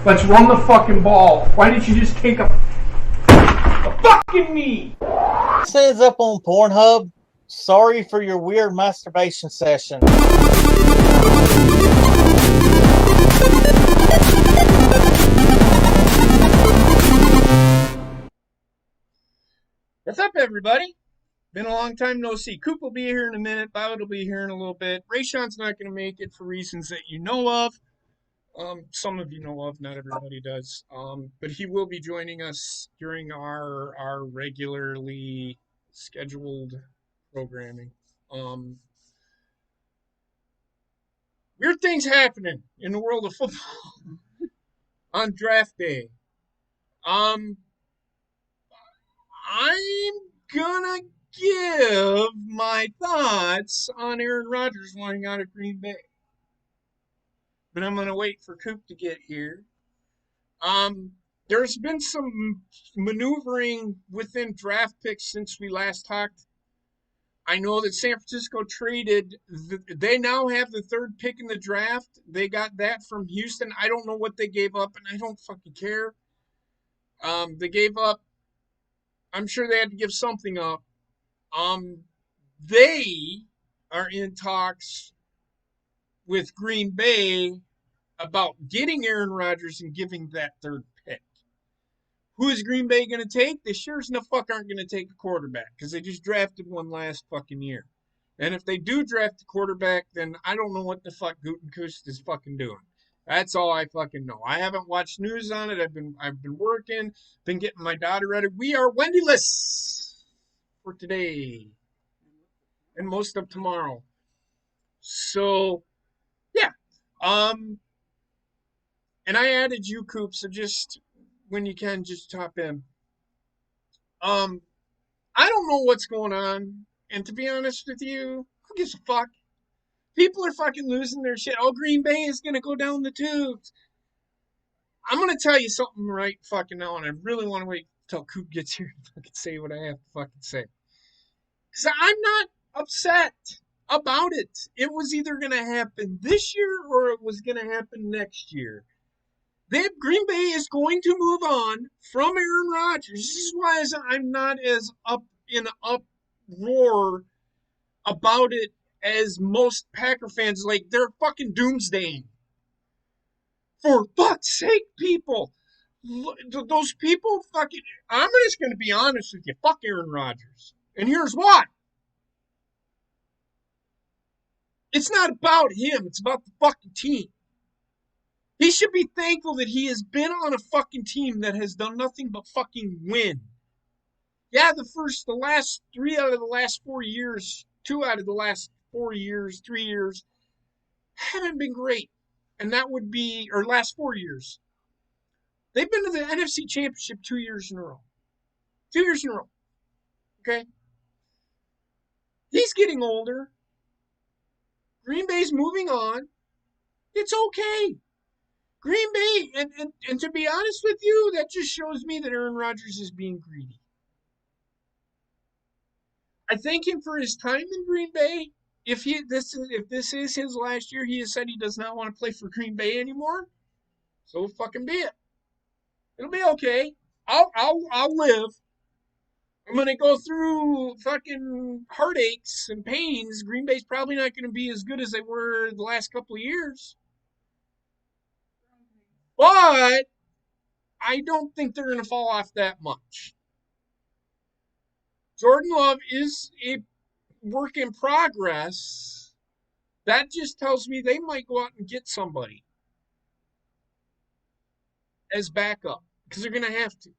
Let's run the fucking ball. Why didn't you just take a fucking knee? Says up on Pornhub. Sorry for your weird masturbation session. What's up, everybody? Been a long time no see. Coop will be here in a minute. Bobbitt will be here in a little bit. Rayshon's not going to make it for reasons that you know of. Some of you know of, not everybody does. But he will be joining us during our regularly scheduled programming. Weird things happening in the world of football on draft day. I'm gonna give my thoughts on Aaron Rodgers wanting out of Green Bay. But I'm gonna wait for Coop to get here. There's been some maneuvering within draft picks since we last talked. I know that San Francisco traded. They now have the third pick in the draft. They got that from Houston. I don't know what they gave up, and I don't fucking care. They gave up. I'm sure they had to give something up. They are in talks with Green Bay about getting Aaron Rodgers and giving that third pick. Who is Green Bay going to take? They sure as the fuck aren't going to take a quarterback because they just drafted one last fucking year. And if they do draft a quarterback, then I don't know what the fuck Gutekunst is fucking doing. That's all I fucking know. I haven't watched news on it. I've been working, been getting my daughter ready. We are Wendy-less for today and most of tomorrow. So, yeah. And I added you, Coop, so just when you can, just top in. I don't know what's going on, and to be honest with you, who gives a fuck? People are fucking losing their shit. Oh, Green Bay is gonna go down the tubes. I'm gonna tell you something right fucking now, and I really want to wait until Coop gets here to fucking say what I have to fucking say. Because I'm not upset about it. It was either gonna happen this year or it was gonna happen next year. Green Bay is going to move on from Aaron Rodgers. This is why I'm not as uproar about it as most Packer fans. Like, they're fucking doomsdaying. For fuck's sake, people. Those people fucking... I'm just going to be honest with you. Fuck Aaron Rodgers. And here's why. It's not about him. It's about the fucking team. He should be thankful that he has been on a fucking team that has done nothing but fucking win. Yeah, the last 3 out of the last 4 years, 2 out of the last 4 years, 3 years, haven't been great. And that would be, or last 4 years. They've been to the NFC Championship 2 years in a row. 2 years in a row. Okay? He's getting older. Green Bay's moving on. It's okay. Green Bay, and to be honest with you, that just shows me that Aaron Rodgers is being greedy. I thank him for his time in Green Bay. If this is his last year, he has said he does not want to play for Green Bay anymore. So fucking be it. It'll be okay. I'll live. I'm gonna go through fucking heartaches and pains. Green Bay's probably not gonna be as good as they were the last couple of years. But I don't think they're going to fall off that much. Jordan Love is a work in progress. That just tells me they might go out and get somebody as backup because they're going to have to.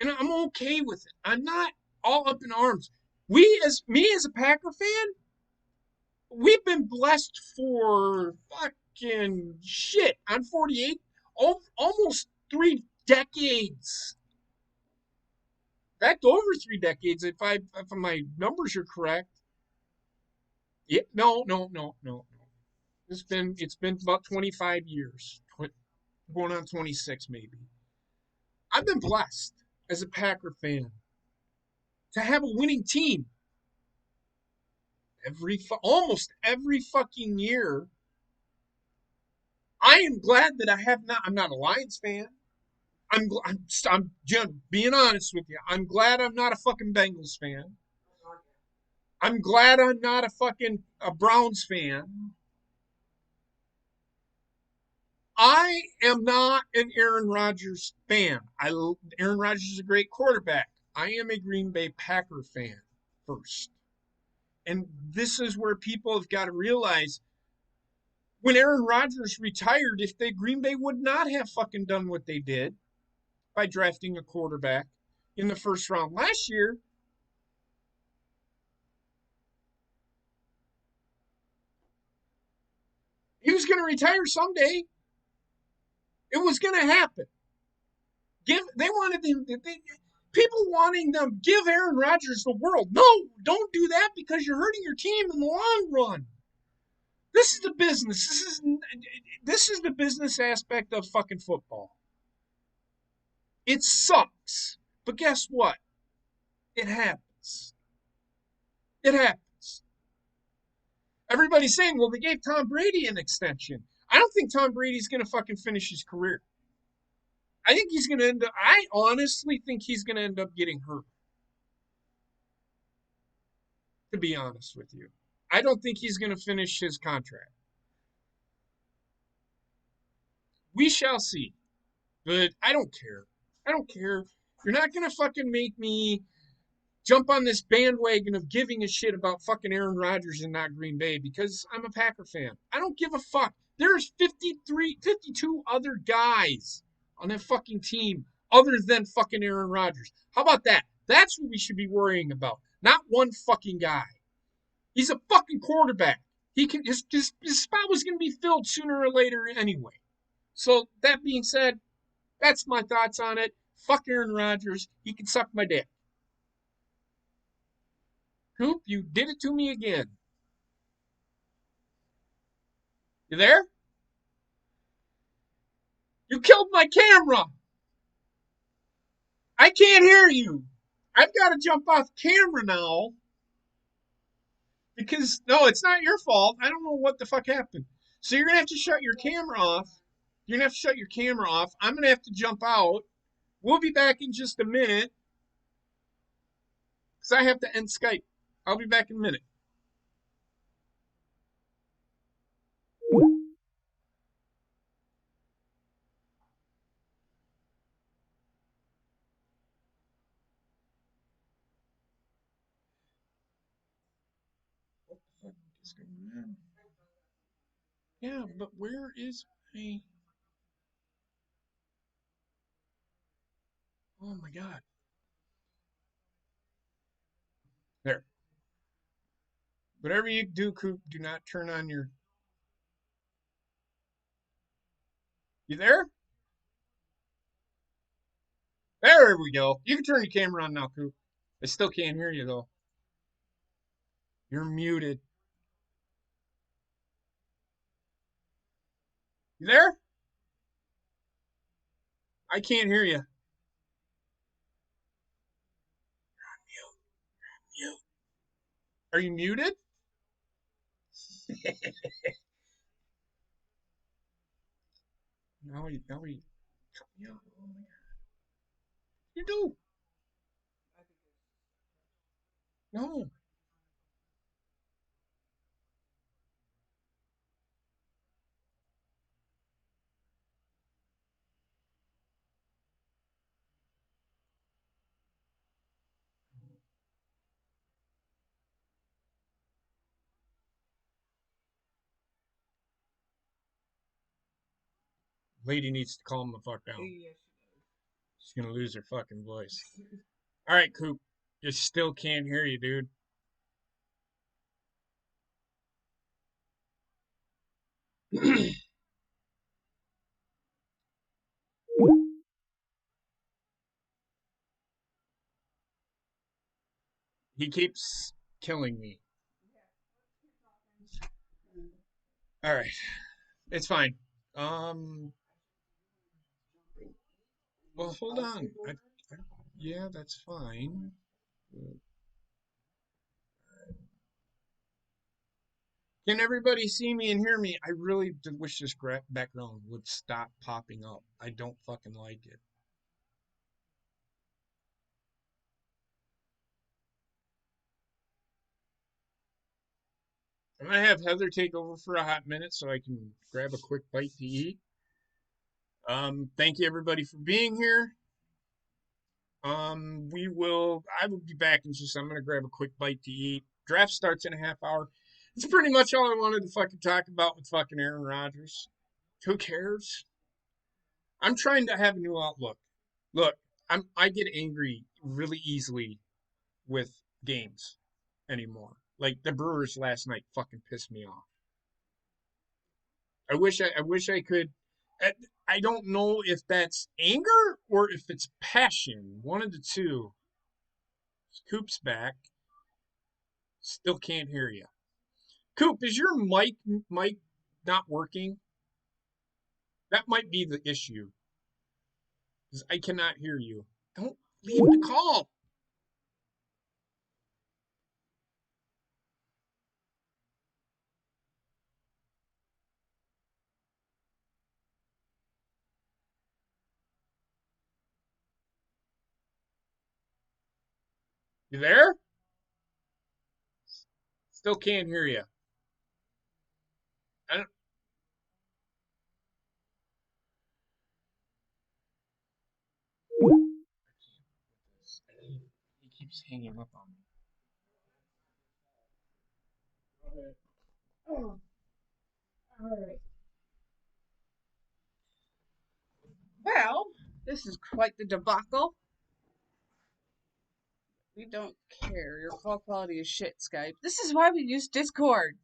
And I'm okay with it. I'm not all up in arms. Me as a Packer fan, we've been blessed for fucking shit. I'm 48, almost 3 decades. In fact, over 3 decades, if my numbers are correct. Yeah, no. It's been about 25 years, going on 26 maybe. I've been blessed as a Packer fan to have a winning team. Almost every fucking year, I am glad that I have not. I'm not a Lions fan. I'm just being honest with you. I'm glad I'm not a fucking Bengals fan. I'm glad I'm not a fucking a Browns fan. I am not an Aaron Rodgers fan. Aaron Rodgers is a great quarterback. I am a Green Bay Packer fan first. And this is where people have got to realize when Aaron Rodgers retired, if they Green Bay would not have fucking done what they did by drafting a quarterback in the first round last year, he was going to retire someday. It was going to happen. They wanted him. People wanting them give Aaron Rodgers the world. No, don't do that because you're hurting your team in the long run. This is the business. This is the business aspect of fucking football. It sucks, but guess what? It happens. It happens. Everybody's saying, well, they gave Tom Brady an extension. I don't think Tom Brady's going to fucking finish his career. I think he's going to end up, I honestly think he's going to end up getting hurt, to be honest with you. I don't think he's going to finish his contract. We shall see. But I don't care. I don't care. You're not going to fucking make me jump on this bandwagon of giving a shit about fucking Aaron Rodgers and not Green Bay because I'm a Packer fan. I don't give a fuck. There's 53, 52 other guys on that fucking team other than fucking Aaron Rodgers. How about that? That's what we should be worrying about. Not one fucking guy. He's a fucking quarterback. He can his spot was going to be filled sooner or later anyway. So that being said, that's my thoughts on it. Fuck Aaron Rodgers. He can suck my dick. Coop, you did it to me again. You there? You killed my camera. I can't hear you. I've got to jump off camera now because no, it's not your fault. I don't know what the fuck happened. So you're gonna have to shut your camera off. You're gonna have to shut your camera off. I'm gonna have to jump out. We'll be back in just a minute because I have to end Skype. I'll be back in a minute. What the fuck is going on? Yeah, but where is my? Oh my god. There. Whatever you do, Coop, do not turn on your. You there? There we go. You can turn your camera on now, Coop. I still can't hear you though. You're muted. You there? I can't hear you. Mute. Mute. Are you muted? Now we cut me off. Oh my god. You do. No. Lady needs to calm the fuck down. She's gonna lose her fucking voice. All right, Coop. You still can't hear you, dude. He keeps killing me. All right. It's fine. Um. Well, hold on. Yeah, that's fine. Can everybody see me and hear me? I really wish this background would stop popping up. I don't fucking like it. I'm gonna have Heather take over for a hot minute so I can grab a quick bite to eat. Thank you everybody for being here. I will be back in just. I'm gonna grab a quick bite to eat. Draft starts in a half hour. It's pretty much all I wanted to fucking talk about with fucking Aaron Rodgers. Who cares? I'm trying to have a new outlook. Look, I get angry really easily with games anymore. Like the Brewers last night fucking pissed me off. I wish I could. I, I don't know if that's anger or if it's passion. One of the two. Coop's back. Still can't hear you. Coop, is your mic not working? That might be the issue. Because I cannot hear you. Don't leave the call. You there? Still can't hear you. I don't. He keeps hanging up on me. Oh, all right. Well, this is quite the debacle. We don't care. Your call quality is shit, Skype. This is why we use Discord.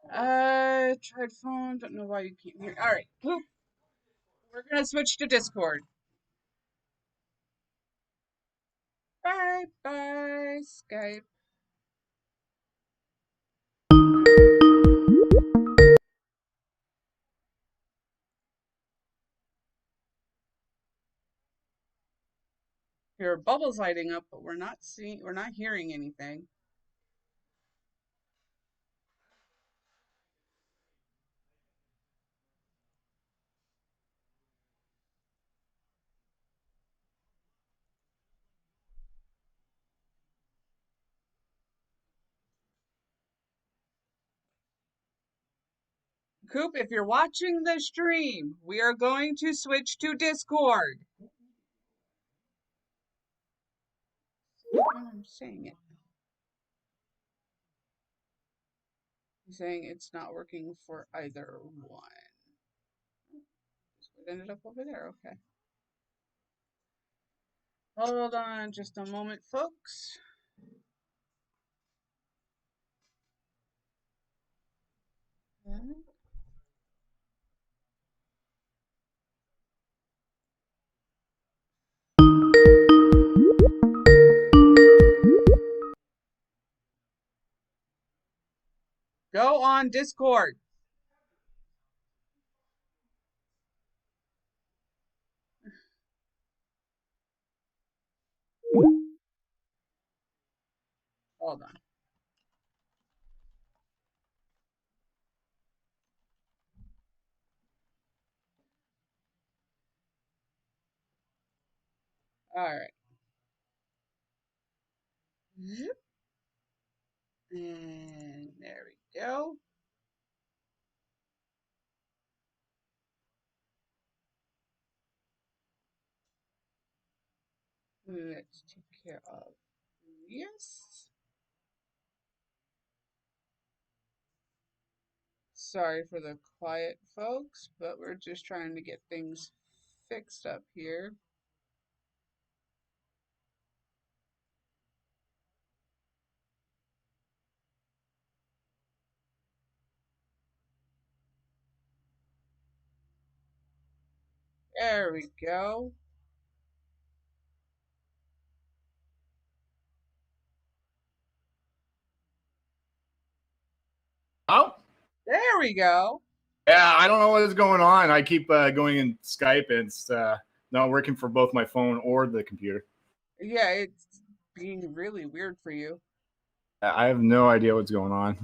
Tried phone. Don't know why you can't hear. All right, poop. We're gonna switch to Discord. Bye, bye, Skype. Your bubble's lighting up, but we're not seeing. We're not hearing anything. Coop, if you're watching the stream, we are going to switch to Discord. I'm saying it. I'm saying it's not working for either one. It ended up over there. Okay. Hold on just a moment, folks. Go on Discord. Hold on. All right. And there we go. Let's take care of this. Sorry for the quiet, folks, but we're just trying to get things fixed up here. There we go. Oh, There we go. yeah. I don't know what is going on. I keep going in Skype, and it's not working for both my phone or the computer. Yeah, it's being really weird for you. I have no idea what's going on.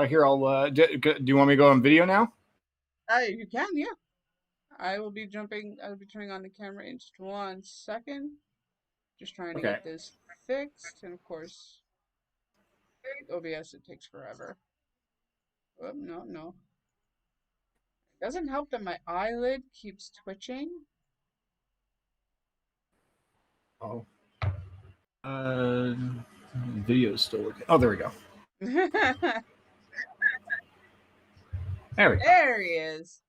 Here, I'll. Do you want me to go on video now? You can, yeah. I'll be turning on the camera in just 1 second. Just trying to Okay. get this fixed. And of course, OBS, it takes forever. Oh, no, no. Doesn't help that my eyelid keeps twitching. Oh. Video's still working. Oh, there we go. There There we go. he is.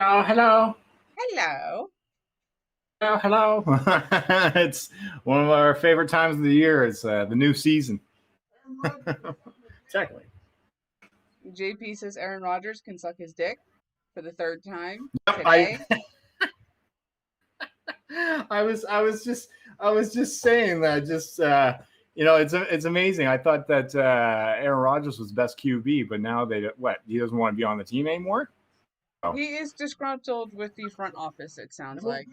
Oh, hello. Hello. Oh, hello. It's one of our favorite times of the year. It's the new season. Exactly. JP says Aaron Rodgers can suck his dick for the third time Yep, today. I was just saying that. Just it's amazing. I thought that Aaron Rodgers was best QB, but now he doesn't want to be on the team anymore. Oh. He is disgruntled with the front office, it sounds like.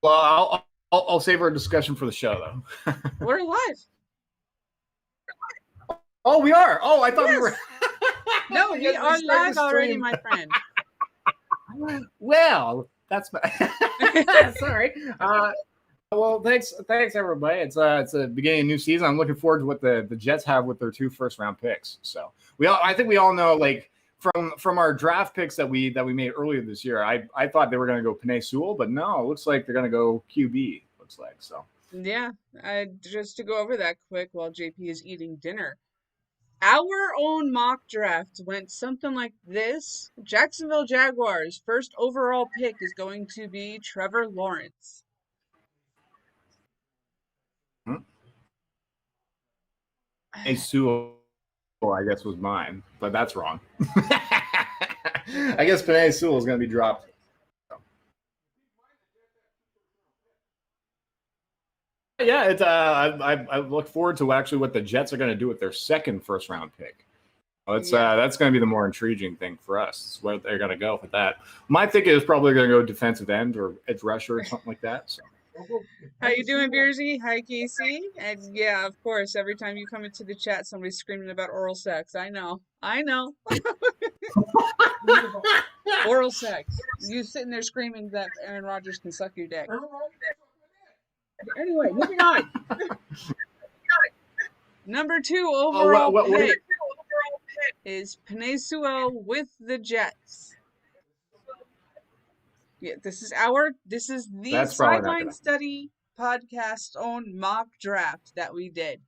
Well, I'll save our discussion for the show, though. We're live. Oh, we are. Oh, I thought we were. No, we are live already, my friend. Well, that's sorry. Well, thanks everybody. It's the beginning of new season. I'm looking forward to what the Jets have with their 2 first-round picks. So I think we all know, like, from our draft picks that we made earlier this year, I thought they were going to go Penei Sewell, but no, it looks like they're going to go QB. Looks like so. Yeah, just to go over that quick while JP is eating dinner. Our own mock draft went something like this. Jacksonville Jaguars' first overall pick is going to be Trevor Lawrence. Penei Sewell, I guess, was mine, but that's wrong. I guess Penei Sewell is going to be dropped. Yeah, it's I look forward to actually what the Jets are going to do with their second first-round pick. That's going to be the more intriguing thing for us. It's where they're going to go with that. My thinking is probably going to go defensive end or edge rusher or something like that. So. How you doing, Beersy? Hi, Casey. And yeah, of course, every time you come into the chat, somebody's screaming about oral sex. I know. Oral sex. You sitting there screaming that Aaron Rodgers can suck your dick. Anyway, moving on. Number 2 overall pick is Penei Sewell with the Jets. Yeah, this is the Sideline Study podcast own mock draft that we did.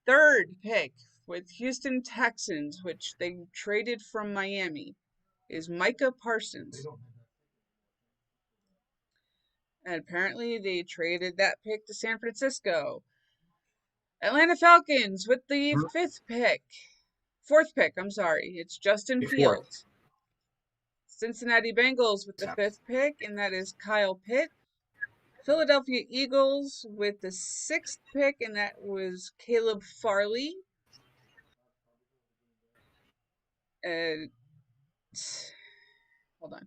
3rd pick with Houston Texans, which they traded from Miami, is Micah Parsons. And apparently they traded that pick to San Francisco. Atlanta Falcons with the 4th pick, it's Justin Fields. Cincinnati Bengals with the 5th pick, and that is Kyle Pitts. Philadelphia Eagles with the 6th pick, and that was Caleb Farley. Hold on.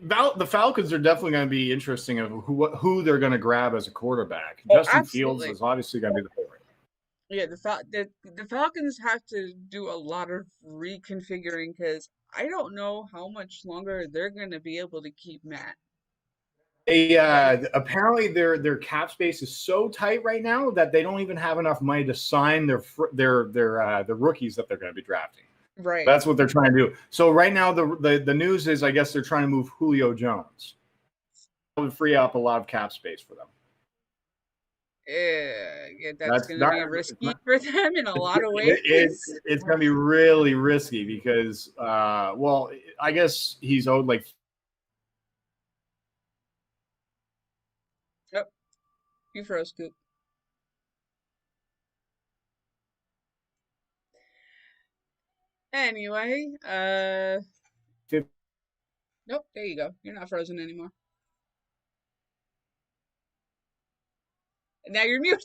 The Falcons are definitely going to be interesting of who they're going to grab as a quarterback. Justin Fields is obviously going to be the favorite. Yeah, the Falcons have to do a lot of reconfiguring because I don't know how much longer they're going to be able to keep Matt. Apparently their cap space is so tight right now that they don't even have enough money to sign their rookies that they're going to be drafting. Right. That's what they're trying to do. So right now the news is, I guess, they're trying to move Julio Jones. That would free up a lot of cap space for them. Yeah, that's going to be risky for them in a lot of ways. It's going to be really risky because, I guess he's owed like. Oh, you froze, Coop. Anyway, nope, there you go. You're not frozen anymore. Now you're muted.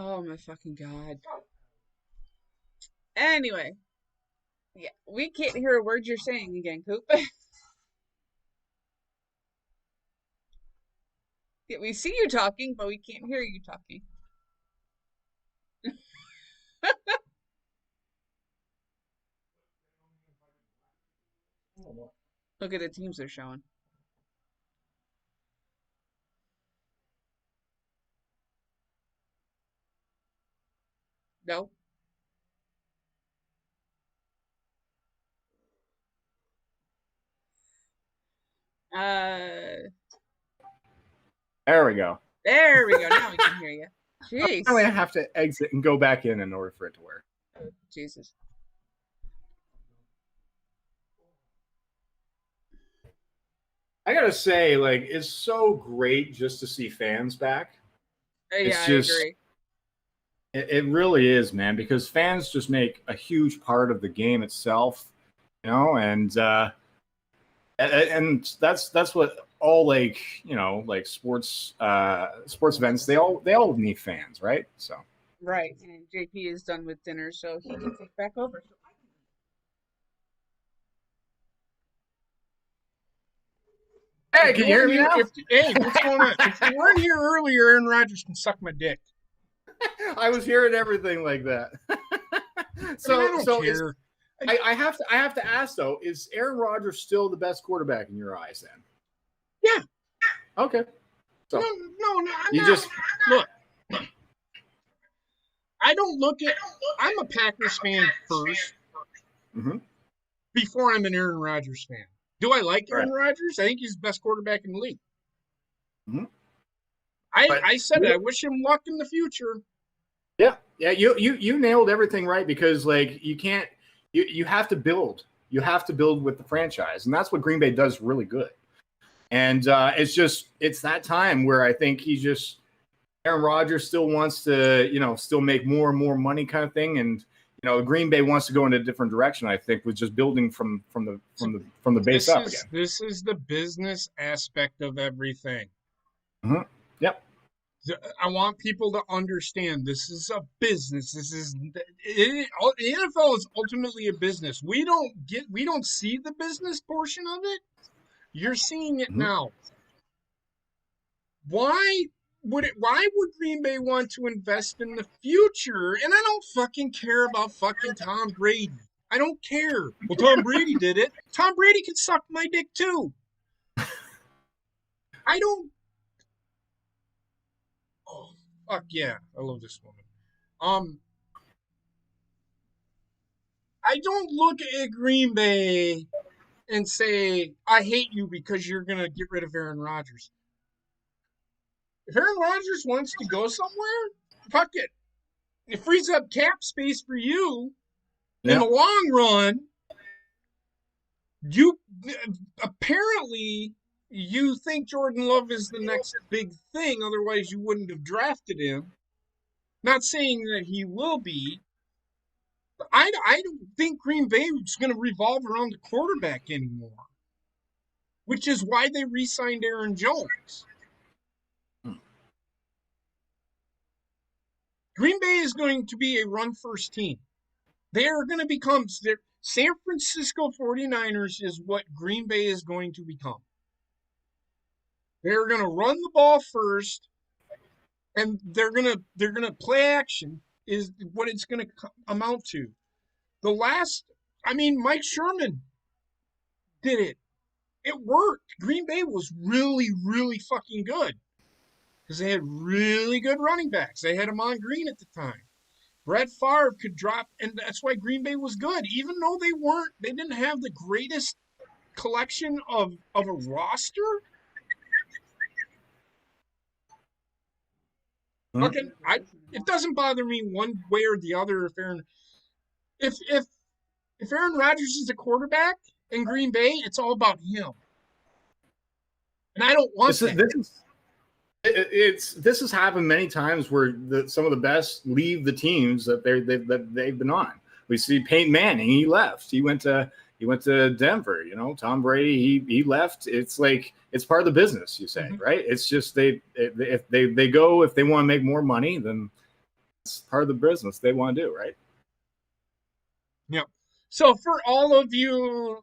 Oh my fucking god. Anyway, yeah, we can't hear a word you're saying again, Coop. Yeah, we see you talking, but we can't hear you talking. Look at the teams they're showing. No. Uh, There we go. there we go. Now we can hear you. Jeez. I have to exit and go back in order for it to work. Oh, Jesus. I gotta say, like, it's so great just to see fans back. Yeah, I agree. It really is, man, because fans just make a huge part of the game itself, you know, and that's what all, like, you know, like sports events, they all need fans, right? So right, and JP is done with dinner, so he can take back over. Hey, can you hear me now? Hey, what's going on? If you weren't here earlier, Aaron Rodgers can suck my dick. I was hearing everything like that. So I don't care. I have to ask though: is Aaron Rodgers still the best quarterback in your eyes? Then? Yeah. Okay. So no. You just look. I don't look at. I'm a Packers fan first, before I'm an Aaron Rodgers fan. Do I like Aaron Rodgers? I think he's the best quarterback in the league. Mm-hmm. I said it. I wish him luck in the future. Yeah. You nailed everything right, because like you can't. You have to build. You have to build with the franchise, and that's what Green Bay does really good. And it's that time where I think Aaron Rodgers still wants to, you know, still make more and more money kind of thing, and you know, Green Bay wants to go in a different direction. I think with just building from the base up again. This is the business aspect of everything. Mm-hmm. Yep. I want people to understand this is a business. The NFL is ultimately a business. We don't see the business portion of it. You're seeing it now. Why would Green Bay want to invest in the future? And I don't fucking care about fucking Tom Brady. I don't care. Well, Tom Brady did it. Tom Brady can suck my dick too. I don't. Oh, fuck yeah. I love this woman. I don't look at Green Bay and say, I hate you because you're going to get rid of Aaron Rodgers. If Aaron Rodgers wants to go somewhere, fuck it. It frees up cap space for you. In the long run. You apparently you think Jordan Love is the next big thing, otherwise you wouldn't have drafted him. Not saying that he will be. I don't think Green Bay is going to revolve around the quarterback anymore, which is why they re-signed Aaron Jones. Green Bay is going to be a run-first team. They are going to become San Francisco 49ers is what Green Bay is going to become. They're going to run the ball first, and they're going to play action is what it's going to amount to. Mike Sherman did it. It worked. Green Bay was really, really fucking good because they had really good running backs. They had Amon Green at the time. Brett Favre could drop, and that's why Green Bay was good, even though they didn't have the greatest collection of a roster. Okay, it doesn't bother me one way or the other if Aaron Rodgers is the quarterback in Green Bay, it's all about him, and I don't want that. This has happened many times where some of the best leave the teams that they've been on. We see Peyton Manning, he left. He went to Denver. You know, Tom Brady, he left. It's like it's part of the business, you say, right? It's just if they go, if they want to make more money, then It's part of the business they want to do, right? Yep. So for all of you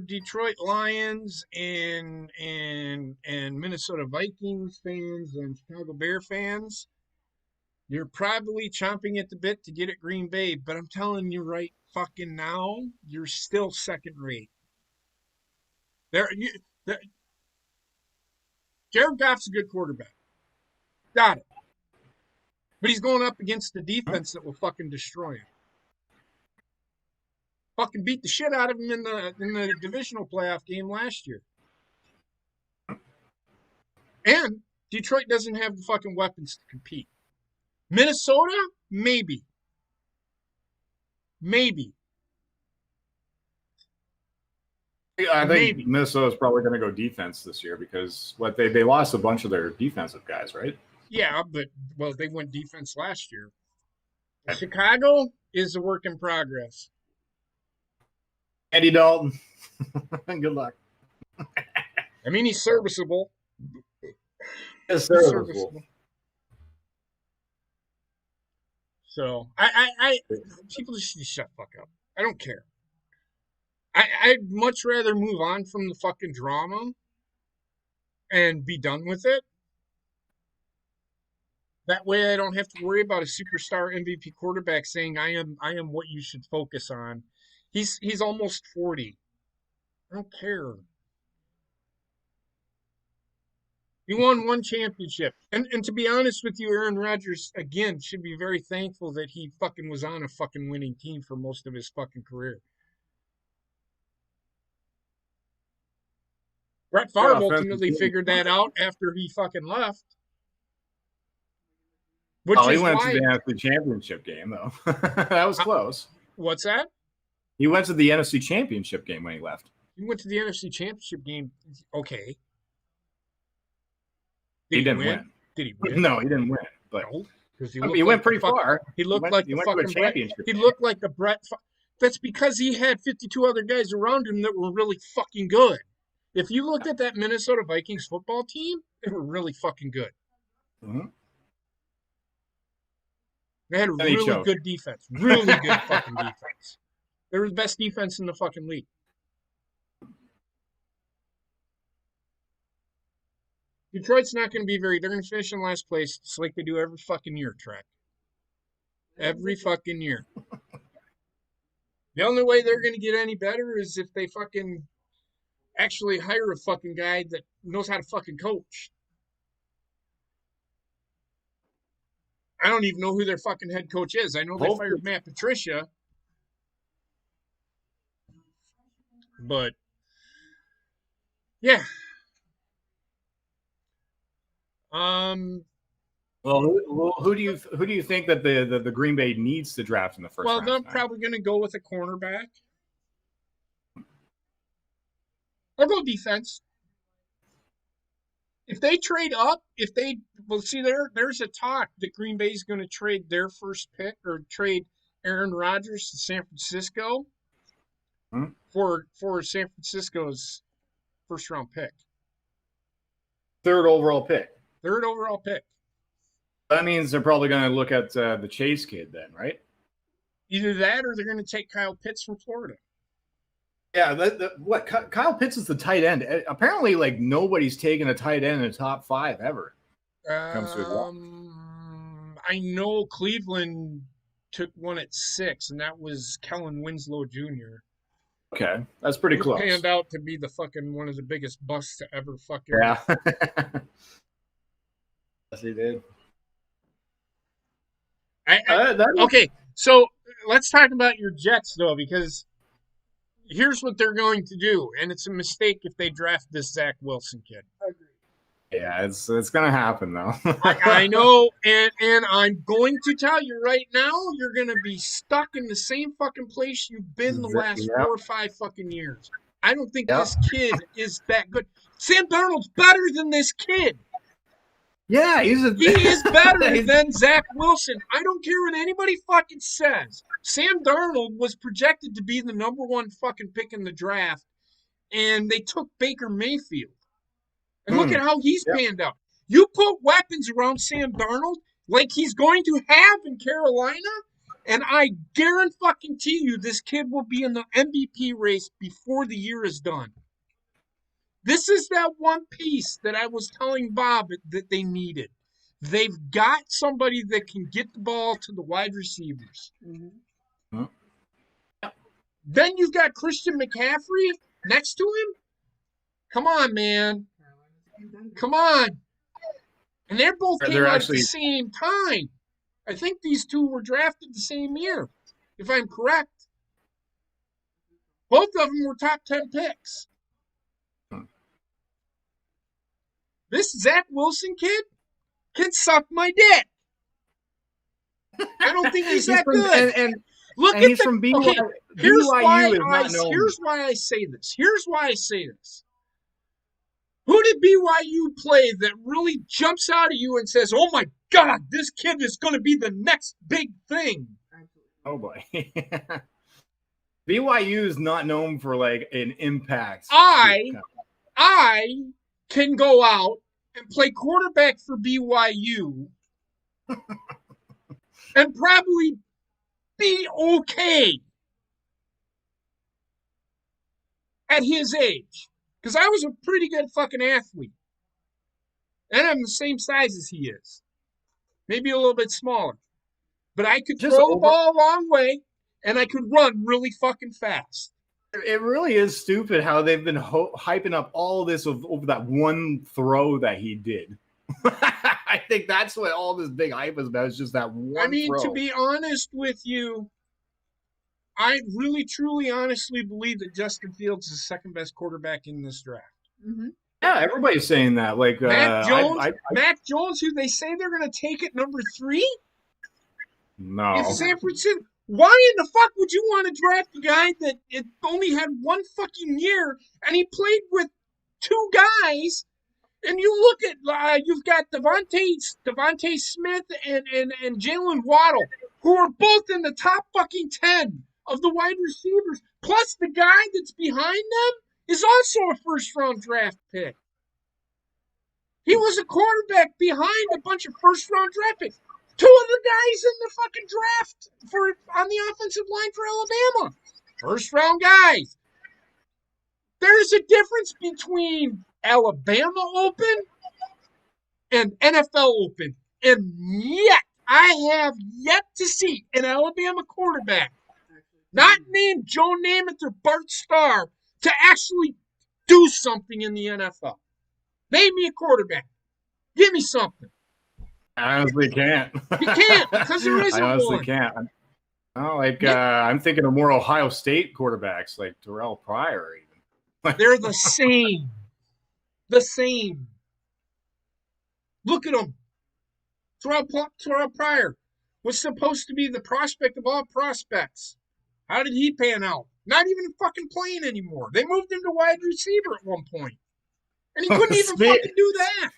Detroit Lions and Minnesota Vikings fans and Chicago Bear fans, you're probably chomping at the bit to get at Green Bay, but I'm telling you right fucking now, you're still second rate. Jared Goff's a good quarterback. Got it. But he's going up against the defense that will fucking destroy him. Fucking beat the shit out of him in the divisional playoff game last year. And Detroit doesn't have the fucking weapons to compete. Minnesota, maybe. Maybe. I think Minnesota's probably going to go defense this year because they lost a bunch of their defensive guys, right? Yeah, but they went defense last year. Chicago is a work in progress. Andy Dalton, good luck. I mean, he's serviceable. He's serviceable. So I people just need to shut the fuck up. I don't care. I'd much rather move on from the fucking drama and be done with it. That way I don't have to worry about a superstar MVP quarterback saying I am what you should focus on. He's almost 40. I don't care. He won one championship. And to be honest with you, Aaron Rodgers, again, should be very thankful that he fucking was on a fucking winning team for most of his fucking career. Brett Favre ultimately figured that out after he fucking left. He went to the NFC Championship game, though. That was close. What's that? He went to the NFC Championship game when he left. He went to the NFC Championship game. Okay. He didn't win. Did he win? No, he didn't win. But no, he went pretty far. He looked like the fucking championship. He looked like the Brett. That's because he had 52 other guys around him that were really fucking good. If you looked at that Minnesota Vikings football team, they were really fucking good. Mm-hmm. They had a really good defense. Really good fucking defense. They were the best defense in the fucking league. Detroit's not going to be they're going to finish in last place just like they do every fucking year, Trek. Every fucking year. The only way they're going to get any better is if they fucking actually hire a fucking guy that knows how to fucking coach. I don't even know who their fucking head coach is. I know they fired Matt Patricia. But yeah. Well, who do you think that the Green Bay needs to draft in the first round? Well, they're probably going to go with a cornerback. Or go defense. If they trade up, there's a talk that Green Bay's going to trade their first pick or trade Aaron Rodgers to San Francisco for San Francisco's first round pick. Third overall pick. That means they're probably going to look at the Chase kid then, right? Either that or they're going to take Kyle Pitts from Florida. Yeah, Kyle Pitts is the tight end. Apparently, like nobody's taken a tight end in the top 5 ever. I know Cleveland took one at 6, and that was Kellen Winslow Jr. Okay, that's pretty close. Panned out to be the fucking one of the biggest busts to ever fucking. Yeah. Yes, he did. Okay, so let's talk about your Jets though, because here's what they're going to do, and it's a mistake if they draft this Zach Wilson kid. Yeah, it's going to happen though. I know, and I'm going to tell you right now, you're going to be stuck in the same fucking place you've been the last 4 or 5 fucking years. I don't think this kid is that good. Sam Darnold's better than this kid. Yeah, he is better than Zach Wilson. I don't care what anybody fucking says. Sam Darnold was projected to be the number 1 fucking pick in the draft, and they took Baker Mayfield. And look at how he's panned out. You put weapons around Sam Darnold, like he's going to have in Carolina. And I guarantee you this kid will be in the MVP race before the year is done. This is that one piece that I was telling Bob that they needed. They've got somebody that can get the ball to the wide receivers. Mm-hmm. Then you've got Christian McCaffrey next to him. Come on, man. Come on. And they're both came out at the same time. I think these two were drafted the same year, if I'm correct. Both of them were top 10 picks. This Zach Wilson kid can suck my dick. I don't think he's that good. And look and at he's the. from BYU. Okay, here's why I say this. Who did BYU play that really jumps out at you and says, "Oh my God, this kid is going to be the next big thing"? Oh boy. BYU is not known for like an impact. I can go out and play quarterback for BYU and probably be okay at his age. Because I was a pretty good fucking athlete. And I'm the same size as he is. Maybe a little bit smaller. But I could throw the ball a long way, and I could run really fucking fast. It really is stupid how they've been hyping up all this over that one throw that he did. I think that's what all this big hype is about, is just that one throw. To be honest with you, I really, truly, honestly believe that Justin Fields is the second best quarterback in this draft. Mm-hmm. Yeah, everybody's saying that. Like Mac Jones, who they say they're going to take at number 3? No. If San Francisco, why in the fuck would you want to draft a guy that it only had one fucking year and he played with 2 guys? And you look at you've got Devontae Smith and Jalen Waddle, who are both in the top fucking 10 of the wide receivers. Plus the guy that's behind them is also a first-round draft pick. He was a quarterback behind a bunch of first-round draft picks. 2 of the guys in the fucking draft on the offensive line for Alabama, first-round guys. There's a difference between Alabama Open and NFL Open. And yet, I have yet to see an Alabama quarterback, not named Joe Namath or Bart Starr, to actually do something in the NFL. Name me a quarterback. Give me something. I honestly can't. You can't, because there isn't one. I honestly can't. I'm thinking of more Ohio State quarterbacks, like Terrell Pryor even. They're the same. The same. Look at them. Terrell Pryor was supposed to be the prospect of all prospects. How did he pan out? Not even fucking playing anymore. They moved him to wide receiver at one point. And he couldn't even fucking do that.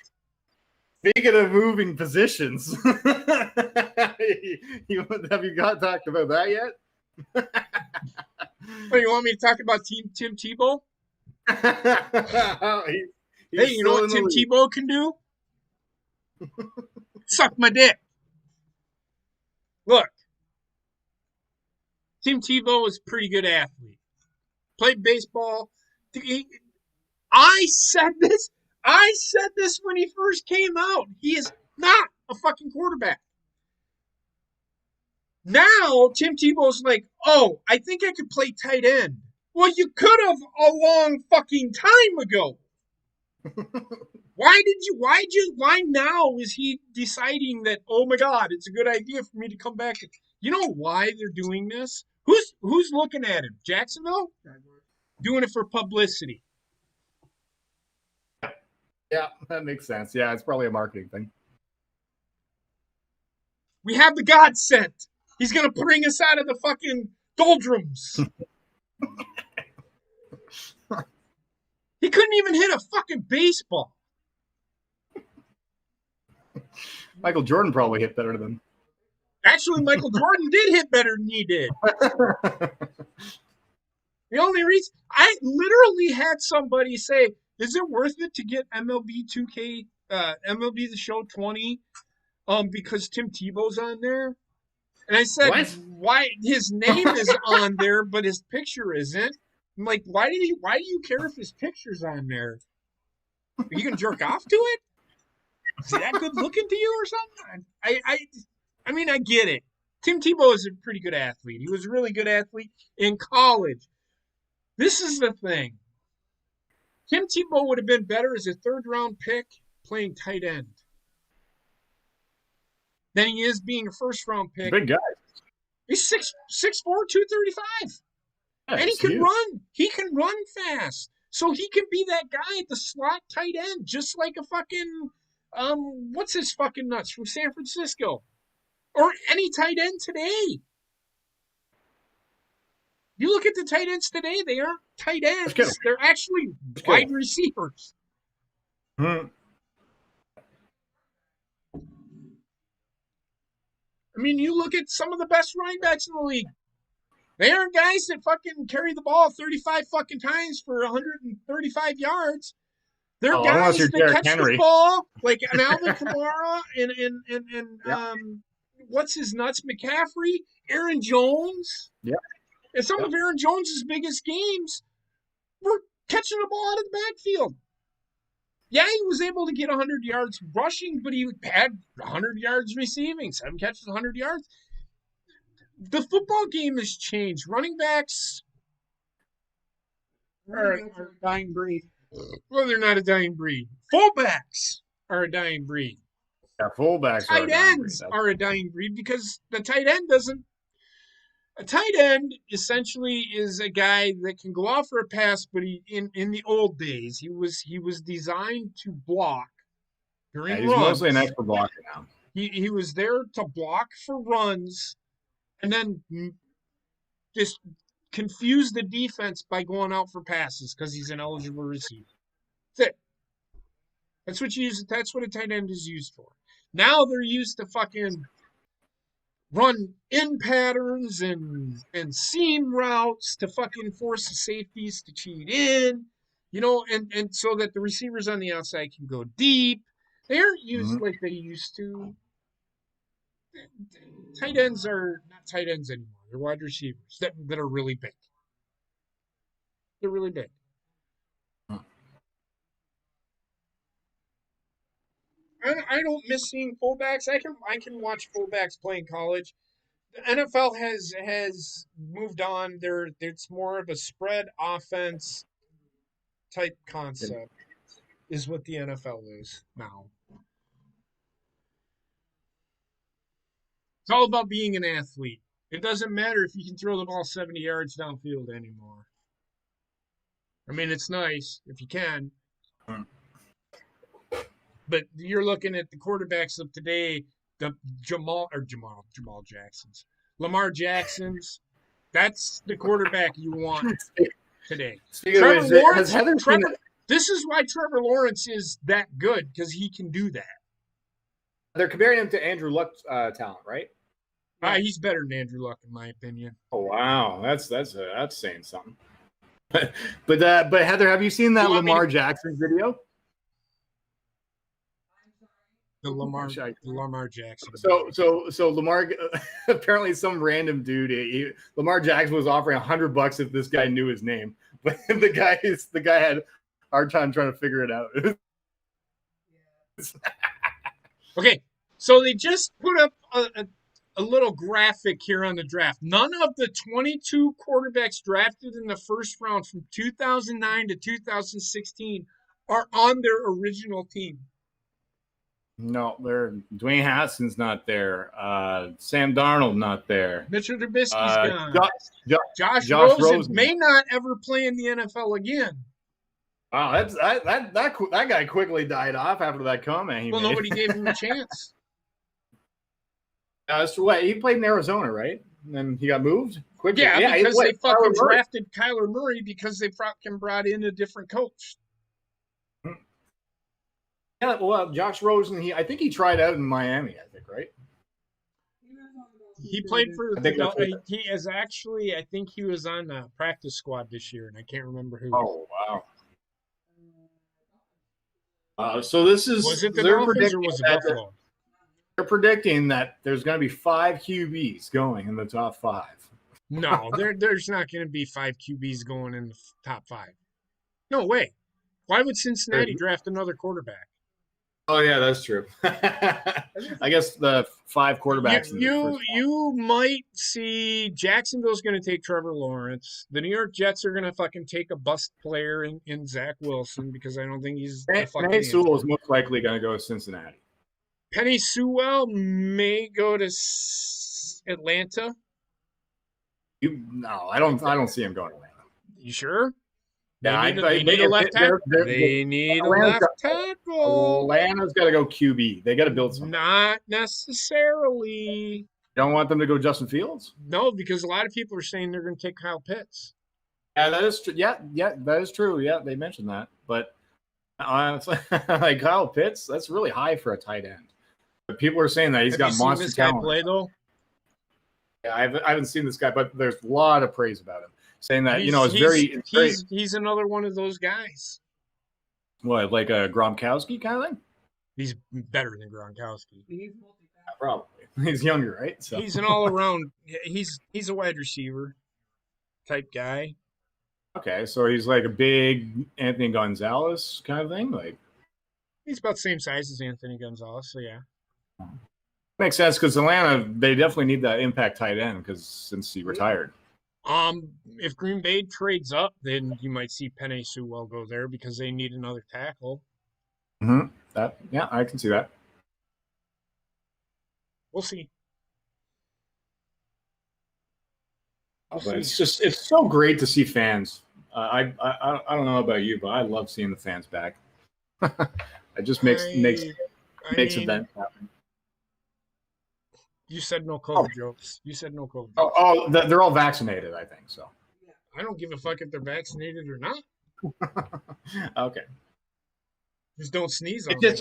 Speaking of moving positions, have you talked about that yet? Oh, you want me to talk about Tim Tebow? Hey, you know what Tim Tebow can do? Suck my dick. Look, Tim Tebow is a pretty good athlete. Played baseball. I said this when he first came out. He is not a fucking quarterback. Now, Tim Tebow's like, oh, I think I could play tight end. Well, you could have a long fucking time ago. Why now is he deciding that, oh my God, it's a good idea for me to come back? You know why they're doing this? Who's looking at him? Jacksonville? Doing it for publicity. Yeah, that makes sense. Yeah, it's probably a marketing thing. We have the God sent. He's going to bring us out of the fucking doldrums. He couldn't even hit a fucking baseball. Michael Jordan probably hit better than him. Actually, Michael Jordan did hit better than he did. The only reason I literally had somebody say, is it worth it to get MLB 2K, MLB The Show 20 because Tim Tebow's on there. And I said, What? why his name is on there, but his picture isn't? I'm like, why do you care if his picture's on there? Are you gonna jerk off to it? Is he that good looking to you or something? I mean, I get it. Tim Tebow is a pretty good athlete. He was a really good athlete in college. This is the thing. Tim Tebow would have been better as a third-round pick playing tight end than he is being a first-round pick. Big guy. He's 6'4", 235. Yeah, and he can huge. run. He can run fast. So he can be that guy at the slot tight end, just like a fucking, what's his fucking nuts from San Francisco? Or any tight end today. You look at the tight ends today, they aren't tight ends. They're actually wide receivers. Hmm. I mean, you look at some of the best running backs in the league. They aren't guys that fucking carry the ball 35 fucking times for 135 yards. They're guys that catch the ball, like an Alvin Kamara and what's his nuts, McCaffrey, Aaron Jones. Yeah. And some of Aaron Jones's biggest games were catching the ball out of the backfield. Yeah, he was able to get 100 yards rushing, but he had 100 yards receiving, 7 catches, 100 yards. The football game has changed. Running backs are a dying breed. Well, they're not a dying breed. Fullbacks are a dying breed. Yeah, fullbacks tight ends are a dying breed because the tight end doesn't. A tight end essentially is a guy that can go out for a pass, but in the old days he was designed to block during runs. He's mostly an expert blocker now. He was there to block for runs, and then just confuse the defense by going out for passes because he's an eligible receiver. That's it. That's what you use. That's what a tight end is used for. Now they're used to fucking run in patterns and seam routes to fucking force the safeties to cheat in, and so that the receivers on the outside can go deep. They aren't used like they used to. Tight ends are not tight ends anymore. They're wide receivers that are really big. They're really big. I don't miss seeing fullbacks. I can watch fullbacks play in college. The NFL has moved on. It's more of a spread offense type concept, is what the NFL is now. It's all about being an athlete. It doesn't matter if you can throw the ball 70 yards downfield anymore. I mean, it's nice if you can. But you're looking at the quarterbacks of today, the Lamar Jacksons. That's the quarterback you want today. Trevor Lawrence. This is why Trevor Lawrence is that good, because he can do that. They're comparing him to Andrew Luck's talent, right? He's better than Andrew Luck, in my opinion. Oh wow, that's saying something. But Heather, have you seen that Lamar Jackson video? The Lamar Jackson. So Lamar, apparently some random dude. Lamar Jackson was offering $100 if this guy knew his name, but the guy had a hard time trying to figure it out. Okay, so they just put up a little graphic here on the draft. None of the 22 quarterbacks drafted in the first round from 2009 to 2016 are on their original team. No, Dwayne Haskins not there. Sam Darnold not there. Mitchell Trubisky's gone. Josh Rosen may not ever play in the NFL again. Wow, that guy quickly died off after that comment. Nobody gave him a chance. That's what he played in Arizona, right? And then he got moved quickly. Yeah, because they fucking drafted Kyler Murray because they fucking brought in a different coach. Yeah, well, Josh Rosen, I think he tried out in Miami, I think, right? He played for he is actually, I think he was on the practice squad this year, and I can't remember who. Oh, wow. So this is... Was it the Dolphins or was it Buffalo? They're predicting that there's going to be 5 QBs going in the top 5. No, there's not going to be 5 QBs going in the top 5. No way. Why would Cincinnati draft another quarterback? Oh yeah, that's true. I guess the 5 quarterbacks. You might see Jacksonville's going to take Trevor Lawrence. The New York Jets are going to fucking take a bust player in Zach Wilson because I don't think he's. Penei Sewell is most likely going to go to Cincinnati. Penei Sewell may go to Atlanta. No, I don't see him going to Atlanta. You sure? Yeah, they need a left tackle. They need a left tackle. Atlanta's got to go QB. They got to build something. Not necessarily. You don't want them to go Justin Fields? No, because a lot of people are saying they're going to take Kyle Pitts. Yeah, that is true. Yeah, that is true. Yeah, they mentioned that. But honestly, like Kyle Pitts, that's really high for a tight end. But people are saying that he's got monster talent. Guy play though? Yeah, I haven't seen this guy, but there's a lot of praise about him. Saying that, he's another one of those guys. What, like a Gronkowski kind of thing? He's better than Gronkowski. Probably. He's younger, right? So. He's an all-around. He's a wide receiver type guy. Okay, so he's like a big Anthony Gonzalez kind of thing, like. He's about the same size as Anthony Gonzalez, so yeah. Makes sense because Atlanta, they definitely need that impact tight end because since he retired. If Green Bay trades up, then you might see Penei Sewell go there because they need another tackle. Yeah, I can see that. We'll see. It's so great to see fans. I don't know about you, but I love seeing the fans back. It just makes events happen. You said no COVID jokes. You said no COVID jokes. They're all vaccinated, I think, so. I don't give a fuck if they're vaccinated or not. Okay. Just don't sneeze on me.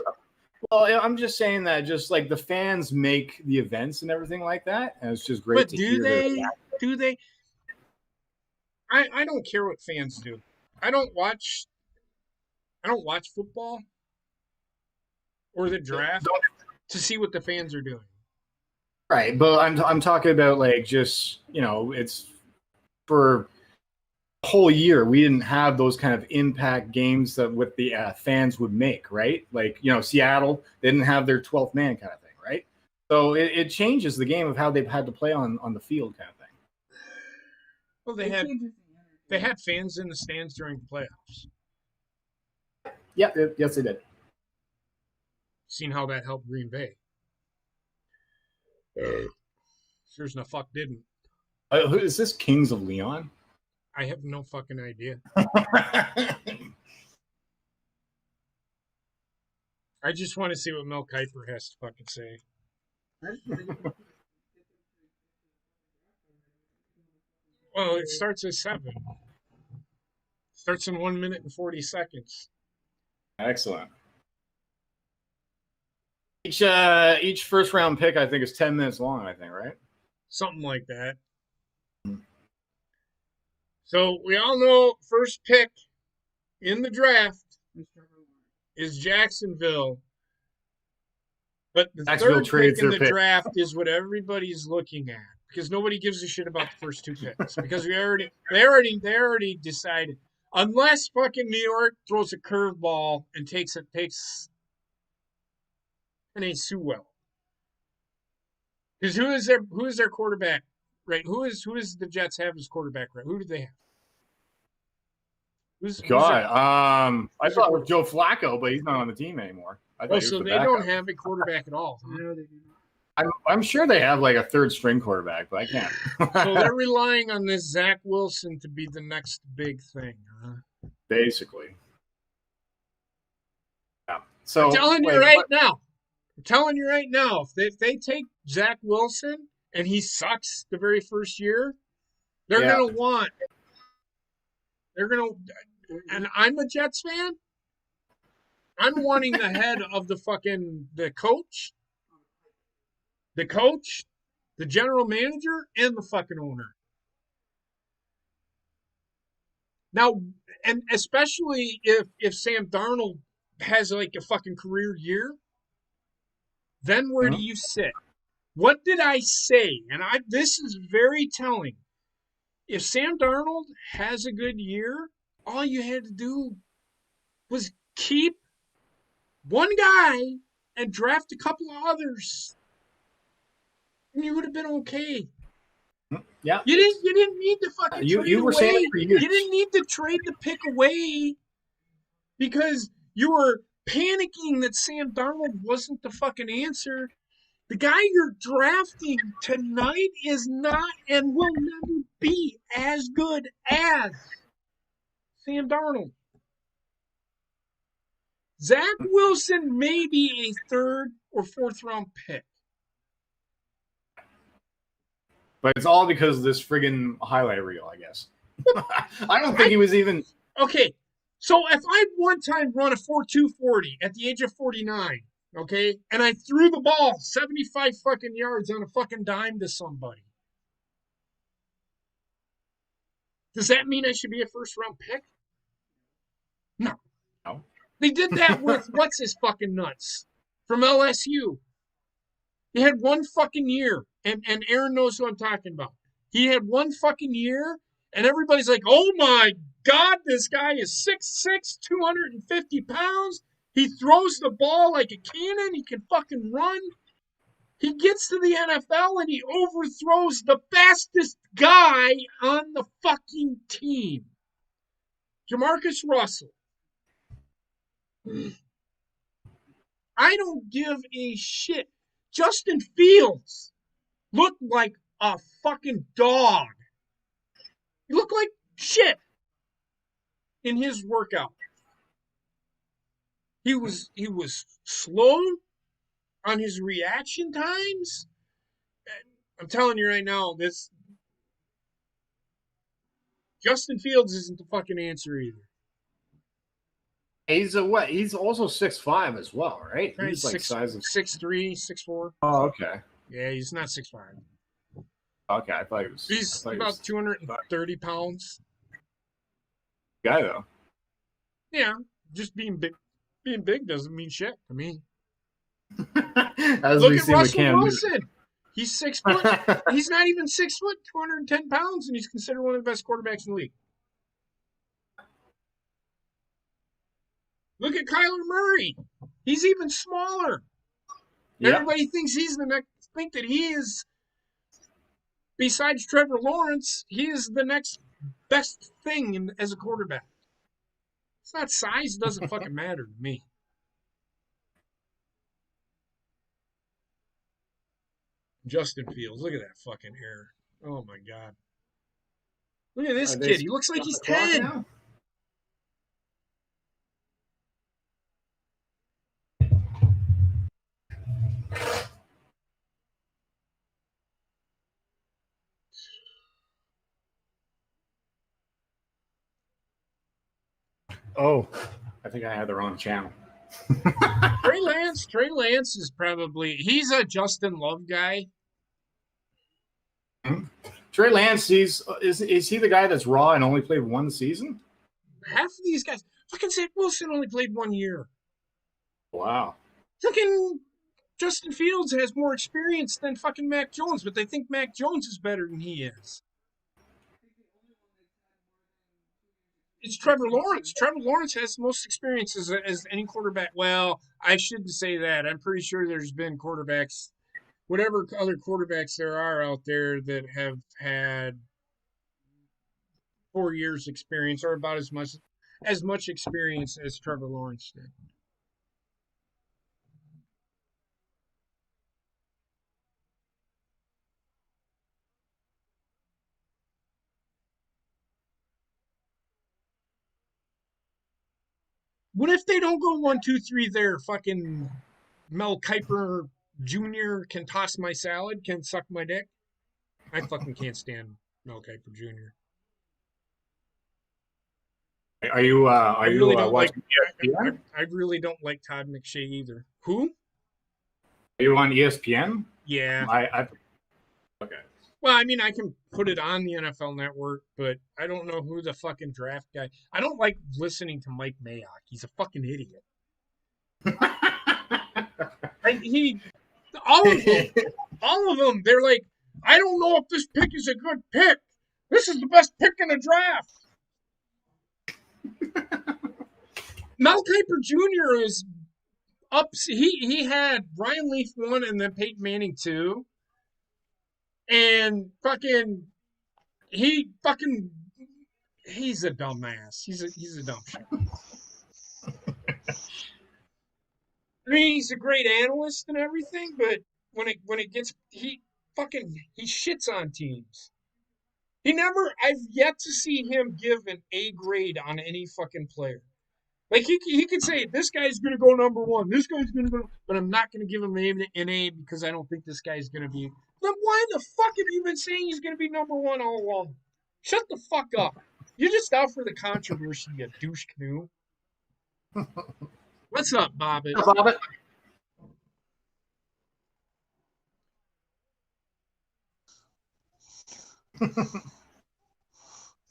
Well, I'm just saying that just like the fans make the events and everything like that, and it's just great but to hear. Do they? I don't care what fans do. I don't watch football or the draft to see what the fans are doing. Right, but I'm talking about like just, it's for a whole year we didn't have those kind of impact games that what the fans would make, right? Like, Seattle, they didn't have their 12th man kind of thing, right? So it changes the game of how they've had to play on the field kind of thing. Well, they had fans in the stands during the playoffs. Yeah, yes, they did. Seen how that helped Green Bay. Sure as the fuck didn't. Is this Kings of Leon? I have no fucking idea. I just want to see what Mel Kiper has to fucking say. Well, it starts at 7. Starts in 1 minute and 40 seconds. Excellent. Each first round pick, I think, is 10 minutes long, I think, right? Something like that. So we all know first pick in the draft is Jacksonville. But the third pick in the draft is what everybody's looking at. Because nobody gives a shit about the first 2 picks. Because they already decided. Unless fucking New York throws a curveball and takes Penei Sewell. Because who is their quarterback, right? Who does the Jets have as quarterback, right? Who do they have? I thought it was Joe Flacco, but he's not on the team anymore. So they don't have a quarterback at all. Huh? No, they do not. I'm sure they have like a third string quarterback, but I can't. So they're relying on this Zach Wilson to be the next big thing, huh? Basically. Yeah. So I'm telling you right now, if they take Zach Wilson and he sucks the very first year, they're gonna and I'm a Jets fan. I'm wanting the head of the coach, the general manager, and the fucking owner. Now, and especially if Sam Darnold has like a fucking career year, then where do you sit? What did I say? And this is very telling. If Sam Darnold has a good year, all you had to do was keep one guy and draft a couple of others, and you would have been okay. Yeah. You didn't need to fucking trade you were away. saying it for years. You didn't need to trade the pick away because you were panicking that Sam Darnold wasn't the fucking answer. The guy you're drafting tonight is not and will never be as good as Sam Darnold. Zach Wilson may be a 3rd or 4th round pick. But it's all because of this friggin' highlight reel, I guess. I don't think he was even... Okay, so if I one time run a 4.2 40 at the age of 49, okay, and I threw the ball 75 fucking yards on a fucking dime to somebody, does that mean I should be a 1st round pick? No. They did that with what's his fucking nuts from LSU. He had one fucking year, and Aaron knows who I'm talking about. He had one fucking year, and everybody's like, oh my God, this guy is 6'6", 250 pounds. He throws the ball like a cannon. He can fucking run. He gets to the NFL, and he overthrows the fastest guy on the fucking team, Jamarcus Russell. I don't give a shit. Justin Fields looked like a fucking dog. He looked like shit in his workout. He was slow on his reaction times. I'm telling you right now, this Justin Fields isn't the fucking answer either. He's what? He's also 6'5" as well, right? He's like size of 6'3", 6'4". Oh, okay. Yeah, he's not 6'5". Okay, I thought he was. He's about 230 pounds. Guy though. Yeah, just being big. Being big doesn't mean shit to me. As Look we at see Russell Cam Wilson. He's 6 foot. He's not even 6 foot, 210 pounds, and he's considered one of the best quarterbacks in the league. Look at Kyler Murray. He's even smaller. Yep. Everybody thinks he's the next. Think that he is. Besides Trevor Lawrence, he is the next best thing as a quarterback. It's not size; it doesn't fucking matter to me. Justin Fields, look at that fucking hair. Oh my god. Look at this kid. He looks like he's 10. Now? Oh, I think I had the wrong channel. Trey Lance is probably, he's a Justin Love guy. Mm-hmm. Trey Lance, is he the guy that's raw and only played one season? Half of these guys, fucking Zach Wilson only played 1 year. Wow. Fucking Justin Fields has more experience than fucking Mac Jones, but they think Mac Jones is better than he is. It's Trevor Lawrence. Trevor Lawrence has the most experience as any quarterback. Well, I shouldn't say that. I'm pretty sure there's been quarterbacks, whatever other quarterbacks there are out there that have had 4 years experience or about as much experience as Trevor Lawrence did. What if they don't go 1, 2, 3 there? Fucking Mel Kiper Jr. can toss my salad, can suck my dick. I fucking can't stand Mel Kiper Jr. Are you watching ESPN? I really don't like Todd McShay either. Who? Are you on ESPN? Yeah. Okay. Well, I mean, I can put it on the NFL Network, but I don't know who the fucking draft guy. I don't like listening to Mike Mayock. He's a fucking idiot. All of them. All of them. They're like, I don't know if this pick is a good pick. This is the best pick in the draft. Mel Kiper Jr. is up. He had Ryan Leaf 1 and then Peyton Manning 2. And he's a dumbass. He's a dumb shit. I mean, he's a great analyst and everything, but when it gets he shits on teams. I've yet to see him give an A grade on any fucking player. Like he could say this guy's gonna go number 1, this guy's gonna go, but I'm not gonna give him an A because I don't think this guy's gonna be. Then why the fuck have you been saying he's gonna be number 1 all along? Shut the fuck up. You're just out for the controversy, you douche canoe. What's up, Bobbit? Bobbit.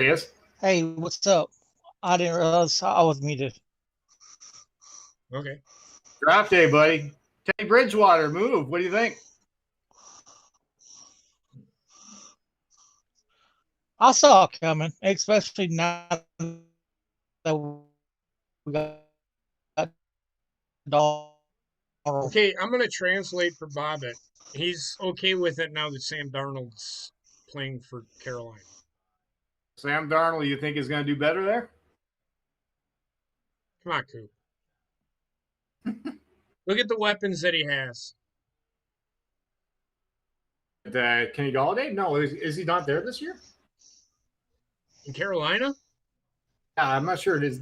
Yes. Hey, what's up? I didn't realize I was muted. Okay. Draft day, buddy. Teddy Bridgewater, move. What do you think? I saw it coming, especially now that we got Donald. Okay, I'm going to translate for Bobbit. He's okay with it now that Sam Darnold's playing for Carolina. Sam Darnold, you think is going to do better there? Come on, Coop. Look at the weapons that he has. Kenny Galladay? No, is he not there this year? In Carolina? I'm not sure it is.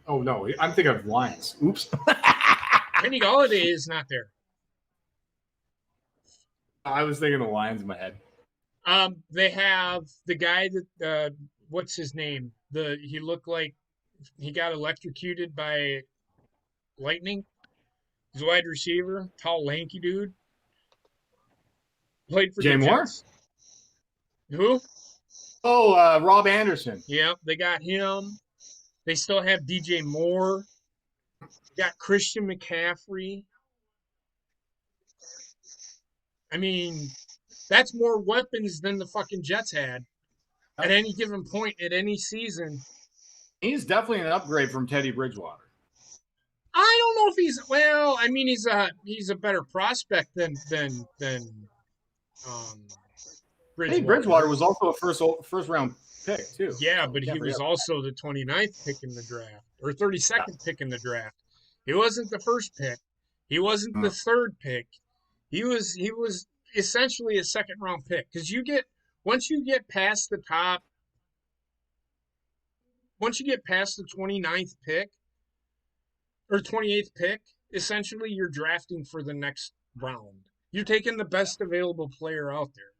Oh, no. I'm thinking of Lions. Oops. Kenny Galladay is not there. I was thinking of Lions in my head. They have the guy that what's his name? He looked like he got electrocuted by lightning. He's a wide receiver, tall, lanky dude. Played for Jay the Moore? Jets. Who? Oh, Rob Anderson. Yeah, they got him. They still have DJ Moore. They got Christian McCaffrey. I mean, that's more weapons than the fucking Jets had at any given point at any season. He's definitely an upgrade from Teddy Bridgewater. I don't know if he's he's a better prospect than Bridgewater. Teddy Bridgewater was also a first round pick too. Yeah, but he was also the 29th pick in the draft or 32nd pick in the draft. He wasn't the first pick. He wasn't the third pick. He was essentially a second round pick because once you get past the 29th pick or 28th pick, essentially you're drafting for the next round. You're taking the best available player out there.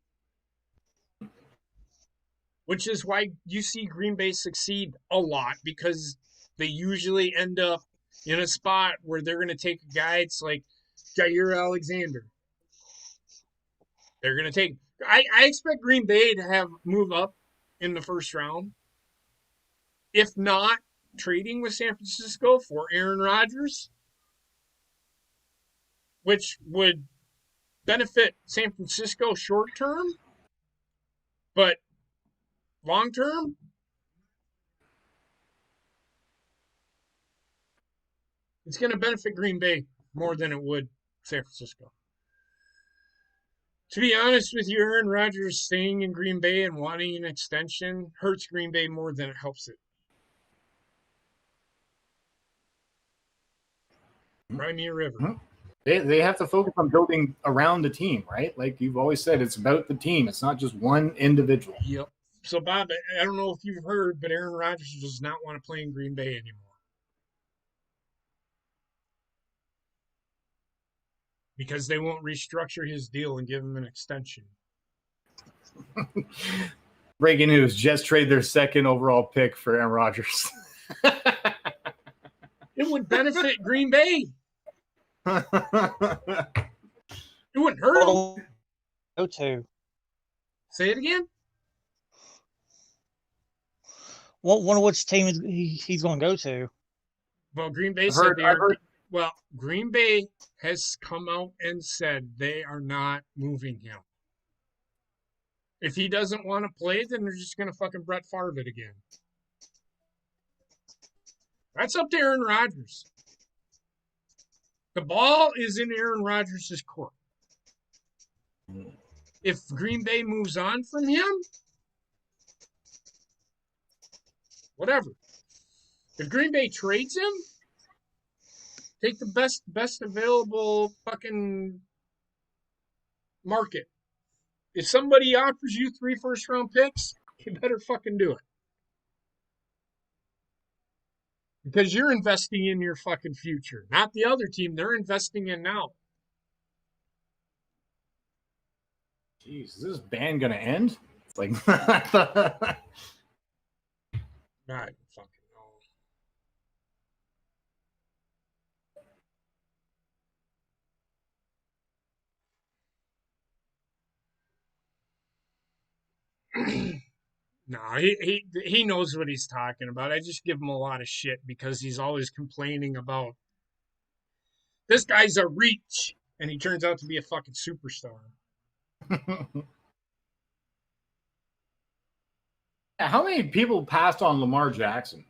Which is why you see Green Bay succeed a lot because they usually end up in a spot where they're going to take a guy. It's like Jair Alexander. They're going to take. I expect Green Bay to move up in the first round. If not, trading with San Francisco for Aaron Rodgers, which would benefit San Francisco short term, but long term, it's going to benefit Green Bay more than it would San Francisco. To be honest with you, Aaron Rodgers staying in Green Bay and wanting an extension hurts Green Bay more than it helps it. Crimea River. They have to focus on building around the team, right? Like you've always said, it's about the team. It's not just one individual. Yep. So, Bob, I don't know if you've heard, but Aaron Rodgers does not want to play in Green Bay anymore. Because they won't restructure his deal and give him an extension. Breaking news, Jets trade their second overall pick for Aaron Rodgers. It would benefit Green Bay. It wouldn't hurt them. Go to. Say it again. Wonder which team he's going to go to. Well, Green Bay said Well, Green Bay has come out and said they are not moving him. If he doesn't want to play, then they're just going to fucking Brett Favre it again. That's up to Aaron Rodgers. The ball is in Aaron Rodgers' court. If Green Bay moves on from him, whatever. If Green Bay trades him, take the best available fucking market. If somebody offers you 3 first-round picks, you better fucking do it. Because you're investing in your fucking future. Not the other team. They're investing in now. Jeez, is this band gonna end? It's like I don't fucking know. No, he knows what he's talking about. I just give him a lot of shit because he's always complaining about this guy's a reach, and he turns out to be a fucking superstar. How many people passed on Lamar Jackson?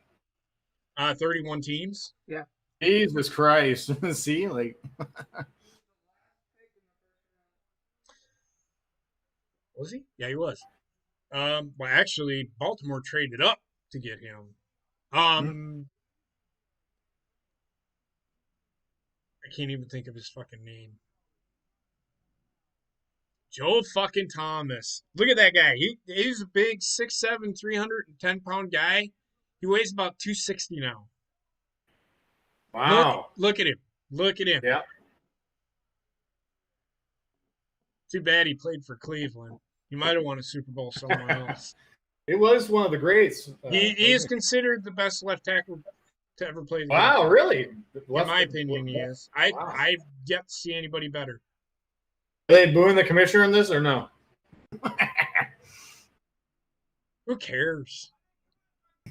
31 teams. Yeah. Jesus Christ. See, like. Was he? Yeah, he was. Well, actually, Baltimore traded up to get him. I can't even think of his fucking name. Joe fucking Thomas. Look at that guy. He's a big 6'7", 310-pound guy. He weighs about 260 now. Wow. Look at him. Look at him. Yeah. Too bad he played for Cleveland. He might have won a Super Bowl somewhere else. It was one of the greats. He is considered the best left tackle to ever play the game. Wow, really? In my opinion, he is. I've yet to see anybody better. Are they booing the commissioner in this or no? Who cares?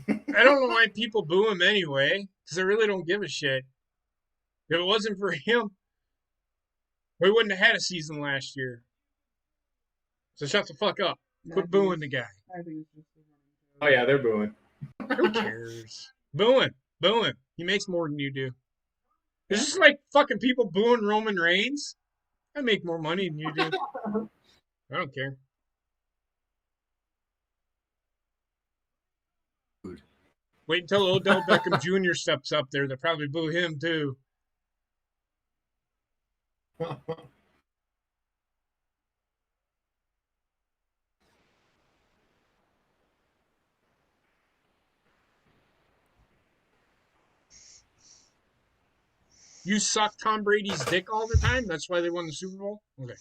I don't know why people boo him anyway, because I really don't give a shit. If it wasn't for him, we wouldn't have had a season last year. So shut the fuck up. Quit booing the guy. Oh, yeah, they're booing. Who cares? Booing. He makes more than you do. It's just like fucking people booing Roman Reigns. I make more money than you do. I don't care. Wait until Odell Beckham Jr. steps up there. They'll probably boo him too. You suck Tom Brady's dick all the time? That's why they won the Super Bowl? Okay.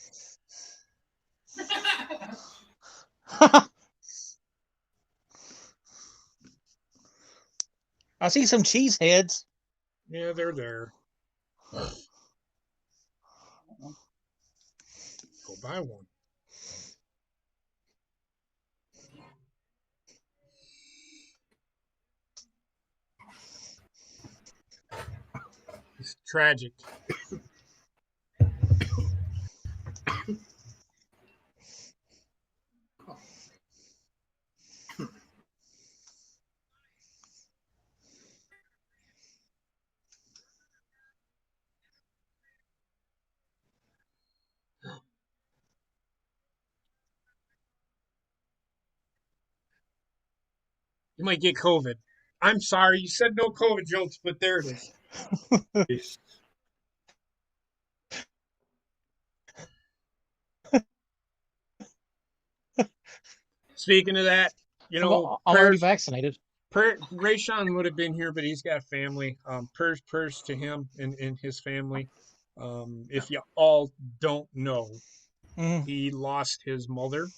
I see some cheese heads. Yeah, they're there. Go buy one. It's tragic. You might get COVID. I'm sorry, you said no COVID jokes, but there it is. Speaking of that, you know, I'm already vaccinated. Rayshawn would have been here, but he's got family. Prayers to him and his family. If you all don't know, he lost his mother.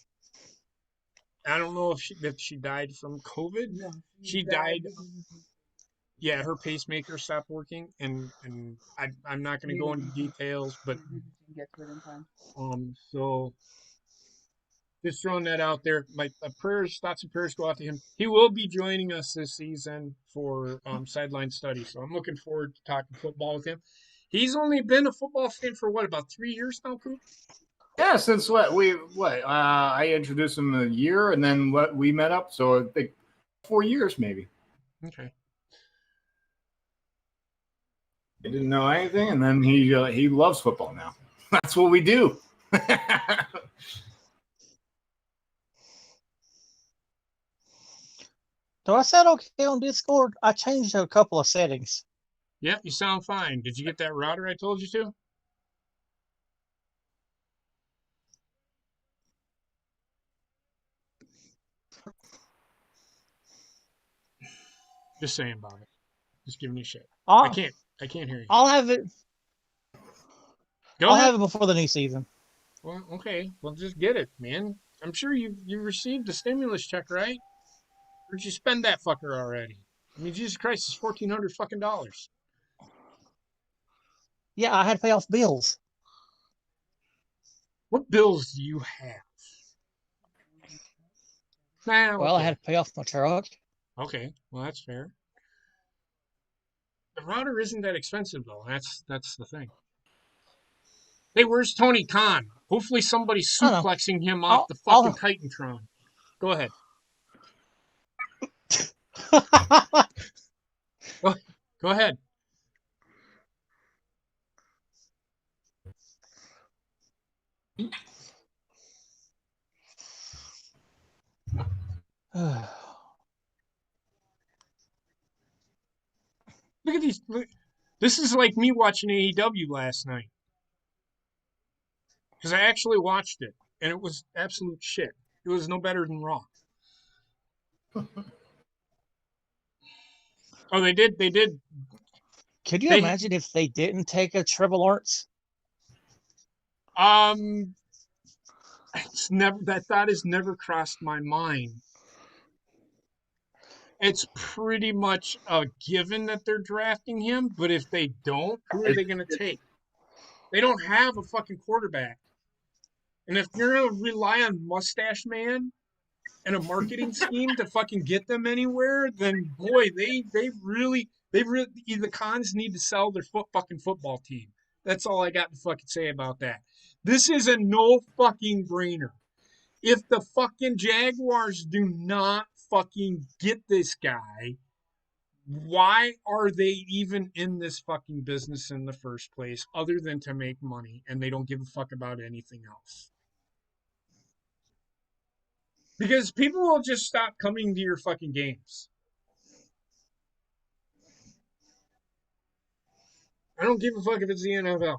I don't know if she died from COVID. No, she died. Yeah, her pacemaker stopped working, and I'm not going to go into details, but so Just throwing that out there. My prayers, thoughts and prayers go out to him. He will be joining us this season for Sideline Study. So I'm looking forward to talking football with him. He's only been a football fan for about 3 years now, Coop? Yeah, since I introduced him a year, and then we met up, so I think 4 years maybe. Okay. He didn't know anything, and then he loves football now. That's what we do. Do I sound okay on Discord? I changed a couple of settings. Yeah, you sound fine. Did you get that router I told you to? Just saying about it. Just giving you shit. I can't hear you. I'll have it. I'll have it before the new season. Well, okay. Well, just get it, man. I'm sure you received the stimulus check, right? Where'd you spend that fucker already? I mean, Jesus Christ, it's $1,400 fucking dollars. Yeah, I had to pay off bills. What bills do you have? Nah, well, okay. I had to pay off my truck. Okay, well that's fair. The router isn't that expensive though. That's the thing. Hey, where's Tony Khan? Hopefully somebody's suplexing him off the fucking Titantron. Go ahead. Go ahead. Look at these. This is like me watching AEW last night. Because I actually watched it, and it was absolute shit. It was no better than Raw. Oh, they did. Could you imagine if they didn't take a Triple Arts? It's never, that thought has never crossed my mind. It's pretty much a given that they're drafting him, but if they don't, who are they going to take? They don't have a fucking quarterback. And if you're going to rely on Mustache Man and a marketing scheme to fucking get them anywhere, then boy, the Cons need to sell their fucking football team. That's all I got to fucking say about that. This is a no fucking brainer. If the fucking Jaguars do not fucking get this guy, why are they even in this fucking business in the first place other than to make money, and they don't give a fuck about anything else? Because people will just stop coming to your fucking games. I don't give a fuck if it's the NFL.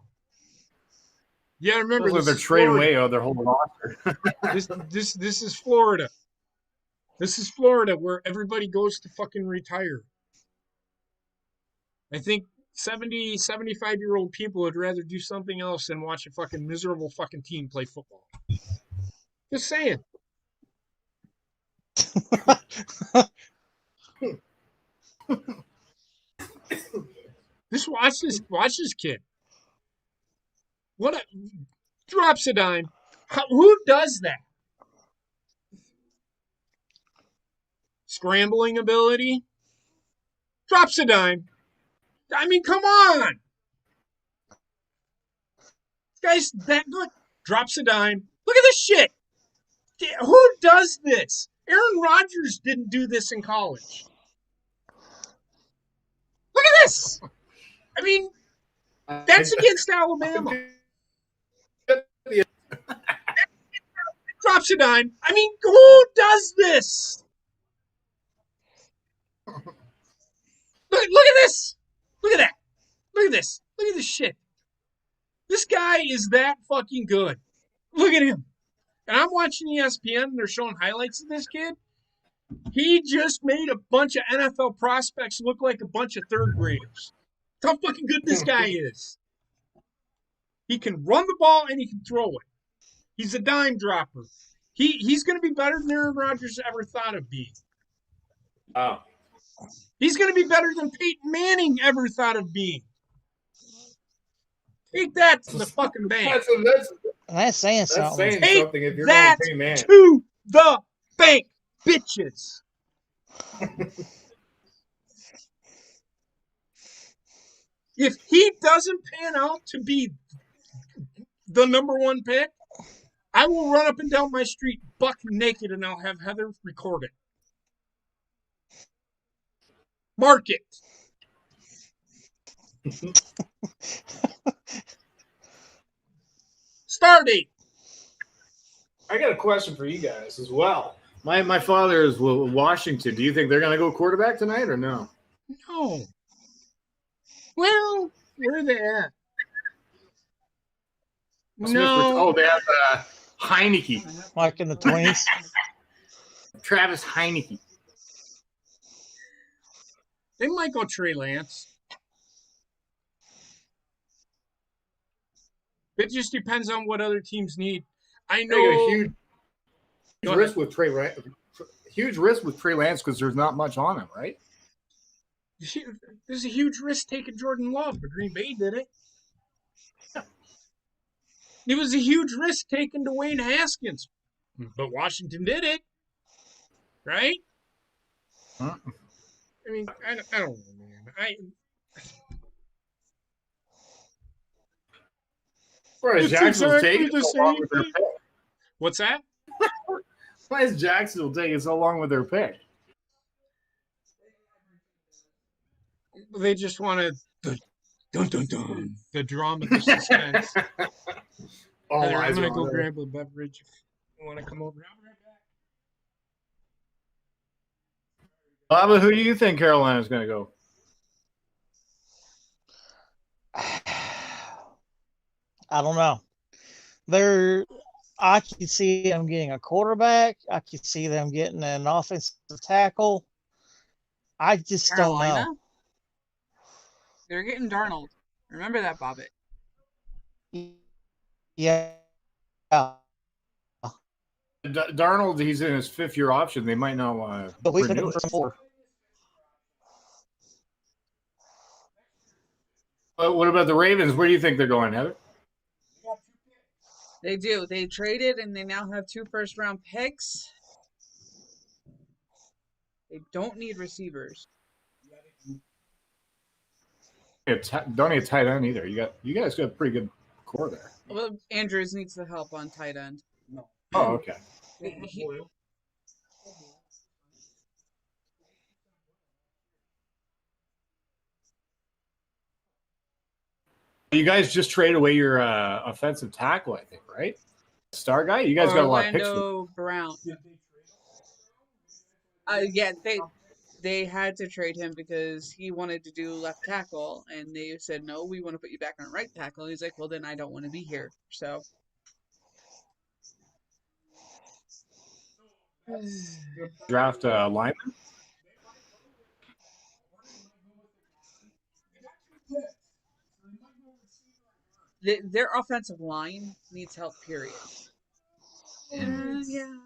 Yeah, remember they're trading away their whole roster. This is Florida. This is Florida where everybody goes to fucking retire. I think 70, 75-year-old people would rather do something else than watch a fucking miserable fucking team play football. Just saying. Watch this kid. Drops a dime. Who does that? Scrambling ability. Drops a dime. I mean, come on. This guy's that good. Drops a dime. Look at this shit. Who does this? Aaron Rodgers didn't do this in college. Look at this. I mean, that's against Alabama. Drops a dime. I mean, who does this? Look at this. Look at that. Look at this. Look at this shit. This guy is that fucking good. Look at him. And I'm watching ESPN, and they're showing highlights of this kid. He just made a bunch of NFL prospects look like a bunch of third graders. That's how fucking good this guy is. He can run the ball and he can throw it. He's a dime dropper. He's going to be better than Aaron Rodgers ever thought of being. Oh. He's going to be better than Peyton Manning ever thought of being. Take that to the fucking bank. That's saying That's something. saying Take something if you're that going to pay man. to the bank, bitches. If he doesn't pan out to be the number one pick, I will run up and down my street buck naked and I'll have Heather record it. Mark it. Start date. I got a question for you guys as well. My father is Washington. Do you think they're going to go quarterback tonight or no? No. Well, where are they at? No. They have Heineke. Like in the 20s. Travis Heineke. They might go Trey Lance. It just depends on what other teams need. I know. A huge risk with Trey Lance because there's not much on him, right? There's a huge risk taking Jordan Love, but Green Bay did it. It was a huge risk taking Dwayne Haskins, but Washington did it, right? Huh? I mean, I don't know, man. It's exactly the same thing. What's that? Why is Jacksonville taking so long with their pick? They just wanted the the drama, the suspense. Heather, I'm gonna go grab a beverage if you want to come over. I'll be right back. Baba, who do you think Carolina's going to go? I don't know. I could see them getting a quarterback. I could see them getting an offensive tackle. I just Carolina? don't know. They're getting Darnold. Remember that, Bobbitt. Yeah. Darnold, he's in his fifth-year option. They might not want to renew it. What about the Ravens? Where do you think they're going, Heather? They do. They traded, and they now have 2 first-round picks. They don't need receivers. Don't need a tight end either. You guys got a pretty good core there. Well, Andrews needs the help on tight end. No. Oh, okay. You guys just traded away your offensive tackle, I think, right? Star guy? You guys got a lot of picks. Orlando Brown. Yeah, they had to trade him because he wanted to do left tackle, and they said, no, we want to put you back on right tackle. And he's like, well, then I don't want to be here. So. Draft lineman? Their offensive line needs help, period. Yeah.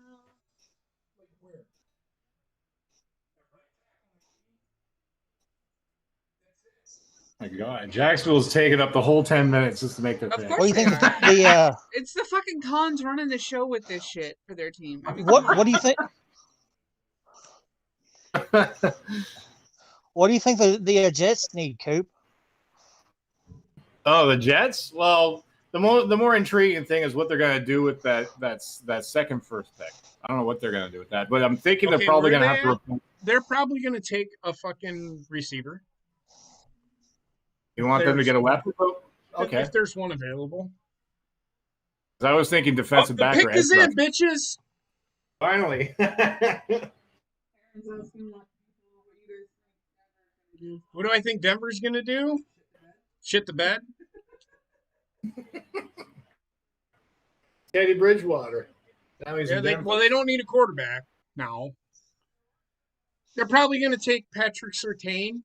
My God, Jacksonville's taking up the whole 10 minutes just to make their pick. What do you think? It's the fucking Cons running the show with this shit for their team. I mean, what do you think? What do you think the Jets need, Coop? Oh, the Jets? Well, the more intriguing thing is what they're going to do with that second first pick. I don't know what they're going to do with that, but I'm thinking they're probably going to have to. They're probably going to take a fucking receiver. You want them to get a weapon? Okay. If there's one available. I was thinking defensive back. The pick is in, bitches. Finally. What do I think Denver's going to do? Shit the bed? Teddy Bridgewater. They don't need a quarterback now. They're probably going to take Patrick Surtain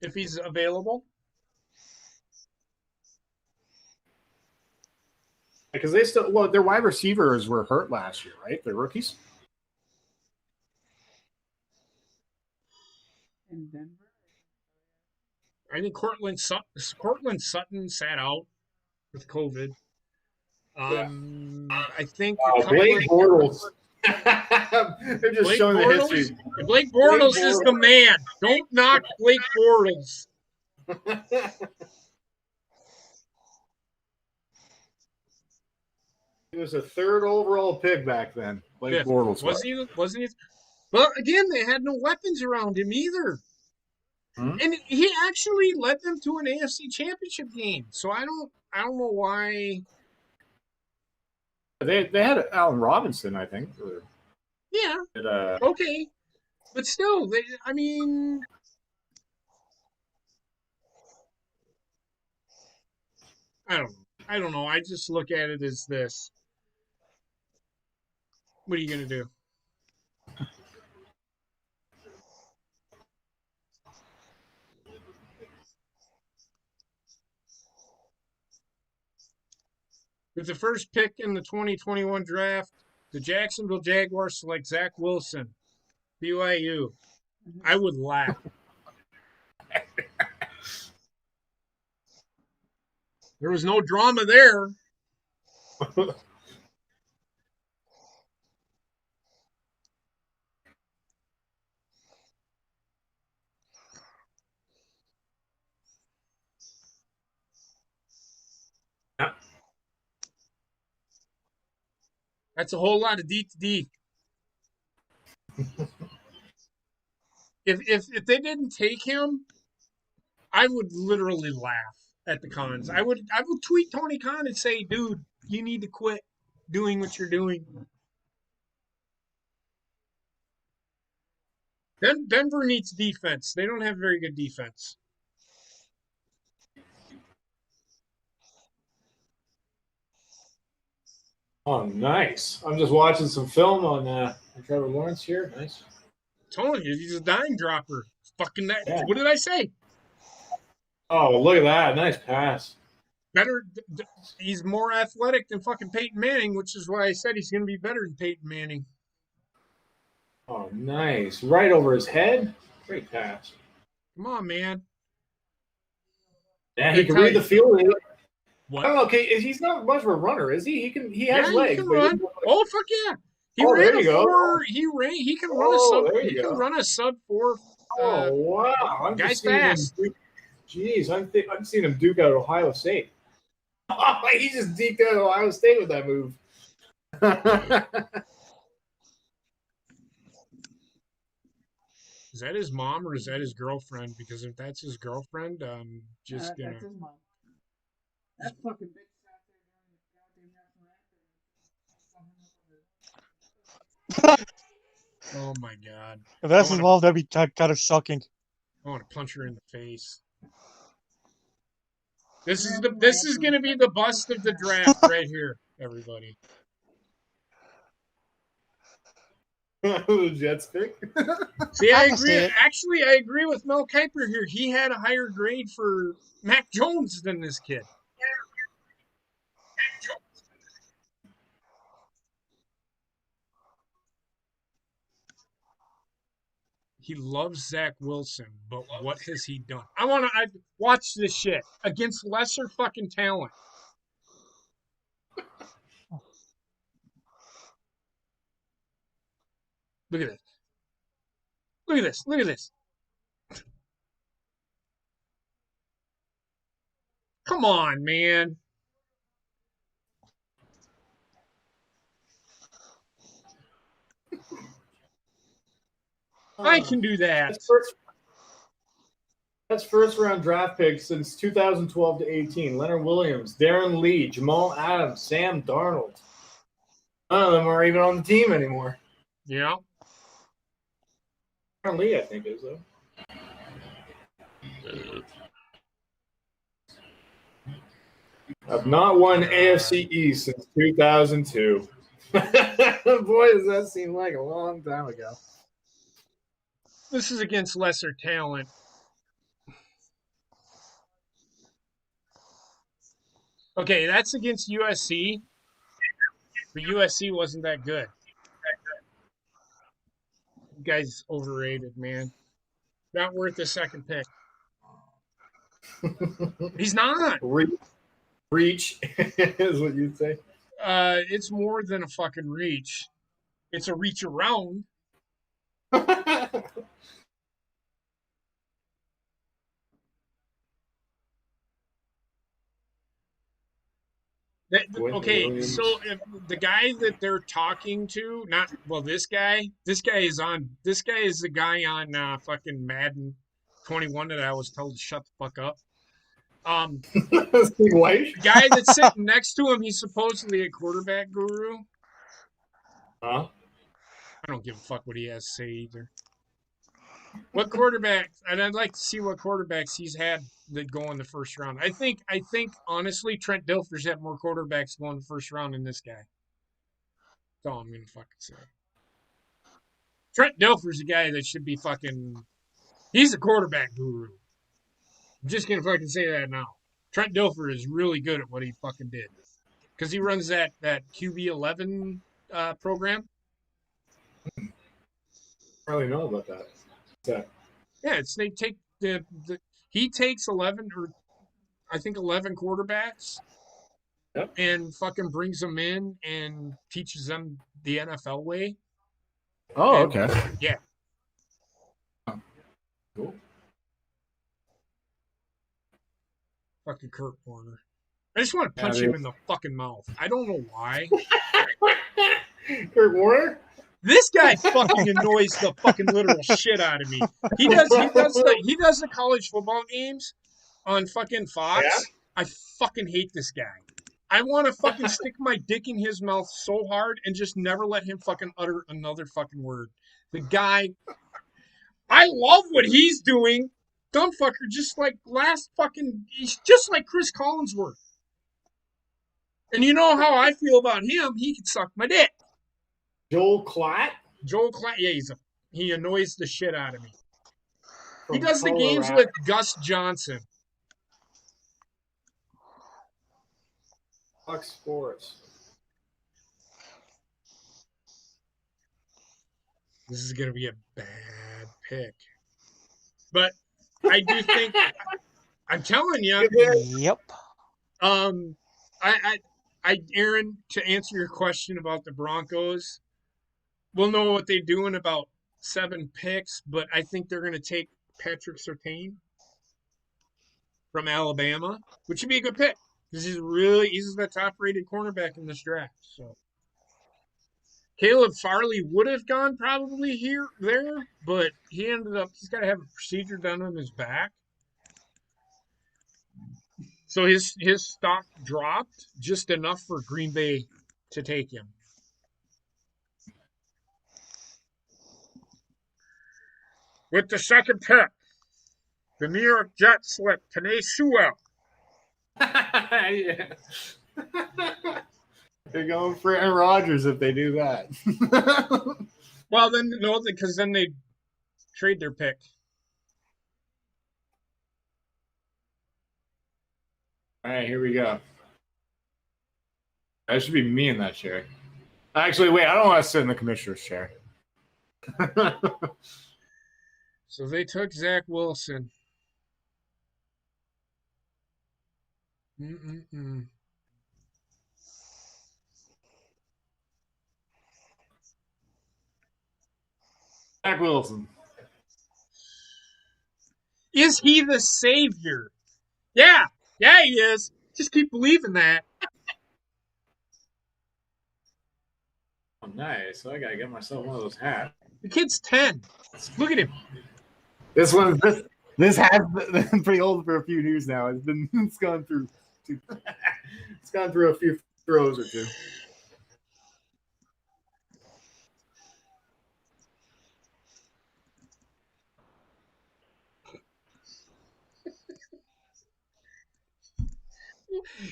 if he's available. Because their wide receivers were hurt last year, right? They're rookies. In Denver? I think Cortland Sutton sat out with COVID. I think Blake Bortles. They're just Blake showing Bortles? the history. Blake Bortles is the man. Don't knock Blake Bortles. He was a 3rd overall pick back then. Blake Fifth. Bortles Wasn't he? Well, again, they had no weapons around him either. Hmm? And he actually led them to an AFC Championship game. So I don't know why. They had Allen Robinson, I think. Yeah. Okay. But still, I don't know. I just look at it as this. What are you going to do? With the first pick in the 2021 draft, the Jacksonville Jaguars select Zach Wilson, BYU. I would laugh. There was no drama there. That's a whole lot of D to D. If they didn't take him, I would literally laugh at the Cons. I would tweet Tony Khan and say, dude, you need to quit doing what you're doing. Denver needs defense. They don't have very good defense. Oh, nice. I'm just watching some film on Trevor Lawrence here. Nice. I'm telling you, he's a dime dropper. Fucking that. Yeah. What did I say? Oh, look at that. Nice pass. Better. He's more athletic than fucking Peyton Manning, which is why I said he's going to be better than Peyton Manning. Oh, nice. Right over his head. Great pass. Come on, man. Yeah, he can read the field. What? I don't know. Okay, he's not much of a runner, is he? He has legs. He can run. Oh, fuck yeah. He ran a 4. He can run a sub. He can run a sub 4. Oh wow! Guy's fast. Jeez, I'm seeing him duke out Ohio State. Oh, he just deked out Ohio State with that move. Is that his mom or is that his girlfriend? Because if that's his girlfriend, just That's his mom. That fucking bitch sat there during the Oh my god! If that's involved, that'd be kind of shocking. I want to punch her in the face. This is going to be the bust of the draft right here, everybody. The Jets pick. See, I agree. Actually, I agree with Mel Kiper here. He had a higher grade for Mac Jones than this kid. He loves Zach Wilson, but what has he done? I watch this shit against lesser fucking talent. Look at this. Look at this. Look at this. Come on, man. I can do that. That's first round draft picks since 2012 to 18. Leonard Williams, Darren Lee, Jamal Adams, Sam Darnold. None of them are even on the team anymore. Yeah. Darren Lee, I think, is though. I've not won AFC East since 2002. Boy, does that seem like a long time ago. This is against lesser talent. Okay, that's against USC. But USC wasn't that good. You guys overrated, man. Not worth the second pick. He's not. Reach is what you'd say. It's more than a fucking reach. It's a reach around. Okay, so if the guy that they're talking to, this guy is the guy on fucking Madden 21 that I was told to shut the fuck up. The guy that's sitting next to him, he's supposedly a quarterback guru. Huh? I don't give a fuck what he has to say either. What quarterback? And I'd like to see what quarterbacks he's had that go in the first round. I think honestly, Trent Dilfer's had more quarterbacks go in the first round than this guy. That's all I'm gonna fucking say. Trent Dilfer's a guy that should be fucking. He's a quarterback guru. I'm just gonna fucking say that now. Trent Dilfer is really good at what he fucking did because he runs that QB11 program. I don't really know about that. Yeah, they take he takes 11 or I think 11 quarterbacks. Yep. And fucking brings them in and teaches them the NFL way. Oh, okay. Yeah. Cool. Fucking Kurt Warner. I just want to punch him in the fucking mouth. I don't know why. Kurt Warner? This guy fucking annoys the fucking literal shit out of me. He does the college football games on fucking Fox. Yeah? I fucking hate this guy. I want to fucking stick my dick in his mouth so hard and just never let him fucking utter another fucking word. The guy, I love what he's doing. Dumb fucker, just like he's just like Chris Collinsworth. And you know how I feel about him. He can suck my dick. Joel Klatt? Yeah, he annoys the shit out of me. He does the games with Gus Johnson. Fox Sports. This is going to be a bad pick. But I do think, I'm telling you. Yep. Aaron, to answer your question about the Broncos, we'll know what they do in about 7 picks, but I think they're going to take Patrick Surtain from Alabama, which would be a good pick because he's the top-rated cornerback in this draft. So Caleb Farley would have gone probably there, but he's got to have a procedure done on his back. So his stock dropped just enough for Green Bay to take him. With the second pick, the New York Jets select Penei Sewell. Yeah. They're going for Aaron Rodgers if they do that. Well, then no, because then they trade their pick. All right, here we go. That should be me in that chair. Actually, wait, I don't want to sit in the commissioner's chair. So they took Zach Wilson. Zach Wilson. Is he the savior? Yeah, he is. Just keep believing that. Oh, nice. So I gotta get myself one of those hats. The kid's 10. Look at him. This has been pretty old for a few years now. It's gone through a few throws or two.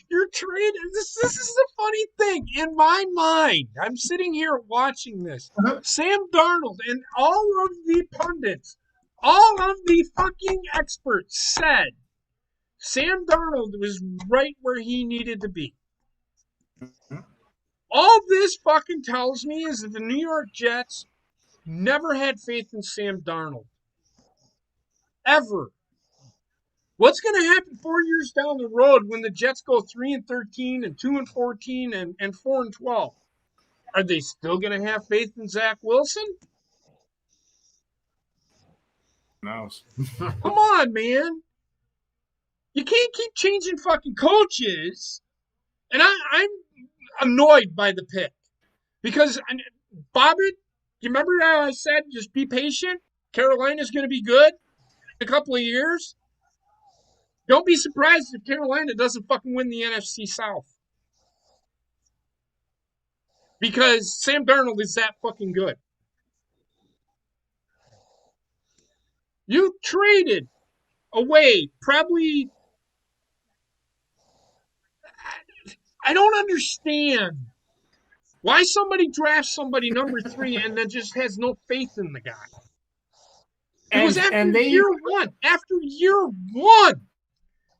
You're trading. This is the funny thing. In my mind, I'm sitting here watching this. Sam Darnold and all of the pundits, all of the fucking experts said Sam Darnold was right where he needed to be. All this fucking tells me is that the New York Jets never had faith in Sam Darnold. Ever. What's going to happen 4 years down the road when the Jets go 3-13 and 2-14 and 4-12? Are they still going to have faith in Zach Wilson? Who knows? Come on, man. You can't keep changing fucking coaches. And I'm annoyed by the pick. Because, Bobbit, you remember how I said just be patient? Carolina's going to be good in a couple of years. Don't be surprised if Carolina doesn't fucking win the NFC South. Because Sam Darnold is that fucking good. You traded away probably... I don't understand why somebody drafts somebody number 3 and then just has no faith in the guy. It was after year one. After year one.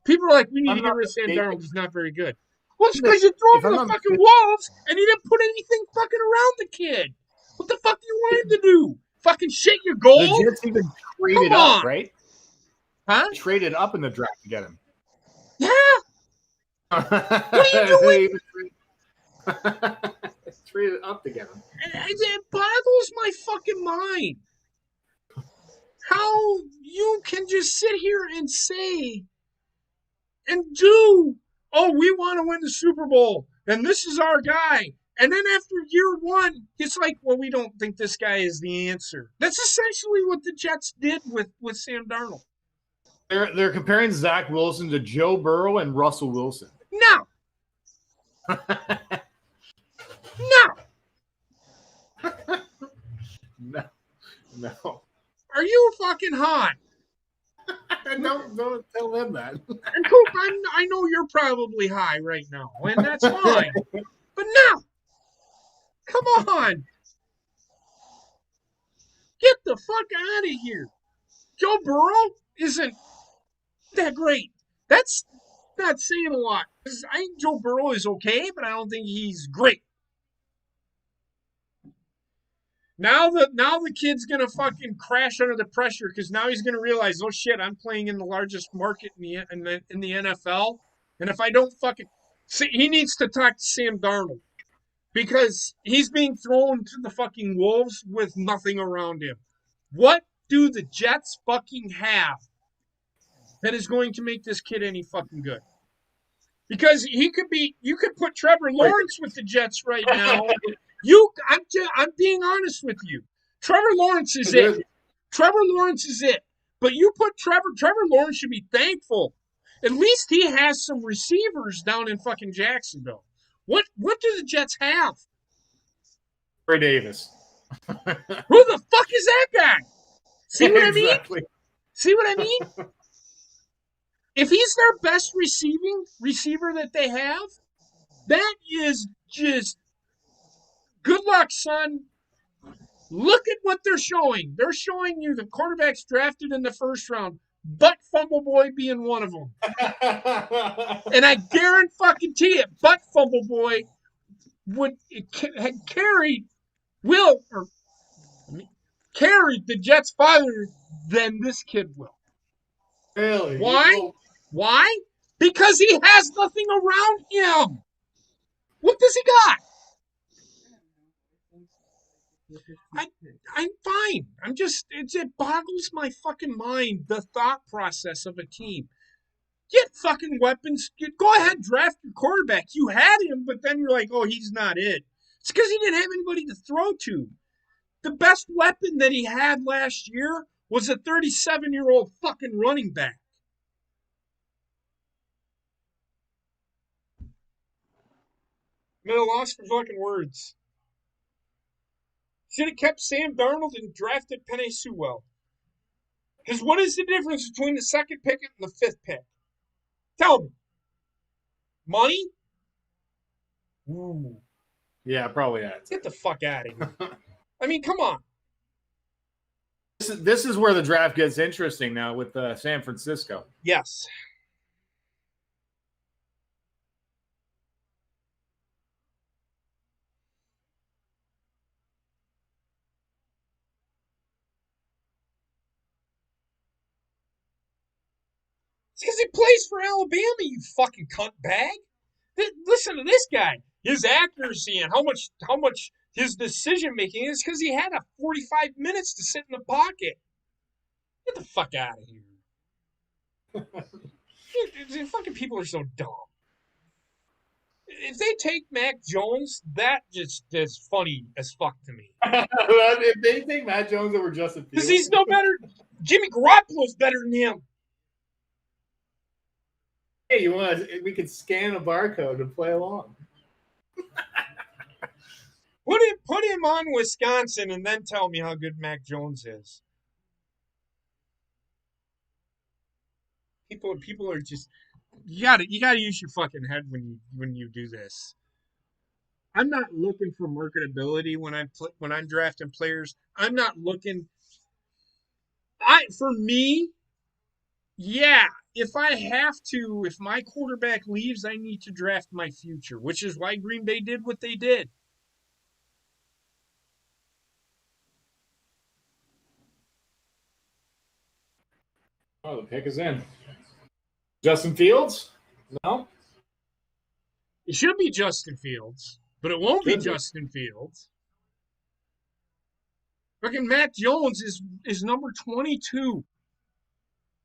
People are like, we need to get rid of Sam Darnold. He's not very good. Well, it's because you threw him to the fucking wolves and you didn't put anything fucking around the kid. What the fuck do you want him to do? Fucking shit your goals? The Jets even traded up, right? Huh? Traded up in the draft to get him. Yeah. What are you doing? Traded up to get him. It boggles my fucking mind how you can just sit here and say and do, oh, we want to win the Super Bowl, and this is our guy. And then after year one, it's like, well, we don't think this guy is the answer. That's essentially what the Jets did with Sam Darnold. They're comparing Zach Wilson to Joe Burrow and Russell Wilson. No. No. No. Are you fucking hot? Don't tell them that. And Coop, I know you're probably high right now, and that's fine. But no. Come on. Get the fuck out of here. Joe Burrow isn't that great. That's not saying a lot. I think Joe Burrow is okay, but I don't think he's great. Now the kid's gonna fucking crash under the pressure because now he's gonna realize, oh shit, I'm playing in the largest market in the NFL, and if I don't fucking see, he needs to talk to Sam Darnold because he's being thrown to the fucking wolves with nothing around him. What do the Jets fucking have that is going to make this kid any fucking good? Because you could put Trevor Lawrence with the Jets right now. I'm being honest with you. Trevor Lawrence is it. Trevor Lawrence is it. But you put Trevor Lawrence should be thankful. At least he has some receivers down in fucking Jacksonville. What do the Jets have? Trey Davis. Who the fuck is that guy? See what exactly. I mean? See what I mean? If he's their best receiver that they have, that is just good luck, son. Look at what they're showing. They're showing you the quarterbacks drafted in the first round, Butt Fumble Boy being one of them. And I guarantee it, Butt Fumble Boy had carried the Jets farther than this kid will. Really? Why? Why? Because he has nothing around him. What does he got? I'm fine. It boggles my fucking mind, the thought process of a team. Get fucking weapons. Go ahead, draft your quarterback. You had him, but then you're like, oh, he's not it. It's because he didn't have anybody to throw to. The best weapon that he had last year was a 37-year-old fucking running back. I'm at a loss for fucking words. Should have kept Sam Darnold and drafted Penei Sewell. Because what is the difference between the second pick and the fifth pick? Tell me. Money? Ooh. Yeah, probably that. Get the fuck out of here. I mean, come on. This is where the draft gets interesting now with San Francisco. Yes. because he plays for Alabama, you fucking cunt bag. Listen to this guy. His accuracy and how much his decision making is because he had a 45 minutes to sit in the pocket. Get the fuck out of here. The fucking people are so dumb. If they take Mac Jones, that just is funny as fuck to me. If they take Matt Jones over Justin Fields, because he's no better. Jimmy Garoppolo's better than him. Hey, we could scan a barcode and play along. Put him on Wisconsin and then tell me how good Mac Jones is. People are just you gotta use your fucking head when you do this. I'm not looking for marketability when I'm drafting players. I'm not looking. For me, yeah. If my quarterback leaves, I need to draft my future, which is why Green Bay did what they did. Oh, the pick is in. Justin Fields? No? It should be Justin Fields, but it won't be Justin Fields. Fucking Mac Jones is number 22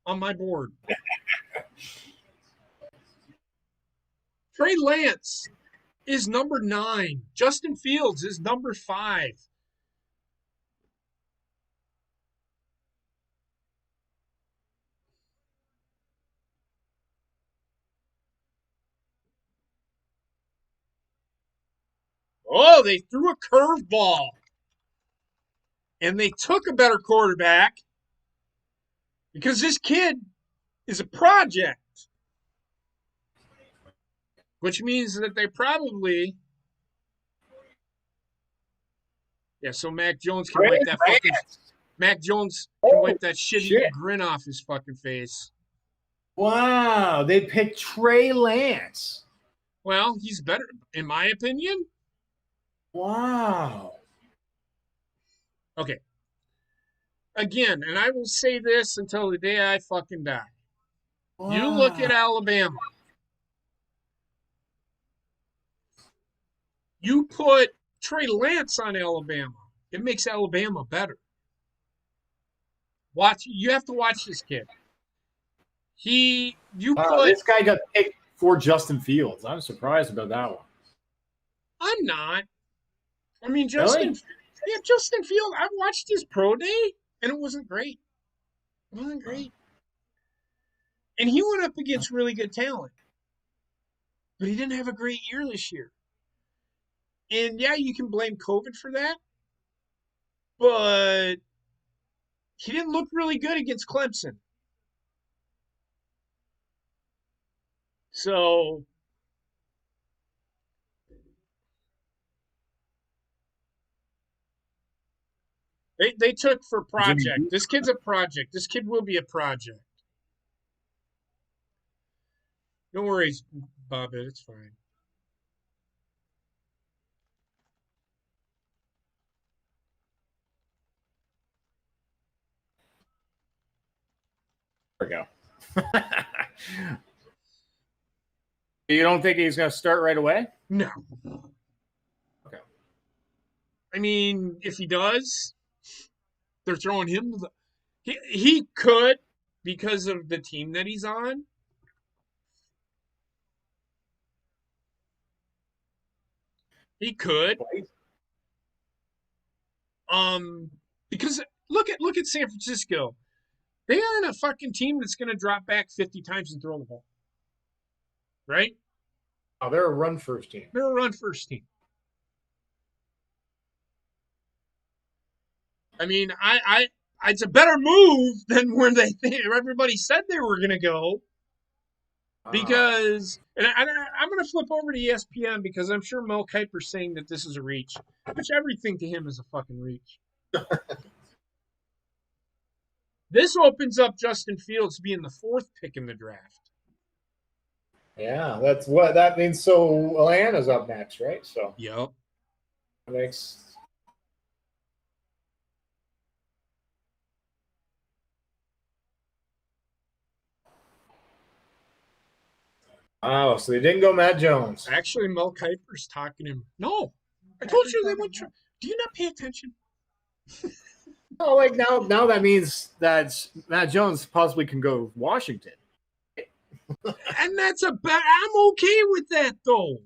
on my board. Trey Lance is number 9. Justin Fields is number 5. Oh, they threw a curveball. And they took a better quarterback because this kid is a project. Which means that they probably... Yeah, so Mac Jones can wipe that fucking... Mac Jones can wipe that shitty grin off his fucking face. Wow, they picked Trey Lance. Well, he's better, in my opinion. Wow. Okay. Again, and I will say this until the day I fucking die. Wow. You look at Alabama. You put Trey Lance on Alabama. It makes Alabama better. You have to watch this kid. This guy got picked for Justin Fields. I'm surprised about that one. I'm not. I mean, Justin Fields, I watched his pro day, and it wasn't great. It wasn't great. And he went up against really good talent. But he didn't have a great year this year. And yeah, you can blame COVID for that. But he didn't look really good against Clemson. So they took for project. This kid's a project. This kid will be a project. No worries, Bob. It's fine. There we go. You don't think he's going to start right away? No. Okay. I mean, if he does, they're throwing him to the... He could because of the team that he's on. He could. Because look at San Francisco. They aren't a fucking team that's going to drop back 50 times and throw the ball. Right? Oh, they're a run-first team. They're a run-first team. I mean, it's a better move than where everybody said they were going to go. Because, and I'm going to flip over to ESPN because I'm sure Mel Kiper's saying that this is a reach, which everything to him is a fucking reach. This opens up Justin Fields being the 4th pick in the draft. Yeah, that's what that means. So Atlanta's up next, right? So yep. Next. Oh, so they didn't go Matt Jones. Actually, Mel Kiper's talking to him. No, I told you they went. Do you not pay attention? Oh, like now that means that Matt Jones possibly can go Washington. And that's I'm okay with that, though.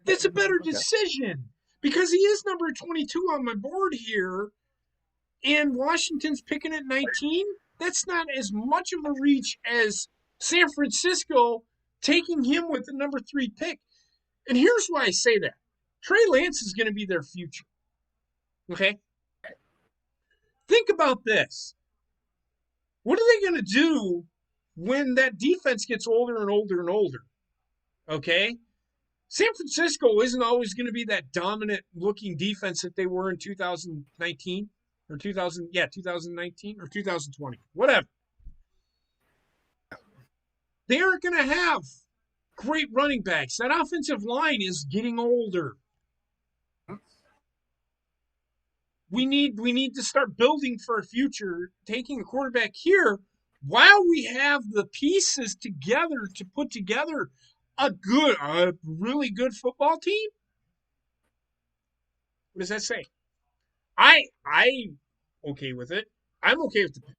That's a better Okay. decision because he is number 22 on my board here, and Washington's picking at 19. That's not as much of a reach as San Francisco taking him with the number 3 pick. And here's why I say that. Trey Lance is going to be their future. Okay? Think about this. What are they going to do when that defense gets older and older and older? Okay? San Francisco isn't always going to be that dominant looking defense that they were in 2019 or 2019 or 2020, whatever. They aren't going to have great running backs. That offensive line is getting older. We need to start building for a future, taking a quarterback here while we have the pieces together to put together a really good football team. What does that say? I okay with it. I'm okay with the pick.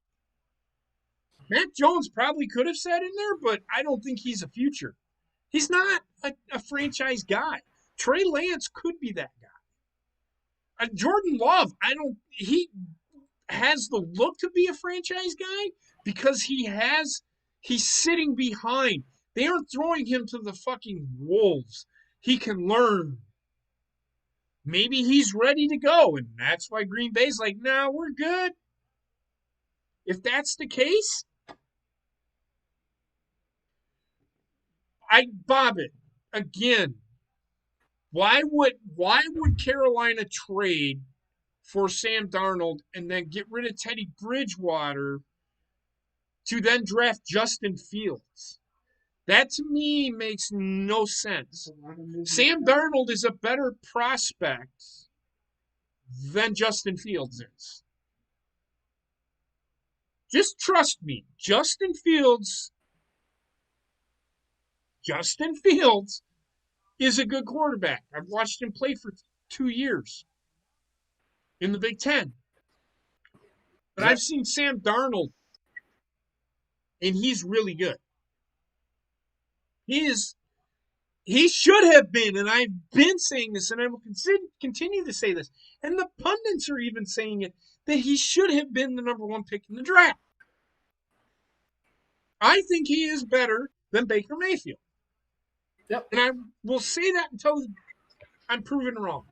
Matt Jones probably could have sat in there, but I don't think he's a future. He's not a franchise guy. Trey Lance could be that guy. Jordan Love, he has the look to be a franchise guy because he's sitting behind. They aren't throwing him to the fucking wolves. He can learn. Maybe he's ready to go, and that's why Green Bay's like, nah, we're good. If that's the case, I bob it again. Why would Carolina trade for Sam Darnold and then get rid of Teddy Bridgewater to then draft Justin Fields? That to me makes no sense. Sam Darnold is a better prospect than Justin Fields is. Just trust me. Justin Fields is a good quarterback. I've watched him play for 2 years in the Big Ten. But I've seen Sam Darnold, and he's really good. He should have been, and I've been saying this, and I will continue to say this, and the pundits are even saying it, that he should have been the number 1 pick in the draft. I think he is better than Baker Mayfield. Yep. And I will say that until I'm proven wrong.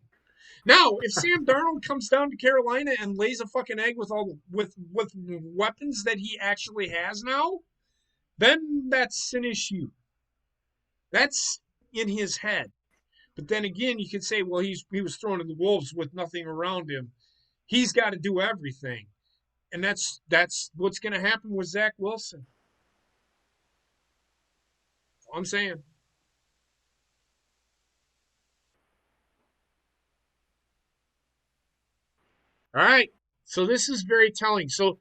Now, if Sam Darnold comes down to Carolina and lays a fucking egg with weapons that he actually has now, then that's an issue. That's in his head. But then again, you could say, well, he was thrown to the wolves with nothing around him. He's got to do everything. And that's what's going to happen with Zach Wilson. That's all I'm saying. All right. So this is very telling. So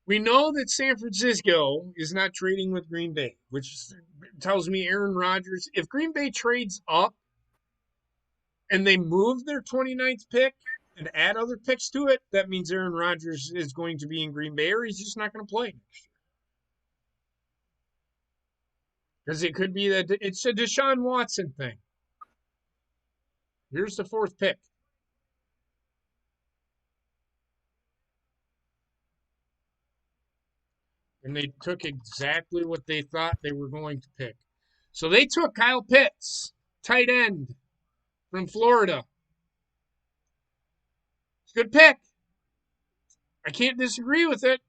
we know that San Francisco is not trading with Green Bay, which tells me Aaron Rodgers, if Green Bay trades up and they move their 29th pick and add other picks to it, that means Aaron Rodgers is going to be in Green Bay or he's just not going to play next year. Because it could be that it's a Deshaun Watson thing. Here's the 4th pick. And they took exactly what they thought they were going to pick. So they took Kyle Pitts, tight end from Florida. It's a good pick. I can't disagree with it.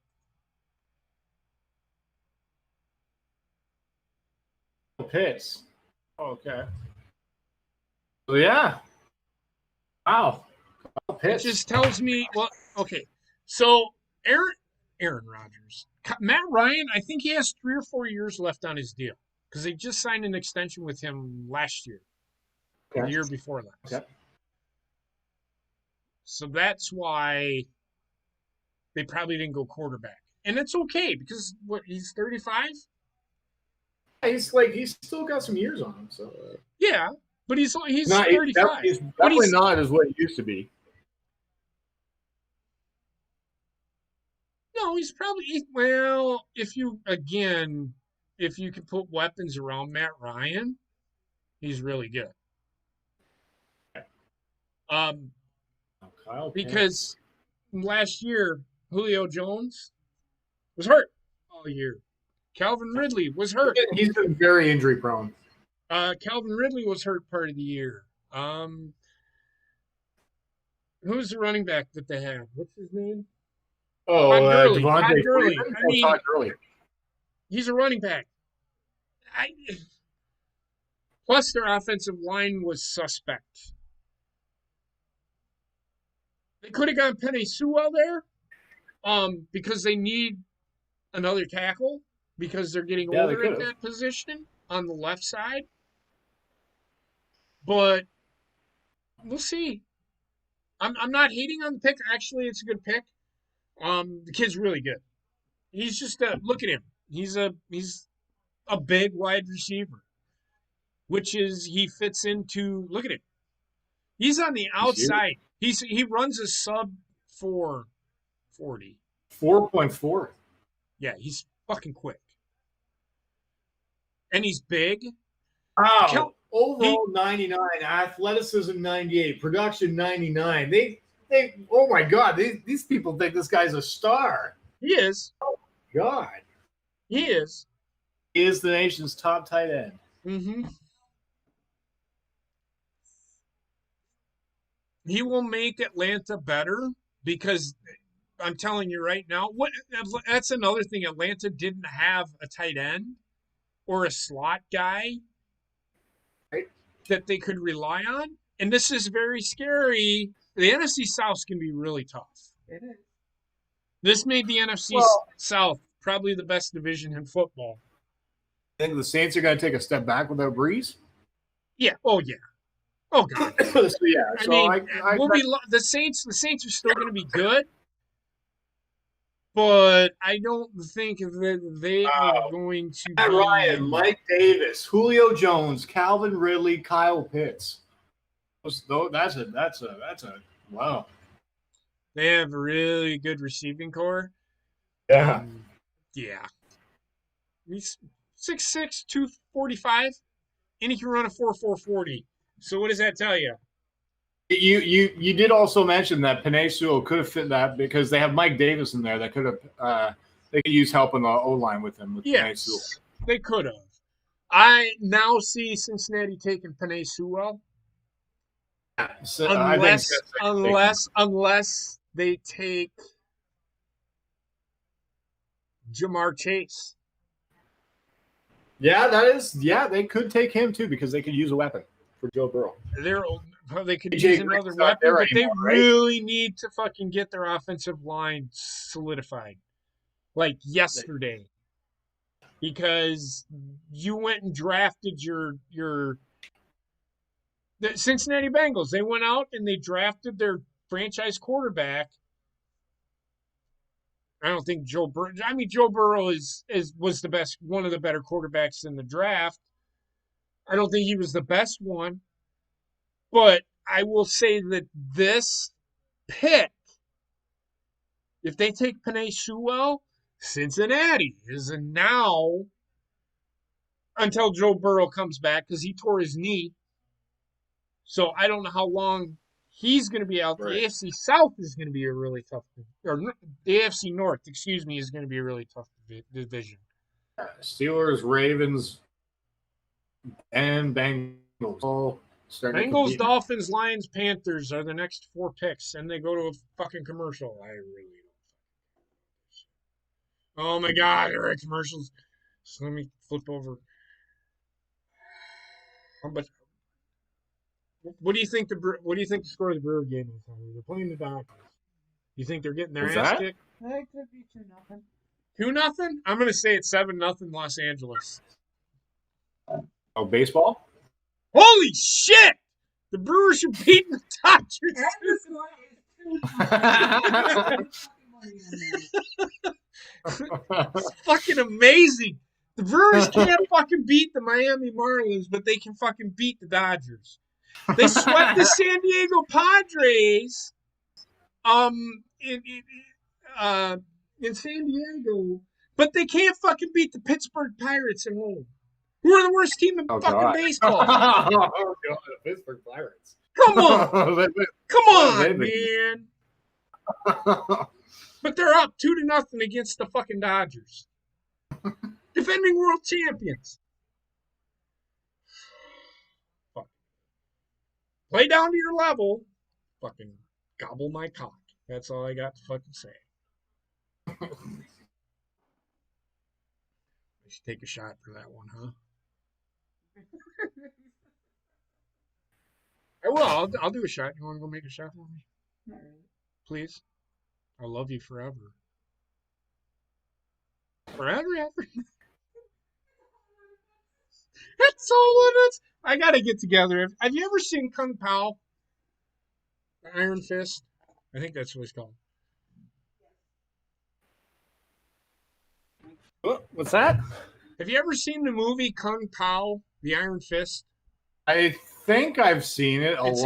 Pitts. Okay. So yeah. Wow. It just tells me, well, okay. So Aaron Rodgers. Matt Ryan, I think he has 3 or 4 years left on his deal because they just signed an extension with him last year, the year before last. Okay. So that's why they probably didn't go quarterback. And it's okay because, he's 35? he's still got some years on him. So yeah, but he's not, 35. He's definitely not as what he used to be. No, he's probably well. If you can put weapons around Matt Ryan, he's really good. Kyle Because last year Julio Jones was hurt all year. Calvin Ridley was hurt. He's been very injury prone. Calvin Ridley was hurt part of the year. Who's the running back that they have? What's his name? Oh, Todd Gurley. I mean, Todd Gurley. He's a running back. Plus, their offensive line was suspect. They could have gone Penei Sewell there, because they need another tackle because they're getting older at that position on the left side. But we'll see. I'm not hating on the pick. Actually, it's a good pick. The kid's really good. He's just look at him. He's a big wide receiver, which is he fits into. Look at him. He's on the outside. He runs a sub 4.40. 4.4. Yeah, he's fucking quick, and he's big. Wow. Overall 99, athleticism 98, production 99. They oh my God, these people think this guy's a star. He is. Oh my God. He is. He is the nation's top tight end. Mm-hmm. He will make Atlanta better because I'm telling you right now, that's another thing. Atlanta didn't have a tight end or a slot guy that they could rely on. And this is very scary. The NFC South can be really tough. It is. This made the NFC South probably the best division in football. Think the Saints are going to take a step back without Breeze? Yeah. Oh, yeah. Oh, God. So, yeah. The Saints are still going to be good. But I don't think that they are going to Matt Ryan, Mike Davis, Julio Jones, Calvin Ridley, Kyle Pitts. That's a wow. They have a really good receiving core. Yeah. Yeah. He's 6'6", 245, and he can run a 4.40. So what does that tell you? You did also mention that Penei Sewell could have fit that because they have Mike Davis in there that could have they could use help in the O-line with him. Penei Sewell. They could have. I now see Cincinnati taking Penei Sewell. So, unless they take Jamar Chase. Yeah, they could take him too because they could use a weapon for Joe Burrow. They could use another weapon, but they really need to fucking get their offensive line solidified, like yesterday, because you went and drafted the Cincinnati Bengals. They went out and they drafted their franchise quarterback. I don't think Joe Burrow. I mean, Joe Burrow was the best, one of the better quarterbacks in the draft. I don't think he was the best one, but I will say that this pick, if they take Penei Sewell, Cincinnati is a now until Joe Burrow comes back because he tore his knee. So I don't know how long he's going to be out. Right. The AFC South is going to be a really tough, or the AFC North, excuse me, is going to be a really tough division. Steelers, Ravens, and Bengals. Bengals, Dolphins, Lions, Panthers are the next 4 picks, and they go to a fucking commercial. I really don't. Oh my God, there are commercials. So let me flip over. But what do you think the score of the Brewer game is? They're playing the Dodgers. You think they're getting their ass kicked? It could be 2-0. 2-0? I'm gonna say it's 7-0 Los Angeles. Oh, baseball? Holy shit! The Brewers are beating the Dodgers. It's fucking amazing. The Brewers can't fucking beat the Miami Marlins, but they can fucking beat the Dodgers. They swept the San Diego Padres in San Diego, but they can't fucking beat the Pittsburgh Pirates at home, who are the worst team in fucking baseball. Oh, God, the Pittsburgh Pirates. Come on. Come on, man. But they're up 2-0 against the fucking Dodgers. Defending world champions. Fuck. Play down to your level. Fucking gobble my cock. That's all I got to fucking say. I should take a shot for that one, huh? I will. I'll do a shot. You want to go make a shot for me? All right. Please? I'll love you forever. Forever, ever. That's all it is. I gotta get together. Have you ever seen Kung Pao? The Iron Fist? I think that's what it's called. What's that? Have you ever seen the movie Kung Pao, the Iron Fist? I think I've seen it it's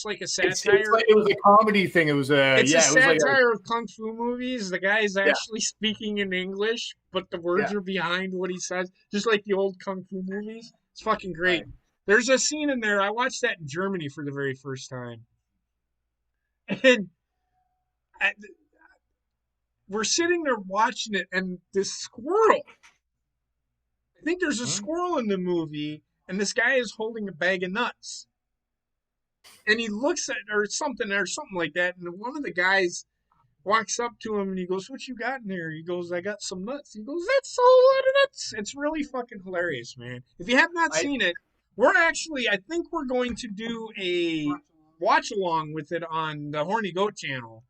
like a satire. It was a comedy thing. It was a satire of kung fu movies. The guy is actually speaking in English, but the words are behind what he says, just like the old kung fu movies. It's fucking great. Right. There's a scene in there. I watched that in Germany for the very first time, and we're sitting there watching it, and this squirrel. I think there's a squirrel in the movie, and this guy is holding a bag of nuts. And he looks at or something like that, and one of the guys walks up to him and he goes, "What you got in there?" He goes, "I got some nuts." He goes, "That's a whole lot of nuts." It's really fucking hilarious, man. If you have not seen it, I think we're going to do a watch along with it on the Horny Goat channel.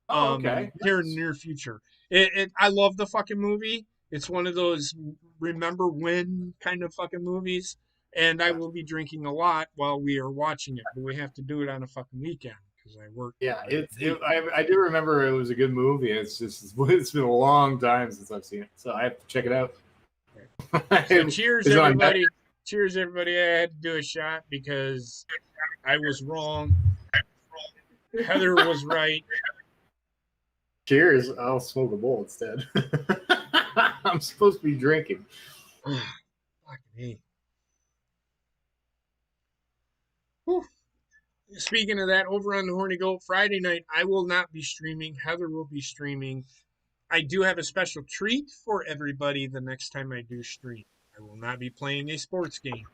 Okay. Here in the near future. I love the fucking movie. It's one of those remember when kind of fucking movies. And I will be drinking a lot while we are watching it. But we have to do it on a fucking weekend because I work. Yeah, I do remember it was a good movie. It's been a long time since I've seen it. So I have to check it out. So cheers, everybody. Cheers, everybody. I had to do a shot because I was wrong. Heather was right. Cheers. I'll smoke a bowl instead. I'm supposed to be drinking. Fucking me. Whew. Speaking of that, over on the Horny Goat Friday night, I will not be streaming. Heather will be streaming. I do have a special treat for everybody the next time I do stream. I will not be playing a sports game.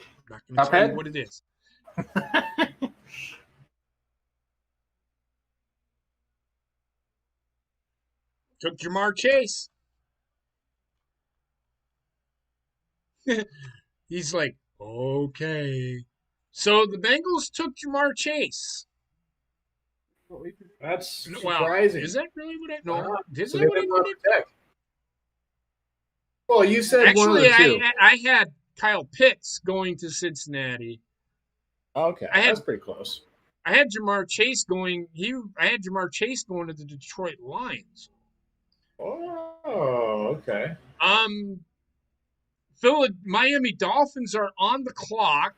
I'm not going to tell you what it is. Took Jamar Chase. He's like, okay. So the Bengals took Jamar Chase. That's surprising. Is that really what I know? Is that what I predicted? Well, you said actually, one of the two. I had Kyle Pitts going to Cincinnati. Okay, that's pretty close. I had Jamar Chase going. I had Jamar Chase going to the Detroit Lions. Oh, okay. Miami Dolphins are on the clock.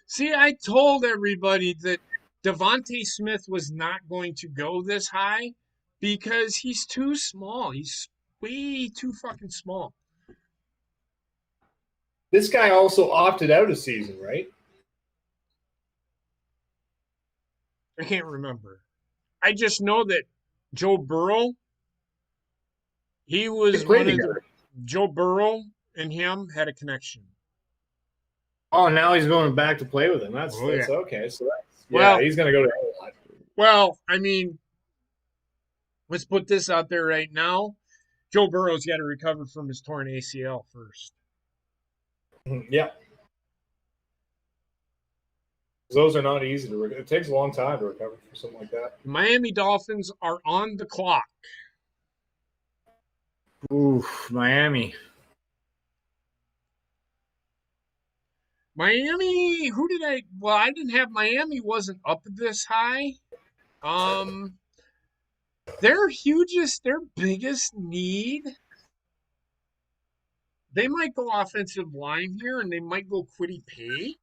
See, I told everybody that Devontae Smith was not going to go this high because he's too small. He's way too fucking small. This guy also opted out of season, right? I can't remember. I just know that Joe Burrow, Joe Burrow and him had a connection. Oh, now he's going back to play with him. That's okay. So he's going to go to hell. Well, I mean, let's put this out there right now. Joe Burrow's got to recover from his torn ACL first. Yeah. Those are not easy to recover. It takes a long time to recover from something like that. Miami Dolphins are on the clock. Oof, Miami. Miami, who did I? Well, I didn't have Miami wasn't up this high. Their biggest need. They might go offensive line here, and they might go Kwity Paye.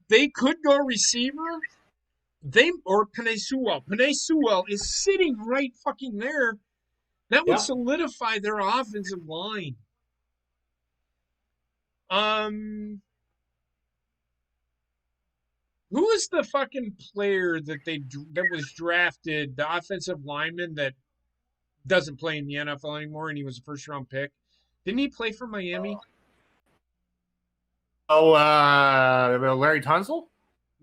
They could go receiver. Or Penei Sewell. Penei Sewell is sitting right fucking there. That would solidify their offensive line. Who is the fucking player that was drafted, the offensive lineman that doesn't play in the NFL anymore, and he was a first round pick? Didn't he play for Miami? Larry Tunsil?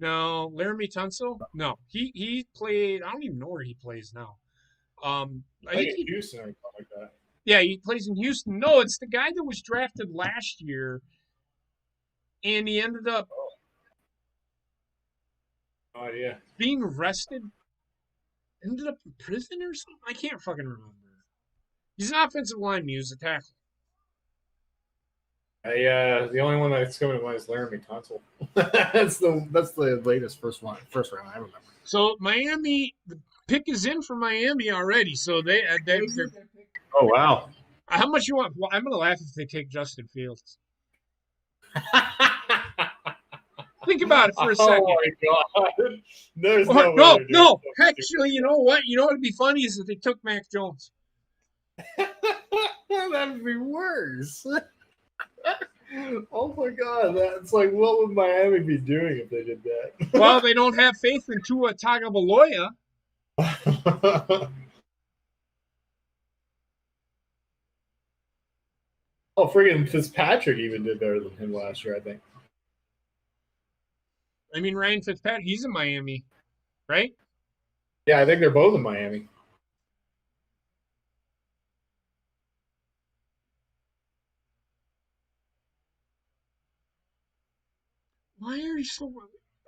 No, Laramie Tunsil? No, he played. I don't even know where he plays now. I think Houston or something like that. Yeah, he plays in Houston. No, it's the guy that was drafted last year, and he ended up being arrested. Ended up in prison or something. I can't fucking remember. He's an offensive lineman. He was a tackle. The only one that's coming to mind is Laramie Tunsil. that's the latest first round I remember. So Miami, the pick is in for Miami already. So they're oh wow! How much you want? Well, I'm gonna laugh if they take Justin Fields. Think about it for a second. Oh my god! There's no. Actually, you know what? You know what'd be funny is if they took Mac Jones. That'd be worse. Oh my god! That's like, what would Miami be doing if they did that? Well, they don't have faith in Tua Tagovailoa. Oh, friggin' Fitzpatrick even did better than him last year, I think. I mean, Ryan Fitzpatrick, he's in Miami, right? Yeah, I think they're both in Miami. Why are you so...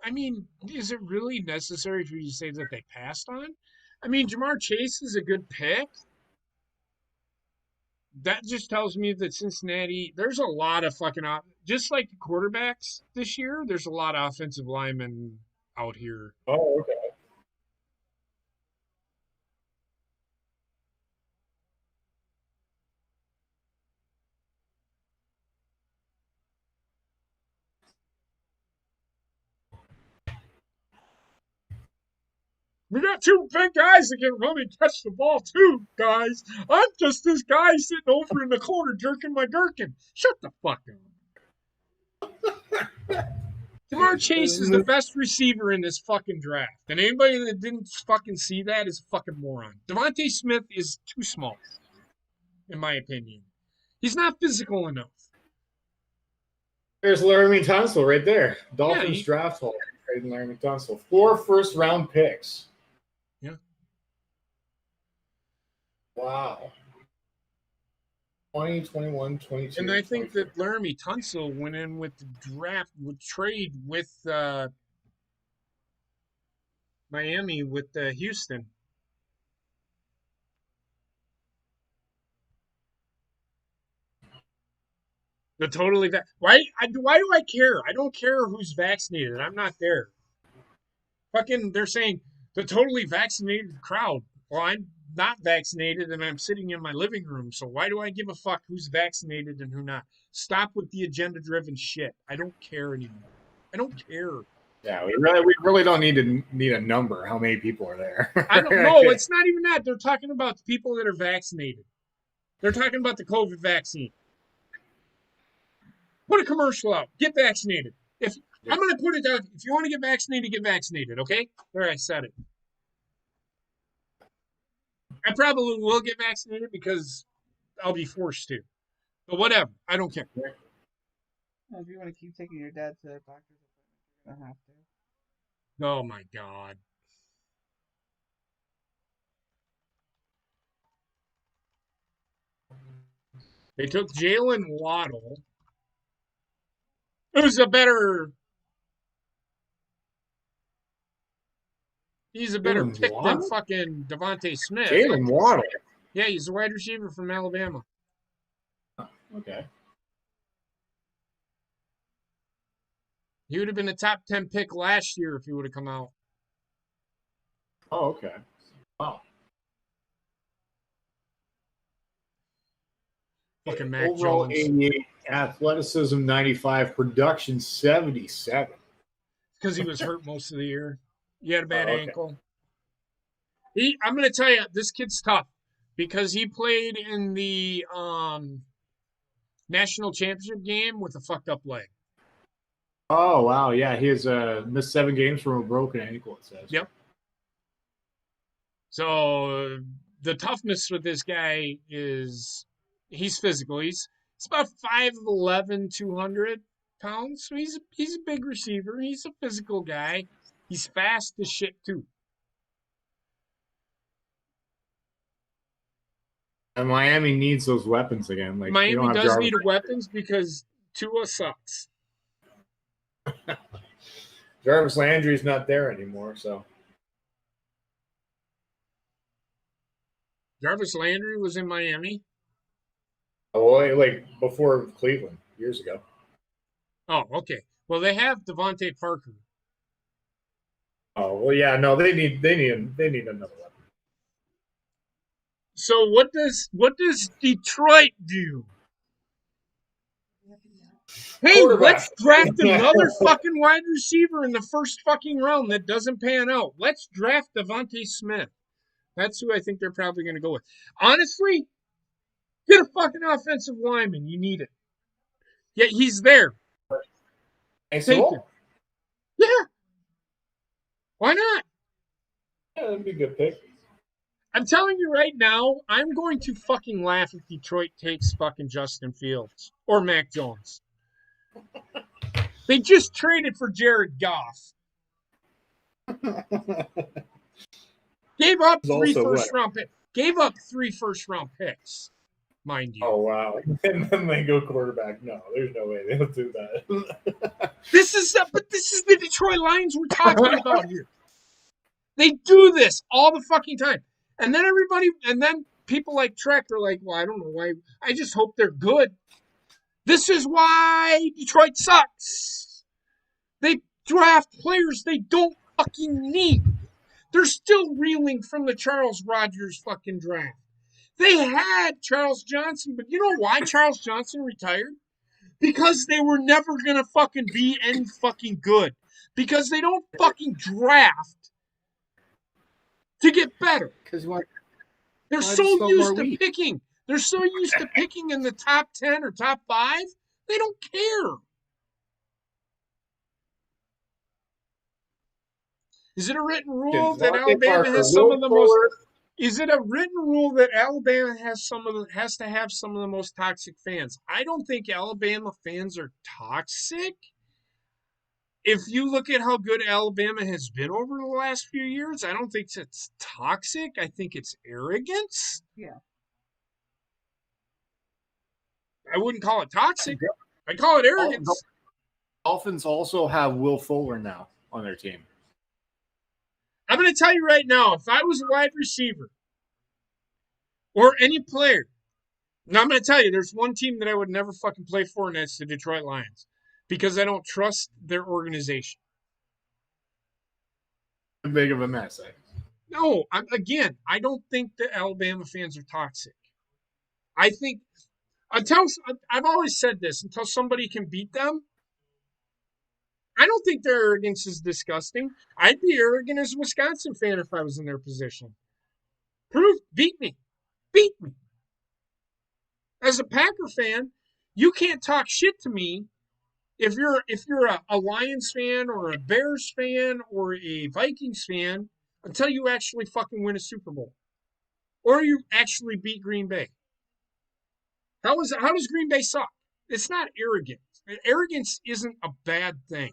I mean, is it really necessary for you to say that they passed on? I mean, Jamar Chase is a good pick. That just tells me that Cincinnati, there's a lot of fucking... Just like the quarterbacks this year, there's a lot of offensive linemen out here. Oh, okay. We got two big guys that can run and catch the ball too, guys. I'm just this guy sitting over in the corner jerking my gherkin. Shut the fuck up. Jamar Chase is the best receiver in this fucking draft. And anybody that didn't fucking see that is a fucking moron. Devontae Smith is too small, in my opinion. He's not physical enough. There's Laramie Tunsil right there. Dolphins draft hall. Trading Laramie Tunsil. 4 first-round picks. Yeah. Wow. 20, 21, 22. And I think that Laramie Tunsil went in with the draft, would trade with Miami with Houston. The totally why do I care? I don't care who's vaccinated. I'm not there. Fucking, they're saying the totally vaccinated crowd. Well, I'm not vaccinated and I'm sitting in my living room. So why do I give a fuck who's vaccinated and who not? Stop with the agenda-driven shit. I don't care anymore. I don't care. Yeah, we really don't need a number. How many people are there? I don't know. It's not even that. They're talking about the people that are vaccinated. They're talking about the COVID vaccine. Put a commercial out. Get vaccinated. I'm going to put it down. If you want to get vaccinated, okay? There, I said it. I probably will get vaccinated because I'll be forced to. But whatever. I don't care. If you want to keep taking your dad to the doctor's appointment, you're going to have to. Oh, my God. They took Jalen Waddle. Who's a better He's a better Jalen pick than Waddle? fucking Devontae Smith. Jalen Waddle. Yeah, he's a wide receiver from Alabama. Okay. He would have been a top 10 pick last year if he would have come out. Oh, okay. Wow. Fucking Mac Overall Jones. 88, athleticism 95, production 77. Because he was hurt most of the year. He had a bad okay. ankle. I'm going to tell you, this kid's tough because he played in the national championship game with a fucked up leg. Oh, wow. Yeah, he has missed 7 games from a broken ankle, it says. Yep. So the toughness with this guy is he's physical. He's about 5'11", 200 pounds. So he's a big receiver. He's a physical guy. He's fast as shit too. And Miami needs those weapons again. Like Miami does need weapons because Tua sucks. Jarvis Landry's not there anymore, so. Jarvis Landry was in Miami. Oh, like before Cleveland years ago. Oh, okay. Well, they have Devontae Parker. Oh well, yeah. No, they need another weapon. So what does Detroit do? Hey, let's draft another fucking wide receiver in the first fucking round that doesn't pan out. Let's draft Devontae Smith. That's who I think they're probably going to go with. Honestly, get a fucking offensive lineman. You need it. Yeah, he's there. Take him. Yeah. Why not? Yeah, that'd be a good pick. I'm telling you right now, I'm going to fucking laugh if Detroit takes fucking Justin Fields or Mac Jones. They just traded for Jared Goff. Gave up three first-round picks. Gave up 3 first-round picks, mind you. Oh, wow. And then they go quarterback. No, there's no way they'll do that. This is the Detroit Lions we're talking about here. They do this all the fucking time. And then people like Trek are like, well, I don't know why. I just hope they're good. This is why Detroit sucks. They draft players they don't fucking need. They're still reeling from the Charles Rogers fucking draft. They had Charles Johnson, but you know why Charles Johnson retired? Because they were never going to fucking be any fucking good. Because they don't fucking draft to get better. They're so used to picking. They're so used to picking in the top 10 or top 5. They don't care. Is it a written rule that Alabama has some of the most? Is it a written rule that Alabama has to have some of the most toxic fans? I don't think Alabama fans are toxic. If you look at how good Alabama has been over the last few years, I don't think it's toxic. I think it's arrogance. Yeah. I wouldn't call it toxic. I call it arrogance. Dolphins also have Will Fuller now on their team. I'm going to tell you right now, if I was a wide receiver or any player, and I'm going to tell you, there's one team that I would never fucking play for, and that's the Detroit Lions, because I don't trust their organization. Big of a mess, eh? No, I don't think the Alabama fans are toxic. I think, I've always said this, until somebody can beat them, I don't think their arrogance is disgusting. I'd be arrogant as a Wisconsin fan if I was in their position. Beat me. As a Packer fan, you can't talk shit to me if you're a Lions fan or a Bears fan or a Vikings fan until you actually fucking win a Super Bowl. Or you actually beat Green Bay. How does Green Bay suck? It's not arrogance. Arrogance isn't a bad thing.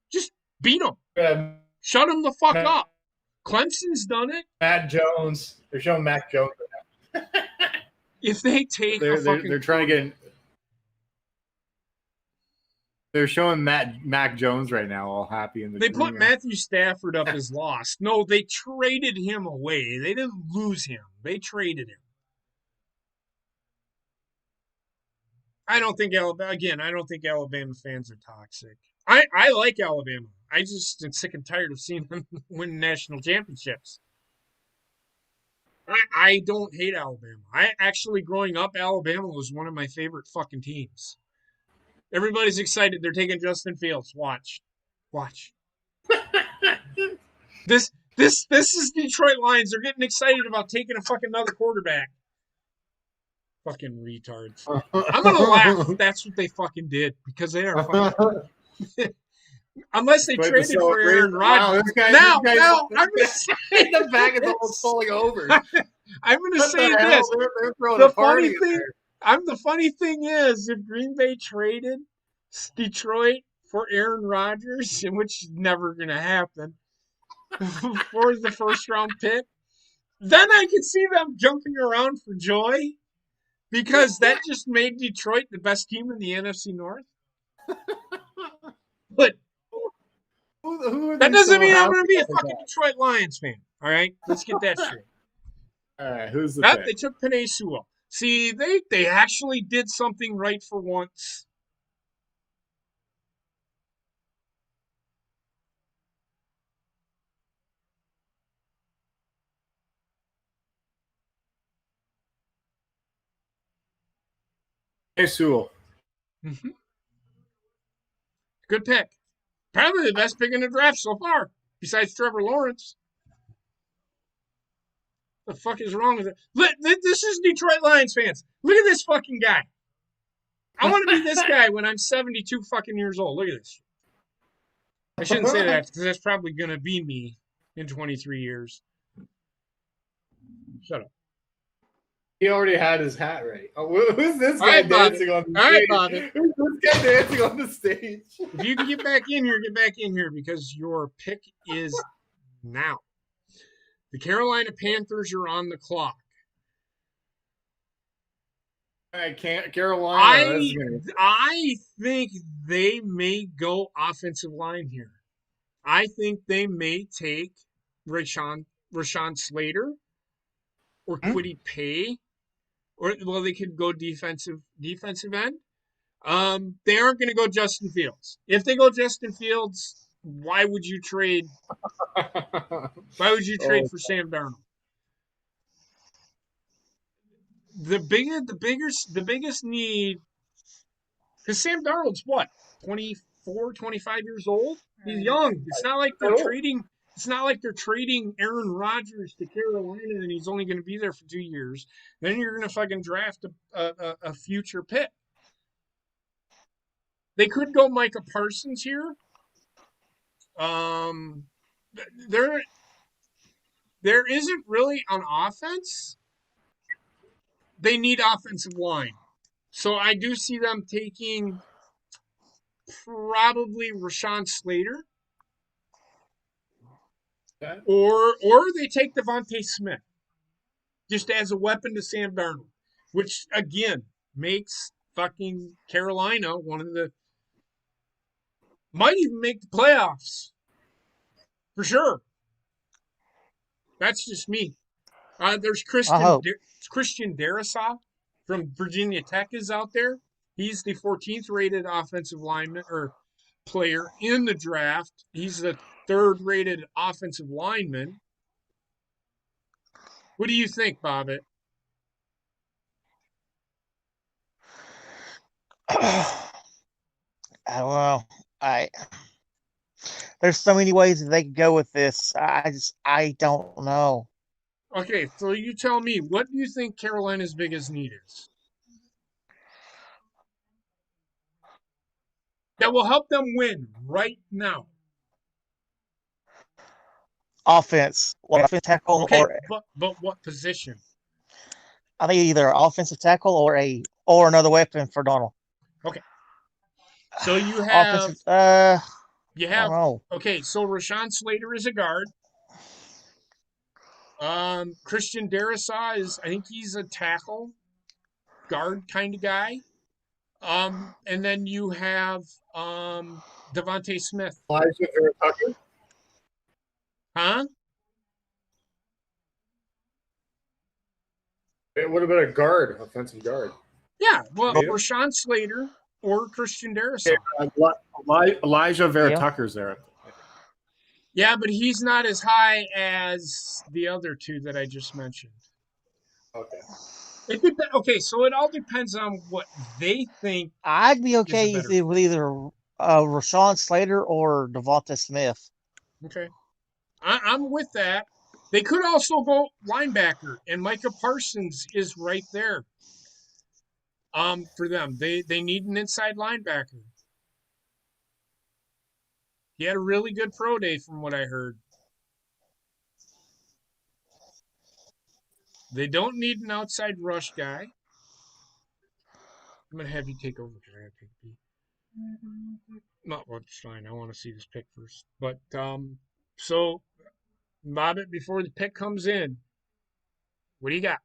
Just beat them. Shut them the fuck up. Clemson's done it. Matt Jones. They're showing Mac Jones. If they take they're trying to get They're showing Mac Jones right now, all happy in the. They put Matthew Stafford up as lost. No, they traded him away. They didn't lose him. They traded him. I don't think Alabama fans are toxic. I like Alabama. I just am sick and tired of seeing them win national championships. I don't hate Alabama. I actually, growing up, Alabama was one of my favorite fucking teams. Everybody's excited. They're taking Justin Fields. Watch. This is Detroit Lions. They're getting excited about taking a fucking another quarterback. Fucking retards. I'm gonna laugh if that's what they fucking did, because they are fucking. Unless they traded for Aaron Rodgers. Now, I'm gonna say the bag is almost falling over. I'm gonna say this. The funny thing is, if Green Bay traded Detroit for Aaron Rodgers, which is never gonna happen, for the first round pick, then I could see them jumping around for joy, because that just made Detroit the best team in the NFC North. But that doesn't mean I'm going to be a fucking Detroit Lions fan. All right, let's get that straight. All right, who's the pick? They took Penei Sewell. See, they actually did something right for once. Penei Sewell. Mm-hmm. Good pick. Probably the best pick in the draft so far, besides Trevor Lawrence. The fuck is wrong with it? This is Detroit Lions fans. Look at this fucking guy. I want to be this guy when I'm 72 fucking years old. Look at this. I shouldn't say that, because that's probably going to be me in 23 years. Shut up. He already had his hat ready. Oh, who's this guy dancing on the stage? All right, who's this guy dancing on the stage? If you can get back in here, get back in here, because your pick is now. The Carolina Panthers are on the clock. All right, Carolina. I think they may go offensive line here. I think they may take Rashawn Slater or Kwity Paye, or they could go defensive end. They aren't going to go Justin Fields. If they go Justin Fields, why would you trade? Why would you trade for Sam Darnold? The biggest need, because Sam Darnold's what, 24, 25 years old? He's young. It's not like they're trading. It's not like they're trading Aaron Rodgers to Carolina and he's only going to be there for 2 years. Then you're going to fucking draft a future pick. They could go Micah Parsons here. There isn't really on offense. They need offensive line. So I do see them taking probably Rashawn Slater. Okay. Or they take Devontae Smith just as a weapon to Sam Darnold, which, again, makes fucking Carolina one of the – might even make the playoffs. For sure. That's just me. There's Christian Darrisaw from Virginia Tech is out there. He's the 14th rated offensive lineman or player in the draft. He's the 3rd rated offensive lineman. What do you think, Bobbitt? I don't know. There's so many ways that they could go with this. I don't know. Okay, so you tell me, what do you think Carolina's biggest need is? That will help them win right now. Offense. Offensive tackle. Okay, but what position? I think either offensive tackle or another weapon for Donald. Okay. So you have okay, so Rashawn Slater is a guard. Christian Darrisaw I think he's a tackle, guard kind of guy. And then you have Devontae Smith. Elijah Vera Tucker. Huh? It would have been a guard, offensive guard. Yeah, well, Yeah. Rashawn Slater or Christian Darrisaw. Elijah Vera Yeah. Tucker's there. Yeah, but he's not as high as the other two that I just mentioned. Okay. Okay, so it all depends on what they think. I'd be okay Is a with better- either Rashawn Slater or Devonta Smith. Okay, I'm with that. They could also go linebacker, and Micah Parsons is right there. For them, they need an inside linebacker. He had a really good pro day, from what I heard. They don't need an outside rush guy. I'm gonna have you take over because I gotta take a pee. No, well, it's fine. I want to see this pick first. But so Bobbit, before the pick comes in, what do you got?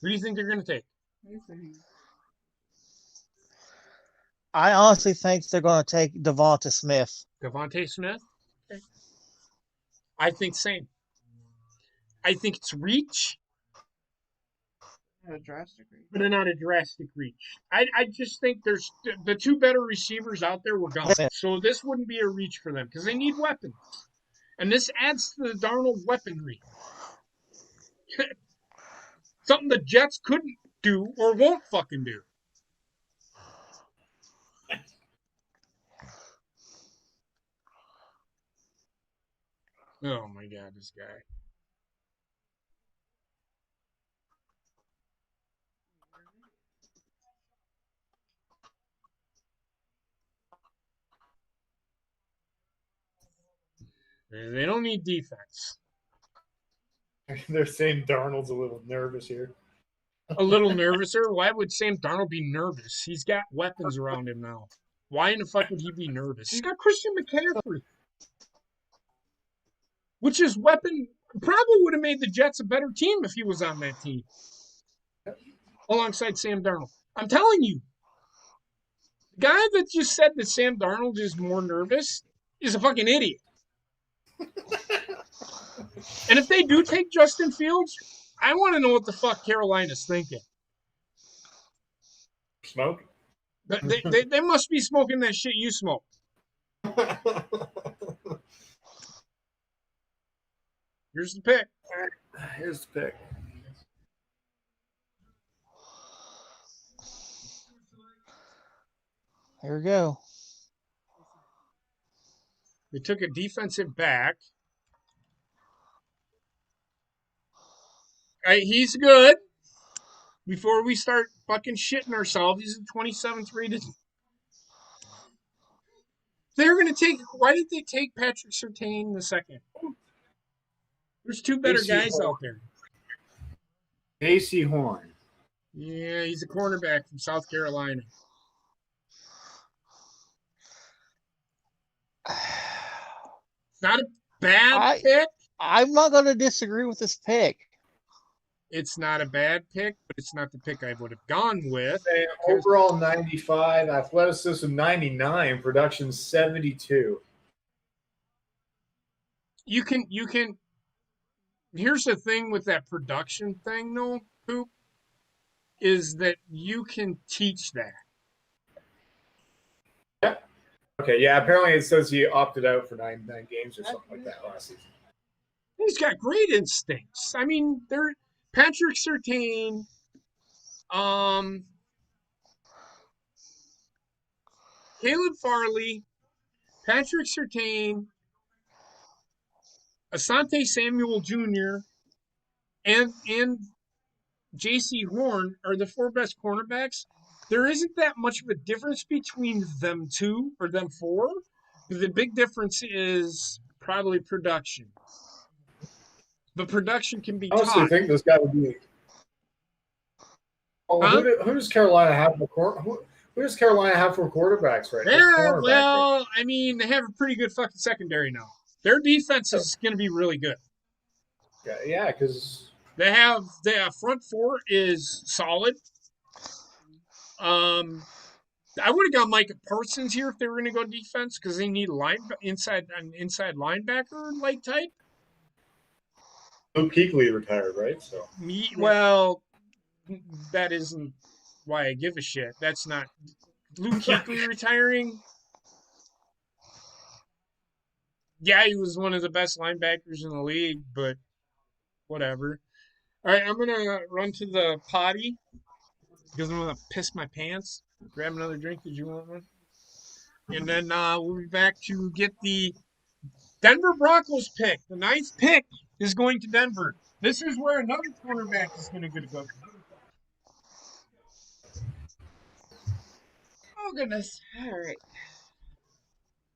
Who do you think they're gonna take? I honestly think they're going to take Devonta Smith. Devontae Smith? Okay. I think same. I think it's reach, Not a drastic reach. but not a drastic reach. I just think there's the two better receivers out there were gone. So this wouldn't be a reach for them because they need weapons. And this adds to the Darnold weaponry. Something the Jets couldn't do or won't fucking do. Oh my God, this guy. They don't need defense. They're saying Darnold's a little nervous here. A little nervouser? Why would Sam Darnold be nervous? He's got weapons around him now. Why in the fuck would he be nervous? He's got Christian McCaffrey. Which is weapon probably would have made the Jets a better team if he was on that team. Alongside Sam Darnold. I'm telling you. The guy that just said that Sam Darnold is more nervous is a fucking idiot. And if they do take Justin Fields, I want to know what the fuck Carolina's thinking. Smoke? They must be smoking that shit you smoke. Here's the pick. Here's the pick. Here we go. They took a defensive back. He's good. Before we start fucking shitting ourselves, he's a 27th rated. They're going to take. Why did they take Patrick Surtain the second? There's two better guys out there. AC Horn. Yeah, he's a cornerback from South Carolina. It's not a bad pick. I'm not going to disagree with this pick. It's not a bad pick, but it's not the pick I would have gone with. Overall 95, athleticism 99, production 72. You can. Here's the thing with that production thing, though, Coop, is that you can teach that. Yeah. Okay. Yeah. Apparently, it says he opted out for nine games or something like that last season. He's got great instincts. I mean, they're Patrick Surtain, Caleb Farley, Patrick Surtain, Asante Samuel Jr., and J.C. Horn are the four best cornerbacks. There isn't that much of a difference between them two or them four. The big difference is probably production. But production can be I honestly think this guy would be. Oh, huh? who does Carolina have for who does Carolina have for quarterbacks right now? Yeah, well, I mean, they have a pretty good fucking secondary now. Their defense is going to be really good. Yeah, because they have front four is solid. I would have got Micah Parsons here if they were going to go defense because they need inside linebacker like type. Luke Kuechly retired, right? So Well, that isn't why I give a shit. That's not Luke Kuechly retiring. Yeah, he was one of the best linebackers in the league, but whatever. All right, I'm gonna run to the potty because I'm gonna piss my pants. Grab another drink. Did you want one? And then we'll be back to get the Denver Broncos pick. The ninth pick is going to Denver. This is where another cornerback is going to go. Oh goodness. All right.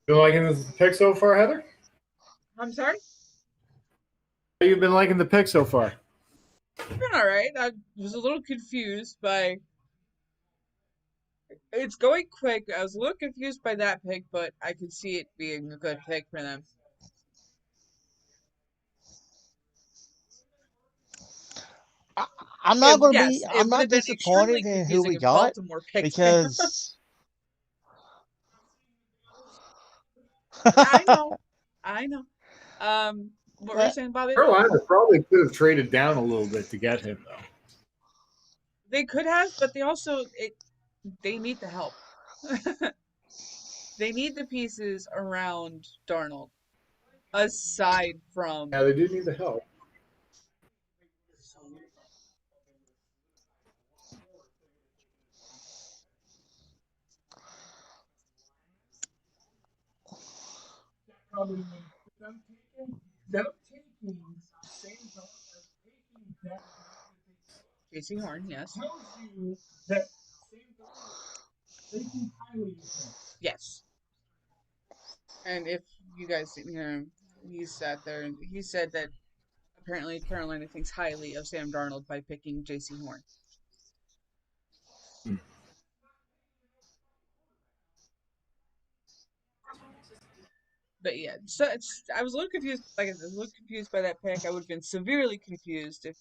You liking the pick so far, Heather? I'm sorry. You've been liking the pick so far. It's been all right. I was a little confused by. It's going quick. I was a little confused by that pick, but I could see it being a good pick for them. I'm not going to Yes, be. it I'm would not have been extremely disappointed in who confusing we if got Baltimore picked him. because. Yeah, I know. I know. What were you saying, Bobby? Carolina probably could have traded down a little bit to get him, though. They could have, but they also they need the help. They need the pieces around Darnold, aside from. Yeah, they do need the help. J.C. Horn, yes. Yes. And if you guys didn't hear him, he sat there and he said that apparently Carolina thinks highly of Sam Darnold by picking J.C. Horn. But yeah, so I was a little confused. Like I said, I was a little confused by that pick. I would have been severely confused if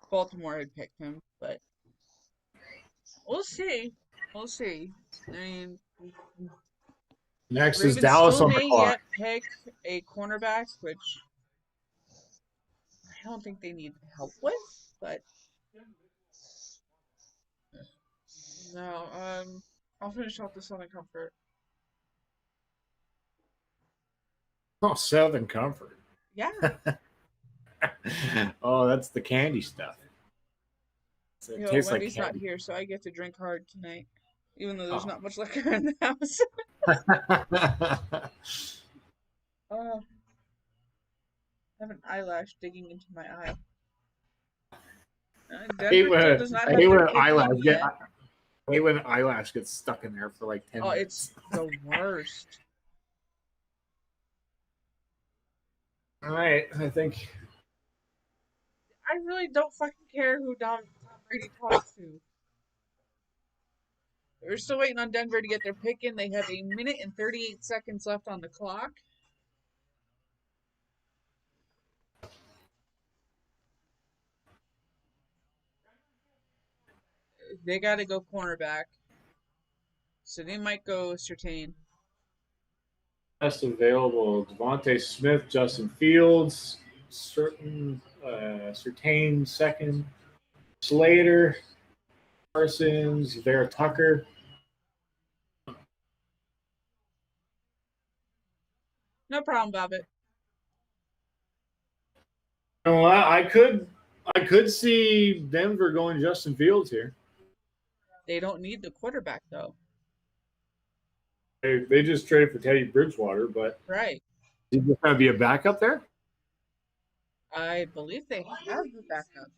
Baltimore had picked him, but we'll see. We'll see. I mean, Next is Ravens Dallas still on the may clock. yet pick a cornerback, which I don't think they need help with, but no. I'll finish off the Southern Comfort. Oh, Southern Comfort. Yeah. Oh, that's the candy stuff. It tastes Wendy's like not candy. here, so I get to drink hard tonight, even though there's not much liquor in the house. I have an eyelash digging into my eye. Denver still does not have their pick in yet. I hate when an eyelash gets stuck in there for like 10 minutes. It's the worst. All right, I think. I really don't fucking care who Tom Brady talks to. We're still waiting on Denver to get their pick in. They have 1 minute and 38 seconds left on the clock. They got to go cornerback. So they might go Surtain. Best available: Devontae Smith, Justin Fields, Surtain second, Slater, Parsons, Vera Tucker. No problem, Bobbitt. You know what? I could see Denver going Justin Fields here. They don't need the quarterback though. They just traded for Teddy Bridgewater, but right. Is he just going to be a backup there? I believe they have the backup.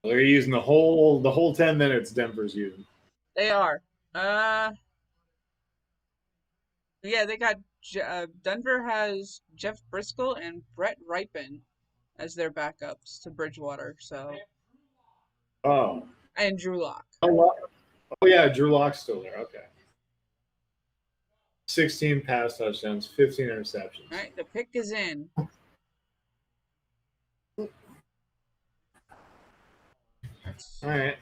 They're using the whole 10 minutes Denver's using. They are. Yeah, they got Denver has Jeff Briscoe and Brett Ripon as their backups to Bridgewater. So. Oh. And Drew Lock. Oh yeah, Drew Lock's still there. Okay. 16 pass touchdowns, 15 interceptions. All right, the pick is in. All right.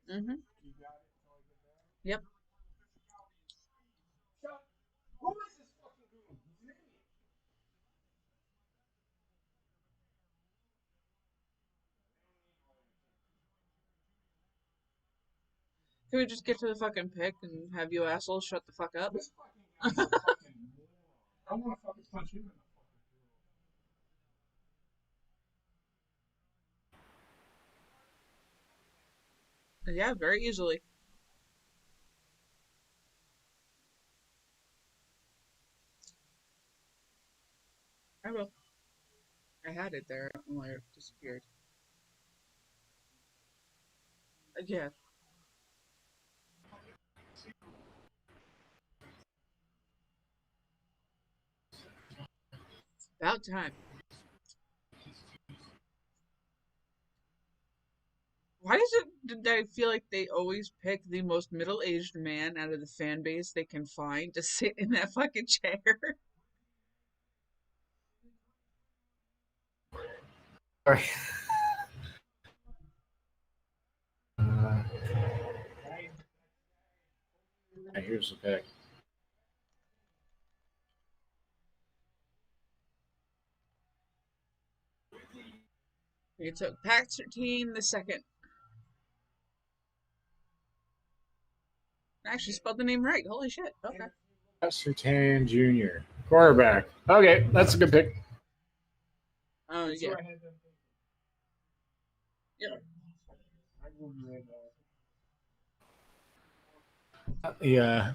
Mm-hmm. Yep. Can we just get to the fucking pick and have you assholes shut the fuck up? I want to fucking punch him. Yeah, very easily. I will. I had it there. Oh, it disappeared. Yeah. About time. Why did I feel like they always pick the most middle-aged man out of the fan base they can find to sit in that fucking chair? All right. Here's the pick. We took Pack 13 the second. I actually spelled the name right. Holy shit. Okay. Sertan Jr. Quarterback. Okay, that's a good pick. Oh, yeah. Yeah.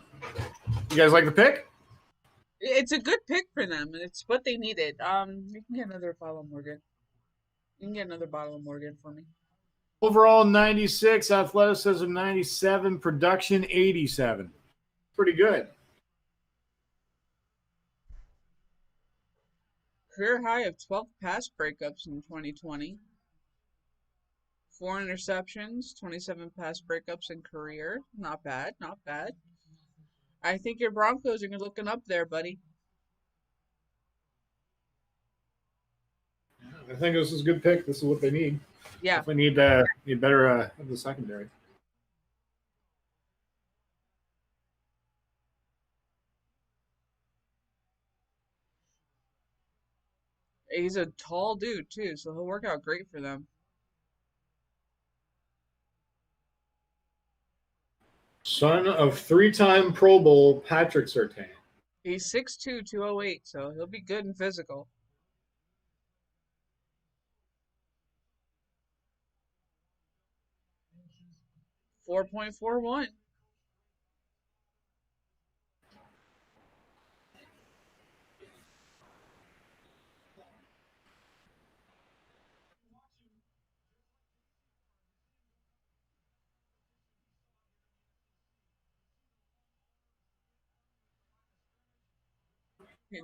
You guys like the pick? It's a good pick for them, and it's what they needed. You can get another bottle of Morgan. You can get another bottle of Morgan for me. Overall 96, athleticism 97, production 87. Pretty good. Career high of 12 pass breakups in 2020. 4 interceptions, 27 pass breakups in career. Not bad, not bad. I think your Broncos are looking up there, buddy. I think this is a good pick. This is what they need. Yeah. If we need better of the secondary. He's a tall dude, too, so he'll work out great for them. Son of 3-time Pro Bowl Patrick Surtain. He's 6'2", 208, so he'll be good and physical. .41.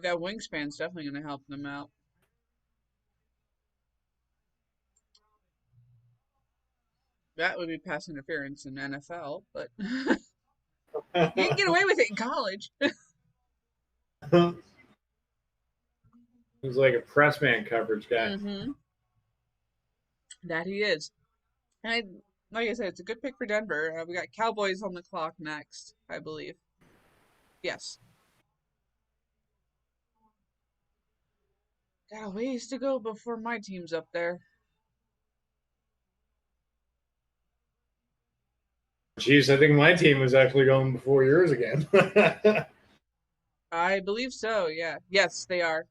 That wingspan's definitely going to help them out. That would be pass interference in NFL, but you can get away with it in college. He's like a press man coverage guy. Mm-hmm. That he is. And like I said, it's a good pick for Denver. We got Cowboys on the clock next, I believe. Yes. Got a ways to go before my team's up there. Jeez, I think my team was actually going before yours again. I believe so, yeah. Yes, they are.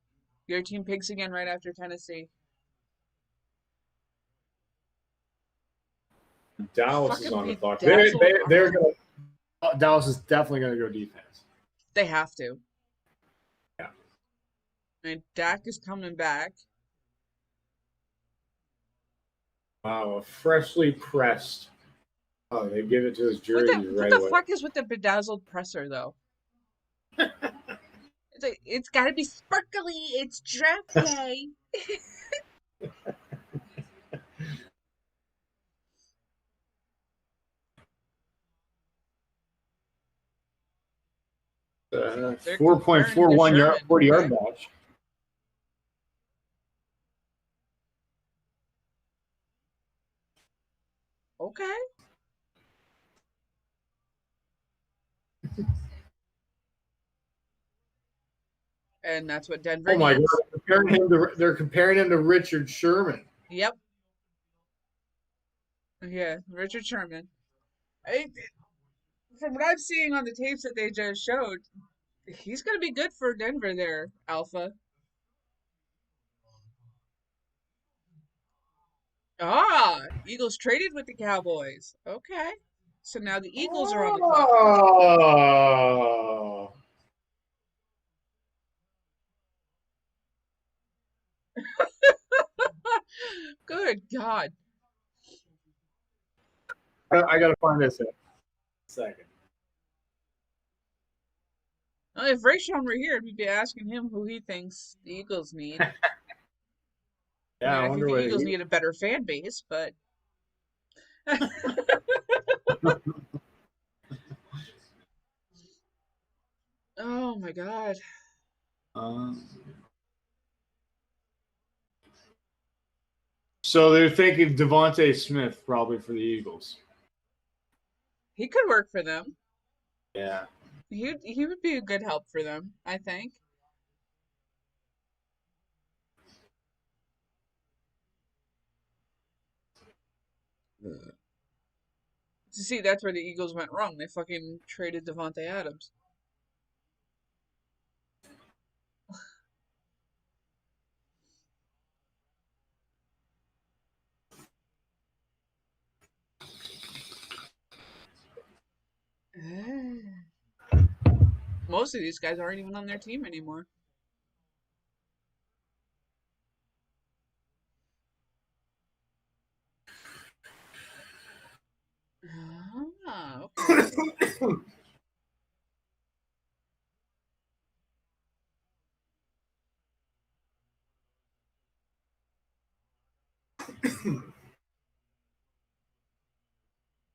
Your team picks again right after Tennessee. Dallas is on the clock. They're going. Dallas is definitely going to go defense. They have to. Yeah. And Dak is coming back. Wow, a freshly pressed. Oh, they give it to his jersey right away. What the fuck is with the bedazzled presser, though? It's got to be sparkly. It's draft day. They're 4.41 yard, 40 okay. yard dash. Okay. And that's what Denver Oh my needs. God! They're comparing him to Richard Sherman. Yep. Yeah, Richard Sherman. From what I'm seeing on the tapes that they just showed, he's going to be good for Denver there, Alpha. Ah, Eagles traded with the Cowboys. Okay. So now the Eagles are on the clock. Oh. Good God. I got to find this in a second. Well, if Rayshon were here, we'd be asking him who he thinks the Eagles need. Yeah, I I think wonder the what Eagles need a better fan base, but oh my God. So they're thinking Devontae Smith probably for the Eagles. He could work for them. Yeah. He would be a good help for them, I think. See, that's where the Eagles went wrong. They fucking traded Devontae Adams. Most of these guys aren't even on their team anymore. Ah, okay.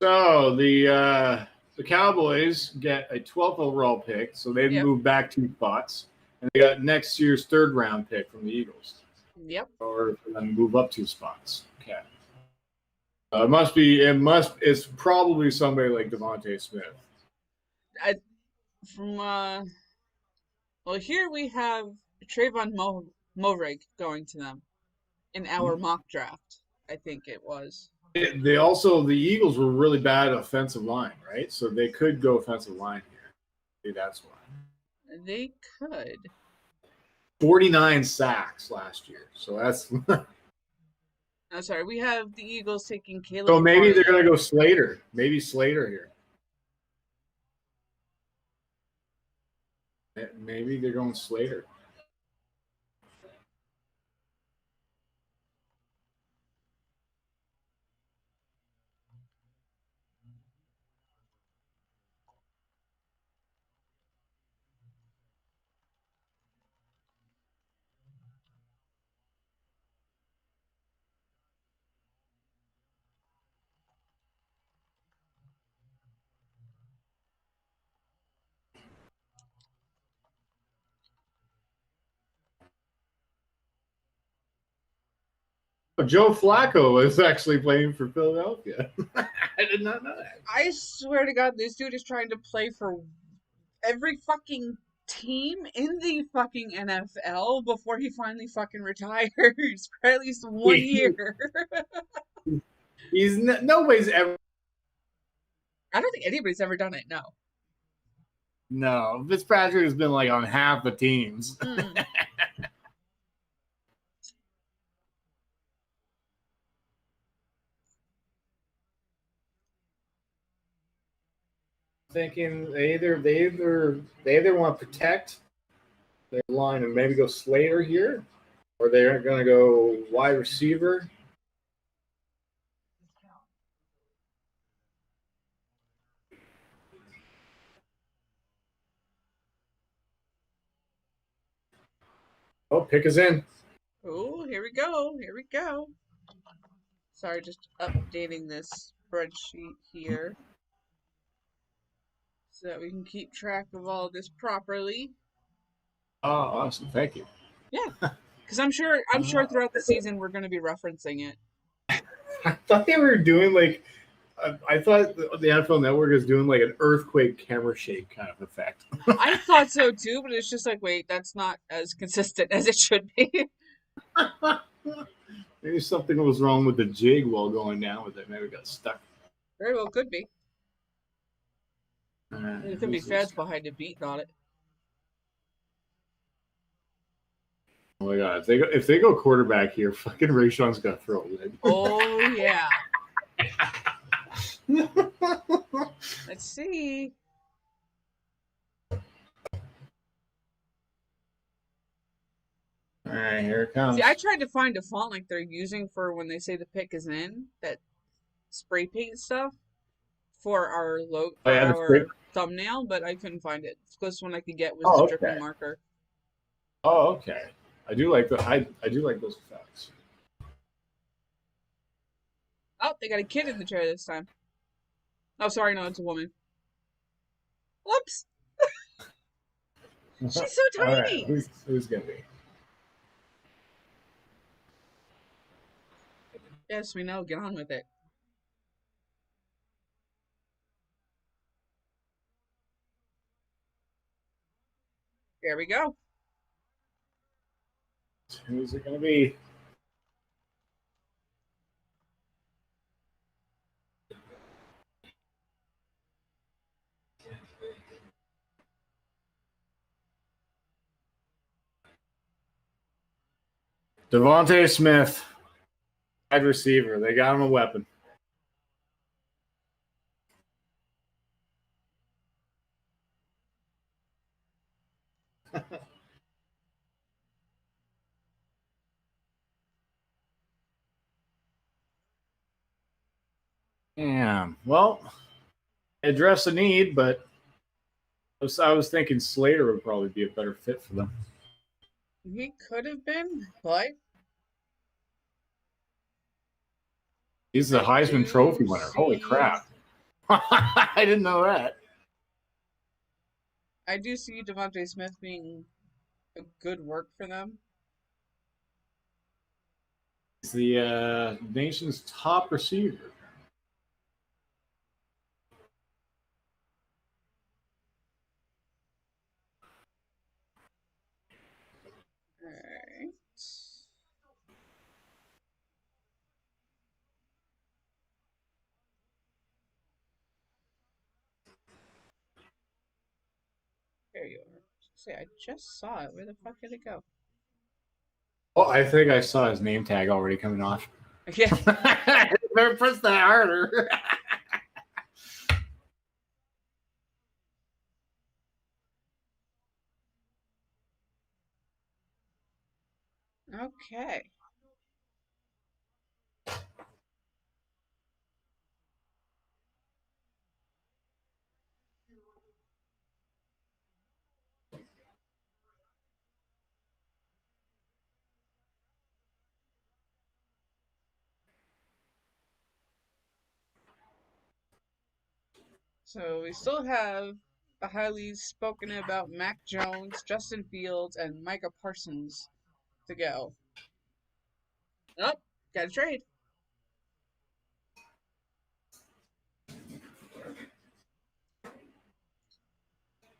So the Cowboys get a 12th overall pick, so they've moved back 2 spots, and they got next year's 3rd round pick from the Eagles. Yep. Or for them to move up 2 spots. Okay. It's probably somebody like Devontae Smith. Well, here we have Trayvon Moehrig going to them in our mock draft. I think it was. The Eagles were really bad at offensive line, right? So they could go offensive line here. Maybe that's why. They could. 49 sacks last year. So that's. I'm sorry. We have the Eagles taking Caleb. So maybe they're going to go Slater. Maybe Slater here. Maybe they're going Slater. Joe Flacco is actually playing for Philadelphia. I did not know that. I swear to God, this dude is trying to play for every fucking team in the fucking NFL before he finally fucking retires for at least 1 year. Nobody's ever. I don't think anybody's ever done it. No. No, Fitzpatrick has been like on half the teams. Thinking they either want to protect their line and maybe go Slater here, or they're going to go wide receiver. Oh, pick is in. Oh, Here we go. Here we go. Sorry, just updating this spreadsheet here so that we can keep track of all this properly. Oh, awesome! Thank you. Yeah, because I'm sure throughout the season we're going to be referencing it. I thought they were doing like. I thought the NFL Network is doing like an earthquake camera shake kind of effect. I thought so too, but it's just like, wait, that's not as consistent as it should be. Maybe something was wrong with the jig while going down with it. Maybe it got stuck. Very well could be. There could be fans behind it beating on it. Oh my god! If they go quarterback here, fucking Rayshon's gonna throw it. Oh yeah. Let's see. All right, here it comes. See, I tried to find a font like they're using for when they say the pick is in, that spray paint stuff for our logo, our thumbnail, but I couldn't find it. The closest one I could get was the dripping marker. Oh, okay. I do like I do like those effects. Oh, they got a kid in the chair this time. Oh, sorry, no, it's a woman. Whoops. She's so tiny. Right, who's gonna be? Yes, we know. Get on with it. There we go. Who's it gonna be? Devontae Smith, wide receiver. They got him a weapon. Yeah, well, address a need, but I was thinking Slater would probably be a better fit for them. He could have been, but he's the Heisman Trophy winner. Holy crap. I didn't know that. I do see Devontae Smith being a good work for them. He's the nation's top receiver. Alright. There you are. Say, I just saw it. Where the fuck did it go? Oh, I think I saw his name tag already coming off. Yeah. Better press that harder. Okay. So we still have the highly spoken about Mac Jones, Justin Fields, and Micah Parsons to go. Oh, got a trade.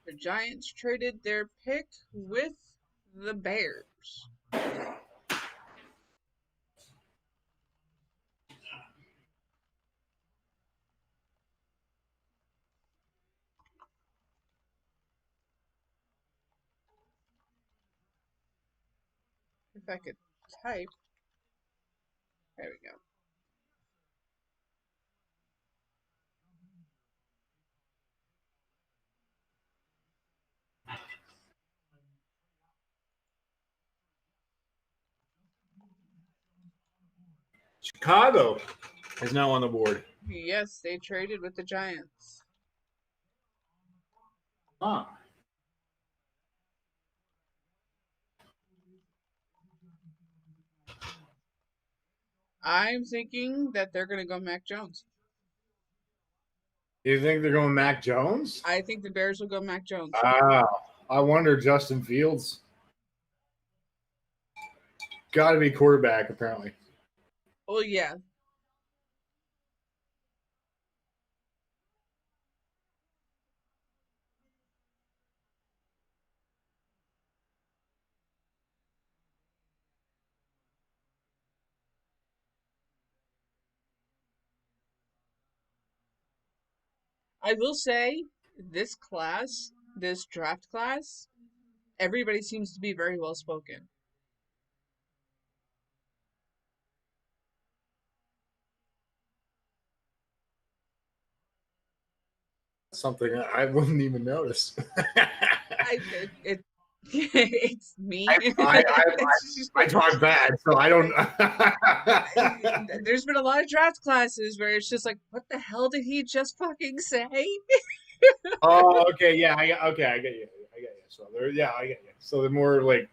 The Giants traded their pick with the Bears. If I could type. There we go. Chicago is now on the board. Yes, they traded with the Giants. Ah. I'm thinking that they're going to go Mac Jones. You think they're going Mac Jones? I think the Bears will go Mac Jones. I wonder Justin Fields. Got to be quarterback, apparently. Oh, yeah. I will say, this draft class, everybody seems to be very well spoken. Something I wouldn't even notice. It's me. I talk bad, so I don't. There's been a lot of draft classes where it's just like, what the hell did he just fucking say? Oh, okay, yeah, I get you. So I get you. So the more like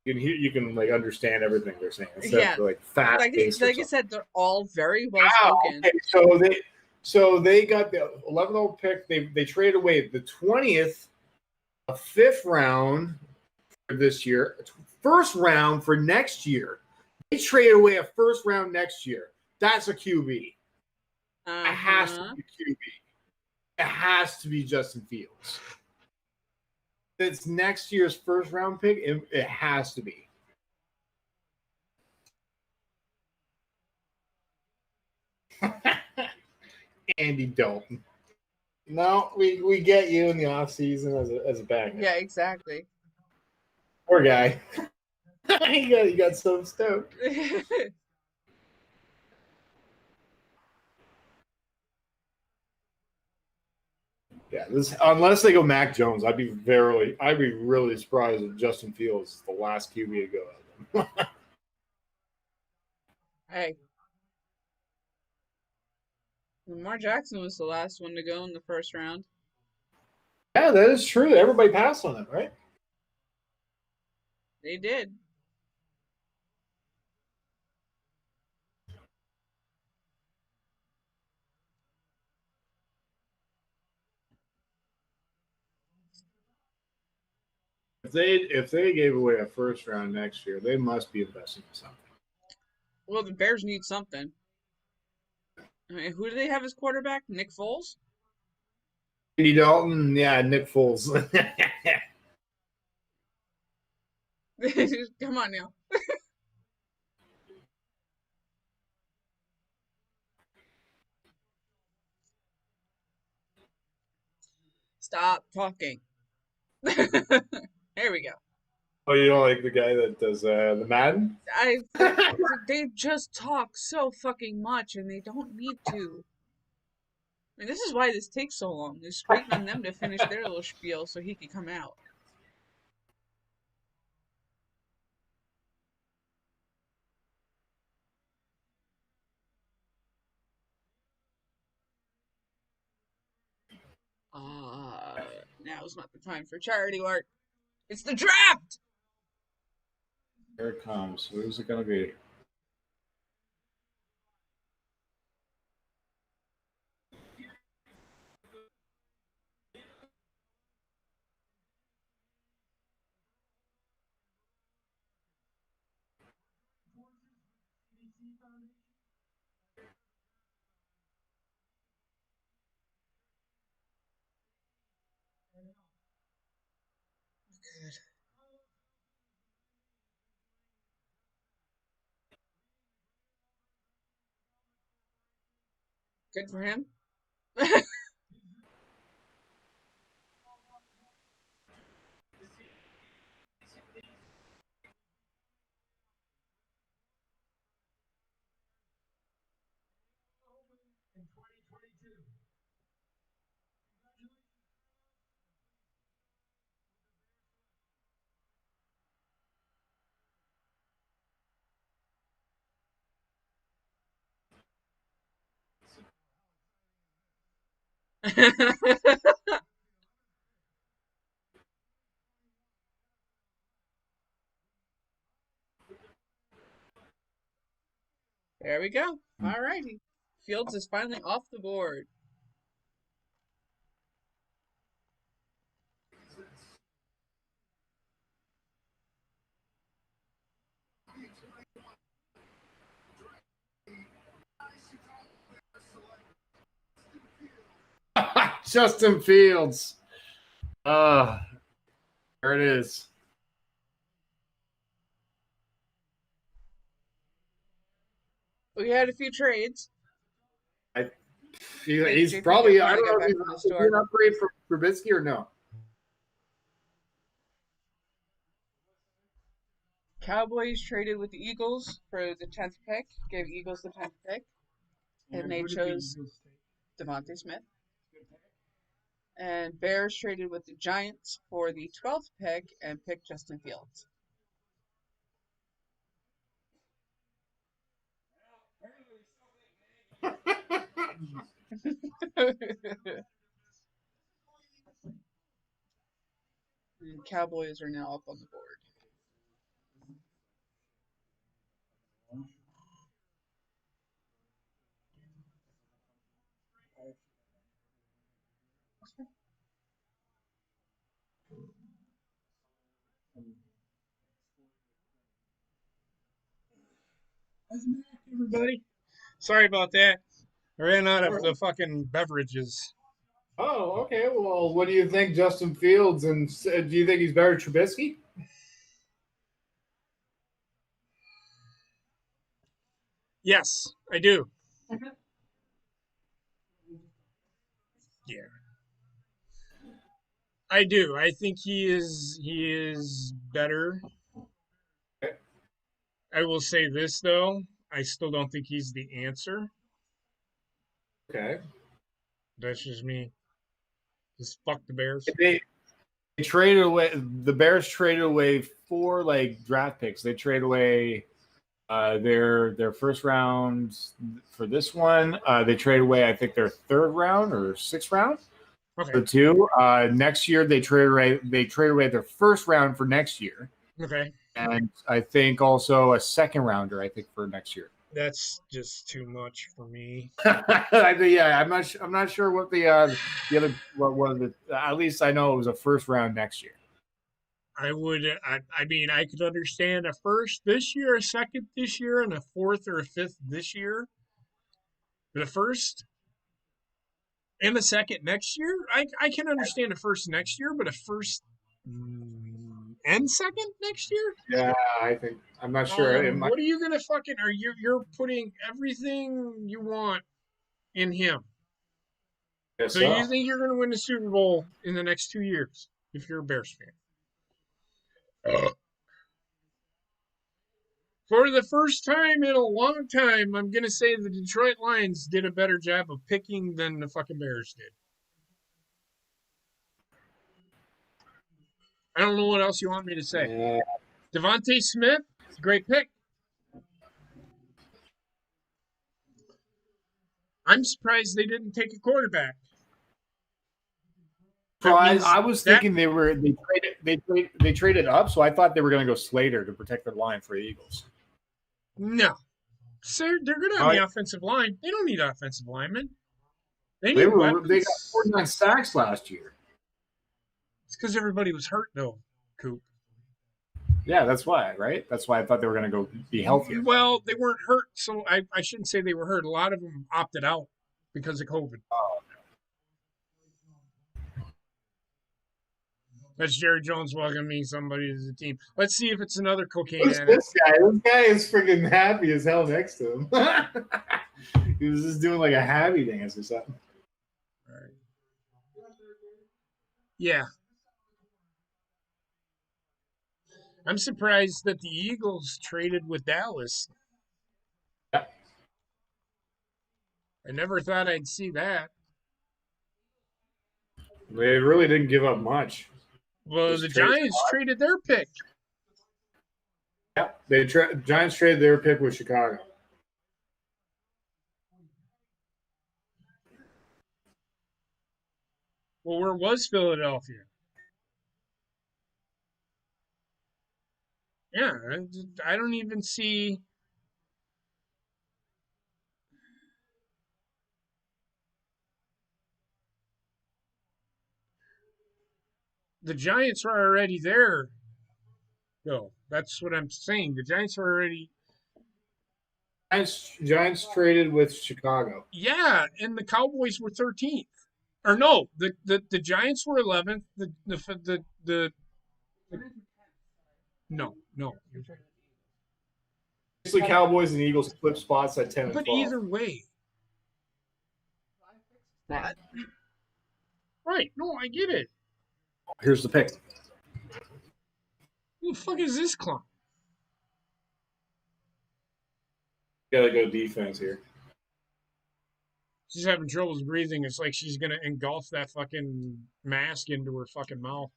you can like understand everything they're saying instead of like fast. Like I said, they're all very well spoken. Okay, so they got the 11th pick. They traded away the 20th, a 5th round for this year, first round for next year. They traded away a first round next year. That's a QB. It has to be QB. It has to be Justin Fields. It's next year's first round pick. It has to be. Andy Dalton. No, we get you in the off season as a backup. Yeah, exactly. Poor guy. he got so stoked. Yeah, unless they go Mac Jones, I'd be really surprised if Justin Fields is the last QB to go. Hey, Lamar Jackson was the last one to go in the first round. Yeah, that is true. Everybody passed on him, right? They did. If they gave away a first round next year, they must be investing in something. Well, the Bears need something. I mean, who do they have as quarterback? Nick Foles? Andy Dalton, yeah, Nick Foles. Come on now. Stop talking. There we go. Oh, you don't like the guy that does the Madden? They just talk so fucking much, and they don't need to. I mean, this is why this takes so long. Just waiting on them to finish their little spiel so he can come out. Now's not the time for charity work. It's the draft! Here it comes. Who's it going to be? Good for him. There we go. All righty. Fields is finally off the board. Justin Fields. There it is. We had a few trades. He's JP probably, I probably don't got know back if from he's the an store. upgrade for Trubisky or no. Cowboys traded with the Eagles for the 10th pick. Gave Eagles the 10th pick. And they chose Devontae Smith. And Bears traded with the Giants for the 12th pick and picked Justin Fields. And Cowboys are now up on the board. Everybody. Sorry about that. I ran out of the fucking beverages. Oh, okay. Well, what do you think, Justin Fields? And do you think he's better than Trubisky? Yes, I do. Yeah. I do. I think he is better. I will say this though. I still don't think he's the answer. Okay. That's just me. Just fuck the Bears. They traded away. The Bears traded away 4 draft picks. They traded away their first round for this one. They traded away, I think, their 3rd round or 6th round. Okay. For 2. Next year they traded away their 1st round for next year. Okay. And I think also a 2nd rounder, I think, for next year. That's just too much for me. Yeah, I'm not sure what the other what was it. At least I know it was a 1st round next year. I would. I mean, I could understand a 1st this year, a 2nd this year, and a 4th or a 5th this year. But a 1st and a 2nd next year, I can understand a 1st next year, but a 1st and 2nd next year. Yeah, I'm not sure. What are you gonna fucking? Are you're putting everything you want in him? So you think you're gonna win the Super Bowl in the next 2 years if you're a Bears fan? For the first time in a long time, I'm going to say the Detroit Lions did a better job of picking than the fucking Bears did. I don't know what else you want me to say. Yeah. Devontae Smith, great pick. I'm surprised they didn't take a quarterback. I was thinking they traded up, so I thought they were going to go Slater to protect their line for the Eagles. No. So they're good on the offensive line. They don't need offensive linemen. They got 49 sacks last year. It's because everybody was hurt, though, Coop. Yeah, that's why, right? That's why I thought they were going to go be healthier. Well, they weren't hurt, so I shouldn't say they were hurt. A lot of them opted out because of COVID. Oh. That's Jerry Jones welcoming somebody to the team. Let's see if it's another cocaine addict. This guy is freaking happy as hell next to him. He was just doing like a happy dance or something. All right. Yeah. I'm surprised that the Eagles traded with Dallas. Yeah. I never thought I'd see that. They really didn't give up much. Well, the Giants traded their pick. Yeah, Giants traded their pick with Chicago. Well, where was Philadelphia? Yeah, I don't even see. the Giants are already there. No, that's what I'm saying. The Giants are already. Giants traded with Chicago. Yeah, and the Cowboys were 13th. Or no, the Giants were 11th. The no. Basically, Cowboys and Eagles flip spots at 10 and But 12. either way. What? Right. No, I get it. Here's the pick. Who the fuck is this clown? Gotta go defense here. She's having troubles breathing. It's like she's gonna engulf that fucking mask into her fucking mouth.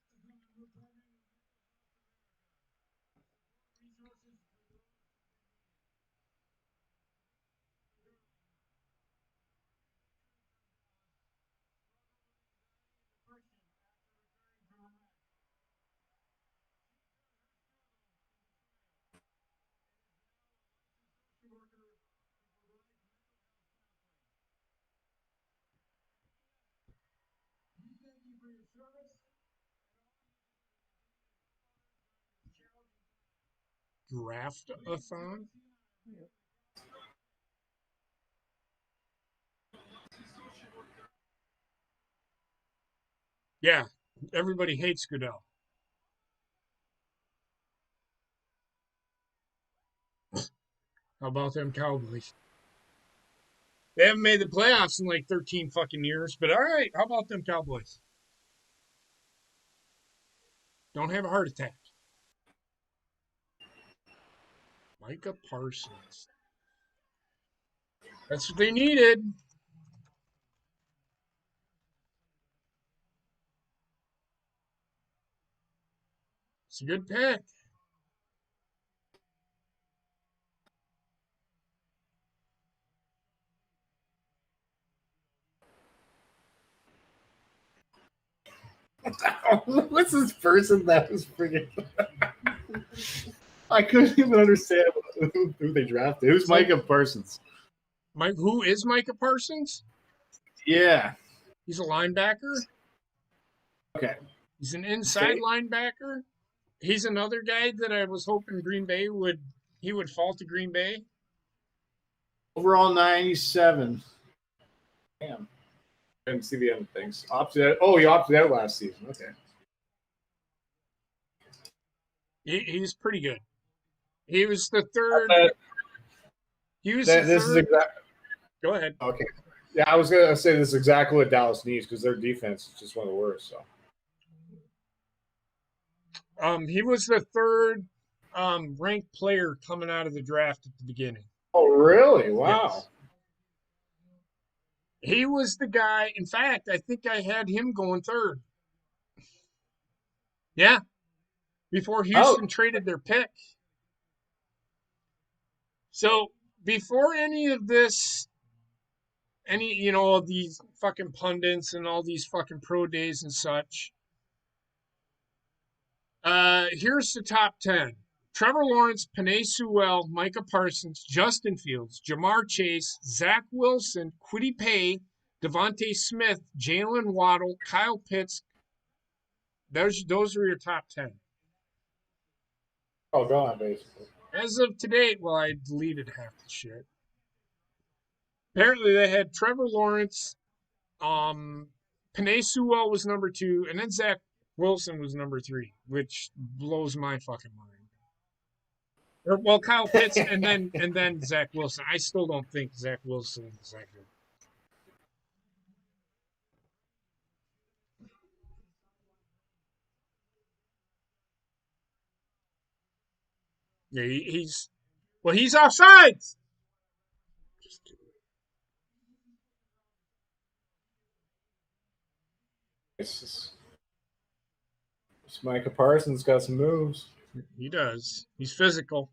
Draft-a-thon? Yeah, everybody hates Goodell. How about them Cowboys? They haven't made the playoffs in like 13 fucking years, but all right, how about them Cowboys? Don't have a heart attack. Micah Parsons. That's what they needed. It's a good pick. What's this person that was freaking? I couldn't even understand who they drafted. Who's Micah Parsons? Who is Micah Parsons? Yeah. He's a linebacker. Okay. He's an inside linebacker. He's another guy that I was hoping Green Bay would fall to Green Bay. Overall 97. Damn. I didn't see the other things. Opted out. Oh, he opted out last season. Okay. He's pretty good. He was the third. This is exactly. Go ahead. Okay. Yeah, I was gonna say this is exactly what Dallas needs because their defense is just one of the worst. So. He was the third ranked player coming out of the draft at the beginning. Oh, really? Wow. Yes. He was the guy. In fact, I think I had him going third. Yeah. Before Houston traded their pick. So before any of this, these fucking pundits and all these fucking pro days and such, here's the top 10. Trevor Lawrence, Penei Sewell, Micah Parsons, Justin Fields, Jamar Chase, Zach Wilson, Kwity Paye, Devontae Smith, Jalen Waddle, Kyle Pitts. Those are your top 10. Oh, gone, basically. As of today, well, I deleted half the shit. Apparently, they had Trevor Lawrence, Penei Sewell was number 2, and then Zach Wilson was number 3, which blows my fucking mind. Well, Kyle Pitts and then Zach Wilson. I still don't think Zach Wilson is that good. Yeah, he's offsides. Just kidding. This Micah Parsons got some moves. He does. He's physical.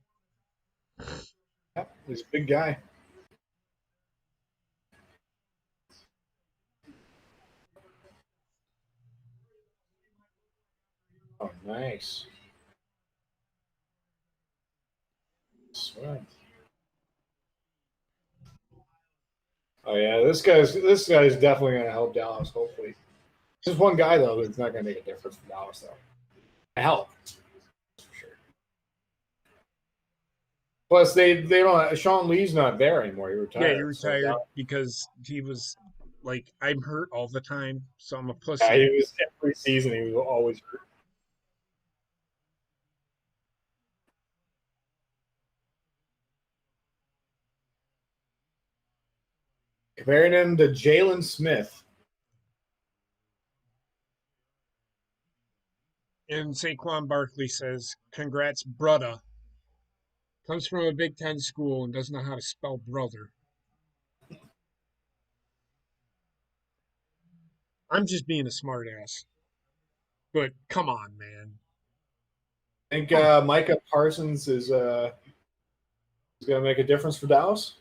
Yeah, he's a big guy. Oh, nice. Sweat. Oh yeah, this guy's definitely gonna help Dallas, hopefully. Just one guy though, it's not going to make a difference for Dallas though. Help, for sure. Plus, they don't. Sean Lee's not there anymore. He retired. Yeah, he retired because he was like, I'm hurt all the time, so I'm a pussy. Yeah, he was every season. He was always hurt. Comparing him to Jalen Smith. And Saquon Barkley says, congrats, brudda. Comes from a Big Ten school and doesn't know how to spell brother. I'm just being a smart ass. But come on, man. I think Micah Parsons is going to make a difference for Dallas.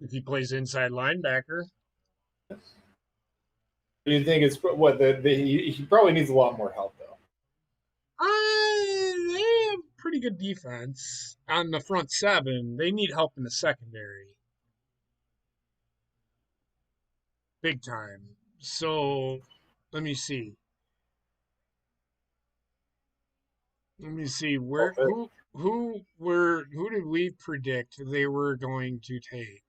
If he plays inside linebacker. Do you think it's what he probably needs a lot more help though? They have pretty good defense on the front seven. They need help in the secondary. Big time. So let me see. Where who did we predict they were going to take?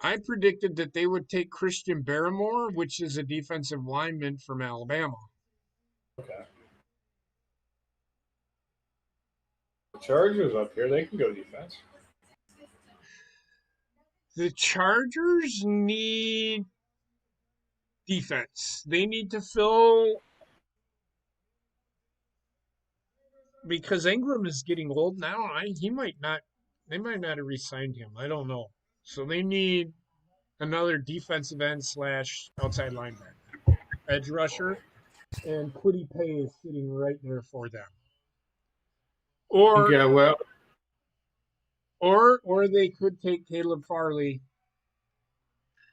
I predicted that they would take Christian Barrymore, which is a defensive lineman from Alabama. Okay. The Chargers up here, they can go defense. The Chargers need defense. They need to fill, because Ingram is getting old now. They might not have re-signed him. I don't know. So they need another defensive end / outside linebacker, edge rusher, and Kwity Paye is sitting right there for them. Or yeah, well, or they could take Caleb Farley.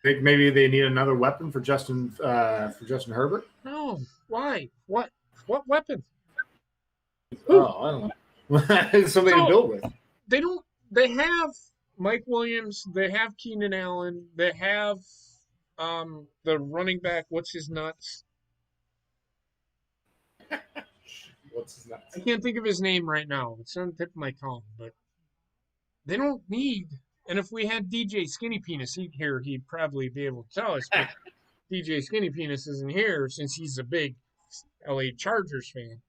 Think maybe they need another weapon for Justin Herbert. No, why? What weapon? Oh, I don't know. Something to build with. They don't. They have Mike Williams. They have Keenan Allen. They have the running back. What's his nuts? What's his nuts? I can't think of his name right now. It's on the tip of my tongue, but they don't need. And if we had DJ Skinny Penis here, he'd probably be able to tell us. But DJ Skinny Penis isn't here since he's a big LA Chargers fan.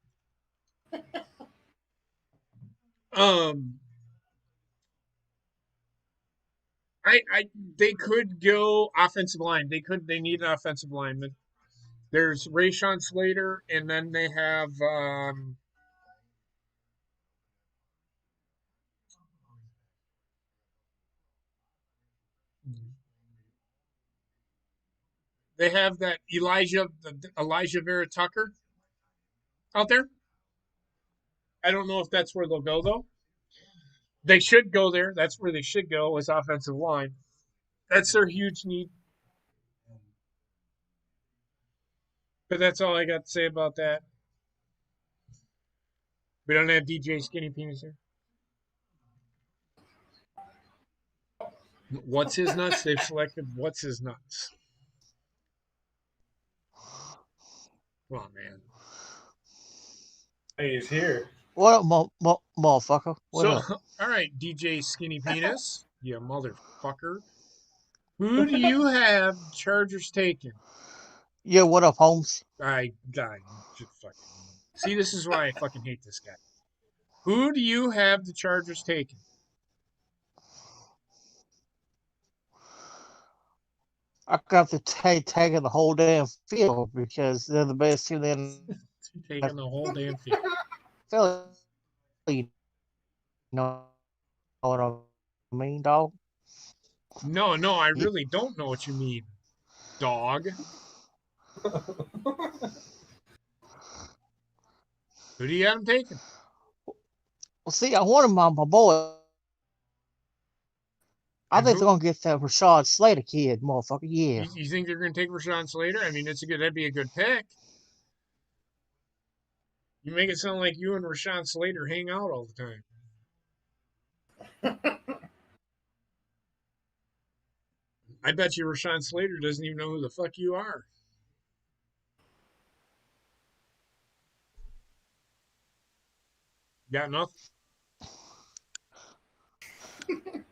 They could go offensive line. They need an offensive lineman. There's Rashawn Slater, and then they have that Elijah Vera Tucker out there. I don't know if that's where they'll go though. They should go there. That's where they should go, is offensive line. That's their huge need. But that's all I got to say about that. We don't have DJ Skinny Penis here. What's his nuts? They've selected what's his nuts. Come on, man. Hey, he's here. What up, motherfucker? What up? All right, DJ Skinny Penis, you motherfucker. Who do you have Chargers taking? Yeah, what up, Holmes? I just fucking. See, this is why I fucking hate this guy. Who do you have the Chargers taking? I got to taking the whole damn field because they're the best team in taking the whole damn field. You know what I mean, dog? No, I really don't know what you mean, dog. Who do you have him taking? Well, see, I wanted my boy. I think they're gonna get that Rashad Slater kid, motherfucker. Yeah. You think they're gonna take Rashawn Slater? I mean, that'd be a good pick. You make it sound like you and Rashawn Slater hang out all the time. I bet you Rashawn Slater doesn't even know who the fuck you are. Got nothing?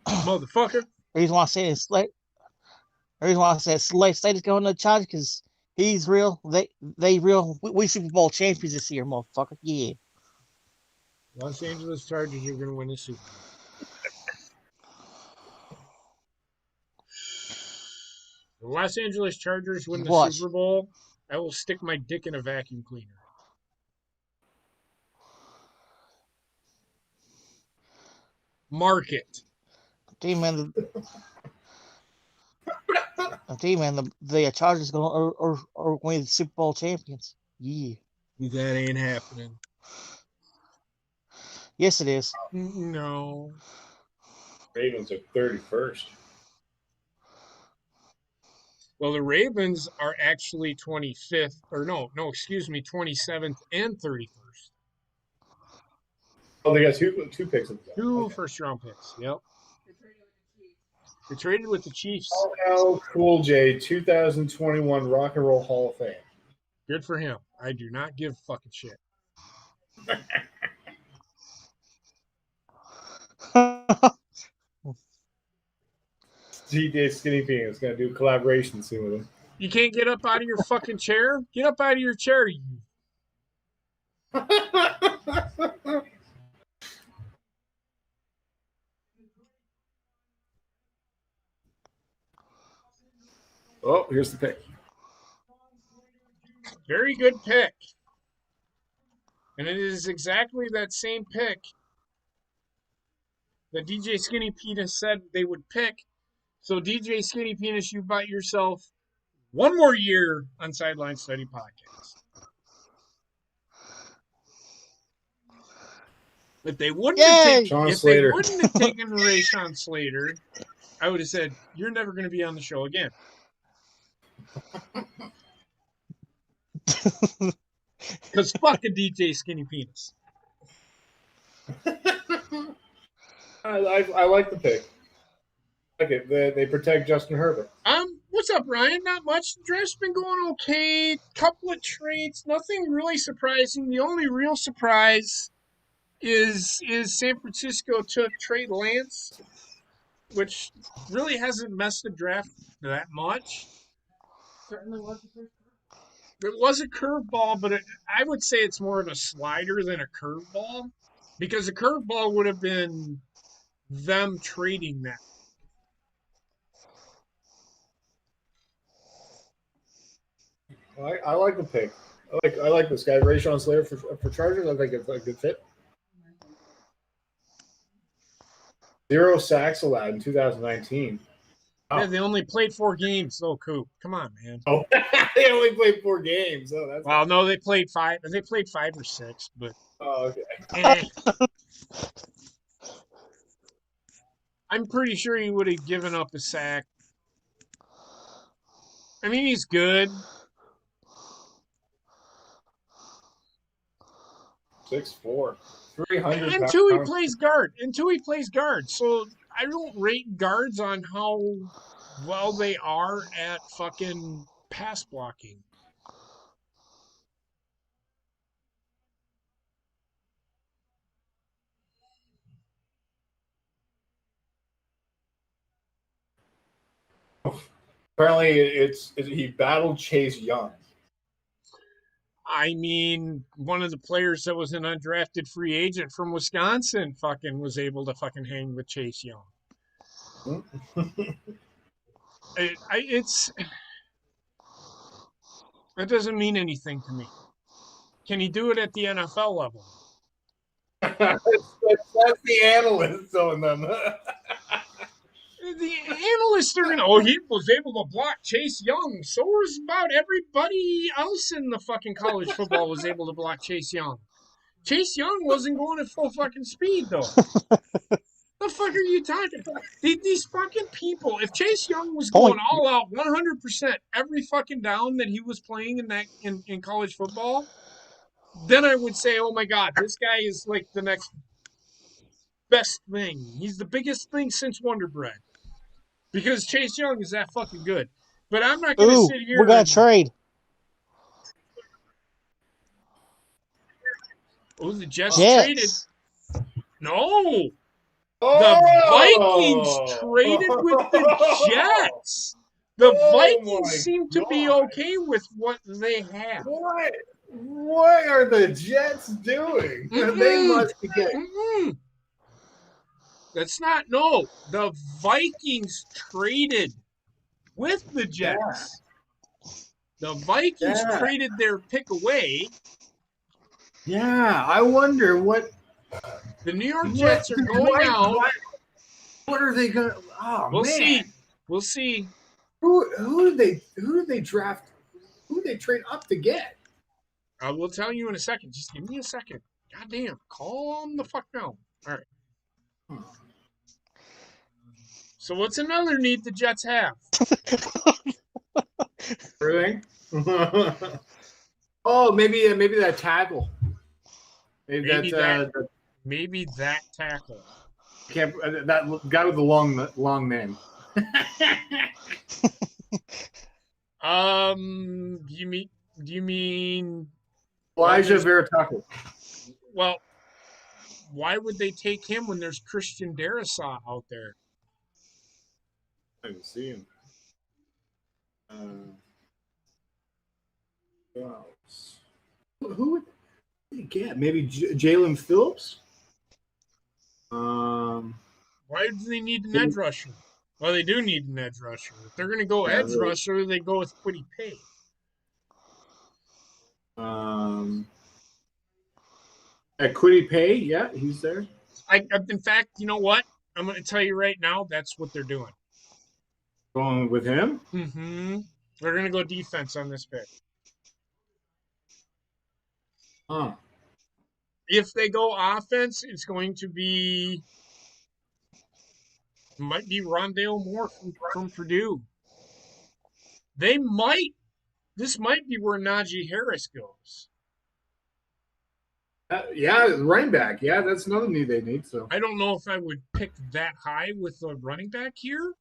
Motherfucker. The reason why I said Slate. The reason why I said Slater's going to the Chargers because he's real. They real. We Super Bowl champions this year, motherfucker. Yeah. Los Angeles Chargers are going to win the Super Bowl. The Los Angeles Chargers win the Watch. Super Bowl, I will stick my dick in a vacuum cleaner. Mark it. Man, the Chargers going to win the Super Bowl champions. Yeah. That ain't happening. Yes, it is. No. Ravens are 31st. Well, the Ravens are actually 25th, or no, excuse me, 27th and 31st. Oh, they got two picks. Two first-round picks. Yep. They traded with the Chiefs. LL Cool J, 2021 Rock and Roll Hall of Fame. Good for him. I do not give fucking shit. DJ Skinny Penis gonna do a collaboration soon with him. You can't get up out of your fucking chair? Get up out of your chair, you. Oh, here's the pick. Very good pick. And it is exactly that same pick that DJ Skinny Penis said they would pick. So DJ Skinny Penis, you bought yourself one more year on Sideline Study Podcast. If they wouldn't have taken Rashawn Slater, I would have said, you're never going to be on the show again. Because fuck a DJ Skinny Penis. I like the pick. I like it. They protect Justin Herbert. What's up, Ryan? Not much. The draft's been going okay. Couple of trades. Nothing really surprising. The only real surprise is San Francisco took Trey Lance, which really hasn't messed the draft that much. Certainly was a curveball, but I would say it's more of a slider than a curveball, because a curveball would have been them trading that. I like the pick. I like this guy, Rashawn Slater for Chargers. I think it's a good fit. 0 sacks allowed in 2019. Wow. Yeah, they only played 4 games, though, Coop. Come on, man. Oh, they only played 4 games. Oh, that's no, they played 5. They played 5 or 6, but. Oh, okay. I'm pretty sure he would have given up a sack. I mean, he's good. 6'4", 300 Until he plays guard. So I don't rate guards on how well they are at fucking pass blocking. Apparently, he battled Chase Young. I mean, one of the players that was an undrafted free agent from Wisconsin fucking was able to fucking hang with Chase Young. That doesn't mean anything to me. Can he do it at the NFL level? That's the analysts telling them. The analysts are he was able to block Chase Young. So was about everybody else in the fucking college football was able to block Chase Young. Chase Young wasn't going at full fucking speed, though. The fuck are you talking about? These fucking people, if Chase Young was going all out 100% every fucking down that he was playing in college football, then I would say, oh my God, this guy is like the next best thing. He's the biggest thing since Wonder Bread. because Chase Young is that fucking good. But I'm not going to sit here. We're gonna trade. Oh, the Jets traded. No. Oh! The Vikings traded with the Jets. The Vikings seem to be okay with what they have. What are the Jets doing? They must be getting. That's not, no. The Vikings traded with the Jets. The Vikings traded their pick away. Yeah, I wonder what. The New York Jets are going out. What are they gonna? Oh, we'll man. see. We'll see. Who did they draft? Who did they trade up to get? I will tell you in a second. Just give me a second. Goddamn, calm the fuck down. All right. So what's another need the Jets have? Everything. Oh, maybe that tackle. Maybe that tackle. That guy with the long name. Do you mean Elijah Veritaku? Well, why would they take him when there's Christian Darrisaw out there? I didn't see him. Who would they get? Maybe Jalen Phillips? Why do they need an edge rusher? Well, they do need an edge rusher. If they're going to go edge rusher, they go with Kwity Paye. At Kwity Paye, yeah, he's there. In fact, you know what? I'm going to tell you right now, that's what they're doing. Going with him? Mm-hmm. They're going to go defense on this pick. If they go offense, it's going to be might be Rondale Moore from Purdue. This might be where Najee Harris goes. Running back. Yeah, that's another need they need. So I don't know if I would pick that high with a running back here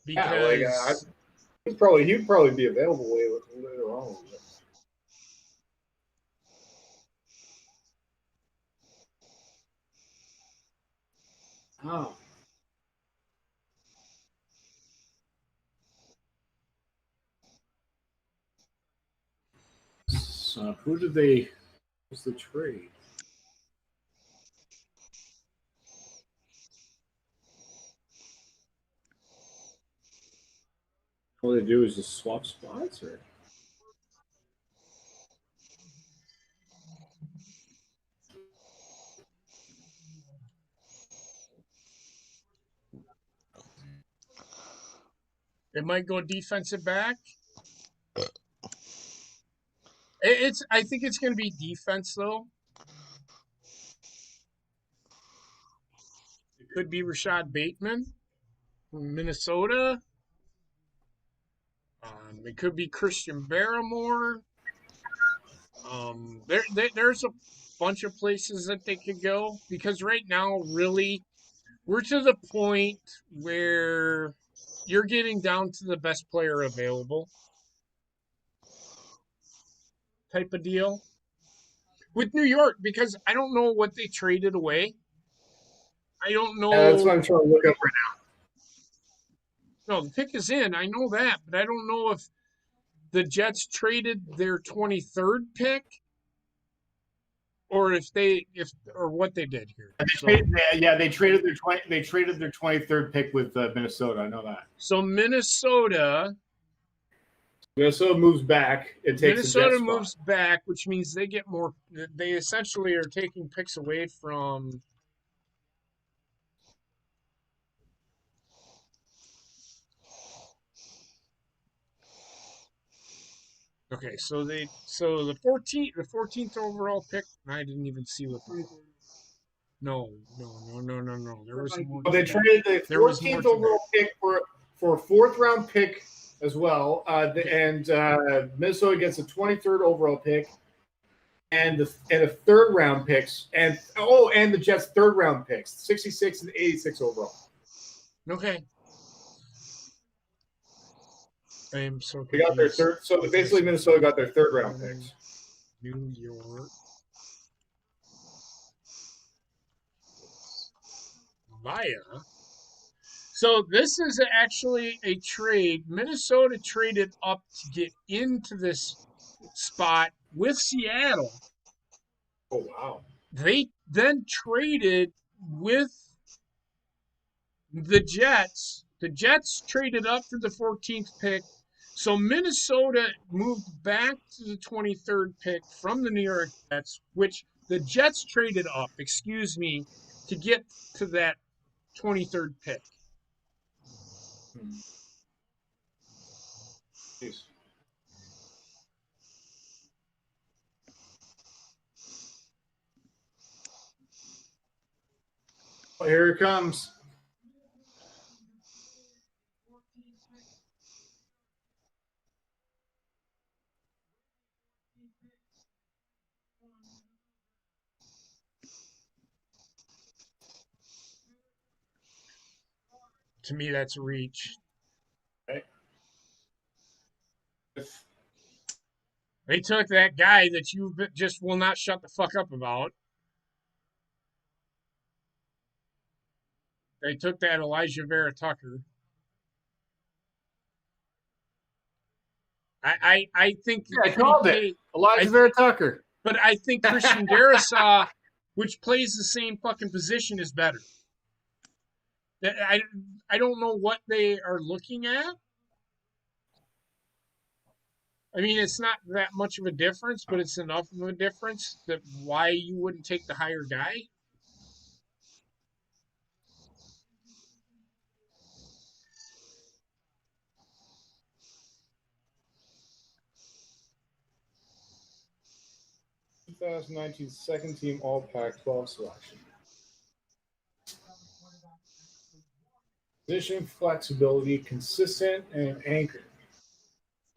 because he'd probably be available later on. Oh. So who did they? What's the trade? All they do is just swap spots, or? it might go defensive back. I think it's going to be defense though. It could be Rashad Bateman from Minnesota. It could be Christian Barrymore. There's a bunch of places that they could go because right now, really, we're to the point where you're getting down to the best player available type of deal with New York because I don't know what they traded away. I don't know. Yeah, that's what I'm trying to look up right now. No, the pick is in. I know that, but I don't know if the Jets traded their 23rd pick or what they did here. They traded their 23rd pick with Minnesota. I know that. So Minnesota moves back. Minnesota moves back, which means they get more. They essentially are taking picks away from. Okay, so the 14th overall pick. I didn't even see what. No. There was more. They traded the 14th overall pick for a 4th round pick as well, and Minnesota gets a 23rd overall pick, and a 3rd round picks, and the Jets 3rd round picks, 66 and 86 overall. Okay. I am so confused. They got their third. So basically, Minnesota got their third round picks. New York. Via. So this is actually a trade. Minnesota traded up to get into this spot with Seattle. Oh, wow. They then traded with the Jets. The Jets traded up for the 14th pick. So Minnesota moved back to the 23rd pick from the New York Jets, which the Jets traded up, to get to that 23rd pick. Jeez. Well, here it comes. To me, that's a reach. Okay. They took that guy that you just will not shut the fuck up about. They took that Elijah Vera Tucker. I think I called it. Elijah Vera Tucker. But I think Christian Darrisaw, which plays the same fucking position, is better. I don't know what they are looking at. I mean, it's not that much of a difference, but it's enough of a difference that why you wouldn't take the higher guy. (2019) second team All Pac-12 selection. Position flexibility, consistent, and anchored.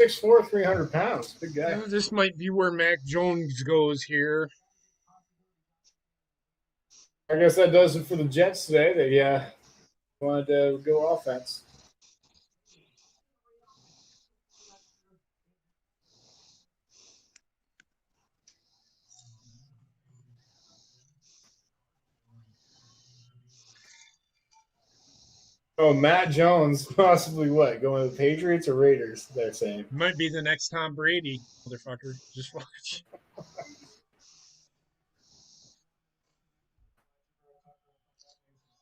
6'4", 300 pounds. Big guy. This might be where Mac Jones goes here. I guess that does it for the Jets today. They wanted to go offense. Oh, Matt Jones, possibly what? Going to the Patriots or Raiders, they're saying. Might be the next Tom Brady, motherfucker. Just watch.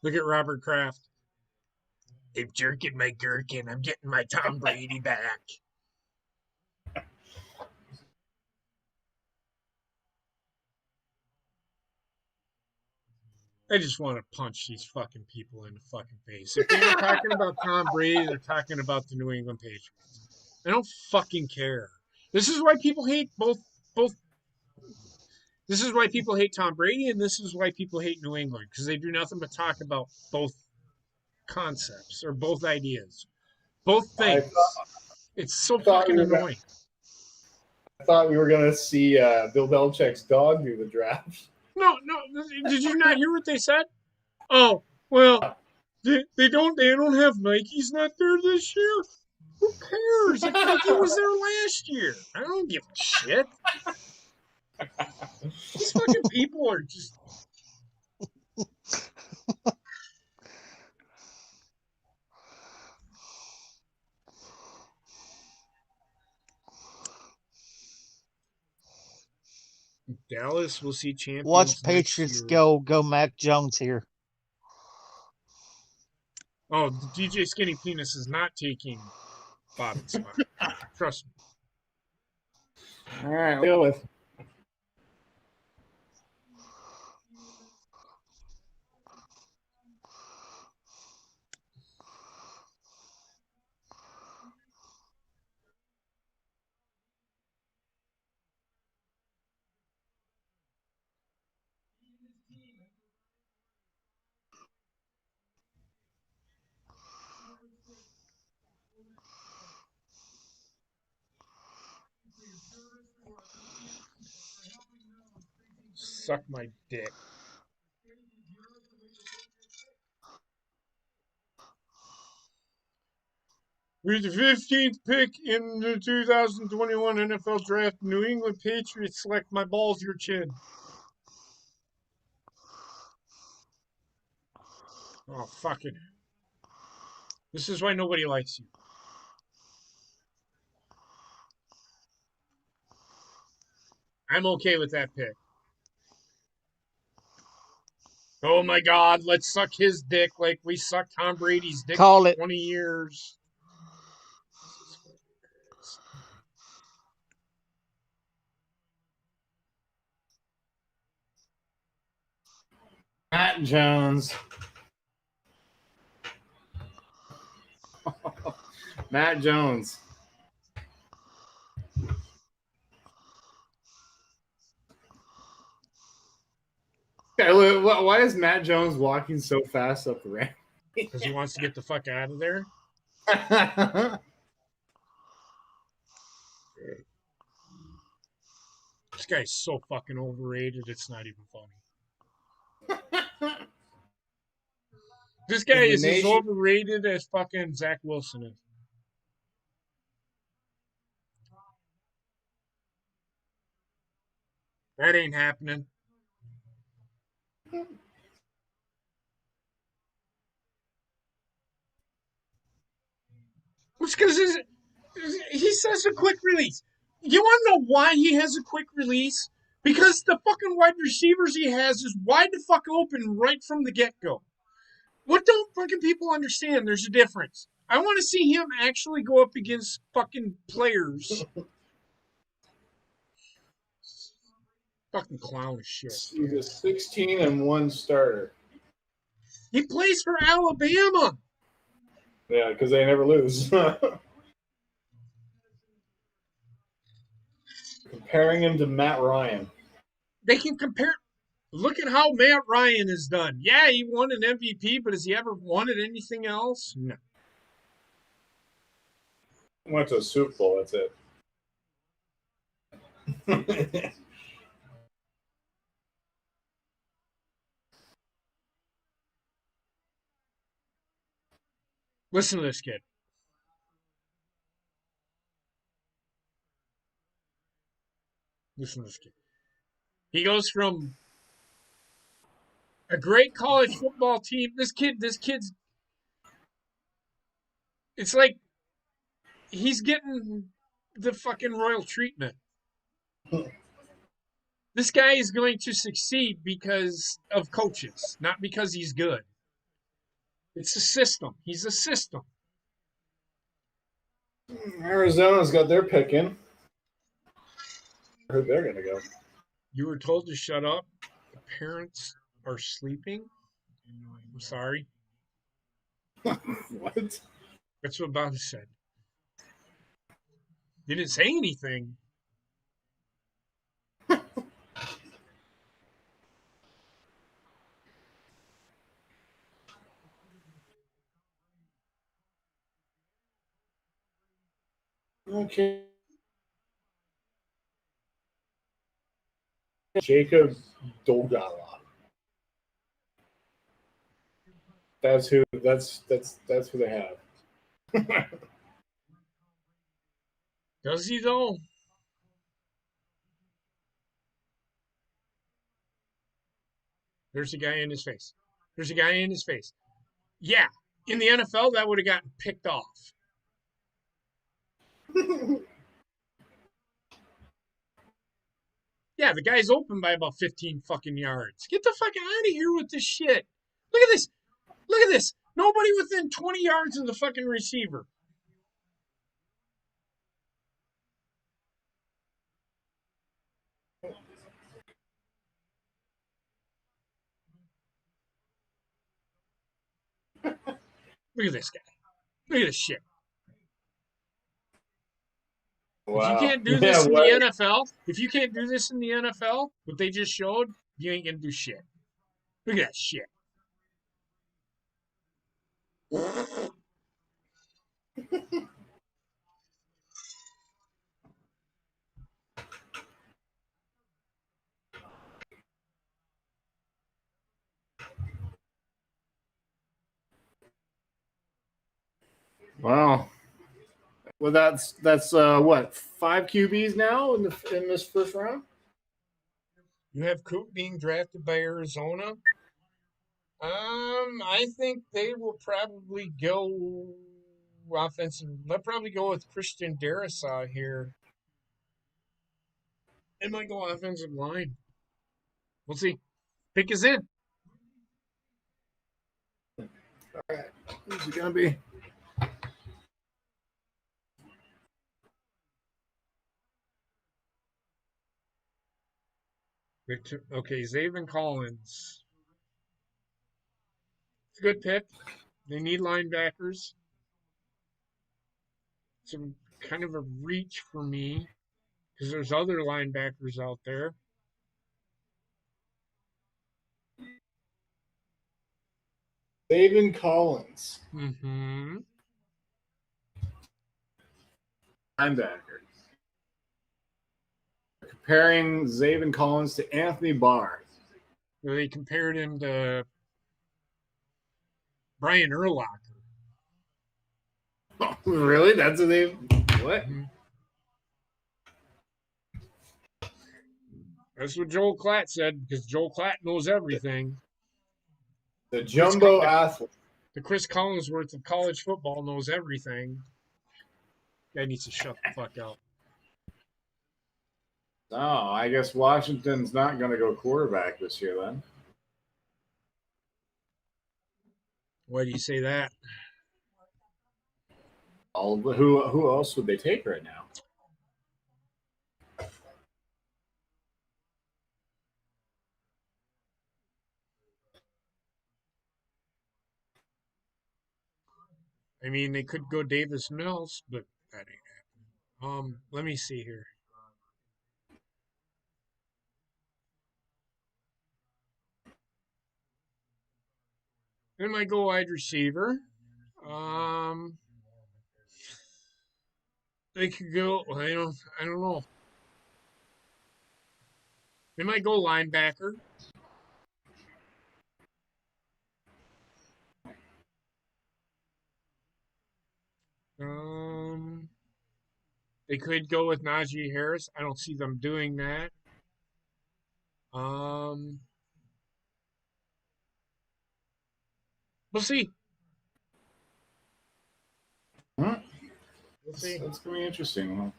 Look at Robert Kraft. I'm jerking my gherkin. I'm getting my Tom Brady back. I just want to punch these fucking people in the fucking face. If they're talking about Tom Brady, they're talking about the New England Patriots. I don't fucking care. This is why people hate both. This is why people hate Tom Brady, and this is why people hate New England, because they do nothing but talk about both concepts or both ideas, both things. It's so fucking annoying. I thought we were going to see Bill Belichick's dog do the draft. No. Did you not hear what they said? Oh, well, they don't have Nike's not there this year. Who cares? Like Nike was there last year. I don't give a shit. These fucking people are just. Dallas will see champions. Watch Patriots go Mac Jones here. Oh, DJ Skinny Penis is not taking Bobby's spot. Trust me. All right, go with. Suck my dick. With the 15th pick in the 2021 NFL Draft, New England Patriots select my balls, your chin. Oh, fuck it. This is why nobody likes you. I'm okay with that pick. Oh my God, let's suck his dick like we sucked Tom Brady's dick Call for it. 20 years. Matt Jones. Matt Jones. Why is Matt Jones walking so fast up the ramp? Because he wants to get the fuck out of there. This guy's so fucking overrated, it's not even funny. This guy is as overrated as fucking Zach Wilson is. That ain't happening. It's because he says a quick release. You want to know why he has a quick release? Because the fucking wide receivers he has is wide the fuck open right from the get-go. What don't fucking people understand? There's a difference. I want to see him actually go up against fucking players. Fucking clown as shit. He's a 16-1 starter. He plays for Alabama. Yeah, because they never lose. Comparing him to Matt Ryan. They can compare. Look at how Matt Ryan has done. Yeah, he won an MVP, but has he ever won at anything else? No. Went to a Super Bowl, that's it. Listen to this kid. Listen to this kid. He goes from a great college football team. This kid's. It's like he's getting the fucking royal treatment. This guy is going to succeed because of coaches, not because he's good. It's a system. He's a system. Arizona's got their pick in. I heard they're going to go. You were told to shut up. The parents are sleeping. I'm sorry. What? That's what Bob said. They didn't say anything. Okay. Jacob Dolgala. That's who they have. Does he though? There's a guy in his face. There's a guy in his face. Yeah. In the NFL, that would have gotten picked off. Yeah, the guy's open by about 15 fucking yards. Get the fuck out of here with this shit. Look at this. Look at this. Nobody within 20 yards of the fucking receiver. Look at this guy. Look at this shit. Wow. If you can't do this in the NFL, if you can't do this in the NFL, what they just showed, you ain't gonna do shit. Look at that shit. Wow. Well, that's what, 5 QBs now in this first round. You have Coop being drafted by Arizona. I think they will probably go offensive. They'll probably go with Christian Darrisaw here. It might go offensive line. We'll see. Pick is in. All right. Who's it gonna be? Okay, Zaven Collins. It's a good pick. They need linebackers. It's kind of a reach for me because there's other linebackers out there. Zaven Collins. Mm-hmm. Linebacker. Comparing Zaven Collins to Anthony Barr. They compared him to Brian Urlacher. Oh, really? That's what they. What? Mm-hmm. That's what Joel Klatt said because Joel Klatt knows everything. The jumbo athlete. The Chris Collinsworth of college football knows everything. Guy needs to shut the fuck up. Oh, I guess Washington's not going to go quarterback this year then. Why do you say that? Who else would they take right now? I mean, they could go Davis Mills, but that ain't happening. Let me see here. They might go wide receiver. They could go. I don't know. They might go linebacker. They could go with Najee Harris. I don't see them doing that. We'll see. Huh? We'll see. That's going to be interesting.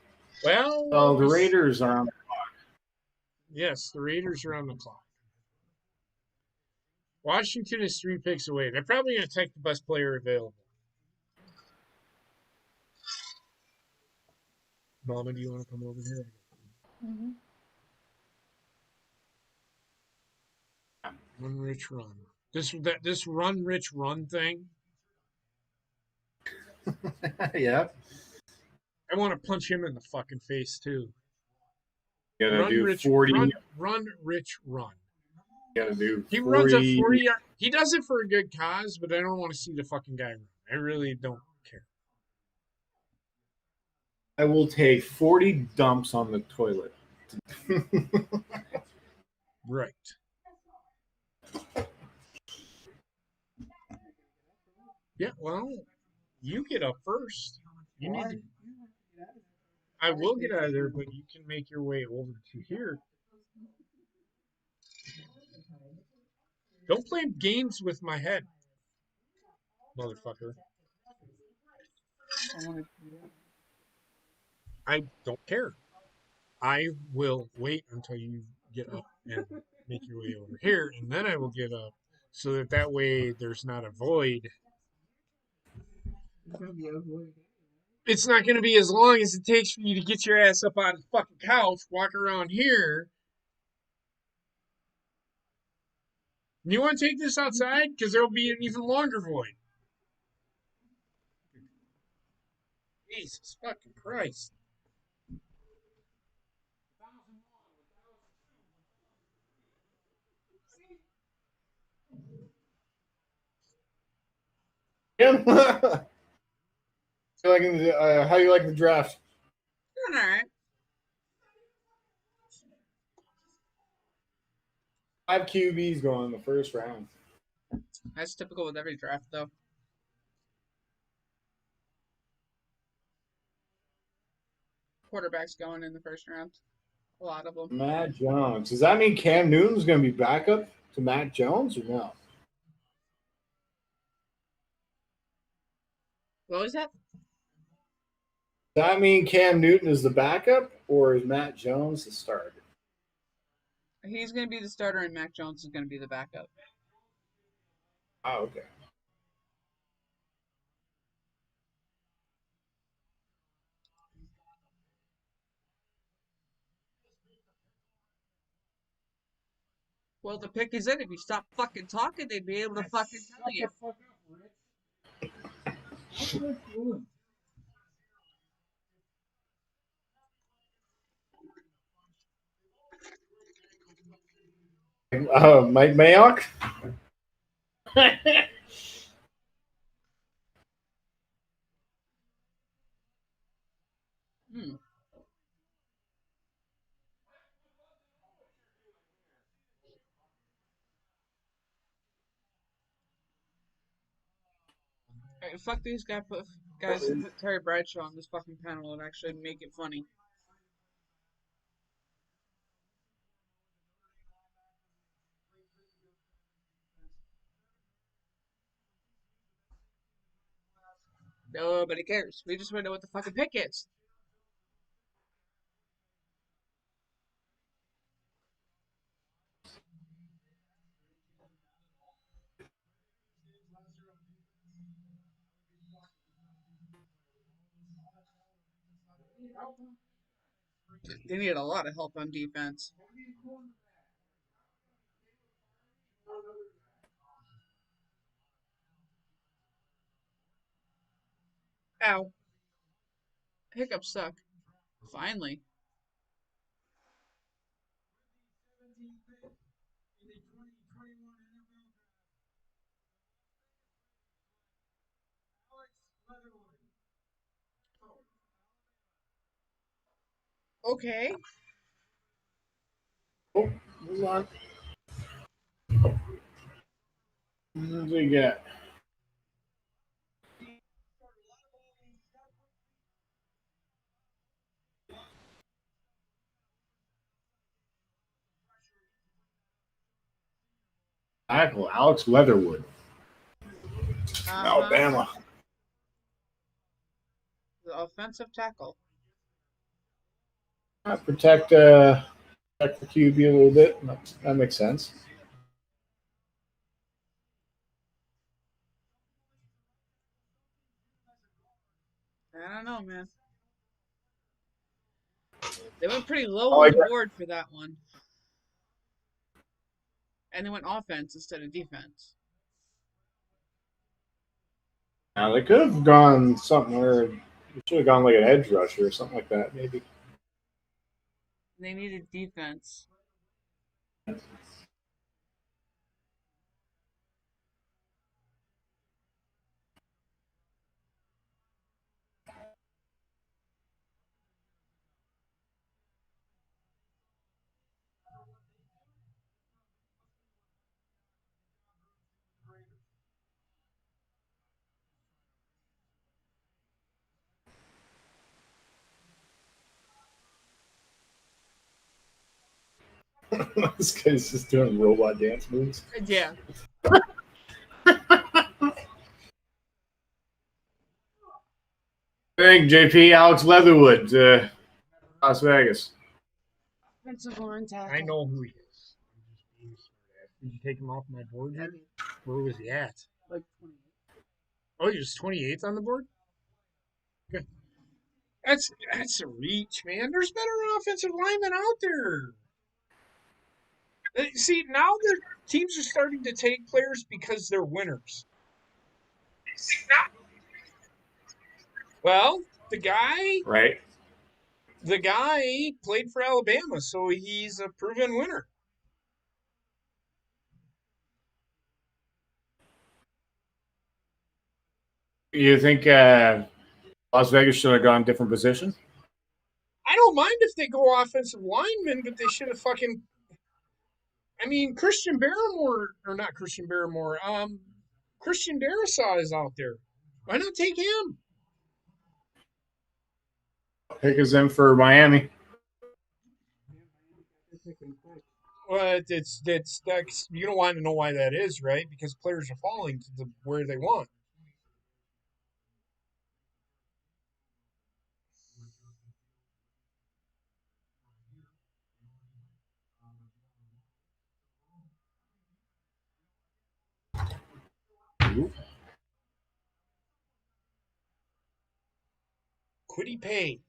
Well, the Raiders are on the clock. Yes, the Raiders are on the clock. Washington is 3 picks away. They're probably going to take the best player available. Mama, do you want to come over here? Mm-hmm. Run, Rich, run. This run, Rich, run thing. Yeah. I want to punch him in the fucking face too. You gotta Run, do Rich, 40. run, Rich, run. You gotta do 40. He runs a 40. He does it for a good cause, but I don't want to see the fucking guy run. I really don't care. I will take 40 dumps on the toilet. Right. Yeah, well, you get up first. You need to. I will get out of there, but you can make your way over to here. Don't play games with my head, motherfucker. I don't care. I will wait until you get up and make your way over here, and then I will get up so that way there's not a void. It's not going to be as long as it takes for you to get your ass up out of the fucking couch, walk around here. You want to take this outside? Because there will be an even longer void. Jesus fucking Christ. How you like the draft? All right. 5 QBs going in the first round. That's typical with every draft, though. quarterbacks going in the first round. A lot of them. Matt Jones. Does that mean Cam Newton's going to be backup to Matt Jones or no? What was that? Does that mean Cam Newton is the backup or is Matt Jones the starter? He's going to be the starter, and Mac Jones is going to be the backup. Oh, okay. Well, the pick is in. If you stop fucking talking, they'd be able to fucking tell you. Mike Mayock? Hey, fuck these guys who put Terry Bradshaw on this fucking panel and actually make it funny. Nobody cares. We just want to know what the fucking pick is. They need a lot of help on defense. Ow. Hiccups suck. Finally. Okay. Oh, hold on. What do we get? Tackle Alex Leatherwood, Alabama. The offensive tackle. Protect the QB a little bit. That makes sense. I don't know, man. They went pretty low on the board for that one. And they went offense instead of defense. Now they could have gone somewhere. They should have gone like an edge rusher or something like that, maybe. They needed defense. This guy's just doing robot dance moves. Yeah. I think JP Alex Leatherwood, Las Vegas. I know who he is. Did you take him off my board yet? Where was he at? Like 28. Oh, he was 28th on the board? Okay. That's a reach, man. There's better offensive linemen out there. See, now their teams are starting to take players because they're winners. Well, the guy played for Alabama, so he's a proven winner. You think Las Vegas should have gone a different position? I don't mind if they go offensive linemen, but they should have fucking. I mean, Christian Darrisaw is out there. Why not take him? Pick is in for Miami. Well, that's you don't want to know why that is, right? Because players are falling to where they want. Quiddy Pay.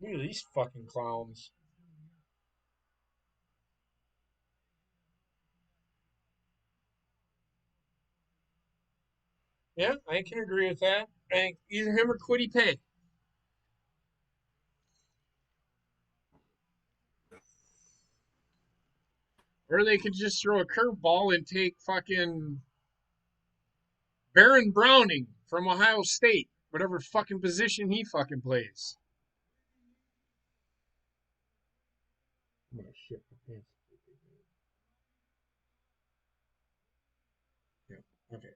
Look at these fucking clowns. Yeah, I can agree with that. Either him or Quiddy Pay. Or they could just throw a curveball and take fucking Baron Browning from Ohio State, whatever fucking position he fucking plays. I'm gonna shit the pants. Yeah, okay.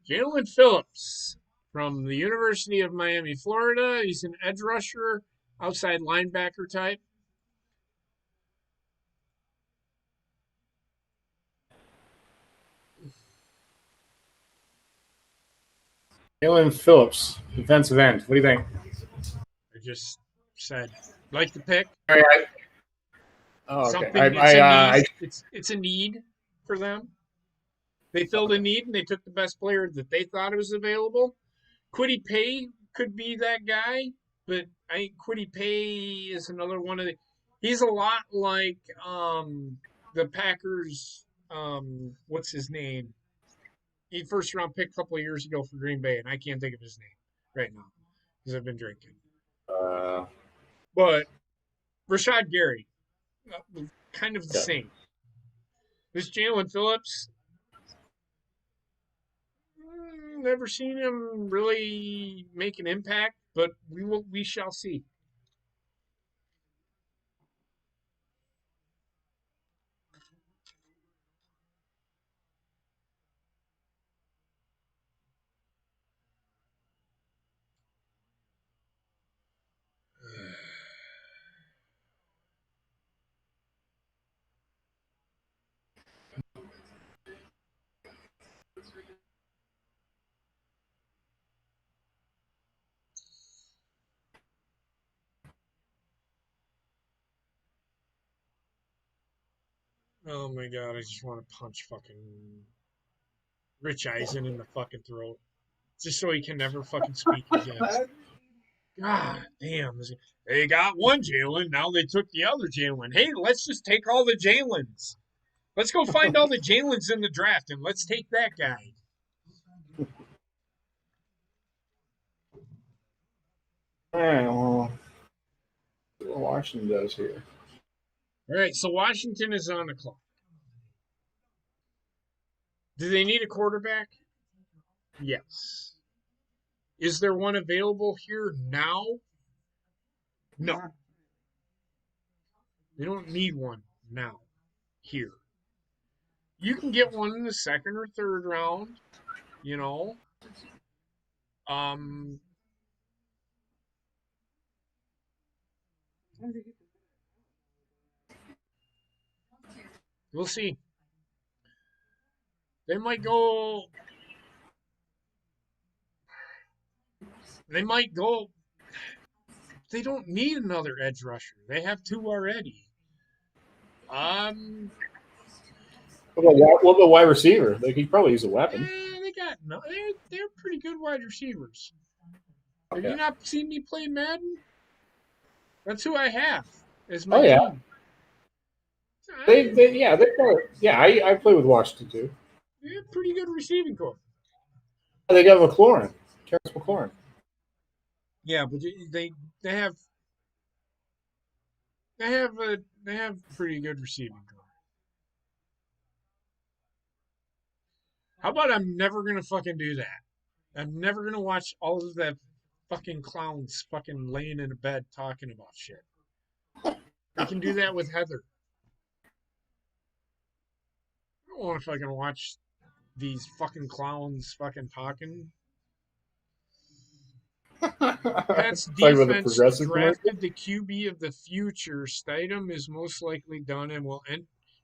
Jalen Phillips from the University of Miami, Florida. He's an edge rusher, outside linebacker type. Jalen Phillips, defensive end. What do you think? I just said, like the pick. All right. Oh, okay. It's a need for them. They filled a need and they took the best player that they thought was available. Quiddy Pay could be that guy, but I think Quiddy Pay is another one of the. He's a lot like the Packers. What's his name? He first round pick a couple of years ago for Green Bay, and I can't think of his name right now because I've been drinking. But Rashad Gary, kind of the same. This Jalen Phillips, never seen him really make an impact, but we shall see. Oh my god, I just want to punch fucking Rich Eisen in the fucking throat. Just so he can never fucking speak again. God damn. They got one Jalen, now they took the other Jalen. Hey, let's just take all the Jalens. Let's go find all the Jalens in the draft and let's take that guy. All right, well, what Washington does here. All right, so Washington is on the clock. Do they need a quarterback? Yes. Is there one available here now? No. They don't need one now here. You can get one in the second or third round, you know. We'll see. They might go. They might go. They don't need another edge rusher. They have two already. What about wide receiver? They could probably use a weapon. They got no. They're pretty good wide receivers. Have you not seen me play Madden? That's who I have as my team. I play with Washington too. They have pretty good receiving core. They got McLaurin, Terrence McLaurin. Yeah, but they have pretty good receiving core. How about I'm never gonna fucking do that? I'm never gonna watch all of that fucking clowns fucking laying in a bed talking about shit. They can do that with Heather. I don't want to fucking watch these fucking clowns fucking talking. Pats defense drafted the QB of the future. Stidham is most likely done and will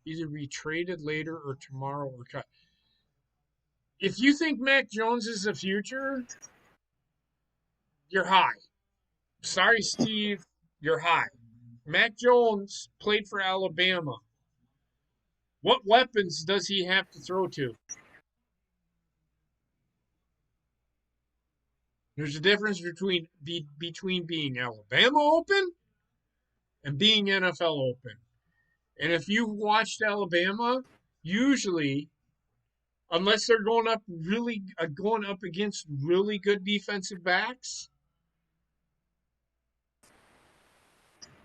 either be traded later or tomorrow or cut. If you think Mac Jones is the future, you're high. Sorry, Steve, you're high. Mac Jones played for Alabama. What weapons does he have to throw to? There's a difference between being Alabama open and being NFL open. And if you've watched Alabama, usually, unless they're going up against really good defensive backs,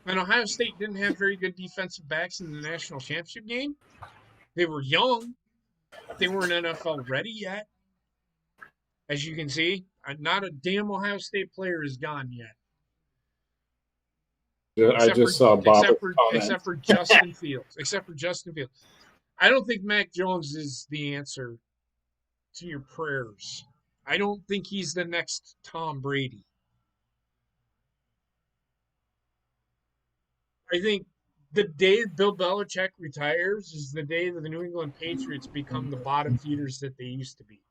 and Ohio State didn't have very good defensive backs in the national championship game. They were young, but they weren't NFL ready yet. As you can see, not a damn Ohio State player is gone yet. Except for Justin Fields. I don't think Mac Jones is the answer to your prayers. I don't think he's the next Tom Brady. I think the day Bill Belichick retires is the day that the New England Patriots become the bottom feeders that they used to be.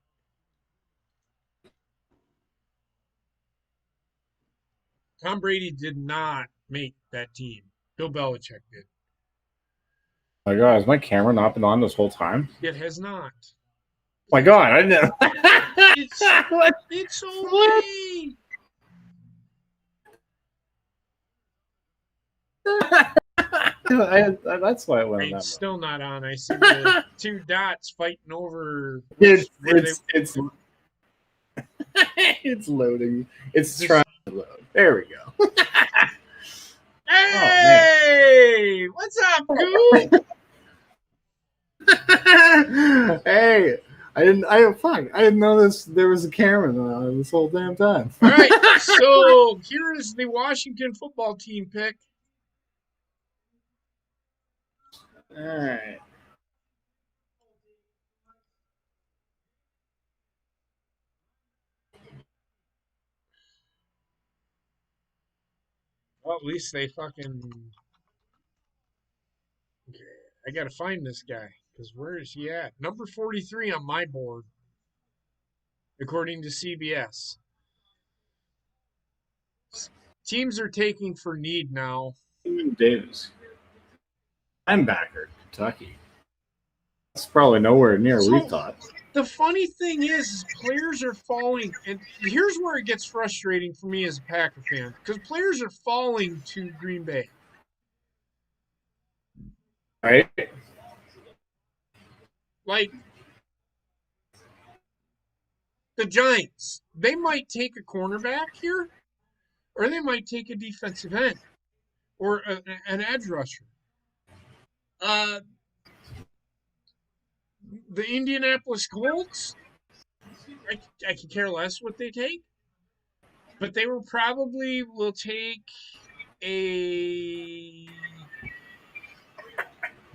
Tom Brady did not make that team. Bill Belichick did. My God, has my camera not been on this whole time? It has not. My God, I didn't know. It's okay. That's why it went. It's still not on. I see the two dots fighting over. It's loading. It's trying to load. There we go. Hey, what's up, Goo? Hey, I didn't know there was a camera on this whole damn time. All right, so here is the Washington football team pick. All right. Well, at least they fucking. I gotta find this guy, because where is he at? Number 43 on my board, according to CBS. Teams are taking for need now. Davis. Linebacker, Kentucky. That's probably nowhere near we thought. The funny thing is players are falling, and here's where it gets frustrating for me as a Packer fan, because players are falling to Green Bay. Right? Like the Giants, they might take a cornerback here, or they might take a defensive end, or an edge rusher. The Indianapolis Colts, I could care less what they take, but they will take a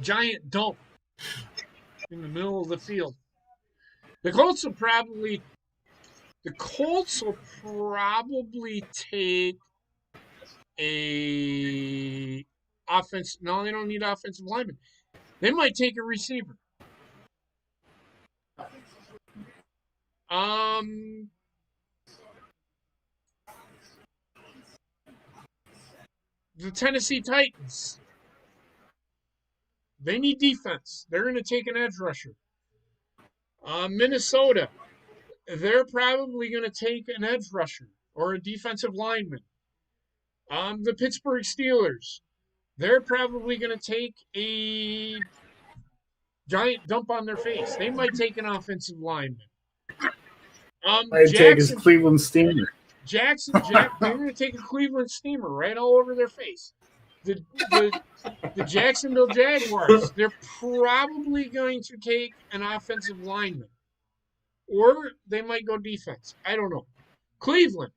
giant dump in the middle of the field. The Colts will probably take a offense. No, they don't need offensive linemen. They might take a receiver. The Tennessee Titans, they need defense. They're going to take an edge rusher. Minnesota, they're probably going to take an edge rusher or a defensive lineman. The Pittsburgh Steelers, they're probably going to take a giant dump on their face. They might take an offensive lineman. Take his Cleveland Steamer. They're going to take a Cleveland Steamer right all over their face. The Jacksonville Jaguars, they're probably going to take an offensive lineman. Or they might go defense. I don't know. Cleveland,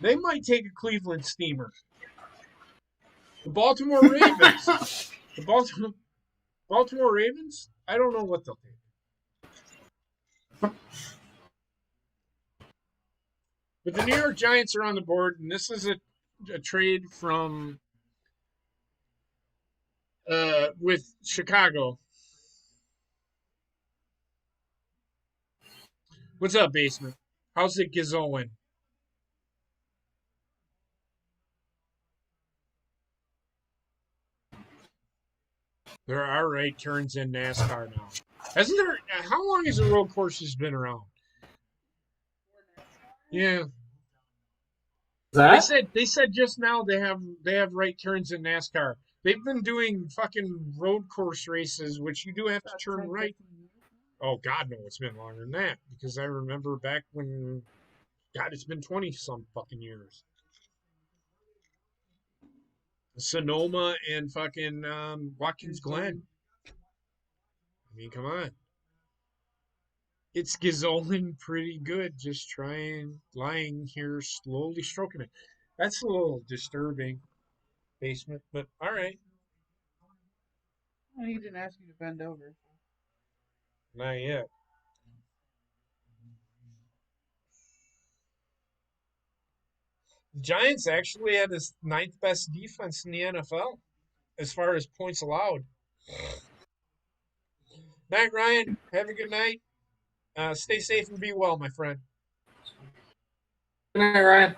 They might take a Cleveland steamer. The Baltimore Ravens. The Baltimore Ravens? I don't know what they'll take. But the New York Giants are on the board, and this is a trade from with Chicago. What's up, Basement? How's it going? There are right turns in NASCAR now. Hasn't there? How long has the road courses been around? Yeah. They said just now they have right turns in NASCAR. They've been doing fucking road course races, which you do have to turn right. Oh God, no, it's been longer than that because I remember back when. God, it's been 20 some fucking years. Sonoma and fucking Watkins Glen. I mean, come on. It's gizoling pretty good. Just lying here, slowly stroking it. That's a little disturbing, Basement, but all right. Well, he didn't ask you to bend over. Not yet. The Giants actually had the ninth best defense in the NFL as far as points allowed. Night, Ryan. Have a good night. Stay safe and be well, my friend. Good night, Ryan.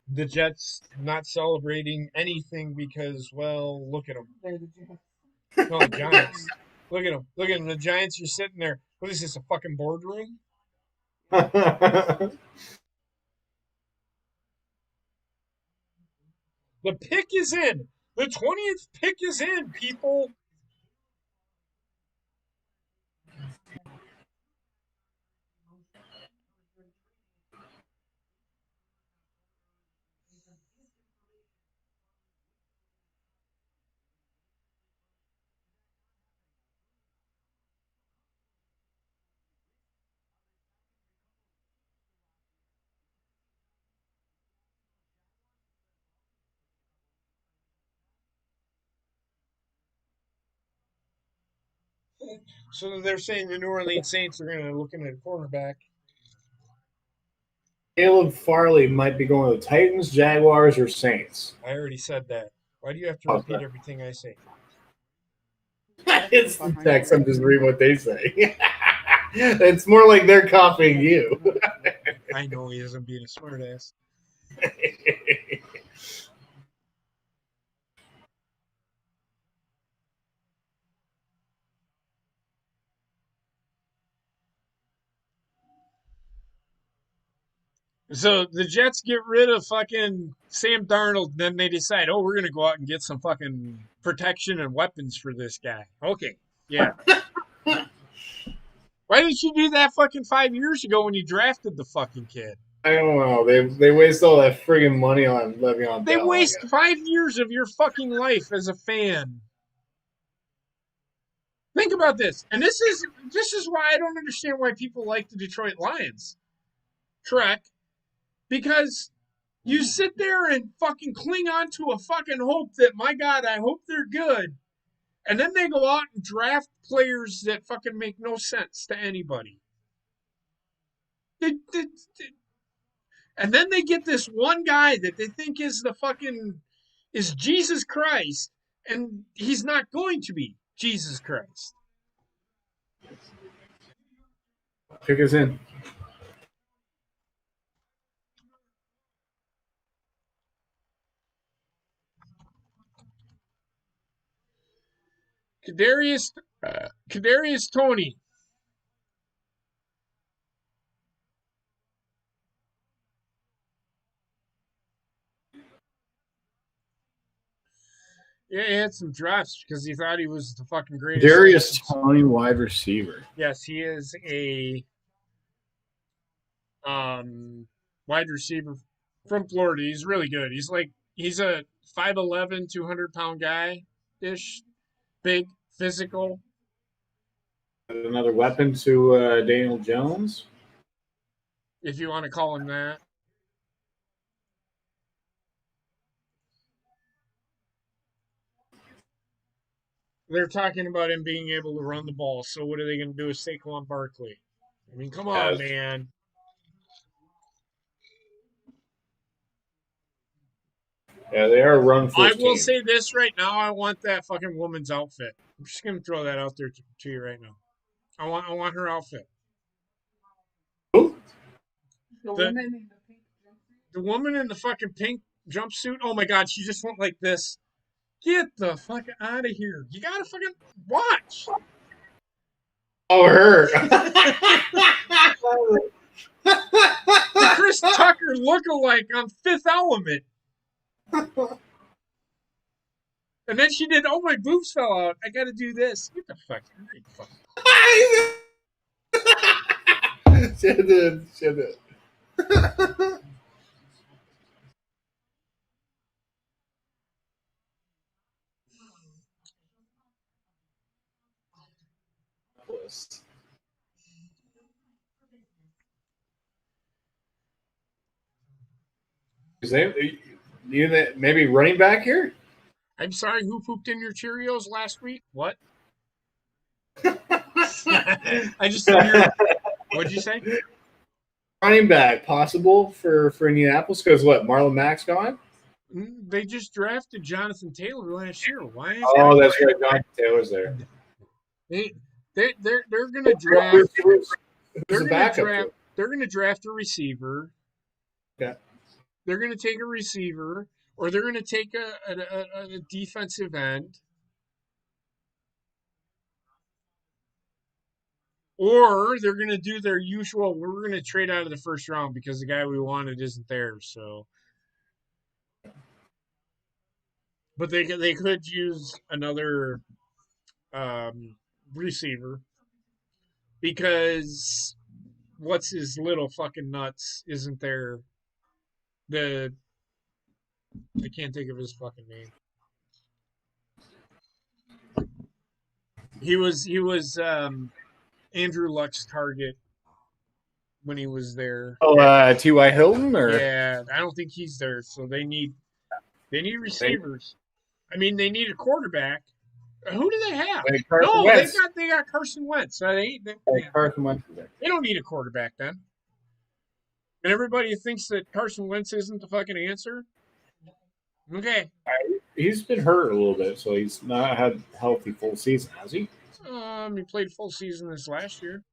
The Jets not celebrating anything because, well, look at them. No, the Giants. Look at them. Look at them. The Giants are sitting there. What is this, a fucking boardroom? The pick is in. The 20th pick is in, people. So they're saying the New Orleans Saints are going to look at a quarterback. Caleb Farley might be going to the Titans, Jaguars, or Saints. I already said that. Why do you have to repeat everything I say? It's the text. I'm just reading what they say. It's more like they're copying you. I know he isn't being a smartass. So the Jets get rid of fucking Sam Darnold, and then they decide, oh, we're going to go out and get some fucking protection and weapons for this guy. Okay, yeah. Why didn't you do that fucking 5 years ago when you drafted the fucking kid? I don't know. They waste all that friggin' money on Le'Veon Bell. They waste 5 years of your fucking life as a fan. Think about this. And this is why I don't understand why people like the Detroit Lions. Trek. Because you sit there and fucking cling on to a fucking hope that, my God, I hope they're good. And then they go out and draft players that fucking make no sense to anybody. And then they get this one guy that they think is is Jesus Christ, and he's not going to be Jesus Christ. Pick us in. Kadarius Toney. Yeah, he had some drops because he thought he was the fucking greatest. Darius Toney, wide receiver. Yes, he is a wide receiver from Florida. He's really good. He's a 5'11", 200-pound guy ish, big, physical. Another weapon to Daniel Jones, if you want to call him that. They're talking about him being able to run the ball. So what are they going to do with Saquon Barkley? I mean, come on, man. Yeah, they are run first. I will say this right now. I want that fucking woman's outfit. I'm just going to throw that out there to you right now. I want her outfit. The woman in the pink jumpsuit? The woman in the fucking pink jumpsuit. Oh my God, she just went like this. Get the fuck out of here. You gotta fucking watch. Oh, her. The Chris Tucker lookalike on Fifth Element. And then she did, oh, my boobs fell out. I gotta do this. Get the fuck out. She did. Is you maybe running back here? I'm sorry, who pooped in your Cheerios last week? What? I just heard. What'd you say? Running back possible for Indianapolis because what? Marlon Mack's gone. They just drafted Jonathan Taylor last year. Why? Oh, that's right. Jonathan Taylor's there. They're gonna draft. They're gonna draft a receiver. Yeah. They're gonna take a receiver, or they're gonna take a defensive end, or they're gonna do their usual. We're gonna trade out of the first round because the guy we wanted isn't there. So, but they could use another receiver because what's his little fucking nuts isn't there. I can't think of his fucking name. He was Andrew Luck's target when he was there. Oh, T.Y. Hilton, or yeah, I don't think he's there. So they need receivers. I mean, they need a quarterback. Who do they have? They got Carson Wentz. So Carson Wentz. They don't need a quarterback then. And everybody thinks that Carson Wentz isn't the fucking answer. Okay. He's been hurt a little bit, so he's not had a healthy full season, has he? He played full season this last year.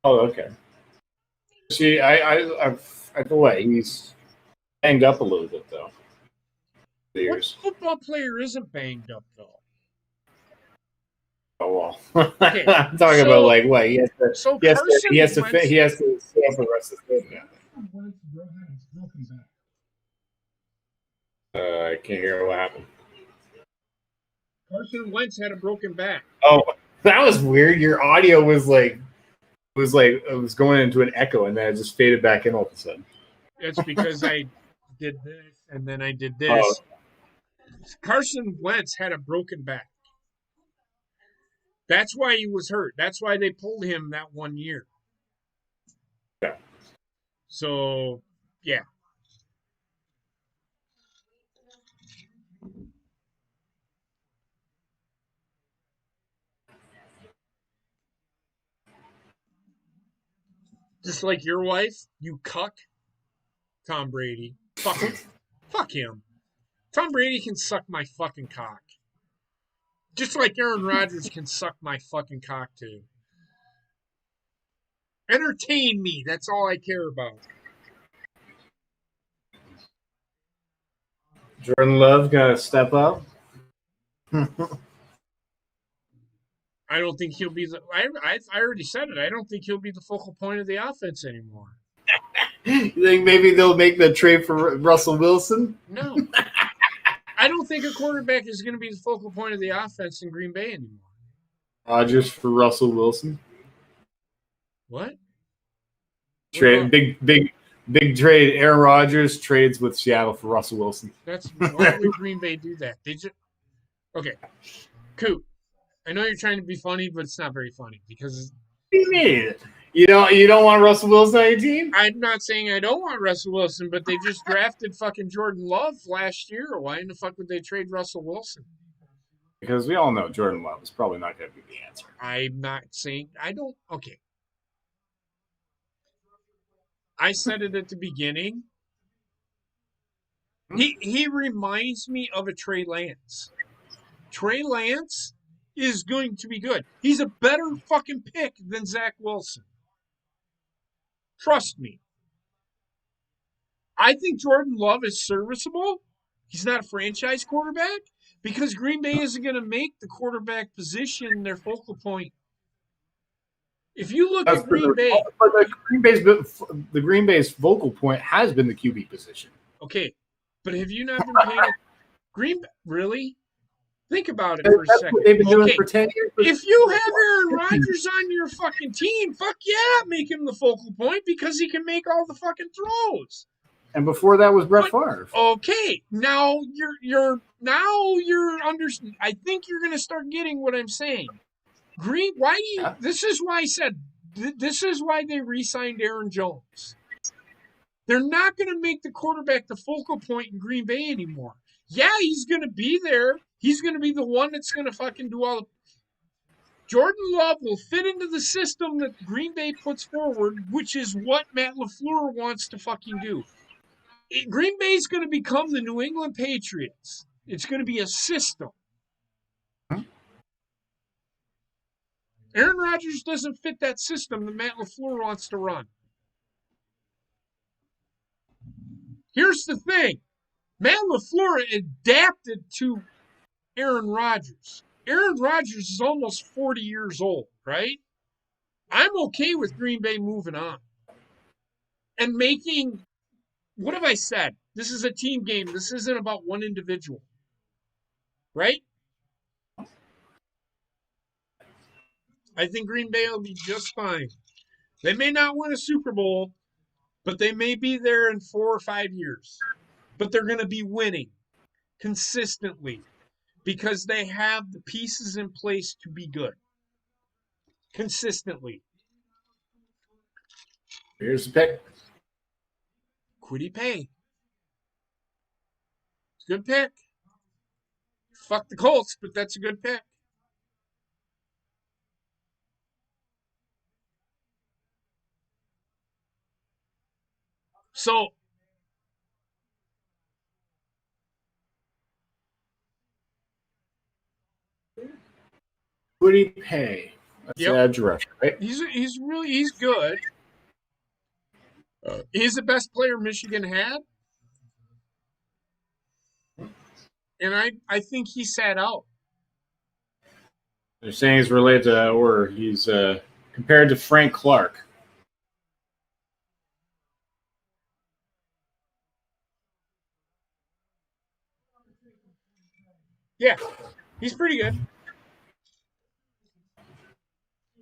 Oh, okay. See, I feel like he's banged up a little bit though. What football player isn't banged up though? Oh well, okay. I'm talking about like what he has to. He has to stay up for the rest of the season. I can't hear what happened. Carson Wentz had a broken back. Oh, that was weird. Your audio was like it was going into an echo, and then it just faded back in all of a sudden. It's because I did this and then I did this. Oh. Carson Wentz had a broken back. That's why he was hurt. That's why they pulled him that 1 year. Yeah. So, yeah. Just like your wife, you cuck, Tom Brady. Fuck him. Fuck him. Tom Brady can suck my fucking cock. Just like Aaron Rodgers can suck my fucking cock too. Entertain me. That's all I care about. Jordan Love got to step up. I don't think he'll be the. I already said it. I don't think he'll be the focal point of the offense anymore. You think maybe they'll make the trade for Russell Wilson? No. I don't think a quarterback is going to be the focal point of the offense in Green Bay anymore. Rodgers for Russell Wilson? What? Trade big trade. Aaron Rodgers trades with Seattle for Russell Wilson. Why would Green Bay do that? They just okay. Coop, I know you're trying to be funny, but it's not very funny because. What do you mean? You don't want Russell Wilson on your team? I'm not saying I don't want Russell Wilson, but they just drafted fucking Jordan Love last year. Why in the fuck would they trade Russell Wilson? Because we all know Jordan Love is probably not going to be the answer. I'm not saying I don't. Okay. I said it at the beginning. He reminds me of a Trey Lance. Trey Lance is going to be good. He's a better fucking pick than Zach Wilson. Trust me. I think Jordan Love is serviceable. He's not a franchise quarterback because Green Bay isn't going to make the quarterback position their focal point. If you look at Green Bay, the Green Bay's focal point has been the QB position. Okay, but have you not been paying really? Think about it for a second. They've been doing for 10 years. If you have Aaron Rodgers on your fucking team, fuck yeah, make him the focal point because he can make all the fucking throws. And before that was Brett Favre. Okay, now you're under. I think you're going to start getting what I'm saying. Why do you? This is why I said. This is why they re-signed Aaron Jones. They're not going to make the quarterback the focal point in Green Bay anymore. Yeah, he's going to be there. He's going to be the one that's going to fucking do all the. Jordan Love will fit into the system that Green Bay puts forward, which is what Matt LaFleur wants to fucking do. Green Bay is going to become the New England Patriots. It's going to be a system. Aaron Rodgers doesn't fit that system that Matt LaFleur wants to run. Here's the thing. Matt LaFleur adapted to Aaron Rodgers. Aaron Rodgers is almost 40 years old, right? I'm okay with Green Bay moving on. And making, what have I said? This is a team game. This isn't about one individual. Right? I think Green Bay will be just fine. They may not win a Super Bowl, but they may be there in 4 or 5 years. But they're going to be winning consistently because they have the pieces in place to be good. Consistently. Here's the pick. Quiddy Pay. Good pick. Fuck the Colts, but that's a good pick. So, Quiddy Pay. That's the edge rusher, right? He's good. He's the best player Michigan had. And I think he sat out. They're saying he's related to, or he's compared to Frank Clark. Yeah, he's pretty good.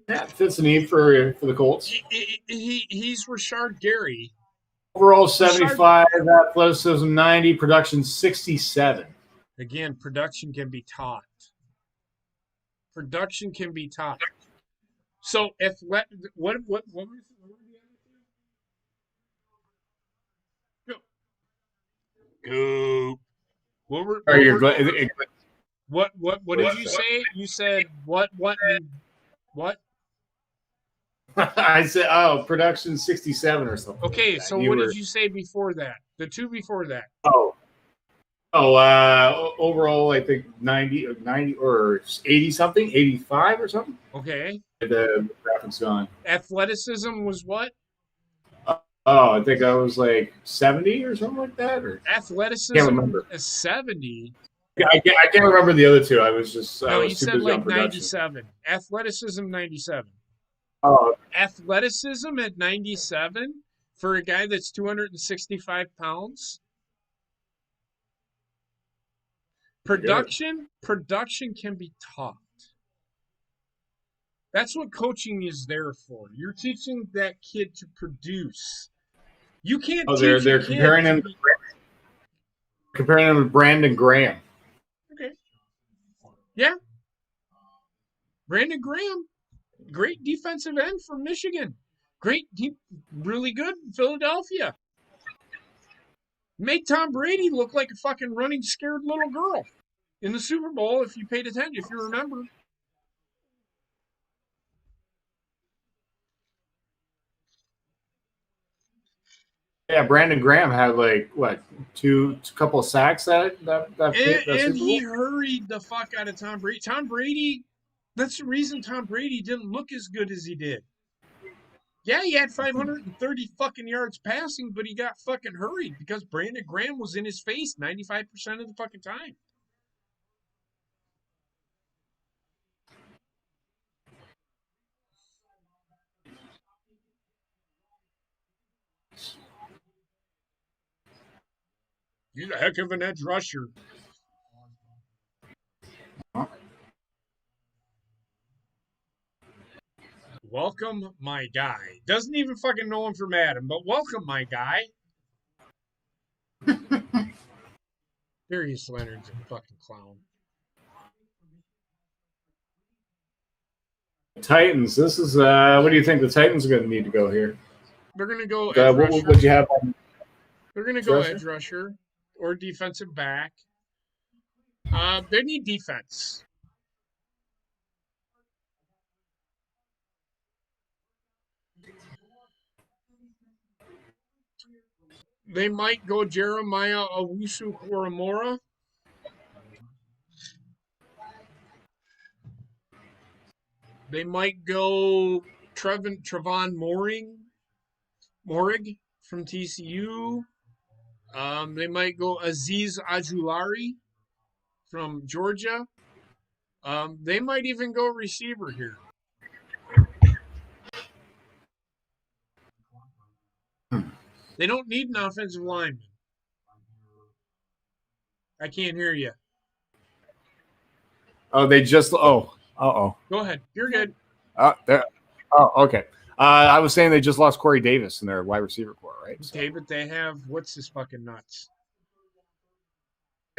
Yeah, fits the need for the Colts. He's Rashard Gary. Overall 75, athleticism 90, production 67. Again, production can be taught. Production can be taught. So if what go. What did you say? You said what? I said, production 67 or something. Okay, so what did you say before that? The two before that. Overall, I think 90 or 80 something, 85 or something. Okay. The graphics gone. Athleticism was what? I think I was like 70 or something like that. Or athleticism can't remember. is 70. I can't remember the other two. I was just No, I you was too said busy like on production. 97. Athleticism 97. Oh, Athleticism at 97 for a guy that's 265 pounds. Production can be taught. That's what coaching is there for. You're teaching that kid to produce. You can't teach they're comparing him with Brandon Graham. Okay. Yeah. Brandon Graham, great defensive end from Michigan. Really good in Philadelphia. Made Tom Brady look like a fucking running scared little girl in the Super Bowl if you paid attention, if you remember. Yeah, Brandon Graham had like what couple of sacks that And he hurried the fuck out of Tom Brady. Tom Brady, that's the reason Tom Brady didn't look as good as he did. Yeah, he had 530 fucking yards passing, but he got fucking hurried because Brandon Graham was in his face 95% of the fucking time. He's a heck of an edge rusher. Welcome, my guy. Doesn't even fucking know him from Adam, but welcome, my guy. Darius Leonard's a fucking clown. Titans. This is what do you think the Titans are going to need to go here? They're going to go edge rusher. What would you have on? They're going to go edge rusher or defensive back. They need defense. They might go Jeremiah Owusu-Koramoah. They might go Trevon Morig from TCU. They might go Aziz Ajulari from Georgia. They might even go receiver here. They don't need an offensive lineman. I can't hear you. Oh, they just. Oh. Go ahead. You're good. Okay. I was saying they just lost Corey Davis in their wide receiver core, right? So. David, they have what's this fucking nuts?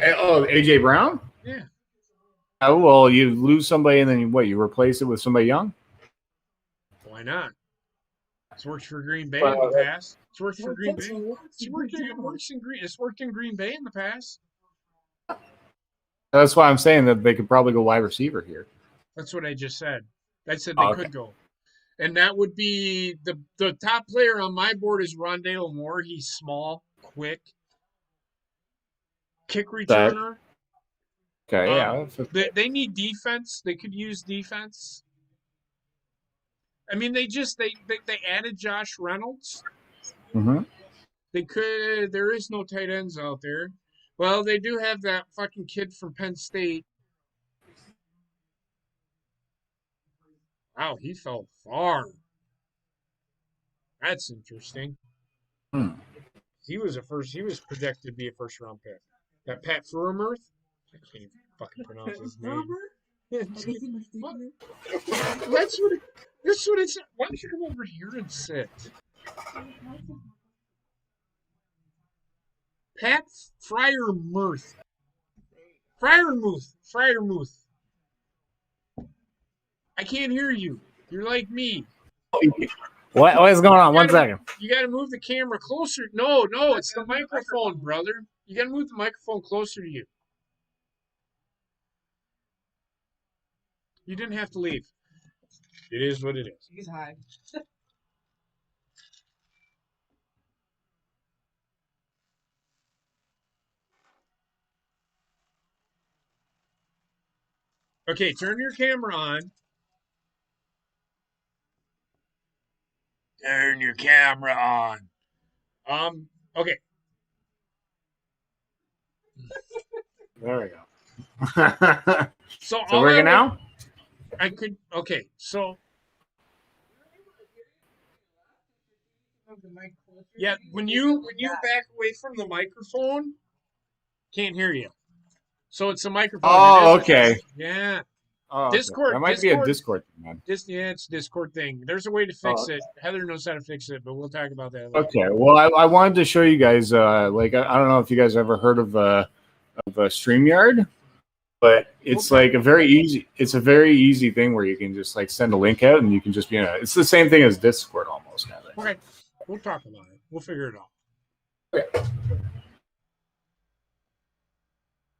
AJ Brown? Yeah. Oh well, you lose somebody and then you replace it with somebody young? Why not? It's worked for Green Bay in the past. It's worked for Green Bay. It's worked in Green Bay in the past. That's why I'm saying that they could probably go wide receiver here. That's what I just said. I said they could go. And that would be the top player on my board is Rondale Moore. He's small, quick, kick returner. Okay, yeah. They need defense. They could use defense. I mean, they added Josh Reynolds. Mm-hmm. They could. There is no tight ends out there. Well, they do have that fucking kid from Penn State. Wow, he fell far. That's interesting. He was projected to be a first round pick. That Pat Freiermuth? I can't even fucking pronounce his name. That's what it's. Why don't you come over here and sit? Pat Freiermuth. Freiermuth. I can't hear you. You're like me. What is going on? 1 second. You got to move the camera closer. No, it's the microphone, brother. You got to move the microphone closer to you. You didn't have to leave. It is what it is. He's high. Okay, turn your camera on. Turn your camera on. Okay. There we go. So we're good now? I could, okay, so. Yeah, when you back away from the microphone, can't hear you. So it's a microphone. Oh, okay. Yeah. Oh, Discord. That might be a Discord thing, man. It's Discord thing. There's a way to fix it. Heather knows how to fix it, but we'll talk about that later. Okay. Well, I wanted to show you guys. Like, I don't know if you guys ever heard of a StreamYard, but it's like a very easy. It's a very easy thing where you can just like send a link out and you can just be in a. It's the same thing as Discord almost. Kind of. Okay. We'll talk about it. We'll figure it out. Okay.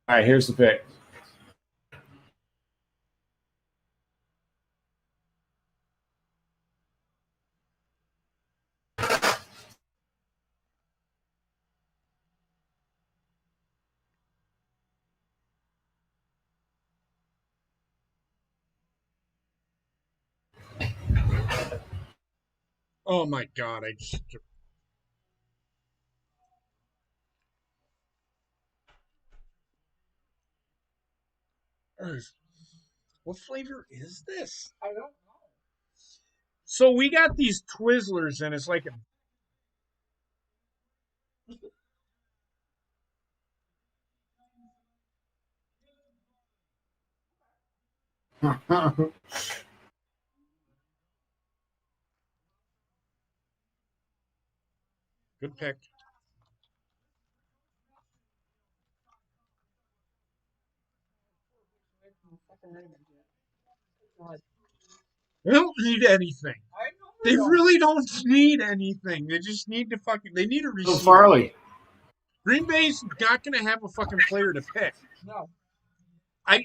All right. Here's the pick. Oh my god! I just. What flavor is this? I don't know. So we got these Twizzlers, and it's like Oh, good pick. They don't need anything. They really don't need anything. They just need to they need a receiver. Farley. Green Bay's not going to have a fucking player to pick. No. I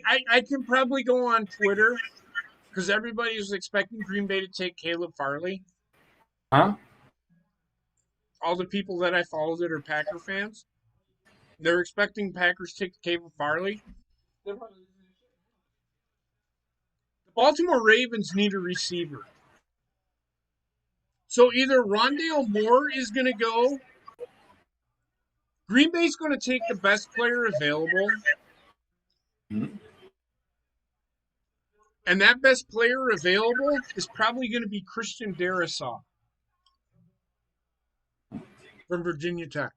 can probably go on Twitter because everybody is expecting Green Bay to take Caleb Farley. Huh? All the people that I follow that are Packer fans, they're expecting Packers to take Caleb Farley. The Baltimore Ravens need a receiver. So either Rondale Moore is going to go. Green Bay's going to take the best player available. Mm-hmm. And that best player available is probably going to be Christian Darrisaw from Virginia Tech.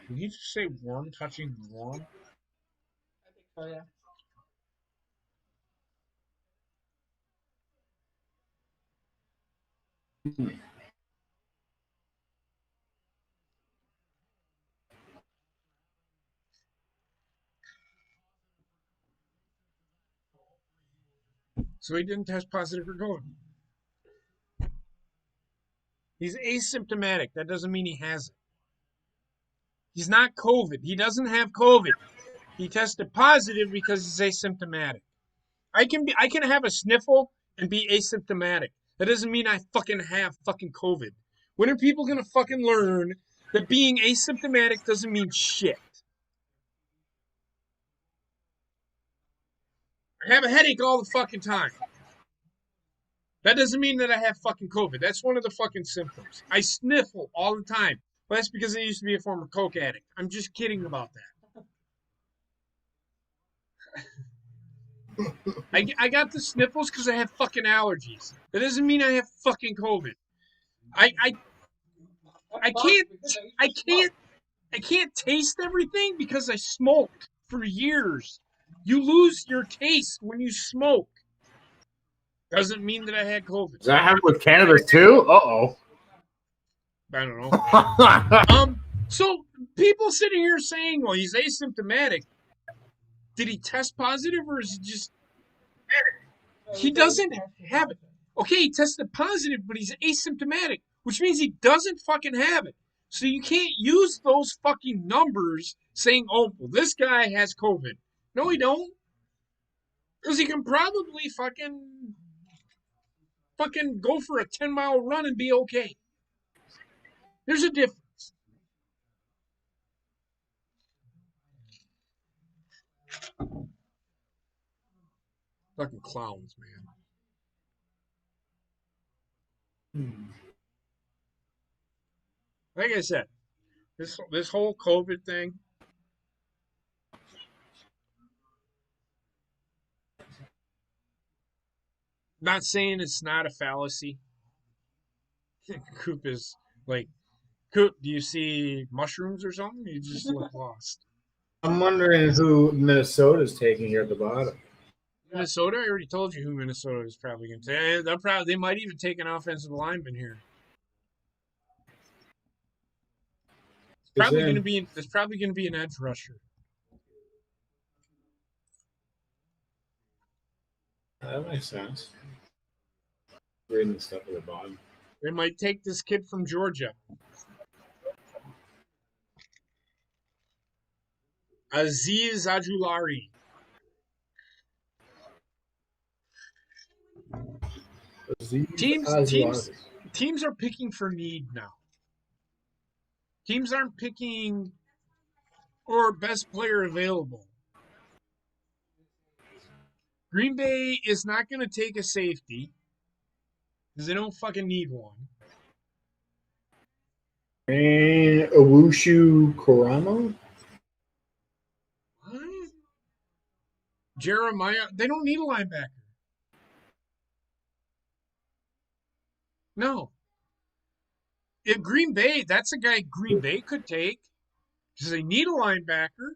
Did he just say worm touching worm? I think so, yeah. Mm-hmm. So he didn't test positive for COVID. He's asymptomatic. That doesn't mean he has it. He's not COVID. He doesn't have COVID. He tested positive because he's asymptomatic. I can have a sniffle and be asymptomatic. That doesn't mean I fucking have fucking COVID. When are people gonna fucking learn that being asymptomatic doesn't mean shit? I have a headache all the fucking time. That doesn't mean that I have fucking COVID. That's one of the fucking symptoms. I sniffle all the time. But that's because I used to be a former coke addict. I'm just kidding about that. I got the sniffles because I have fucking allergies. That doesn't mean I have fucking COVID. I can't taste everything because I smoked for years. You lose your taste when you smoke. Doesn't mean that I had COVID. Does that happen with cannabis too? Uh-oh. I don't know. So people sitting here saying, well, he's asymptomatic. Did he test positive or is he just... He doesn't have it. Okay, he tested positive, but he's asymptomatic, which means he doesn't fucking have it. So you can't use those fucking numbers saying, oh, well, this guy has COVID. No, he don't. Because he can probably fucking go for a 10-mile run and be okay. There's a difference. Fucking clowns, man. Like I said, this whole COVID thing. Not saying it's not a fallacy. Coop is like, Coop, do you see mushrooms or something? You just look lost. I'm wondering who Minnesota's taking here at the bottom. Minnesota? I already told you who Minnesota is probably going to take. They might even take an offensive lineman here. It's probably going to be. There's probably going to be an edge rusher. That makes sense. Reading the stuff at the bottom. They might take this kid from Georgia. Aziz Ajulari. Teams are picking for need now. Teams aren't picking or best player available. Green Bay is not going to take a safety because they don't fucking need one. And Owusu Koramo? What? Jeremiah, they don't need a linebacker. No. If Green Bay, that's a guy Green Bay could take because they need a linebacker.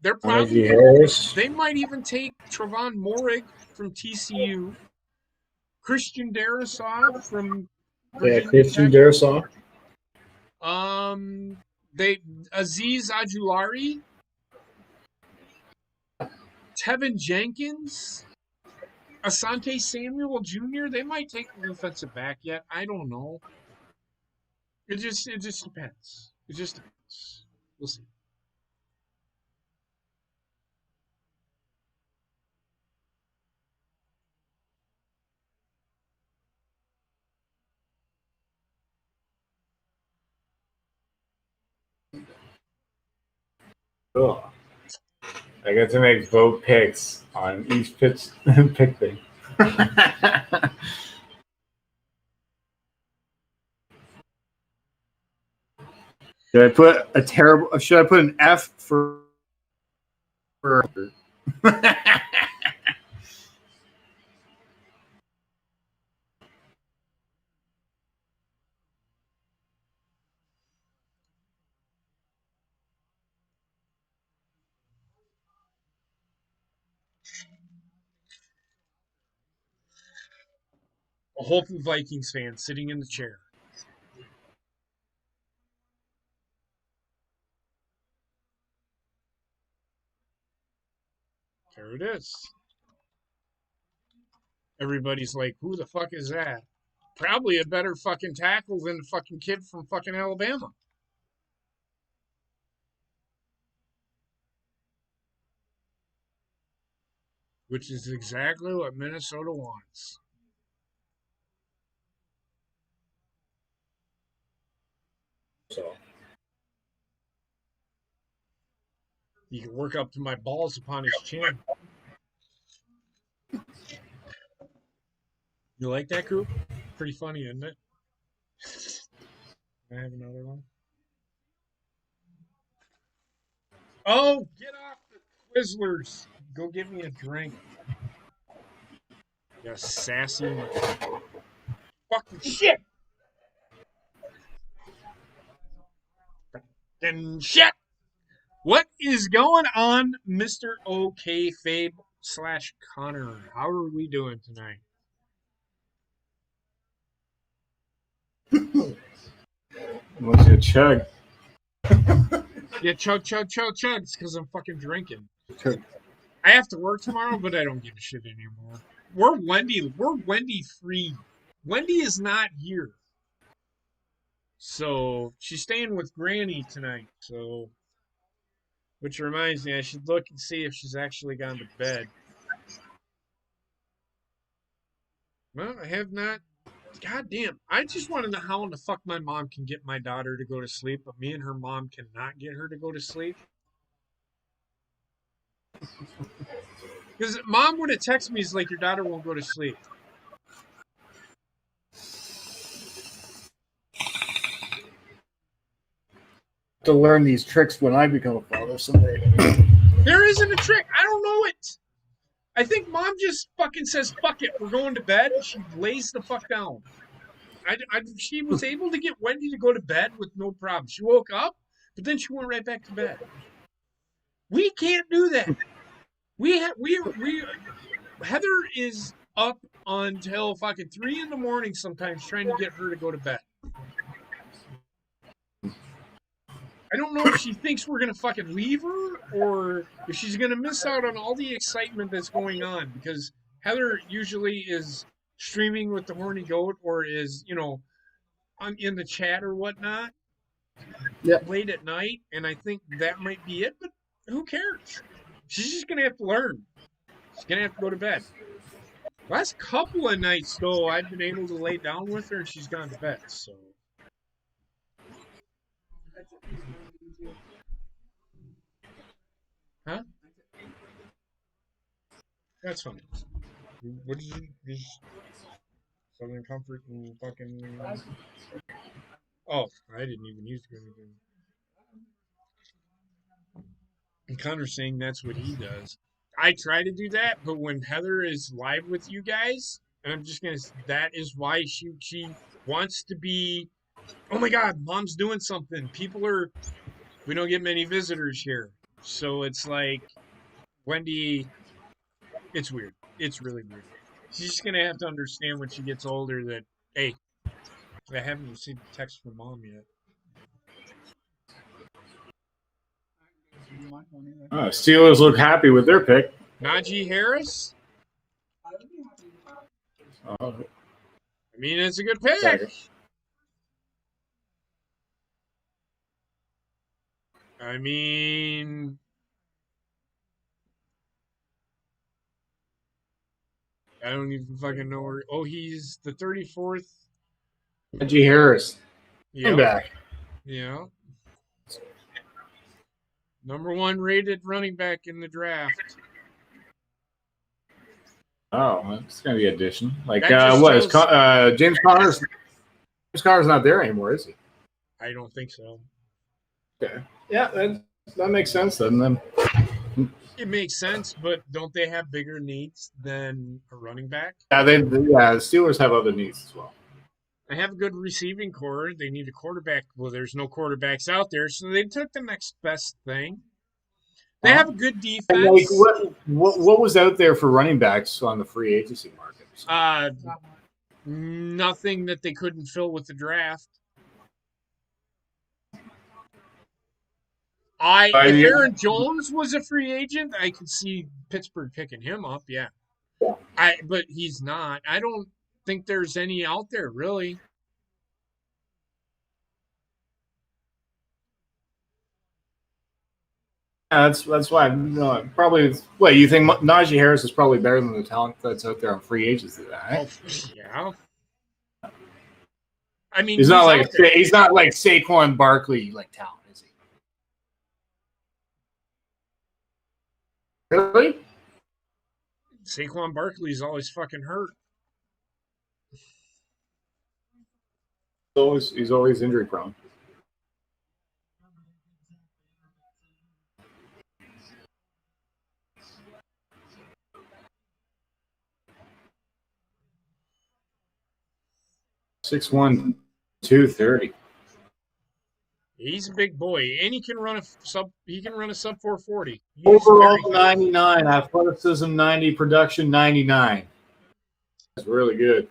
They're probably they might even take Trevon Moehrig from TCU, Christian Darrisaw from Virginia Christian Tech. Darrisaw. Aziz Ajulari, Tevin Jenkins, Asante Samuel Jr. They might take a defensive back yet. I don't know. It just depends. It just depends. We'll see. Cool. I get to make vote picks on each pick thing. Should I put an F for A hopeful Vikings fan sitting in the chair. There it is. Everybody's like, who the fuck is that? Probably a better fucking tackle than the fucking kid from fucking Alabama. Which is exactly what Minnesota wants. So you can work up to my balls upon his chin. You like that, Coop? Pretty funny, isn't it? I have another one. Oh, get off the Twizzlers. Go get me a drink. You sassy fucking shit. Fucking shit. What is going on, Mr. OK Fabe / Connor? How are we doing tonight? What's your chug? Yeah, chug. It's because I'm fucking drinking. I have to work tomorrow, but I don't give a shit anymore. We're Wendy free. Wendy is not here. So she's staying with Granny tonight. So, which reminds me, I should look and see if she's actually gone to bed. Well, I have not. God damn. I just want to know how in the fuck my mom can get my daughter to go to sleep, but me and her mom cannot get her to go to sleep. Because Mom would have texted me, "Is like your daughter won't go to sleep." To learn these tricks when I become a father someday. There isn't a trick. I don't know it. I think Mom just fucking says, "Fuck it, we're going to bed." She lays the fuck down. She was able to get Wendy to go to bed with no problem. She woke up, but then she went right back to bed. We can't do that. Heather is up until fucking 3 a.m. sometimes trying to get her to go to bed. I don't know if she thinks we're gonna fucking leave her or if she's gonna miss out on all the excitement that's going on, because Heather usually is streaming with the horny goat or is, in the chat or whatnot late at night, and I think that might be it, but who cares? She's just gonna have to learn. She's gonna have to go to bed. Last couple of nights though, I've been able to lay down with her and she's gone to bed, so huh? That's fine. What did you just Southern Comfort and fucking? Oh, I didn't even use it. And Connor's saying that's what he does. I try to do that, but when Heather is live with you guys, and I'm just gonna, that is why she wants to be. Oh my God, Mom's doing something. We don't get many visitors here, so it's like Wendy. It's weird. It's really weird. She's just gonna have to understand when she gets older that, hey, I haven't received a text from Mom yet. Steelers look happy with their pick. Najee Harris. I mean, it's a good pick. I mean, I don't even fucking know where. Oh, he's the 34th. Najee Harris. Yeah. Back. Yeah. Number 1 rated running back in the draft. Oh, it's gonna be addition. Like what is James Conner's? James Conner's not there anymore, is he? I don't think so. Okay. Yeah, that makes sense then. It makes sense, but don't they have bigger needs than a running back? Yeah, the Steelers have other needs as well. They have a good receiving core. They need a quarterback. Well, there's no quarterbacks out there, so they took the next best thing. They have a good defense. Like what was out there for running backs on the free agency market? Nothing that they couldn't fill with the draft. If Aaron Jones was a free agent, I could see Pittsburgh picking him up. Yeah. But he's not. I don't think there's any out there really. That's why probably. What you think? Najee Harris is probably better than the talent that's out there on free agency. Right? Yeah. I mean, he's not like Saquon Barkley like talent, is he? Really? Saquon Barkley's always fucking hurt. He's always injury prone. (6'1", 230). He's a big boy, and he can run a sub 440. Overall 99, athleticism 90, production 99. That's really good.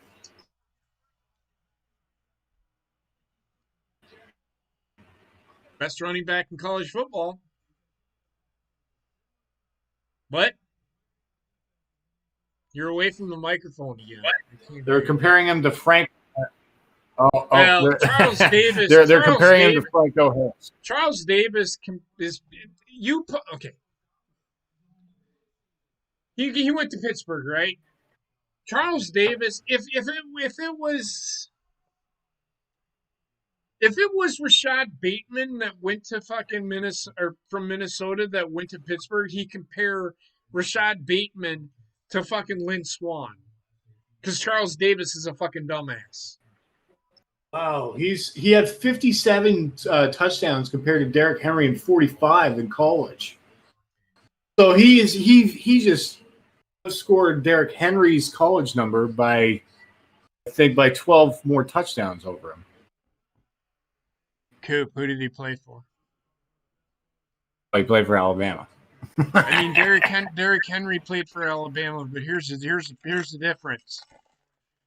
Best running back in college football. What? You're away from the microphone again. They're comparing him to Frank. Well, Charles Davis. They're comparing him to Franco Harris. Charles Davis okay. He went to Pittsburgh, right? Charles Davis. If it was Rashad Bateman that went to fucking Minnesota, or from Minnesota that went to Pittsburgh, he compare Rashad Bateman to fucking Lynn Swan. Because Charles Davis is a fucking dumbass. Wow, he had 57 touchdowns compared to Derrick Henry and 45 in college. So he just scored Derrick Henry's college number by 12 more touchdowns over him. Coop, who did he play for? He played for Alabama. I mean, Derrick Henry played for Alabama, but here's the difference.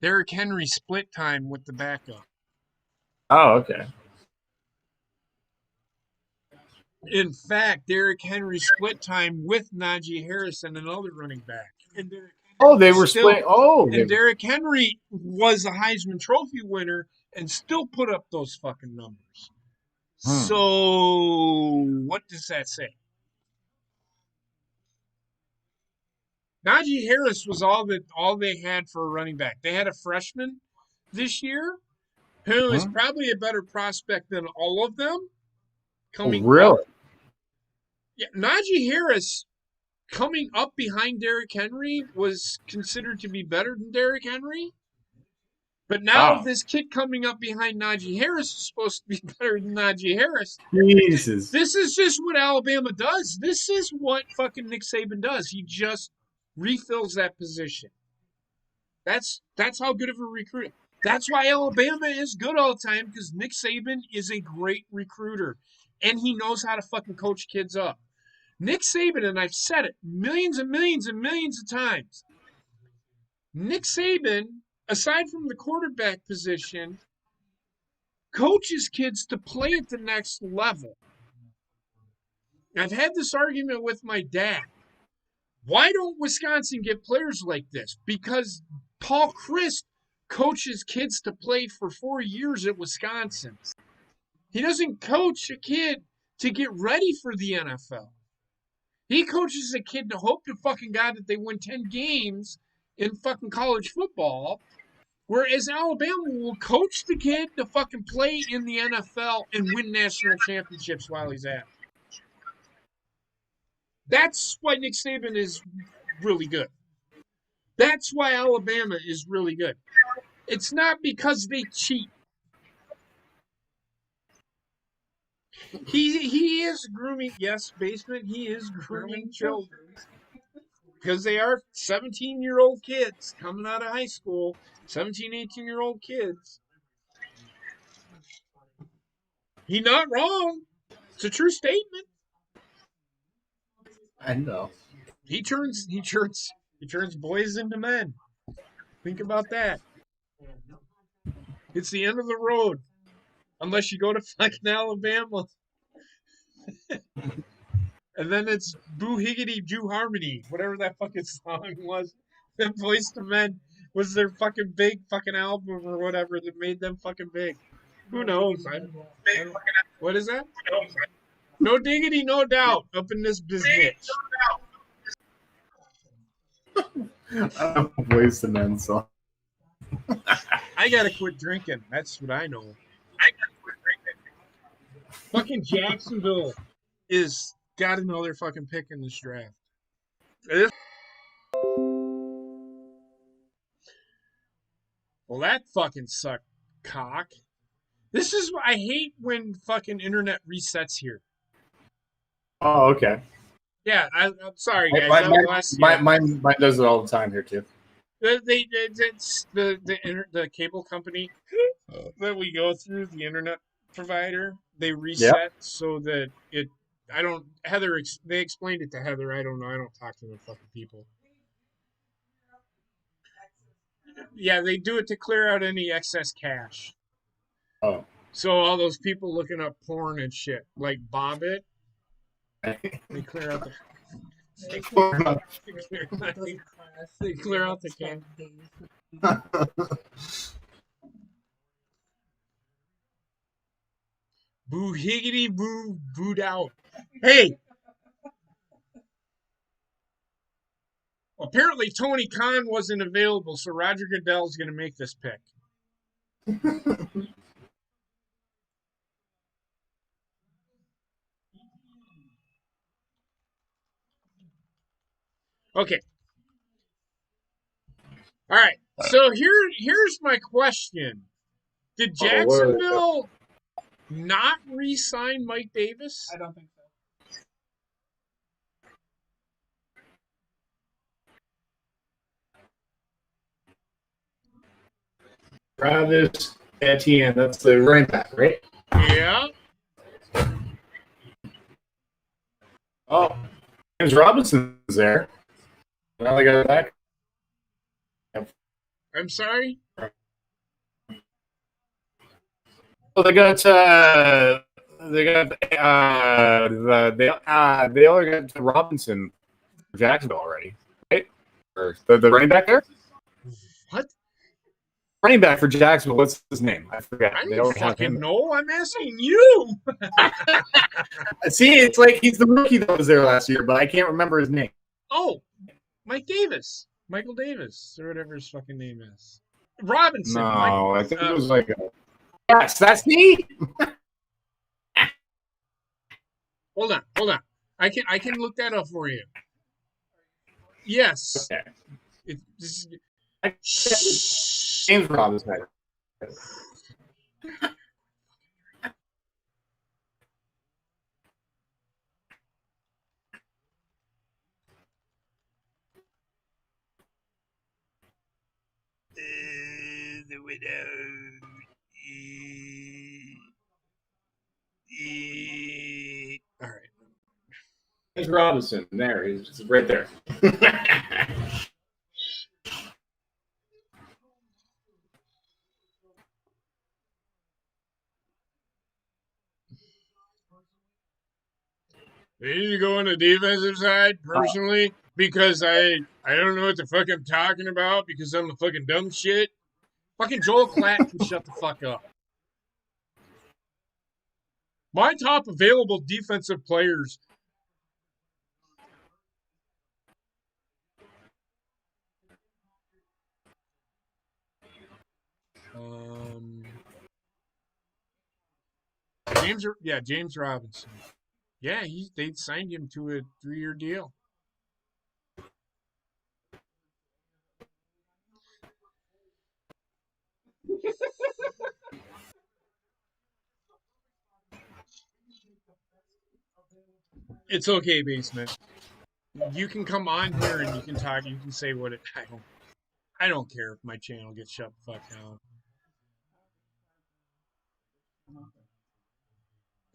Derrick Henry split time with the backup. Oh, okay. In fact, Derrick Henry split time with Najee Harris and another running back. And they were split. And Derrick Henry was a Heisman Trophy winner and still put up those fucking numbers. So, what does that say? Najee Harris was all they had for a running back. They had a freshman this year who is probably a better prospect than all of them. Really? Yeah, Najee Harris coming up behind Derrick Henry was considered to be better than Derrick Henry. But now this kid coming up behind Najee Harris is supposed to be better than Najee Harris. Jesus. This is just what Alabama does. This is what fucking Nick Saban does. He just refills that position. That's how good of a recruiter. That's why Alabama is good all the time, because Nick Saban is a great recruiter. And he knows how to fucking coach kids up. Nick Saban, and I've said it millions and millions and millions of times, Nick Saban, aside from the quarterback position, coaches kids to play at the next level. I've had this argument with my dad. Why don't Wisconsin get players like this? Because Paul Chryst coaches kids to play for 4 years at Wisconsin. He doesn't coach a kid to get ready for the NFL. He coaches a kid to hope to fucking God that they win 10 games in fucking college football, whereas Alabama will coach the kid to fucking play in the NFL and win national championships while he's at it. That's why Nick Saban is really good. That's why Alabama is really good. It's not because they cheat. He is grooming, yes, Basement, he is grooming children. Because they are 17-year-old kids coming out of high school, 17, 18-year-old kids. He's not wrong. It's a true statement. I know. He turns boys into men. Think about that. It's the end of the road. Unless you go to fucking Alabama. And then it's Boo Higgity Jew Harmony, whatever that fucking song was. That Boys to Men was their fucking big fucking album or whatever that made them fucking big. Who knows? What is that? No diggity, no doubt up in this business. Boys to Men song. I gotta quit drinking. That's what I know. Fucking Jacksonville is got another fucking pick in this draft. Well, that fucking sucked, cock. This is what I hate when fucking internet resets here. Oh, okay. Yeah, I'm sorry, guys. Mine does it all the time here too. It's the cable company that we go through, the internet provider. They reset so that it. I don't. Heather. They explained it to Heather. I don't know. I don't talk to the fucking people. Yeah, they do it to clear out any excess cache. Oh. So all those people looking up porn and shit, like Bobbit, they clear out the. They clear out the cache. Boo higgity boo booed out. Hey! Apparently Tony Khan wasn't available, so Roger Goodell's going to make this pick. Okay. All right. So here's my question. Did Jacksonville not re-sign Mike Davis? I don't think so. Travis Etienne, that's the running back, right? Yeah. Oh, James Robinson's there. Now they got it back. I'm sorry? Well, they already got to Robinson for Jacksonville already, right? Or the running back there? What? Running back for Jacksonville. What's his name? I forget. I They don't already have fucking him. know. I'm asking you. See, it's like he's the rookie that was there last year, but I can't remember his name. Oh, Mike Davis. Michael Davis, or whatever his fucking name is. Robinson. No, I think it was like yes, that's me. Hold on. I can look that up for you. Yes. Okay. James Robinson. The widow. All right. James Robinson. There, he's right there. They need to go on the defensive side, personally, because I don't know what the fuck I'm talking about because I'm the fucking dumb shit. Fucking Joel Klatt can shut the fuck up. My top available defensive players. James Robinson. Yeah, they signed him to a 3-year deal. It's okay, Basement. You can come on here and you can talk. You can say what it. I don't care if my channel gets shut the fuck down.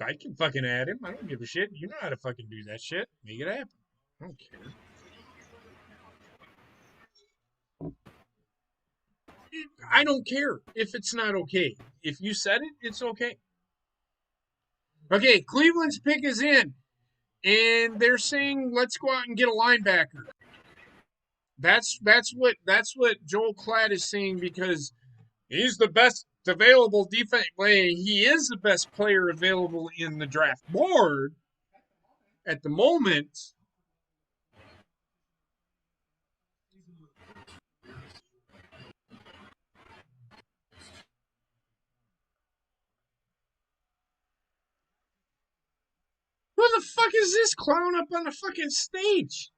I can fucking add him. I don't give a shit. You know how to fucking do that shit. Make it happen. I don't care. I don't care if it's not okay. If you said it, it's okay. Okay, Cleveland's pick is in, and they're saying let's go out and get a linebacker. That's what Joel Klatt is saying because he's the best available defense. He is the best player available in the draft board at the moment. Who the fuck is this clown up on the fucking stage?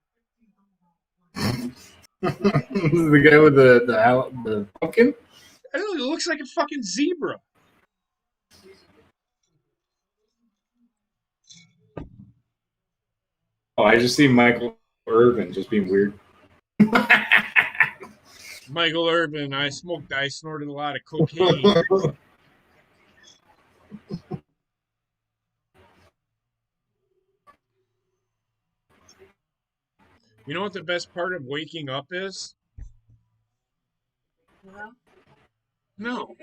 The guy with the pumpkin? I don't know, it looks like a fucking zebra. Oh, I just see Michael Irvin just being weird. Michael Irvin, I snorted a lot of cocaine. You know what the best part of waking up is? No.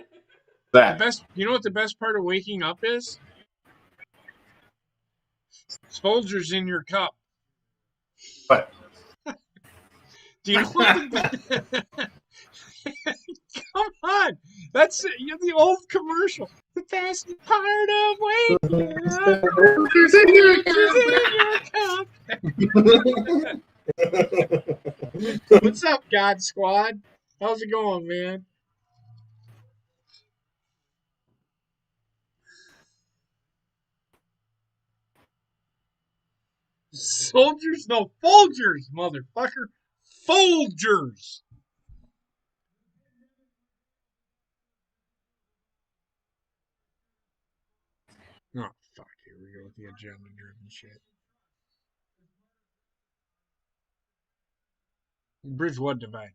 You know what the best part of waking up is? Folgers in your cup. What? Do you know what Come on. That's the old commercial. The best part of waking up is in your cup. What's up, God Squad? How's it going, man? Soldiers? No, Folgers, motherfucker. Folgers. Oh, fuck. Here we go with the agenda-driven shit. Bridge what divide?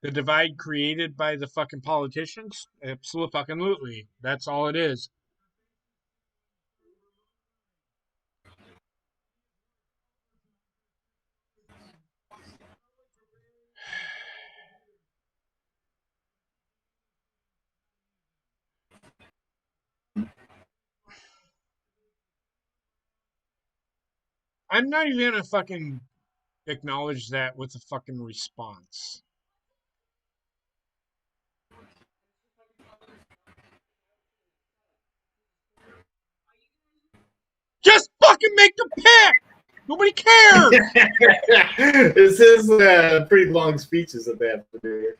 The divide created by the fucking politicians? Absolutely. That's all it is. I'm not even gonna fucking acknowledge that with a fucking response. Just fucking make the pick! Nobody cares! This is pretty long speeches that they have to do here.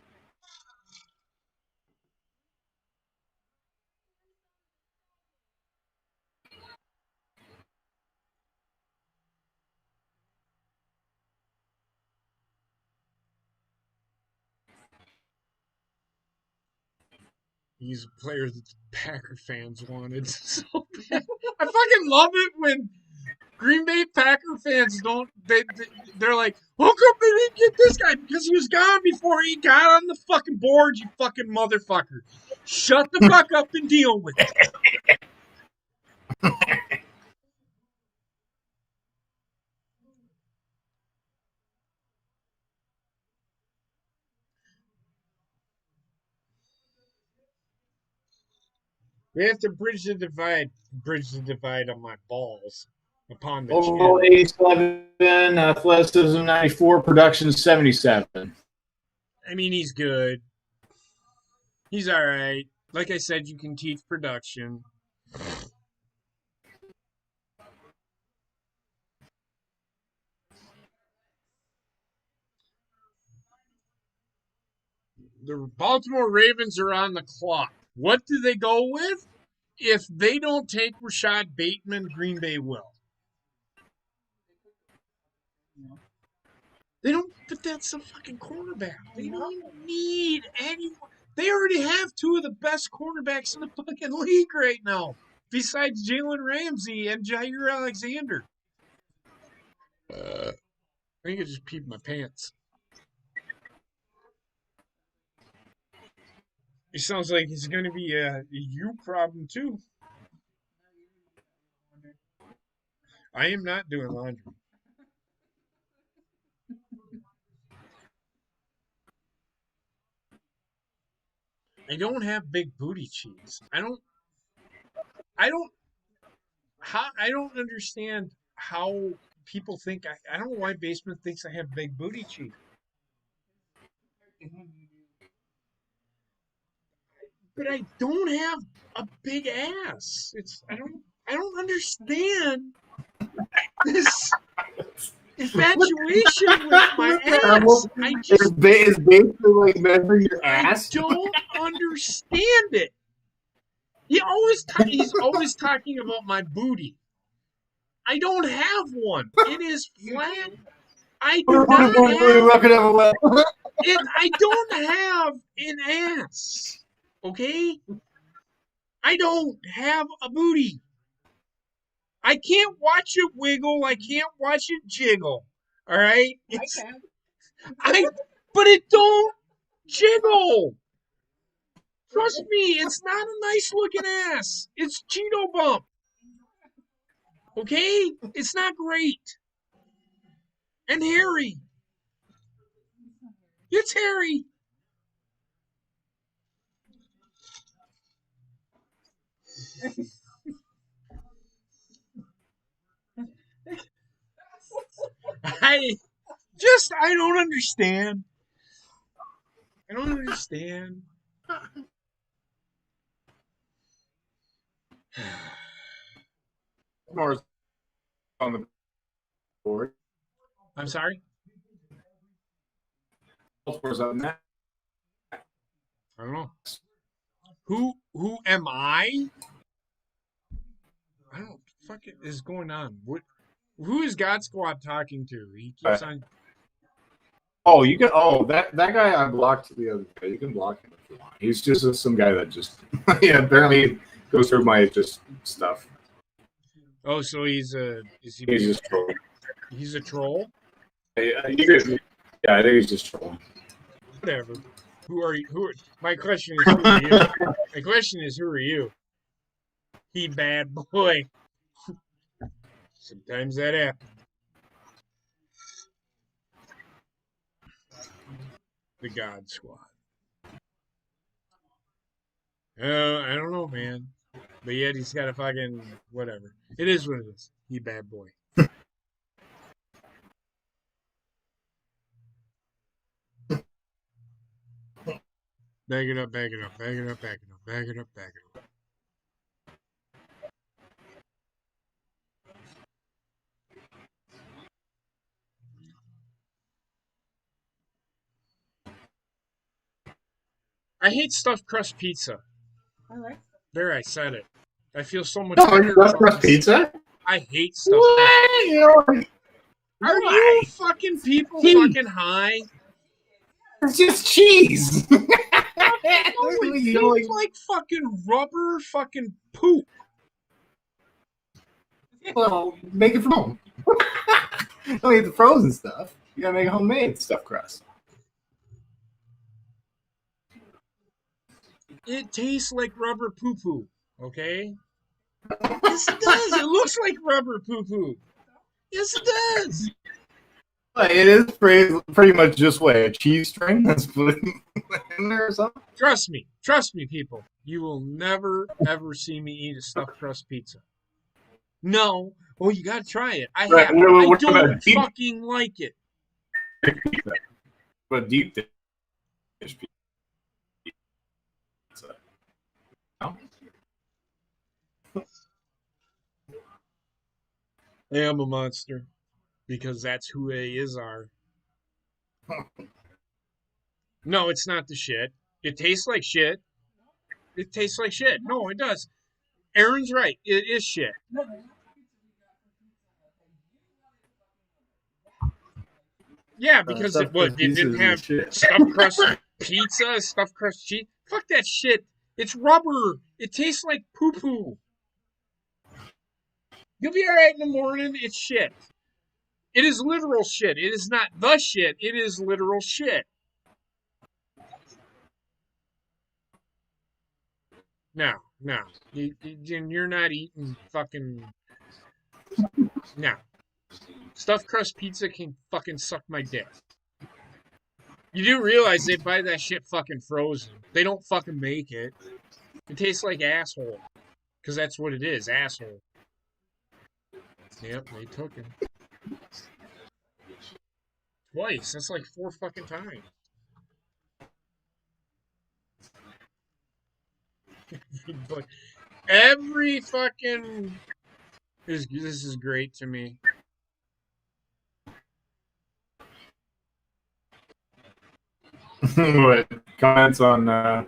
He's a player that the Packer fans wanted so bad. I fucking love it when Green Bay Packer fans don't. They're like, how come they didn't get this guy? Because he was gone before he got on the fucking board, you fucking motherfucker. Shut the fuck up and deal with it. We have to bridge the divide. Bridge the divide on my balls. Upon the Overall chin. 87, athleticism 94, production 77. I mean, he's good. He's all right. Like I said, you can teach production. The Baltimore Ravens are on the clock. What do they go with? If they don't take Rashad Bateman, Green Bay will. They don't, but that's a fucking cornerback. They don't need anyone. They already have two of the best cornerbacks in the fucking league right now, besides Jalen Ramsey and Jair Alexander. I think I just peed my pants. It sounds like it's going to be a you problem too. I am not doing laundry. I don't have big booty cheeks. I don't understand how people think I don't know why Basement thinks I have big booty cheeks. But I don't have a big ass. I don't understand this infatuation with my ass. It's basically like measuring your ass. I don't understand it. He's always talking about my booty. I don't have one. It is flat. I do not have. I don't have an ass. Okay? I don't have a booty. I can't watch it wiggle. I can't watch it jiggle. All right? But it don't jiggle. Trust me, it's not a nice looking ass. It's Cheeto Bump. Okay? It's not great. And hairy. It's hairy. I don't understand. I don't understand. Baltimore's on the board. I'm sorry? Baltimore's on that. I don't know. Who am I? I don't fucking is going on. Who is God Squad talking to? He keeps on. Oh, you can. Oh, that guy I blocked the other day. You can block him if you want. He's just some guy that just apparently goes through my just stuff. Oh, so he's He's just trolling. He's a troll. Yeah, I think he's just trolling. Whatever. Who are you? My question is, who are you? My question is, who are you? He bad boy. Sometimes that happens. The God Squad. I don't know, man. But yet he's got a fucking whatever. It is what it is. He bad boy. Bag it up, bag it up, bag it up, bag it up, bag it up, bag it up. I hate stuffed crust pizza. All right. There, I said it. I feel so much No, better. stuffed crust pizza? I hate stuffed crust. Are you fucking people fucking high? It's just cheese. No, it tastes like fucking rubber fucking poop. Well, make it from home. Don't eat the frozen stuff. You gotta make homemade stuffed crust. It tastes like rubber poo poo. Okay? Yes, it does. It looks like rubber poo poo. Yes, it does. It is pretty much just a cheese string that's put in there or something. Trust me, people. You will never ever see me eat a stuffed crust pizza. No. Oh, you gotta try it. I have. I don't fucking like it. But deep dish pizza. No? I am a monster because that's who A is are. No, it's not the shit. It tastes like shit. It tastes like shit. No, it does. Aaron's right. It is shit. Yeah, because it didn't have stuffed crust pizza, stuffed crust cheese. Fuck that shit. It's rubber. It tastes like poo poo. You'll be all right in the morning. It's shit. It is literal shit. It is not the shit. It is literal shit. No. You're not eating fucking. No. Stuffed crust pizza can fucking suck my dick. You do realize they buy that shit fucking frozen. They don't fucking make it. It tastes like asshole. Because that's what it is, asshole. Yep, they took him. Twice. That's like 4 fucking times. But every fucking... This is great to me. What comments on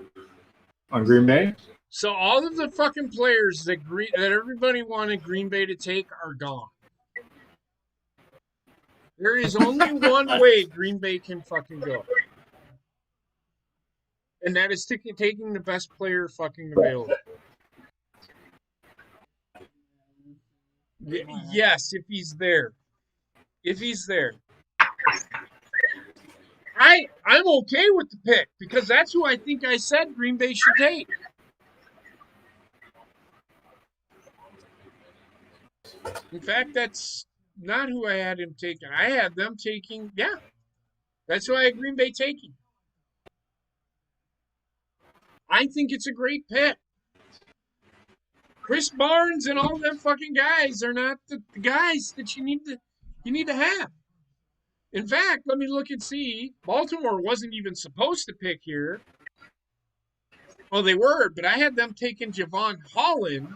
Green Bay? So all of the fucking players that everybody wanted Green Bay to take are gone. There is only one way Green Bay can fucking go. And that is taking the best player fucking available. Yes, if he's there. If he's there. I'm okay with the pick because that's who I think I said Green Bay should take. In fact, that's not who I had him taking. I had them taking, yeah. That's who I had Green Bay taking. I think it's a great pick. Chris Barnes and all them fucking guys are not the guys that you need to have. In fact, let me look and see. Baltimore wasn't even supposed to pick here. Oh, they were, but I had them taking Javon Holland,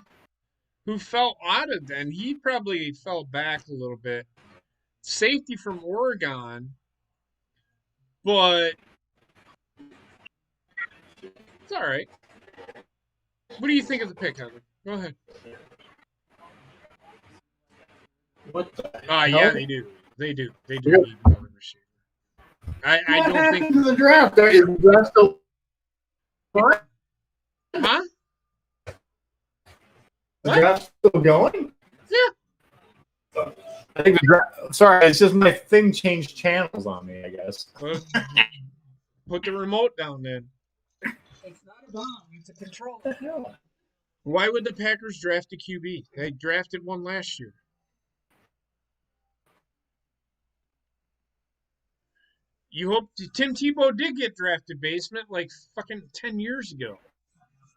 who fell out of them. He probably fell back a little bit. Safety from Oregon, but it's all right. What do you think of the pick, Heather? Go ahead. What the yeah, they do. They do need another receiver. I don't happened think to the draft? Is the draft still going? Huh? The What? draft still going? Yeah. I think the draft. Sorry, it's just my thing changed channels on me. I guess. Well, put the remote down then. It's not a bomb. It's a control. Why would the Packers draft a QB? They drafted one last year. You hope Tim Tebow did get drafted, basement, like fucking 10 years ago.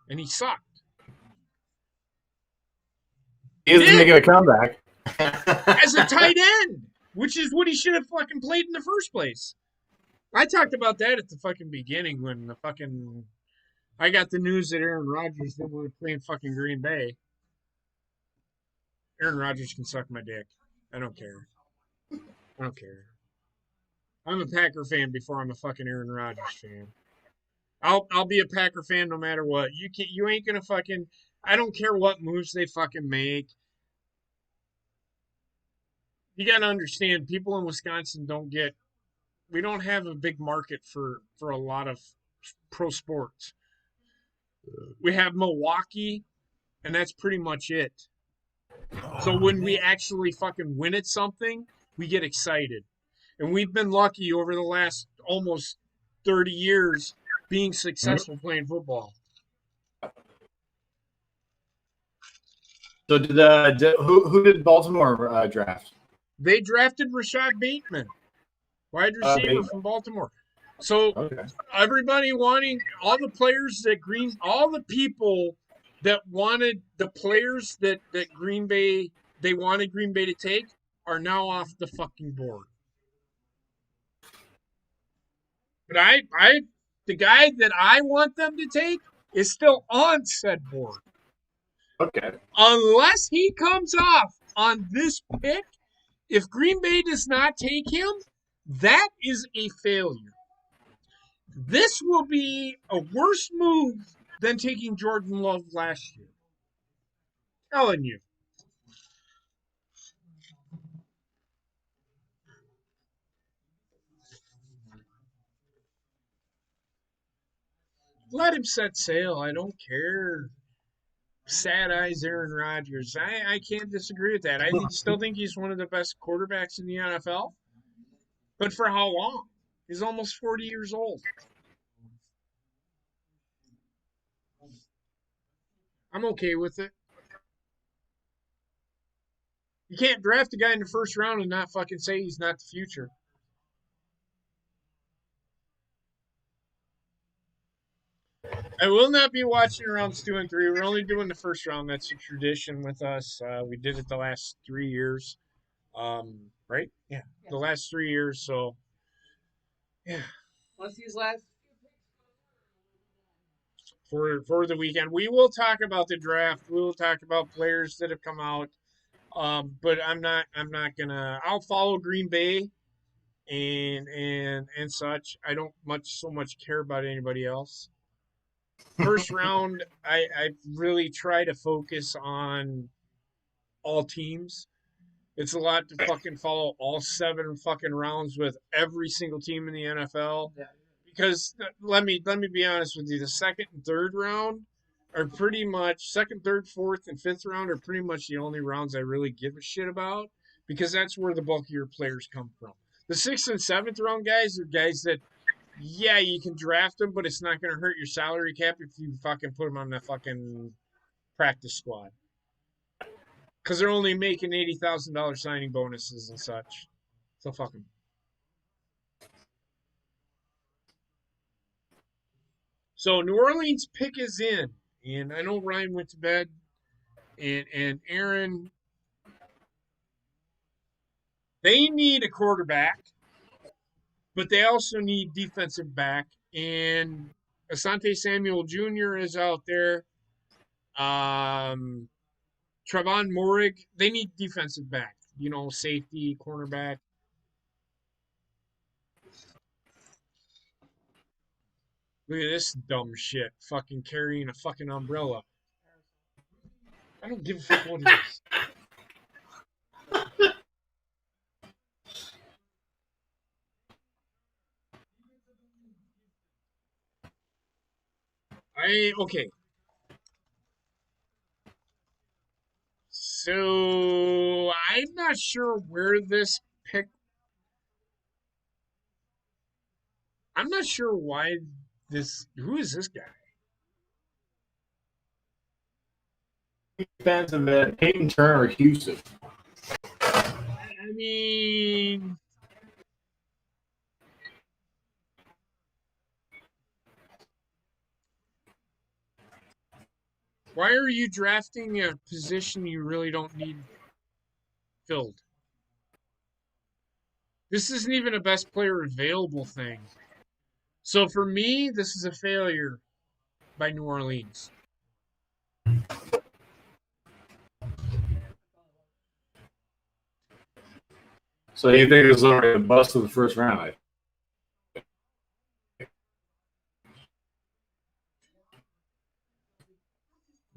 And he sucked. He is making a comeback. As a tight end, which is what he should have fucking played in the first place. I talked about that at the fucking beginning when I got the news that Aaron Rodgers didn't want to play in fucking Green Bay. Aaron Rodgers can suck my dick. I don't care. I'm a Packer fan before I'm a fucking Aaron Rodgers fan. I'll be a Packer fan no matter what. You ain't gonna fucking. I don't care what moves they fucking make. You gotta understand, people in Wisconsin we don't have a big market for a lot of pro sports. We have Milwaukee, and that's pretty much it. So when we actually fucking win at something, we get excited. And we've been lucky over the last almost 30 years being successful playing football. So who did Baltimore draft? They drafted Rashad Bateman, wide receiver from Baltimore. So everybody wanting all the players all the people that wanted the players that Green Bay they wanted Green Bay to take are now off the fucking board. But the guy that I want them to take is still on said board. Okay. Unless he comes off on this pick, if Green Bay does not take him, that is a failure. This will be a worse move than taking Jordan Love last year. Telling you. Let him set sail. I don't care. Sad eyes Aaron Rodgers. I can't disagree with that. I still think he's one of the best quarterbacks in the NFL. But for how long? He's almost 40 years old. I'm okay with it. You can't draft a guy in the first round and not fucking say he's not the future. I will not be watching rounds 2 and 3. We're only doing the first round. That's a tradition with us. We did it the last 3 years. Right? Yeah. The last 3 years. So, yeah. Once these last for the weekend, we will talk about the draft. We will talk about players that have come out. But I'm not gonna. I'll follow Green Bay and such. I don't so much care about anybody else. First round, I really try to focus on all teams. It's a lot to fucking follow all 7 fucking rounds with every single team in the NFL. Yeah. Because let me be honest with you, the second and third round are pretty much second, third, fourth, and fifth round are pretty much the only rounds I really give a shit about because that's where the bulk of your players come from. The 6th and 7th round guys are guys that, yeah, you can draft them, but it's not going to hurt your salary cap if you fucking put them on the fucking practice squad. Because they're only making $80,000 signing bonuses and such. So fuck them. So New Orleans pick is in. And I know Ryan went to bed. And Aaron, they need a quarterback. But they also need defensive back. And Asante Samuel Jr. is out there. Trevon Morig, they need defensive back. Safety, cornerback. Look at this dumb shit. Fucking carrying a fucking umbrella. I don't give a fuck what it is. Okay. So I'm not sure where this pick. I'm not sure why this. Who is this guy? Fans of the Peyton Turner Houston. I mean, why are you drafting a position you really don't need filled? This isn't even a best player available thing. So for me, this is a failure by New Orleans. So you think it's already a bust of the first round?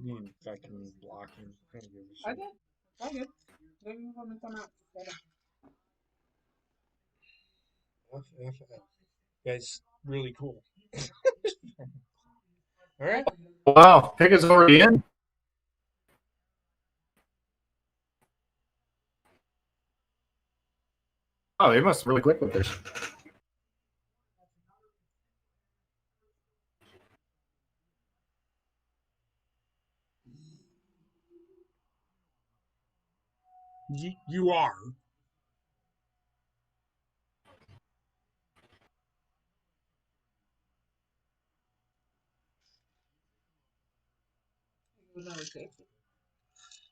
If I can block him. I did. I did. Maybe you want to come out. That's really cool. All right. Wow, pick is already in. Oh, they must really quick with this. You are.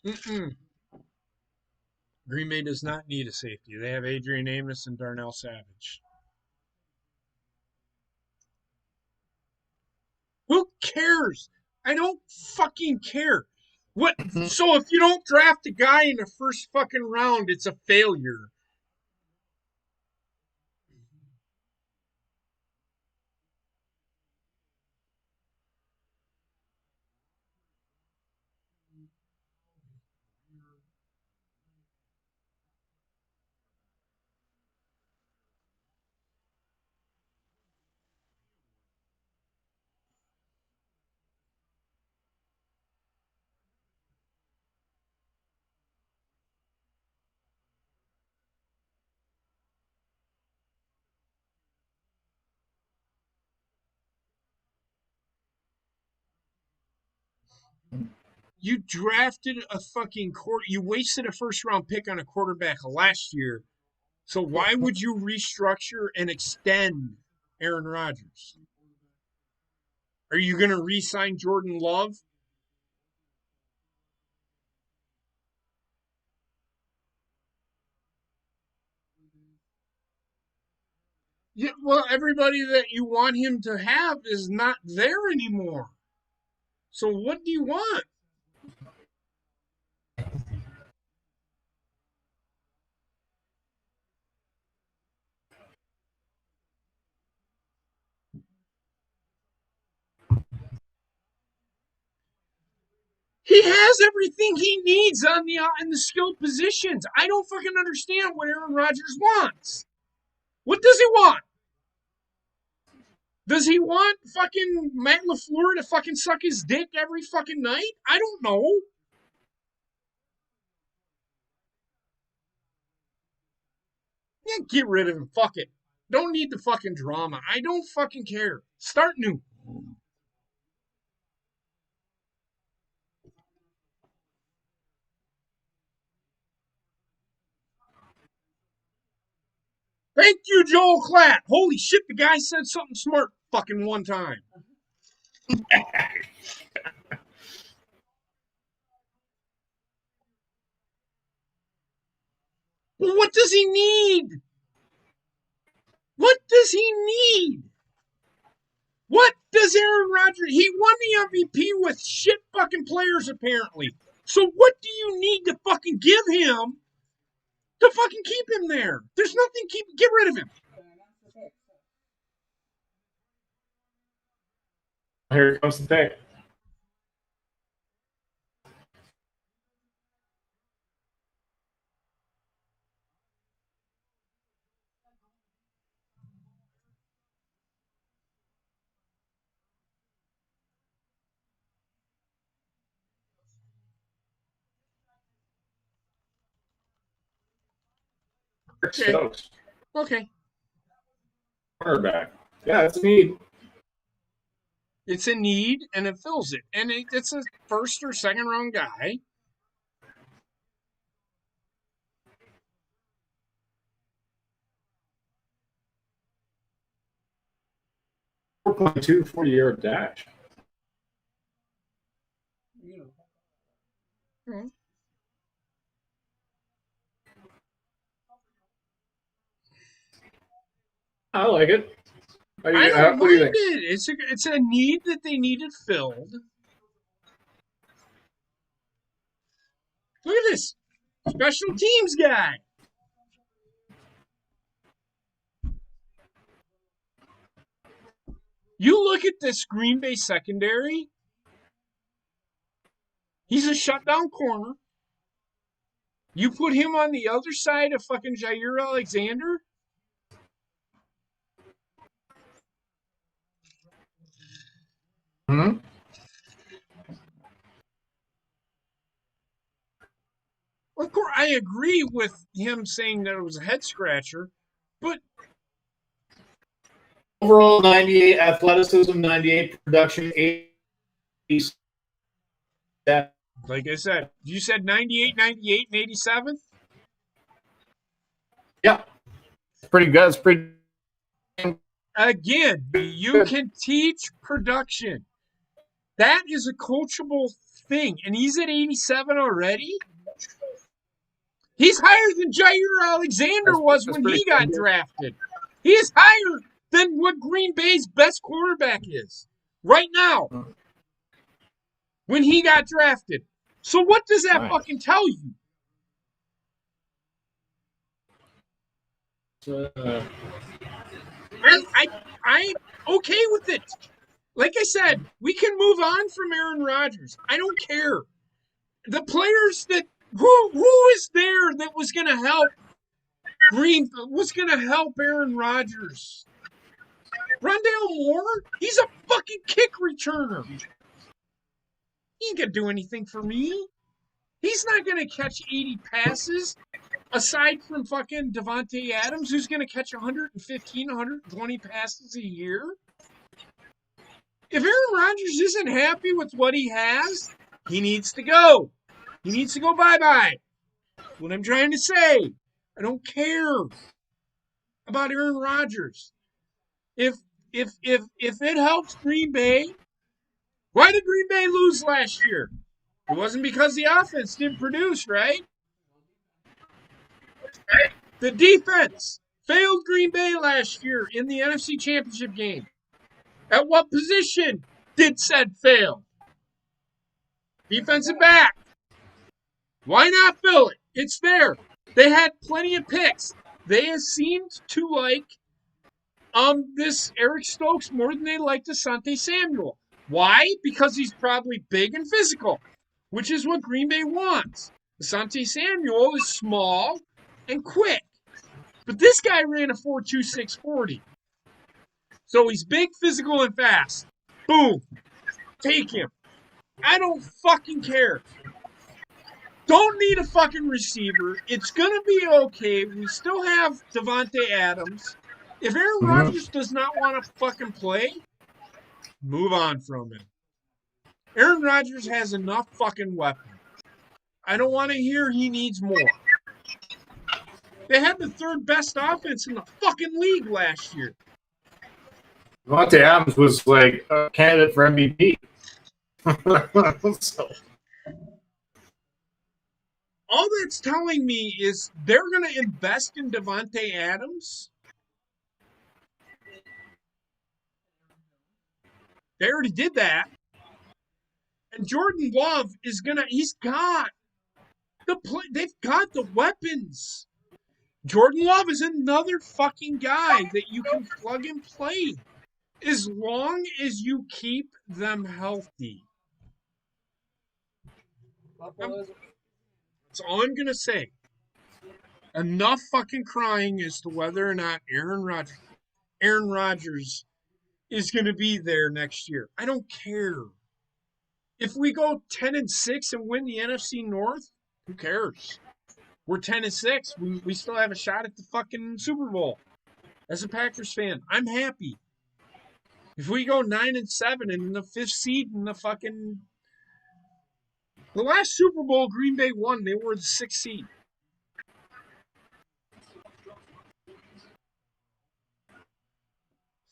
Mm-mm. Green Bay does not need a safety. They have Adrian Amos and Darnell Savage. Who cares? I don't fucking care. What? So if you don't draft a guy in the first fucking round, it's a failure. You drafted a fucking quarter. You wasted a first round pick on a quarterback last year. So why would you restructure and extend Aaron Rodgers? Are you going to re-sign Jordan Love? Yeah, well, everybody that you want him to have is not there anymore. So what do you want? He has everything he needs on the in the skilled positions. I don't fucking understand what Aaron Rodgers wants. What does he want? Does he want fucking Matt LaFleur to fucking suck his dick every fucking night? I don't know. Yeah, get rid of him. Fuck it. Don't need the fucking drama. I don't fucking care. Start new. Thank you, Joel Klatt. Holy shit, the guy said something smart fucking one time. Well, what does he need? What does he need? What does Aaron Rodgers? He won the MVP with shit fucking players, apparently. So what do you need to fucking give him to fucking keep him there? There's nothing. Get rid of him. Here comes the pick. Stokes. Okay. Cornerback. Yeah, that's neat. It's a need, and it fills it. And it's a first or second round guy. .2 40-yard dash. Hmm. I like it. I don't what do you mind think? it. It's a need that they needed filled. Look at this. Special teams guy. You look at this Green Bay secondary. He's a shutdown corner. You put him on the other side of fucking Jair Alexander. Hmm? Of course, I agree with him saying that it was a head scratcher, but Overall, 98 athleticism, 98 production, 80. like I said, you said 98, 98, and 87? Yeah. It's pretty good. It's pretty. Again, you can teach production. That is a coachable thing. And he's at 87 already? He's higher than Jair Alexander was when he got drafted. He is higher than what Green Bay's best quarterback is right now when he got drafted. So what does that fucking tell you? I'm okay with it. Like I said, we can move on from Aaron Rodgers. I don't care. The players that who is there that was going to help Aaron Rodgers? Rondale Moore? He's a fucking kick returner. He ain't going to do anything for me. He's not going to catch 80 passes aside from fucking Davante Adams, who's going to catch 115, 120 passes a year. If Aaron Rodgers isn't happy with what he has, he needs to go. He needs to go bye-bye. That's what I'm trying to say. I don't care about Aaron Rodgers. If it helps Green Bay, why did Green Bay lose last year? It wasn't because the offense didn't produce, right? The defense failed Green Bay last year in the NFC Championship game. At what position did said fail? Defensive back. Why not fill it? It's there. They had plenty of picks. They seemed to like this Eric Stokes more than they liked Asante Samuel. Why? Because he's probably big and physical, which is what Green Bay wants. Asante Samuel is small and quick. But this guy ran a 4.26 40. So he's big, physical, and fast. Boom. Take him. I don't fucking care. Don't need a fucking receiver. It's going to be okay. We still have Davante Adams. If Aaron Rodgers does not want to fucking play, move on from him. Aaron Rodgers has enough fucking weapons. I don't want to hear he needs more. They had the third best offense in the fucking league last year. Davante Adams was like a candidate for MVP. So. All that's telling me is they're going to invest in Davante Adams. They already did that. And Jordan Love is going to, he's got the play, they've got the weapons. Jordan Love is another fucking guy that you can plug and play as long as you keep them healthy. That's all I'm going to say. Enough fucking crying as to whether or not Aaron Rodgers is going to be there next year. I don't care. If we go 10-6 and win the NFC North, who cares? We're 10-6. We still have a shot at the fucking Super Bowl. As a Packers fan, I'm happy. If we go 9-7 and in the 5th seed in the fucking the last Super Bowl Green Bay won, they were the 6th seed.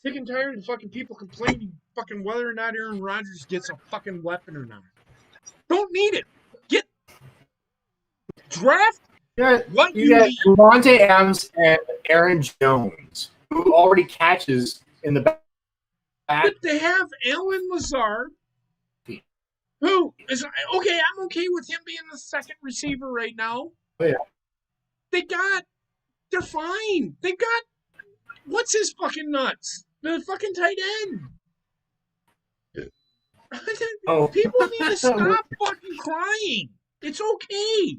Sick and tired of fucking people complaining fucking whether or not Aaron Rodgers gets a fucking weapon or not. Don't need it. Get draft. What you got Devontae Adams and Aaron Jones, who already catches in the back. But they have Alan Lazard, who is okay. I'm okay with him being the second receiver right now. Oh, yeah. They're fine. They've got what's his fucking nuts? The fucking tight end. Oh. People need to stop fucking crying. It's okay.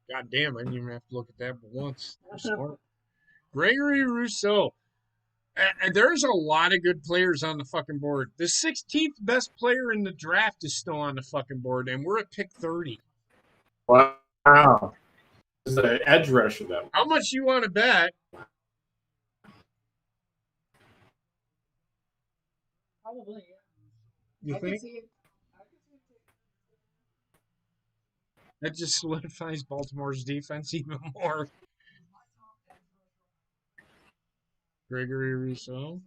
God damn, I didn't even have to look at that but once. Smart. Gregory Rousseau. There's a lot of good players on the fucking board. The 16th best player in the draft is still on the fucking board, and we're at pick 30. Wow. This is an edge rusher, though. How much you want to bet? Probably, yeah. You think? That just solidifies Baltimore's defense even more. Gregory Rousseau.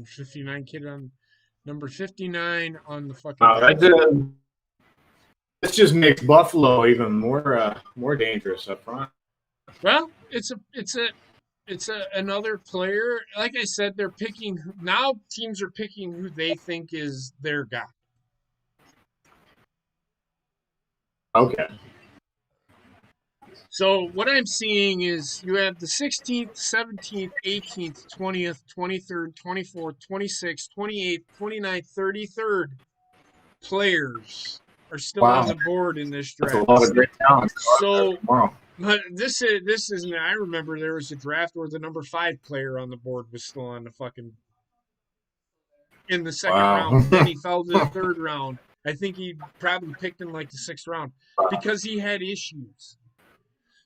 59 kid on number 59 on the fucking. This just makes Buffalo even more dangerous up front. Well, it's another player. Like I said, they're picking now. Teams are picking who they think is their guy. Okay. So what I'm seeing is you have the 16th, 17th, 18th, 20th, 23rd, 24th, 26th, 28th, 29th, 33rd players are still on the board in this draft. That's a lot of great talent. So, but this isn't. I remember there was a draft where the number 5 player on the board was still on the fucking in the second round. Then he fell to the 3rd round. I think he probably picked in like the 6th round because he had issues.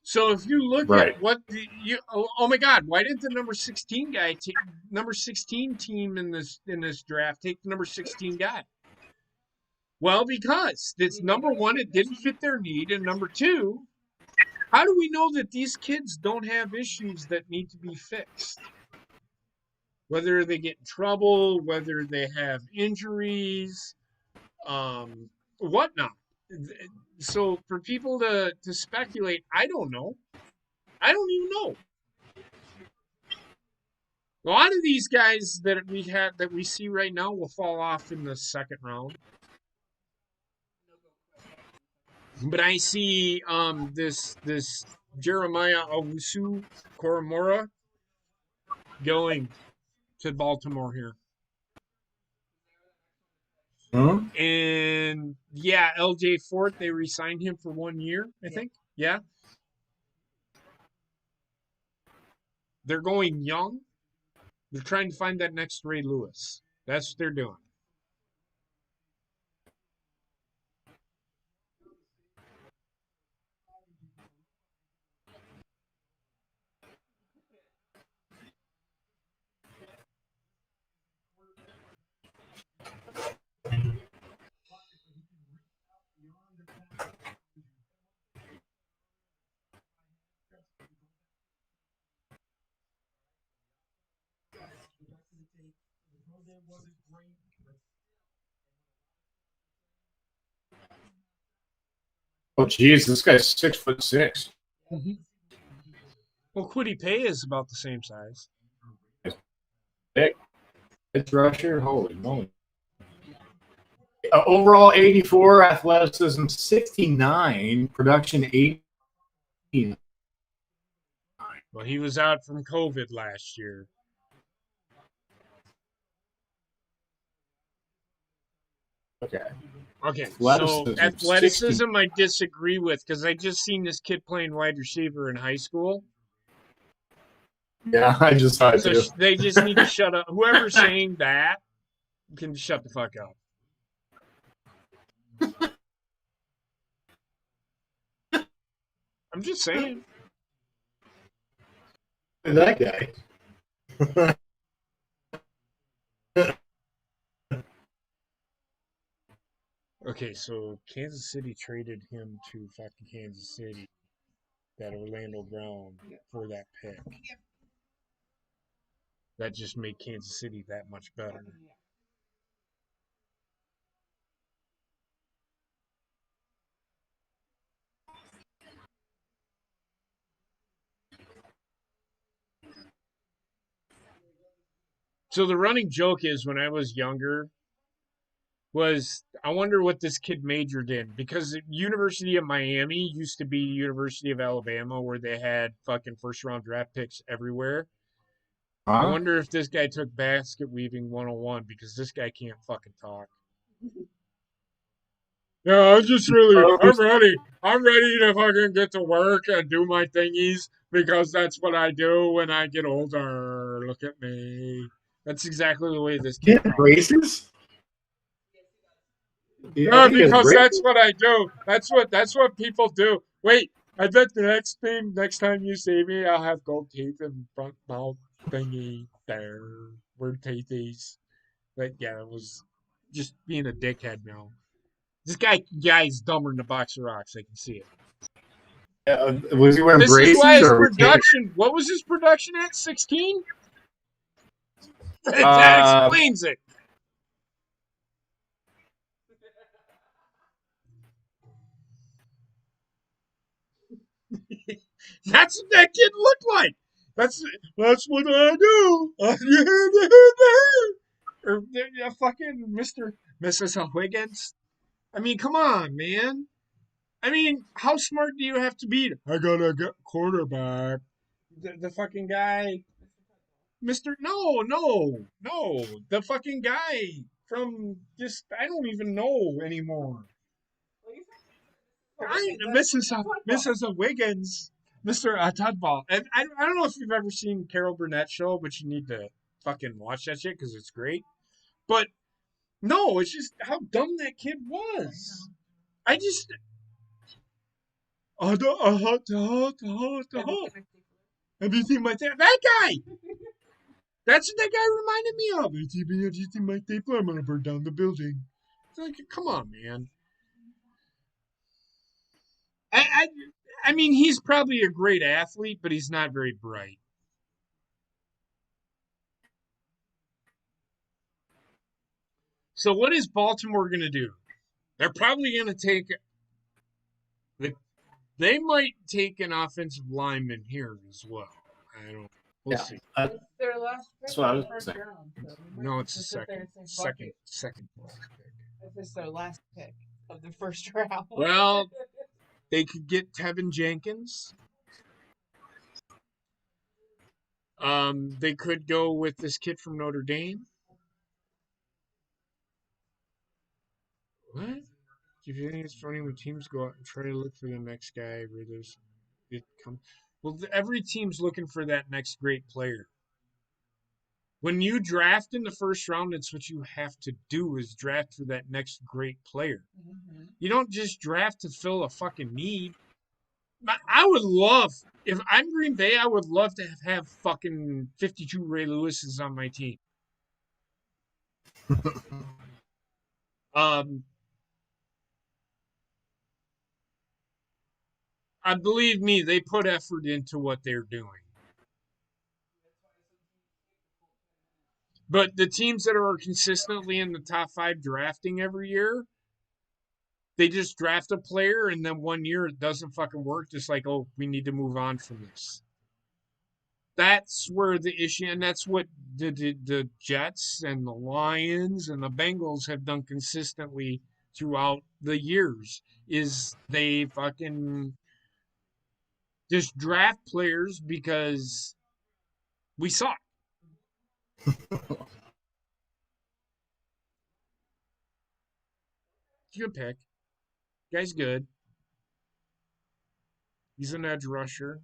So if you look at what oh my God, why didn't the number 16 guy take number 16 team in this draft take the number 16 guy? Well, because it's number 1, it didn't fit their need, and number 2, how do we know that these kids don't have issues that need to be fixed? Whether they get in trouble, whether they have injuries, whatnot. So for people to speculate, I don't know. I don't even know. A lot of these guys that we see right now will fall off in the 2nd round. But I see this Jeremiah Owusu Koromora going to Baltimore here. Huh? And yeah, LJ Fort, they re-signed him for 1 year, I think. Yeah. They're going young. They're trying to find that next Ray Lewis. That's what they're doing. Oh, geez, this guy's 6'6". Mm-hmm. Well, Kwity Paye is about the same size. Big. It's rusher. Holy moly. Overall 84, athleticism 69, production 80. Well, he was out from COVID last year. Okay. Okay, so athleticism I disagree with because I just seen this kid playing wide receiver in high school. Yeah, I just saw it too. They just need to shut up. Whoever's saying that can shut the fuck up. I'm just saying. That guy. Okay, so Kansas City traded him to fucking Kansas City, that Orlando Brown, for that pick. That just made Kansas City that much better. So the running joke is when I was younger was I wonder what this kid majored in because the University of Miami used to be University of Alabama where they had fucking first round draft picks everywhere. I wonder if this guy took basket weaving 101 because this guy can't fucking talk. Yeah, I'm ready. I'm ready to fucking get to work and do my thingies because that's what I do when I get older. Look at me. That's exactly the way this kid talks. Braces? Yeah, because that's what I do. That's what people do. Wait, I bet the next time you see me, I'll have gold teeth and front mouth thingy there. Where teeth is. But yeah, it was just being a dickhead now. This guy's dumber than the box of rocks. I can see it. Was he wearing This braces? Is why his or production. What was his production at? 16. That explains it. That's what that kid looked like. That's what I do. Or fucking Mrs. Higgins. I mean, come on, man. I mean, how smart do you have to be? I gotta get quarterback. The fucking guy, no. The fucking guy from just I don't even know anymore. Mrs. Wiggins, Mr. Tudball. And I don't know if you've ever seen Carol Burnett's show, but you need to fucking watch that shit because it's great. But no, it's just how dumb that kid was. I just. Have you seen my tape? That guy! That's what that guy reminded me of. Have you seen my tape? I'm gonna burn down the building. It's like, come on, man. I mean, he's probably a great athlete, but he's not very bright. So what is Baltimore going to do? They're probably going to take. They might take an offensive lineman here as well. I don't. We'll see. It's their last pick. That's what I was first saying. round, so No, it's the second pick. If it's their last pick of the first round. Well, they could get Tevin Jenkins. They could go with this kid from Notre Dame. What? Do you think it's funny when teams go out and try to look for the next guy where there's it come? Well, every team's looking for that next great player. When you draft in the first round, it's what you have to do is draft for that next great player. Mm-hmm. You don't just draft to fill a fucking need. I would love, if I'm Green Bay, I would love to have fucking 52 Ray Lewis's on my team. I believe me, they put effort into what they're doing. But the teams that are consistently in the top 5 drafting every year, they just draft a player and then 1 year it doesn't fucking work. Just like, oh, we need to move on from this. That's where the issue, and that's what the Jets and the Lions and the Bengals have done consistently throughout the years, is they fucking just draft players because we suck. good pick. Guy's good. He's an edge rusher.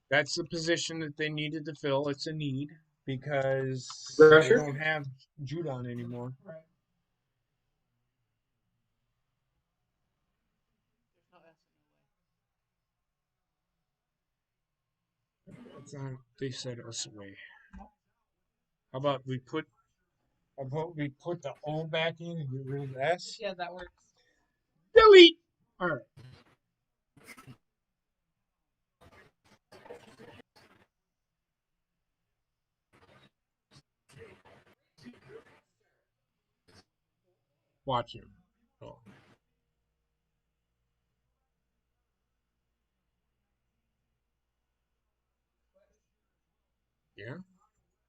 That's the position that they needed to fill. It's a need because they don't have Judon anymore. Right. That's not, they said us away. How about we put the O back in and get rid of the S? Yeah, that works. Delete. All right. Watch him. Oh. Yeah.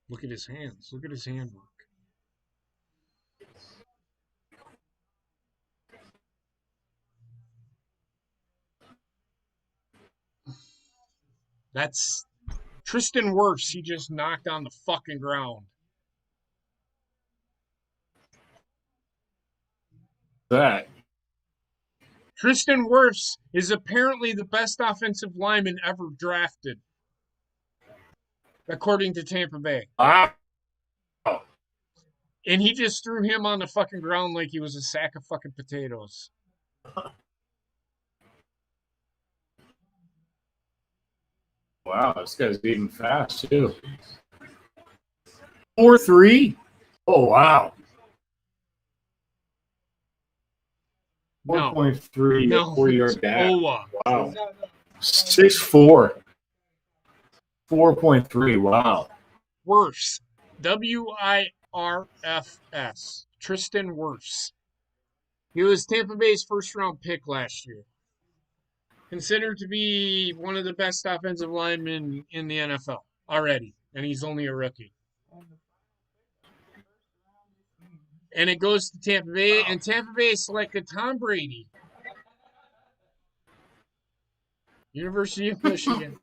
Look at his hands. Look at his handwork. That's Tristan Wirfs. He just knocked on the fucking ground. That. Tristan Wirfs is apparently the best offensive lineman ever drafted, according to Tampa Bay. Wow. And he just threw him on the fucking ground like he was a sack of fucking potatoes. Wow, this guy's even fast too. 4.3. Oh wow. 4.3. No, 4-yard dash. Owa. Wow. 6'4". 4.3. Wow. Wirfs. Wirfs. Tristan Wirfs. He was Tampa Bay's first round pick last year. Considered to be one of the best offensive linemen in the NFL already. And he's only a rookie. And it goes to Tampa Bay, and Tampa Bay selected Tom Brady. University of Michigan.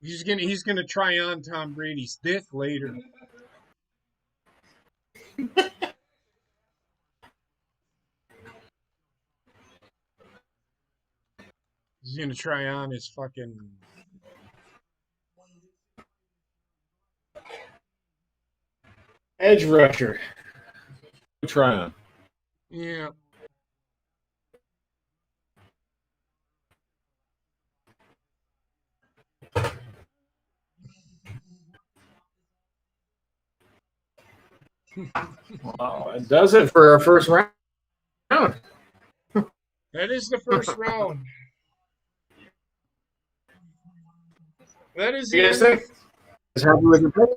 He's gonna try on Tom Brady's dick later. He's gonna try on his fucking. Edge rusher. Try on. Yeah. Wow, it does it for our first round. That is the first round. That is You guys think? Is happy with your pick?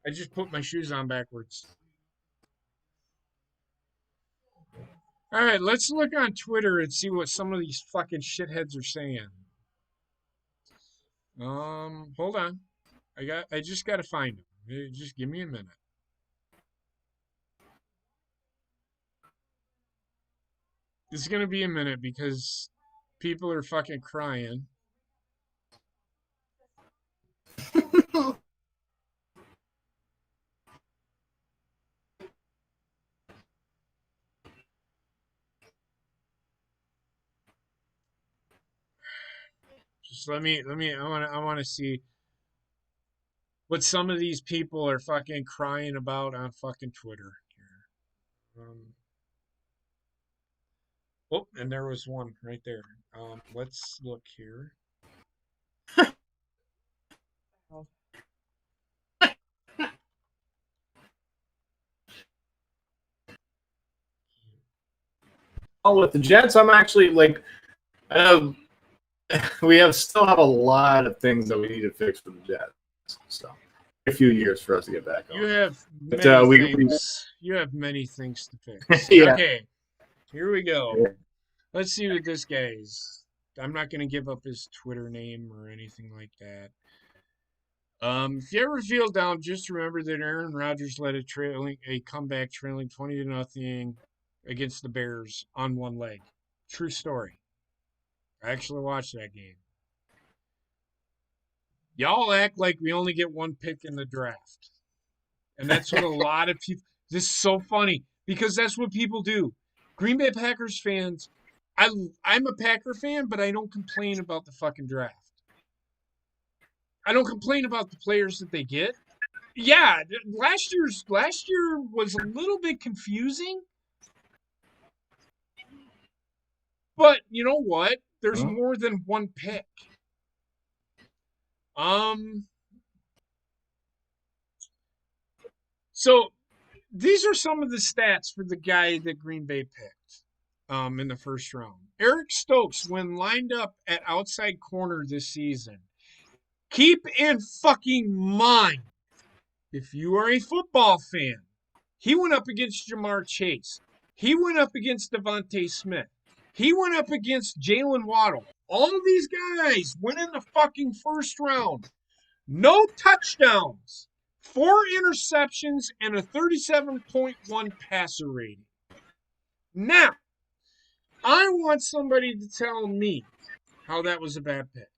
I just put my shoes on backwards. All right, let's look on Twitter and see what some of these fucking shitheads are saying. Hold on. I just gotta find them. Just give me a minute. It's gonna be a minute because people are fucking crying. Just let me I wanna see what some of these people are fucking crying about on fucking Twitter here. Oh, and there was one right there. Let's look here. With the Jets, I'm actually like, we still have a lot of things that we need to fix for the Jets. So a few years for us to get back on. You have many things. You have many things to fix. Yeah. Okay, here we go. Yeah. Let's see what this guy's I'm not going to give up his Twitter name or anything like that. If you ever feel down, just remember that Aaron Rodgers led a comeback trailing 20-0 against the Bears on one leg. True story. I actually watched that game. Y'all act like we only get one pick in the draft. And that's what a lot of people, this is so funny because that's what people do. Green Bay Packers fans, I'm a Packer fan, but I don't complain about the fucking draft. I don't complain about the players that they get. Yeah, last year was a little bit confusing. But you know what? There's more than one pick. So these are some of the stats for the guy that Green Bay picked in the first round. Eric Stokes, when lined up at outside corner this season, keep in fucking mind, if you are a football fan, he went up against Jamar Chase. He went up against Devontae Smith. He went up against Jalen Waddle. All of these guys went in the fucking first round. No touchdowns. 4 interceptions and a 37.1 passer rating. Now, I want somebody to tell me how that was a bad pick.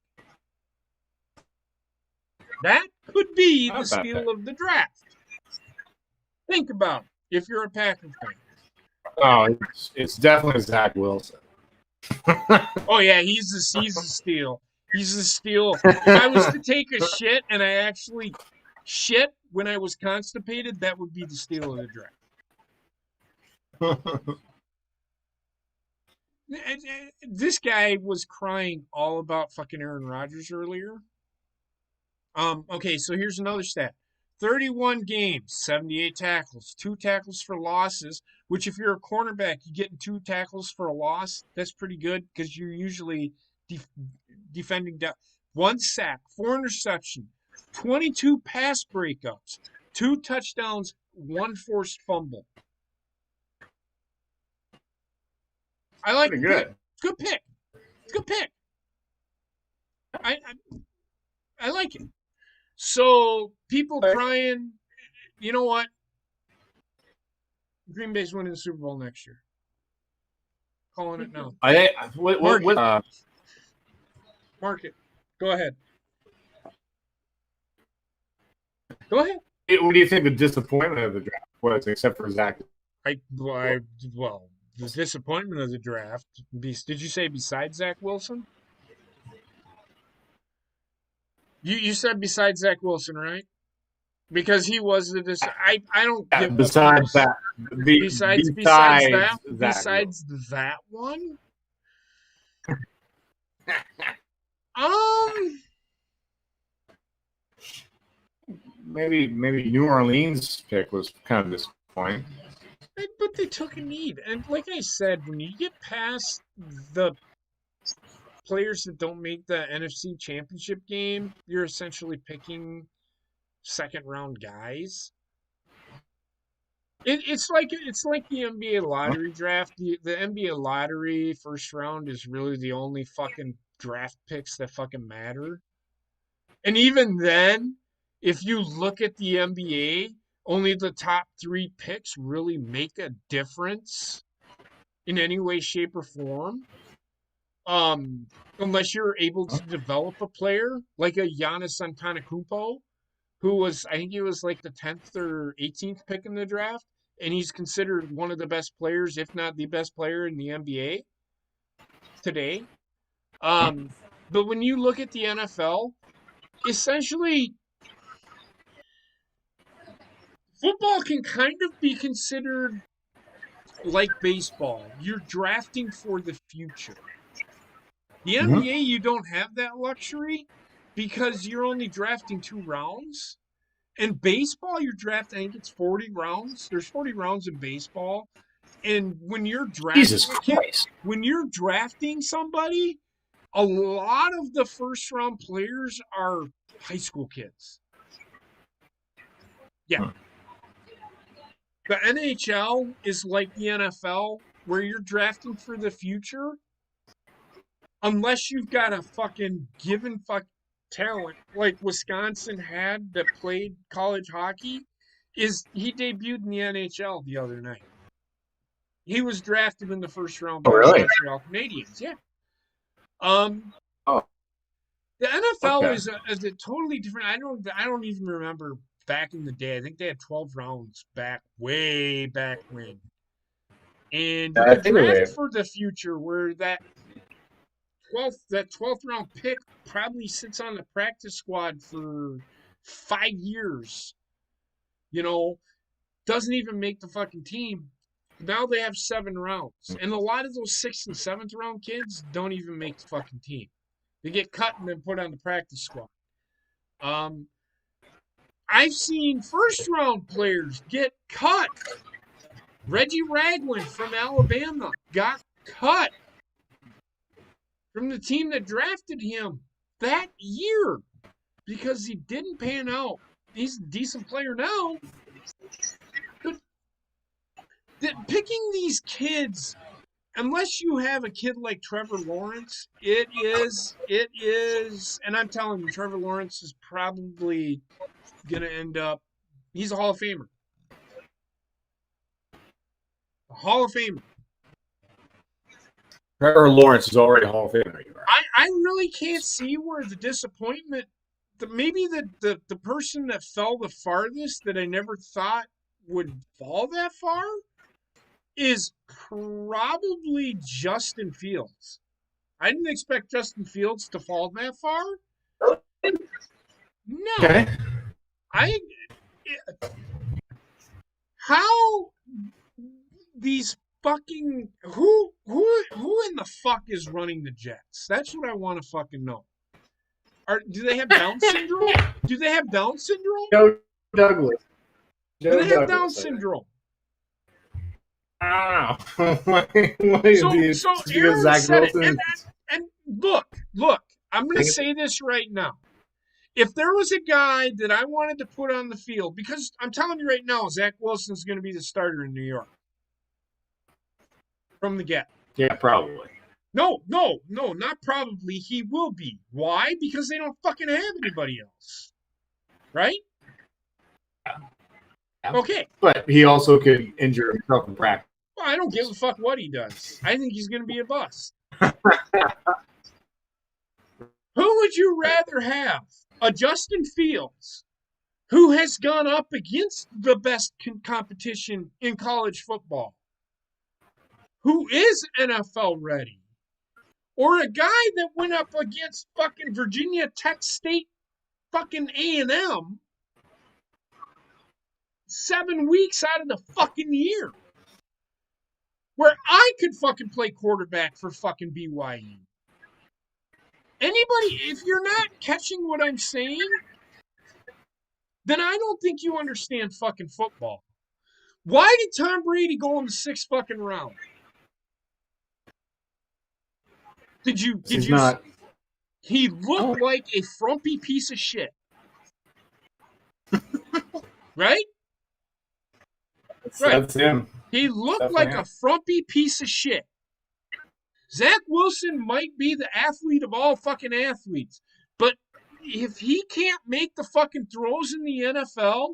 That could be the steal of the draft. Think about it if you're a Packer fan. Oh, it's definitely Zach Wilson. Oh, yeah, he's a steal. He's a steal. If I was to take a shit and I actually shit when I was constipated, that would be the steal of the draft. This guy was crying all about fucking Aaron Rodgers earlier. Okay, so here's another stat. 31 games, 78 tackles, 2 tackles for losses, which if you're a cornerback, you get 2 tackles for a loss. That's pretty good because you're usually defending down. 1 sack, 4 interceptions, 22 pass breakups, 2 touchdowns, 1 forced fumble. I like it. Good. Good pick. Good pick. I like it. So people crying, you know what? Green Bay's winning the Super Bowl next year. Calling it now. Mark it. Go ahead. Go ahead. What do you think the disappointment of the draft was, except for Zach? Well, the disappointment of the draft. Did you say besides Zach Wilson? You said besides Zach Wilson, right? Because he was the I don't give besides that. Besides that one. Maybe New Orleans pick was kind of disappointing. But they took a need, and like I said, when you get past the players that don't make the NFC Championship game, you're essentially picking second-round guys. It's like the NBA lottery draft. The NBA lottery first round is really the only fucking draft picks that fucking matter. And even then, if you look at the NBA, only the top 3 picks really make a difference in any way, shape, or form. Unless you're able to develop a player like a Giannis Antetokounmpo, who was, I think he was like the 10th or 18th pick in the draft, and he's considered one of the best players, if not the best player in the NBA today. But when you look at the NFL, essentially, football can kind of be considered like baseball. You're drafting for the future. The NBA, you don't have that luxury because you're only drafting 2 rounds. In baseball, you're drafting, I think it's 40 rounds. There's 40 rounds in baseball. And when you're drafting somebody, a lot of the first round players are high school kids. Yeah. The NHL is like the NFL, where you're drafting for the future. unless you've got a fucking given fuck talent like Wisconsin had that played college hockey, is he debuted in the NHL the other night. He was drafted in the first round by the Montreal Canadiens. Yeah. Oh. The NFL is a totally different. I don't even remember back in the day. I think they had 12 rounds way back when. And you can draft for the future where that 12th round pick probably sits on the practice squad for 5 years. You know, doesn't even make the fucking team. Now they have 7 rounds. And a lot of those 6th and 7th round kids don't even make the fucking team. They get cut and then put on the practice squad. I've seen first round players get cut. Reggie Ragland from Alabama got cut from the team that drafted him that year because he didn't pan out. He's a decent player now. But picking these kids, unless you have a kid like Trevor Lawrence, it is, and I'm telling you, Trevor Lawrence is probably going to end up, he's a Hall of Famer. A Hall of Famer. Trevor Lawrence is already a Hall of Famer. I really can't see where the disappointment, maybe the person that fell the farthest that I never thought would fall that far is probably Justin Fields. I didn't expect Justin Fields to fall that far. No. Okay. How these fucking who in the fuck is running the Jets? That's what I want to fucking know. Do they have Down syndrome? Do they have Down syndrome? Joe Douglas. Do they have Down syndrome? I don't know. So Aaron said it. And look, I'm going to say this right now. If there was a guy that I wanted to put on the field, because I'm telling you right now, Zach Wilson's going to be the starter in New York. From the get. Yeah, probably. No, not probably. He will be. Why? Because they don't fucking have anybody else. Right? Yeah. Okay. But he also could injure himself in practice. Well, I don't give a fuck what he does. I think he's going to be a bust. Who would you rather have? A Justin Fields, who has gone up against the best competition in college football, who is NFL ready, or a guy that went up against fucking Virginia Tech State fucking A&M 7 weeks out of the fucking year, where I could fucking play quarterback for fucking BYU. Anybody, if you're not catching what I'm saying, then I don't think you understand fucking football. Why did Tom Brady go in the 6th fucking round? Did you not. He looked like a frumpy piece of shit. Right? That's him. He looked like a frumpy piece of shit. Zach Wilson might be the athlete of all fucking athletes, but if he can't make the fucking throws in the NFL,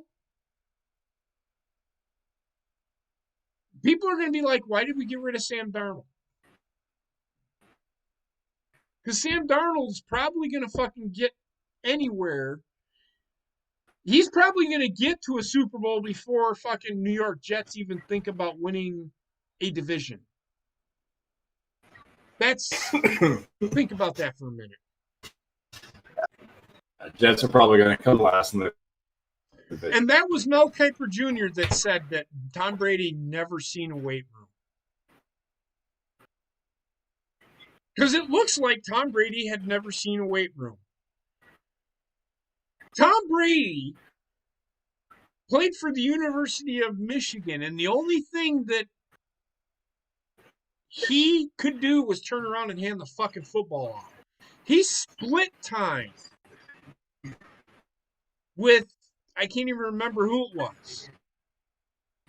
people are going to be like, why did we get rid of Sam Darnold? Because Sam Darnold is probably going to fucking get anywhere. He's probably going to get to a Super Bowl before fucking New York Jets even think about winning a division. Think about that for a minute. Jets are probably going to come last in the division. And that was Mel Kiper Jr. that said that Tom Brady never seen a weight room. Because it looks like Tom Brady had never seen a weight room. Tom Brady played for the University of Michigan, and the only thing that he could do was turn around and hand the fucking football off. He split time with, I can't even remember who it was.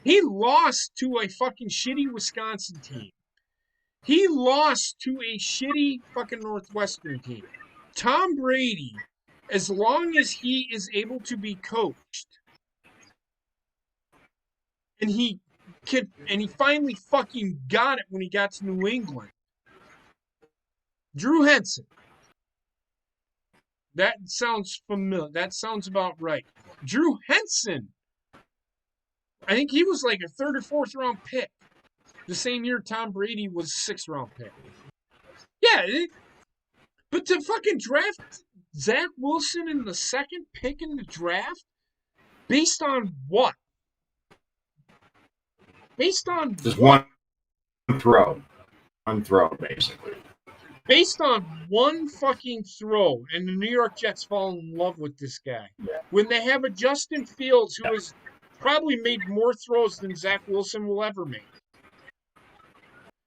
He lost to a fucking shitty Wisconsin team. He lost to a shitty fucking Northwestern team. Tom Brady, as long as he is able to be coached, and he finally fucking got it when he got to New England. Drew Henson. That sounds familiar. That sounds about right. Drew Henson. I think he was like a 3rd or 4th round pick. The same year Tom Brady was a 6th round pick. Yeah, but to fucking draft Zach Wilson in the 2nd pick in the draft, based on what? Based on just what? one throw, basically. Based on one fucking throw, and the New York Jets fall in love with this guy. Yeah. When they have a Justin Fields who has probably made more throws than Zach Wilson will ever make.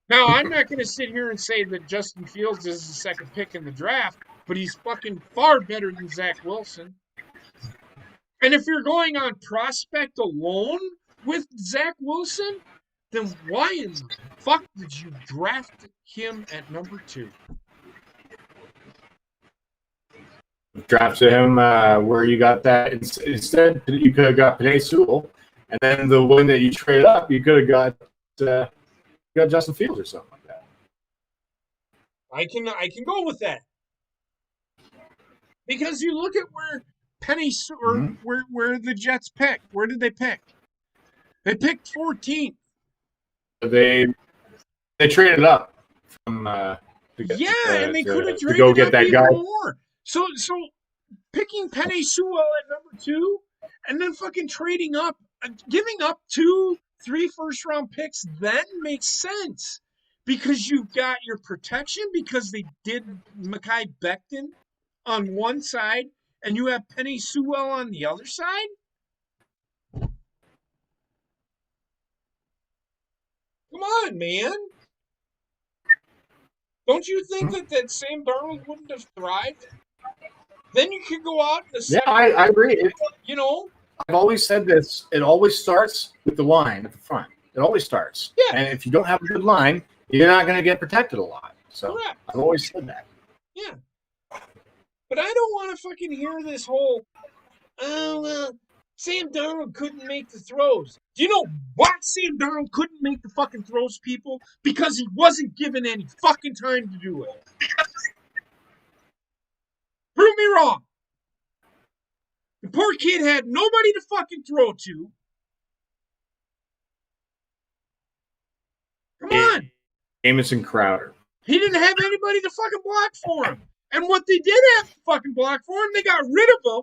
Now, I'm not going to sit here and say that Justin Fields is the 2nd pick in the draft, but he's fucking far better than Zach Wilson. And if you're going on prospect alone with Zach Wilson, then why in the fuck did you draft him at number 2? Drafted him where you got that. Instead, you could have got Penei Sewell, and then the one that you traded up, you could have got Justin Fields or something like that. I can go with that. Because you look at where Penei Sewell, where the Jets picked. Where did they pick? They picked 14th. They traded up from and they could have to traded go get up that even guy. more. So picking Penei Sewell at number 2, and then fucking trading up, giving up 2, 3 first-round picks, then makes sense because you've got your protection because they did Mekhi Becton on one side, and you have Penei Sewell on the other side. Come on, man. Don't you think that Sam Darnold wouldn't have thrived? Then you could go out in the second. Yeah, I agree. I've always said this. It always starts with the line at the front. It always starts. Yeah. And if you don't have a good line, you're not going to get protected a lot. So correct. I've always said that. Yeah. But I don't want to fucking hear this whole, Sam Darnold couldn't make the throws. Do you know why Sam Darnold couldn't make the fucking throws, people? Because he wasn't given any fucking time to do it. Prove me wrong. The poor kid had nobody to fucking throw to. Come on. Jamison Crowder. He didn't have anybody to fucking block for him. And what they did have to fucking block for him, they got rid of him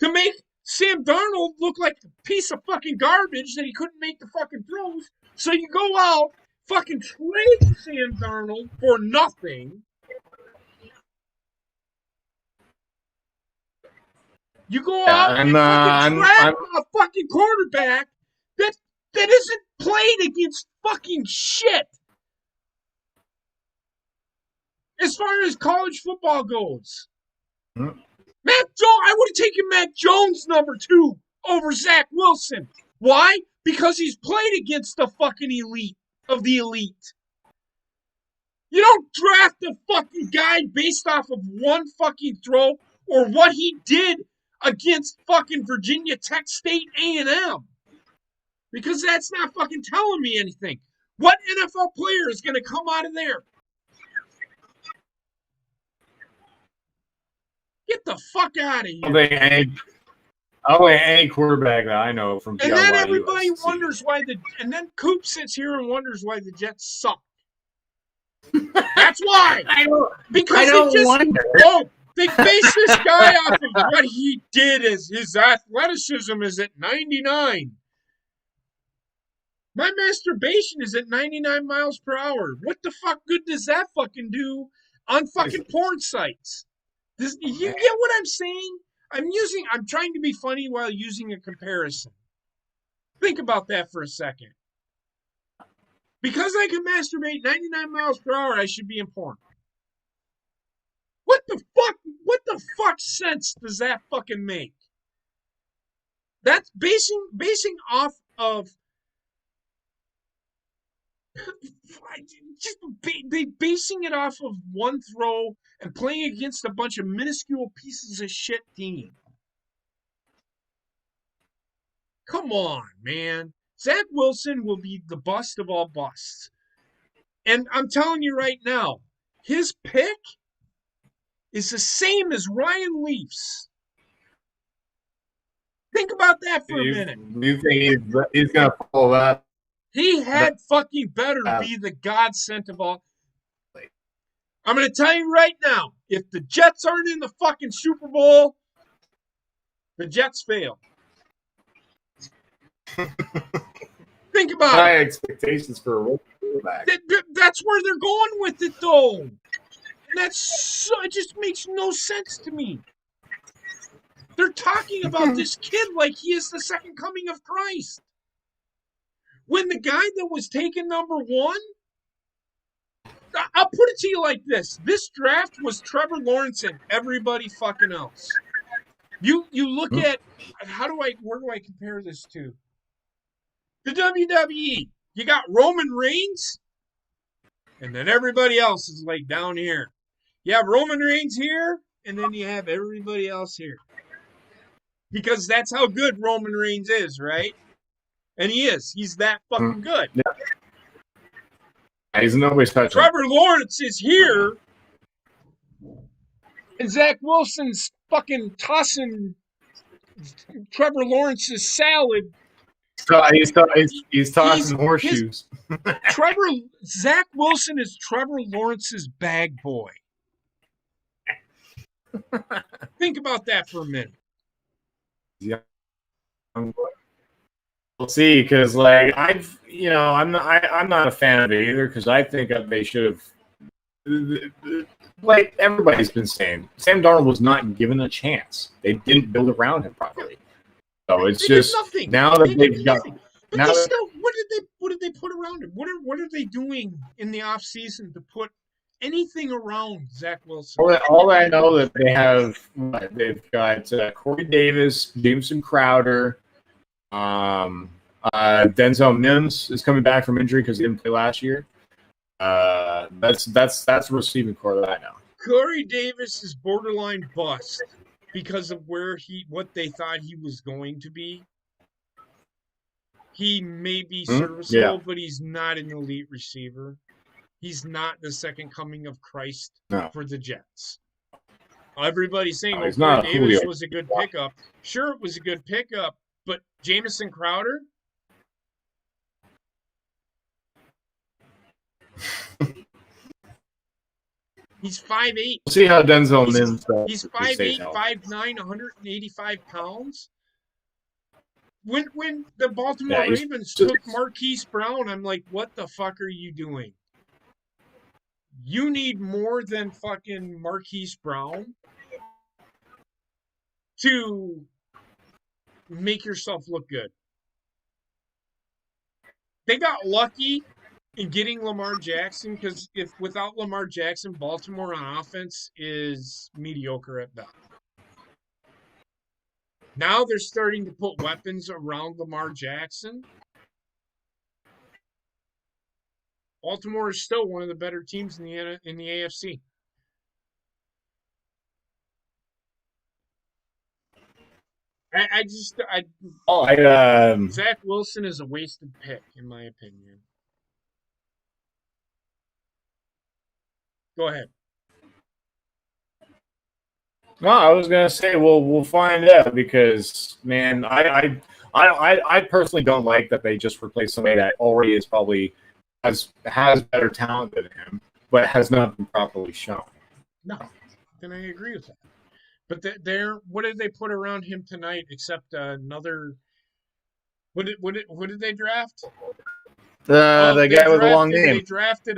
to make Sam Darnold look like a piece of fucking garbage that he couldn't make the fucking throws. So you go out, fucking trade Sam Darnold for nothing. You go out and fucking draft a fucking quarterback that isn't played against fucking shit. As far as college football goes. Matt Jones, I would have taken Matt Jones number 2 over Zach Wilson. Why? Because he's played against the fucking elite of the elite. You don't draft a fucking guy based off of one fucking throw or what he did against fucking Virginia Tech State A&M. Because that's not fucking telling me anything. What NFL player is going to come out of there? Get the fuck out of here. Any quarterback that I know from and then everybody wonders why and then Coop sits here and wonders why the Jets suck. That's why. They base this guy off of what he did as his athleticism is at 99. My masturbation is at 99 miles per hour. What the fuck good does that fucking do on fucking porn sites? You get what I'm saying? I'm trying to be funny while using a comparison. Think about that for a second. Because I can masturbate 99 miles per hour, I should be in porn. What the fuck sense does that fucking make? That's basing off of Just basing it off of one throw and playing against a bunch of minuscule pieces of shit team. Come on, man. Zach Wilson will be the bust of all busts. And I'm telling you right now, his pick is the same as Ryan Leaf's. Think about that for a minute. You think he's going to follow that? He had fucking better be the godsend of all. I'm going to tell you right now, if the Jets aren't in the fucking Super Bowl, the Jets fail. Think about high it. expectations for a rookie quarterback. That's where they're going with it, though. And it just makes no sense to me. They're talking about this kid like he is the second coming of Christ. When the guy that was taken number one, I'll put it to you like this. This draft was Trevor Lawrence and everybody fucking else. You look at, where do I compare this to? The WWE. You got Roman Reigns, and then everybody else is like down here. You have Roman Reigns here, and then you have everybody else here. Because that's how good Roman Reigns is, right? And he is. He's that fucking good. Yeah. He's nobody's touching. Trevor Lawrence is here, and Zach Wilson's fucking tossing Trevor Lawrence's salad. So he's tossing horseshoes. Zach Wilson is Trevor Lawrence's bag boy. Think about that for a minute. Yeah. We'll see, because I'm not a fan of it either, because I think that they should have, like everybody's been saying, Sam Darnold was not given a chance. They didn't build around him properly. So it's just now that they've got. But now still, what did they put around him? What are they doing in the offseason to put anything around Zach Wilson? All I know that they've got Corey Davis, Jameson Crowder. Denzel Mims is coming back from injury because he didn't play last year. That's the receiving core that I know. Corey Davis is borderline bust because of what they thought he was going to be. He may be serviceable, but he's not an elite receiver. He's not the second coming of Christ for the Jets. Everybody's saying Corey Davis was a good pickup. Sure, it was a good pickup. But Jamison Crowder? He's 5'8". We'll see how Denzel Mims. He's 5'8", 5'9", 185 pounds. When the Baltimore Ravens took Marquise Brown, I'm like, what the fuck are you doing? You need more than fucking Marquise Brown to make yourself look good. They got lucky in getting Lamar Jackson, because without Lamar Jackson, Baltimore on offense is mediocre at best. Now they're starting to put weapons around Lamar Jackson. Baltimore is still one of the better teams in the AFC. Zach Wilson is a wasted pick, in my opinion. Go ahead. No, I was gonna say, we'll find out, because man, I personally don't like that they just replaced somebody that already is probably has better talent than him, but has not been properly shown. No, then I agree with that. But what did they put around him tonight except another? What did they draft? The guy with a long name. They drafted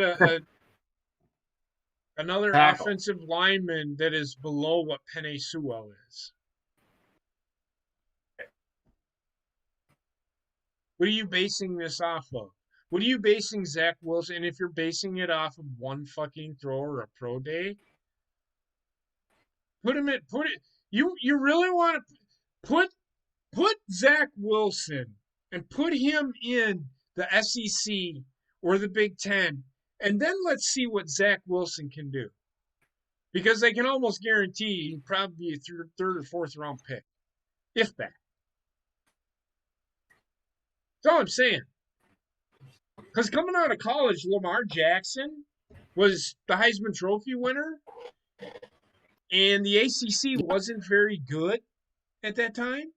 another offensive lineman that is below what Penei Sewell is. What are you basing this off of? What are you basing Zach Wilson? And if you're basing it off of one fucking throw or a pro day, you really want to put Zach Wilson and put him in the SEC or the Big Ten, and then let's see what Zach Wilson can do. Because I can almost guarantee he'd probably be a third or fourth round pick, if that. That's all I'm saying. Because coming out of college, Lamar Jackson was the Heisman Trophy winner, and the ACC wasn't very good at that time.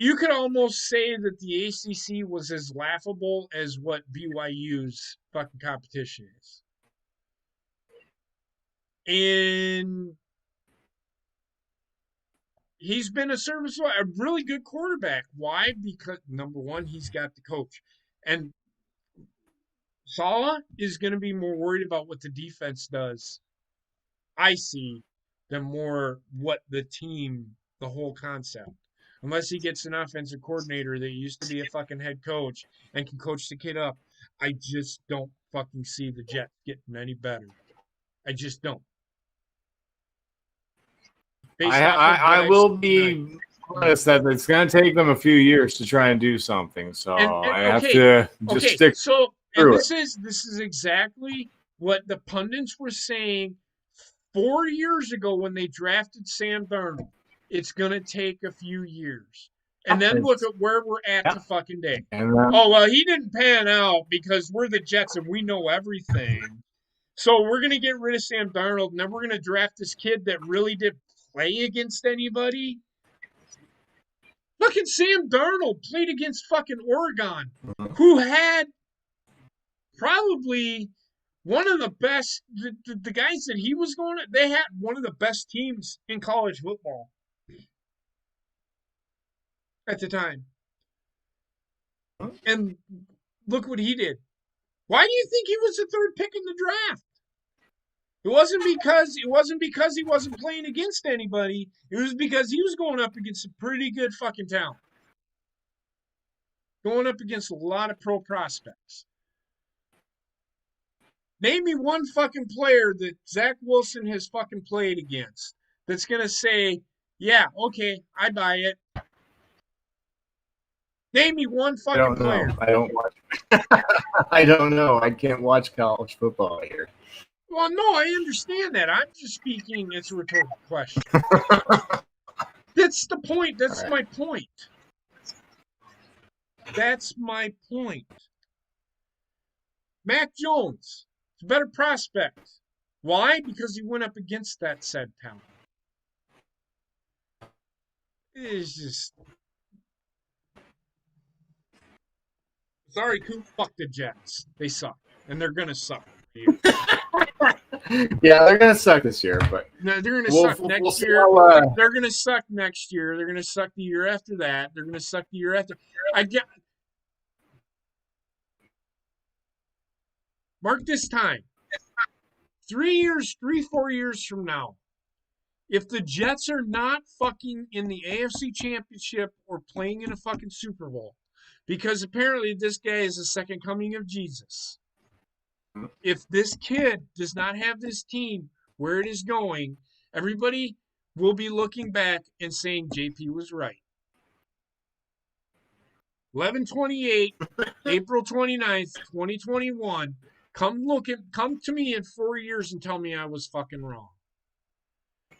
You could almost say that the ACC was as laughable as what BYU's fucking competition is. And he's been a really good quarterback. Why? Because, number one, he's got the coach. And Saleh is going to be more worried about what the defense does, I see, than more what the team, the whole concept. Unless he gets an offensive coordinator that used to be a fucking head coach and can coach the kid up, I just don't fucking see the Jets getting any better. I just don't. I will be honest that it's going to take them a few years to try and do something. So I have to just stick through it. This is exactly what the pundits were saying 4 years ago when they drafted Sam Darnold. It's going to take a few years. And then look at where we're at to fucking day. Oh, well, he didn't pan out because we're the Jets and we know everything. So we're going to get rid of Sam Darnold, and then we're going to draft this kid that really didn't play against anybody. Fucking Sam Darnold played against fucking Oregon, who had probably one of the best, the guys that he was going to, they had one of the best teams in college football at the time. And look what he did. Why do you think he was the third pick in the draft? It wasn't because he wasn't playing against anybody. It was because he was going up against some pretty good fucking talent. Going up against a lot of pro prospects. Name me one fucking player that Zach Wilson has fucking played against that's going to say, yeah, okay, I buy it. Name me one fucking player. I don't watch. I don't know. I can't watch college football here. Well, no, I understand that. I'm just speaking. It's a rhetorical question. That's the point. That's my point. That's my point. Mac Jones is a better prospect. Why? Because he went up against that said talent. It's just... Sorry, Coop, fuck the Jets. They suck. And they're going to suck. Yeah, they're going to suck this year, but no, they're going to suck next year. They're going to suck next year. They're going to suck the year after that. They're going to suck the year after. Mark this time. 4 years from now, if the Jets are not fucking in the AFC Championship or playing in a fucking Super Bowl, because apparently this guy is the second coming of Jesus. If this kid does not have this team where it is going, everybody will be looking back and saying JP was right. 11/28, April 29th, 2021. Come to me in 4 years and tell me I was fucking wrong.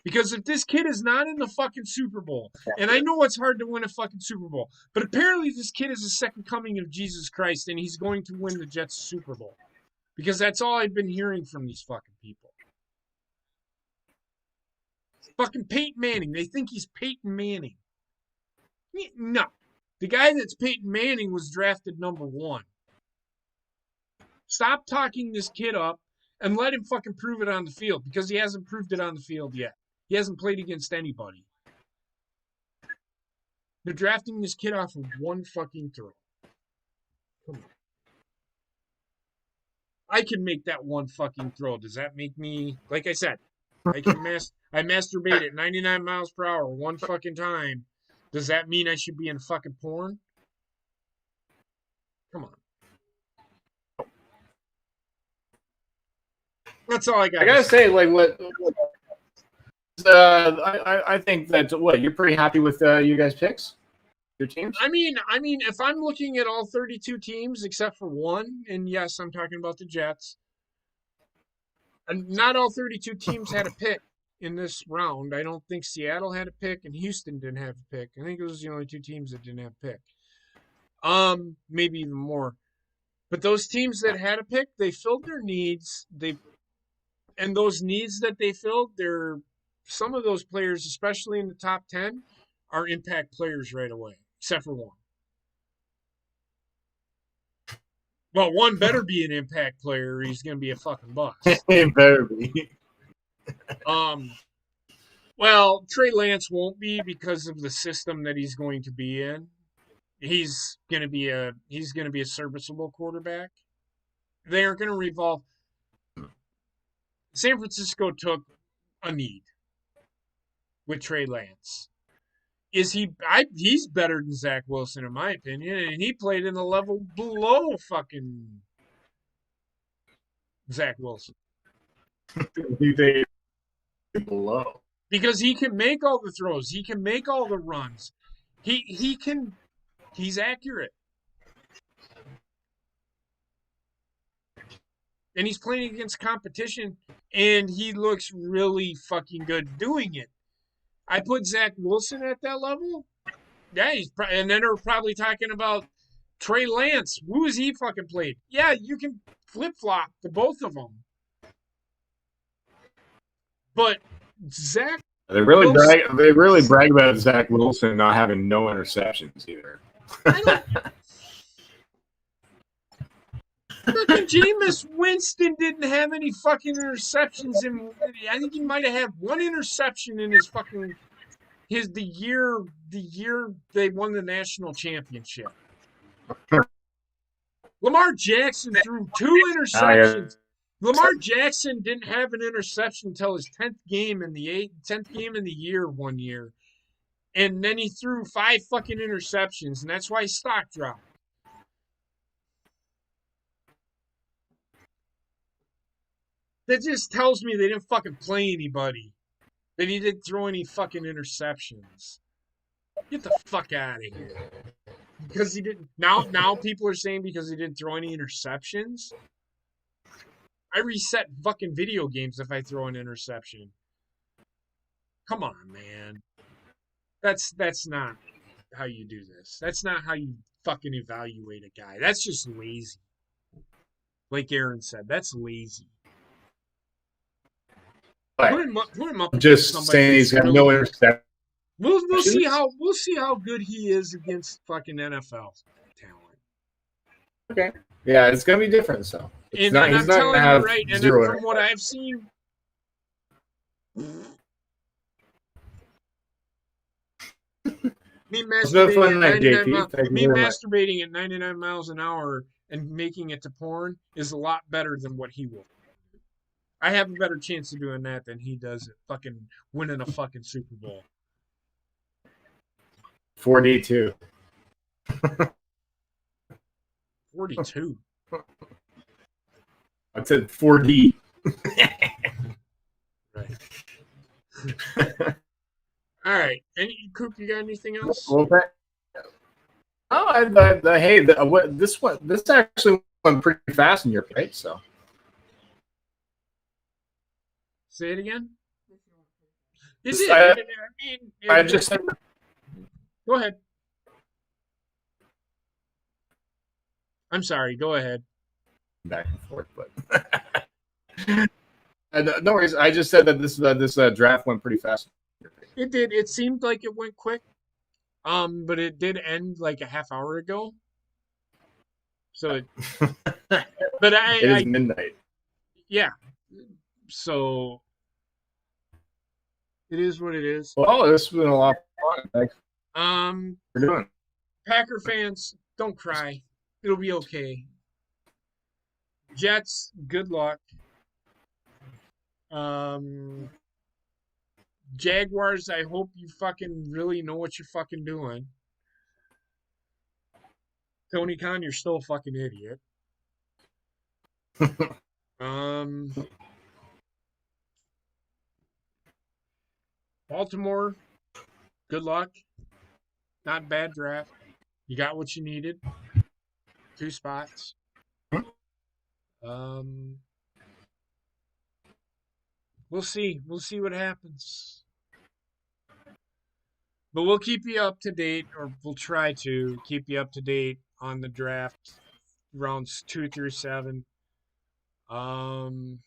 Because if this kid is not in the fucking Super Bowl, and I know it's hard to win a fucking Super Bowl, but apparently this kid is the second coming of Jesus Christ and he's going to win the Jets Super Bowl. Because that's all I've been hearing from these fucking people. Fucking Peyton Manning. They think he's Peyton Manning. No. The guy that's Peyton Manning was drafted number 1. Stop talking this kid up and let him fucking prove it on the field because he hasn't proved it on the field yet. He hasn't played against anybody. They're drafting this kid off of one fucking throw. Come on. I can make that one fucking throw. Does that make me, like I said, I masturbate at 99 miles per hour one fucking time. Does that mean I should be in fucking porn? Come on. That's all I got. I gotta say, like, I think that you're pretty happy with you guys' picks. your teams? I mean, if I'm looking at all 32 teams except for one, and yes, I'm talking about the Jets, and not all 32 teams had a pick in this round. I don't think Seattle had a pick, and Houston didn't have a pick. I think it was the only two teams that didn't have a pick. Maybe even more. But those teams that had a pick, they filled their needs. And those needs that they filled, some of those players, especially in the top 10, are impact players right away, except for one. Well, one better be an impact player, or he's going to be a fucking bust. It better be. Well, Trey Lance won't be because of the system that he's going to be in. He's going to be a serviceable quarterback. They aren't going to revolve. San Francisco took a need with Trey Lance. He's better than Zach Wilson in my opinion, and he played in a level below fucking Zach Wilson. You think below? Because he can make all the throws, he can make all the runs. He's accurate. And he's playing against competition, and he looks really fucking good doing it. I put Zach Wilson at that level. Yeah, and then they're probably talking about Trey Lance. Who has he fucking played? Yeah, you can flip-flop the both of them. But Zach... They really brag about Zach Wilson not having no interceptions either. Fucking Jameis Winston didn't have any fucking interceptions. I think he might have had one interception in the year they won the national championship. Lamar Jackson threw 2 interceptions. Lamar Jackson didn't have an interception until his 10th game in the year one year. And then he threw 5 fucking interceptions, and that's why his stock dropped. That just tells me they didn't fucking play anybody. That he didn't throw any fucking interceptions. Get the fuck out of here. Because he didn't. Now people are saying because he didn't throw any interceptions. I reset fucking video games if I throw an interception. Come on, man. That's not how you do this. That's not how you fucking evaluate a guy. That's just lazy. Like Aaron said, that's lazy. Put him up just saying he's got no interception. We'll see how good he is against fucking NFL talent. Okay. Yeah, it's gonna be different. So he's not telling you right. And from what I've seen, me masturbating at 99 miles an hour and making it to porn is a lot better than what he will. I have a better chance of doing that than he does at fucking winning a fucking Super Bowl. 42. 42. I said 4D. Right. All right. Coop, you got anything else? Okay. Hey, this actually went pretty fast in your pick, so. Say it again. I just said. Go ahead. I'm sorry. Go ahead. Back and forth, but no worries. I just said that this draft went pretty fast. It did. It seemed like it went quick, but it did end like a half hour ago. So, but it is midnight. Yeah. So it is what it is. Well, this has been a lot of fun. Thanks. For doing. Packer fans, don't cry. It'll be okay. Jets, good luck. Jaguars, I hope you fucking really know what you're fucking doing. Tony Khan, you're still a fucking idiot. Baltimore, good luck. Not a bad draft. You got what you needed. 2 spots. We'll see. We'll see what happens. But we'll keep you up to date, or we'll try to keep you up to date on the draft rounds 2 through 7. Everybody,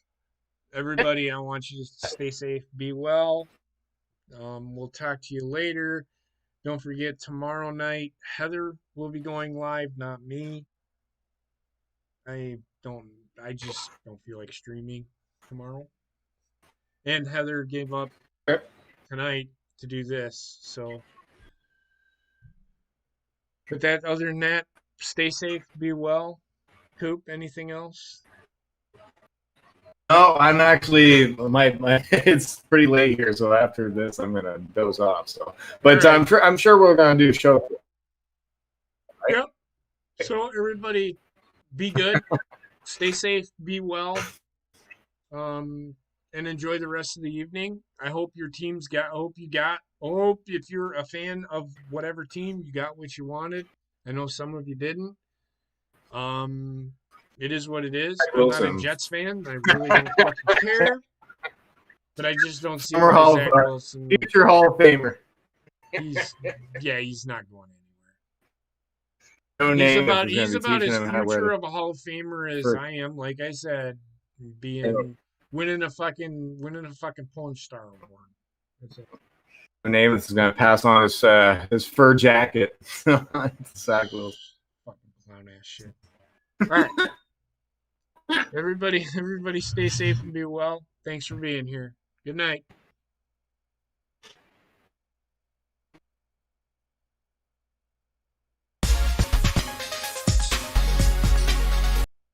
I want you to stay safe, be well. We'll talk to you later. Don't forget, tomorrow night, Heather will be going live, not me. I just don't feel like streaming tomorrow. And Heather gave up tonight to do this, so. But other than that, stay safe, be well. Coop, anything else? No, I'm actually my it's pretty late here, so after this I'm gonna doze off. So, but right. I'm sure we're gonna do a show. Right? Yep. So everybody, be good, stay safe, be well, and enjoy the rest of the evening. I hope your teams got. I hope if you're a fan of whatever team, you got what you wanted. I know some of you didn't. It is what it is. I'm not a Jets fan. I really don't fucking care. But I just don't see why Zach Wilson. Future Hall of Famer. He's not going anywhere. No name. He's about as future of a Hall of Famer as I am. Like I said, winning a fucking porn star award. That's it. The name is going to pass on his fur jacket. Zach Wilson. Fucking clown ass shit. All right. Everybody stay safe and be well. Thanks for being here. Good night.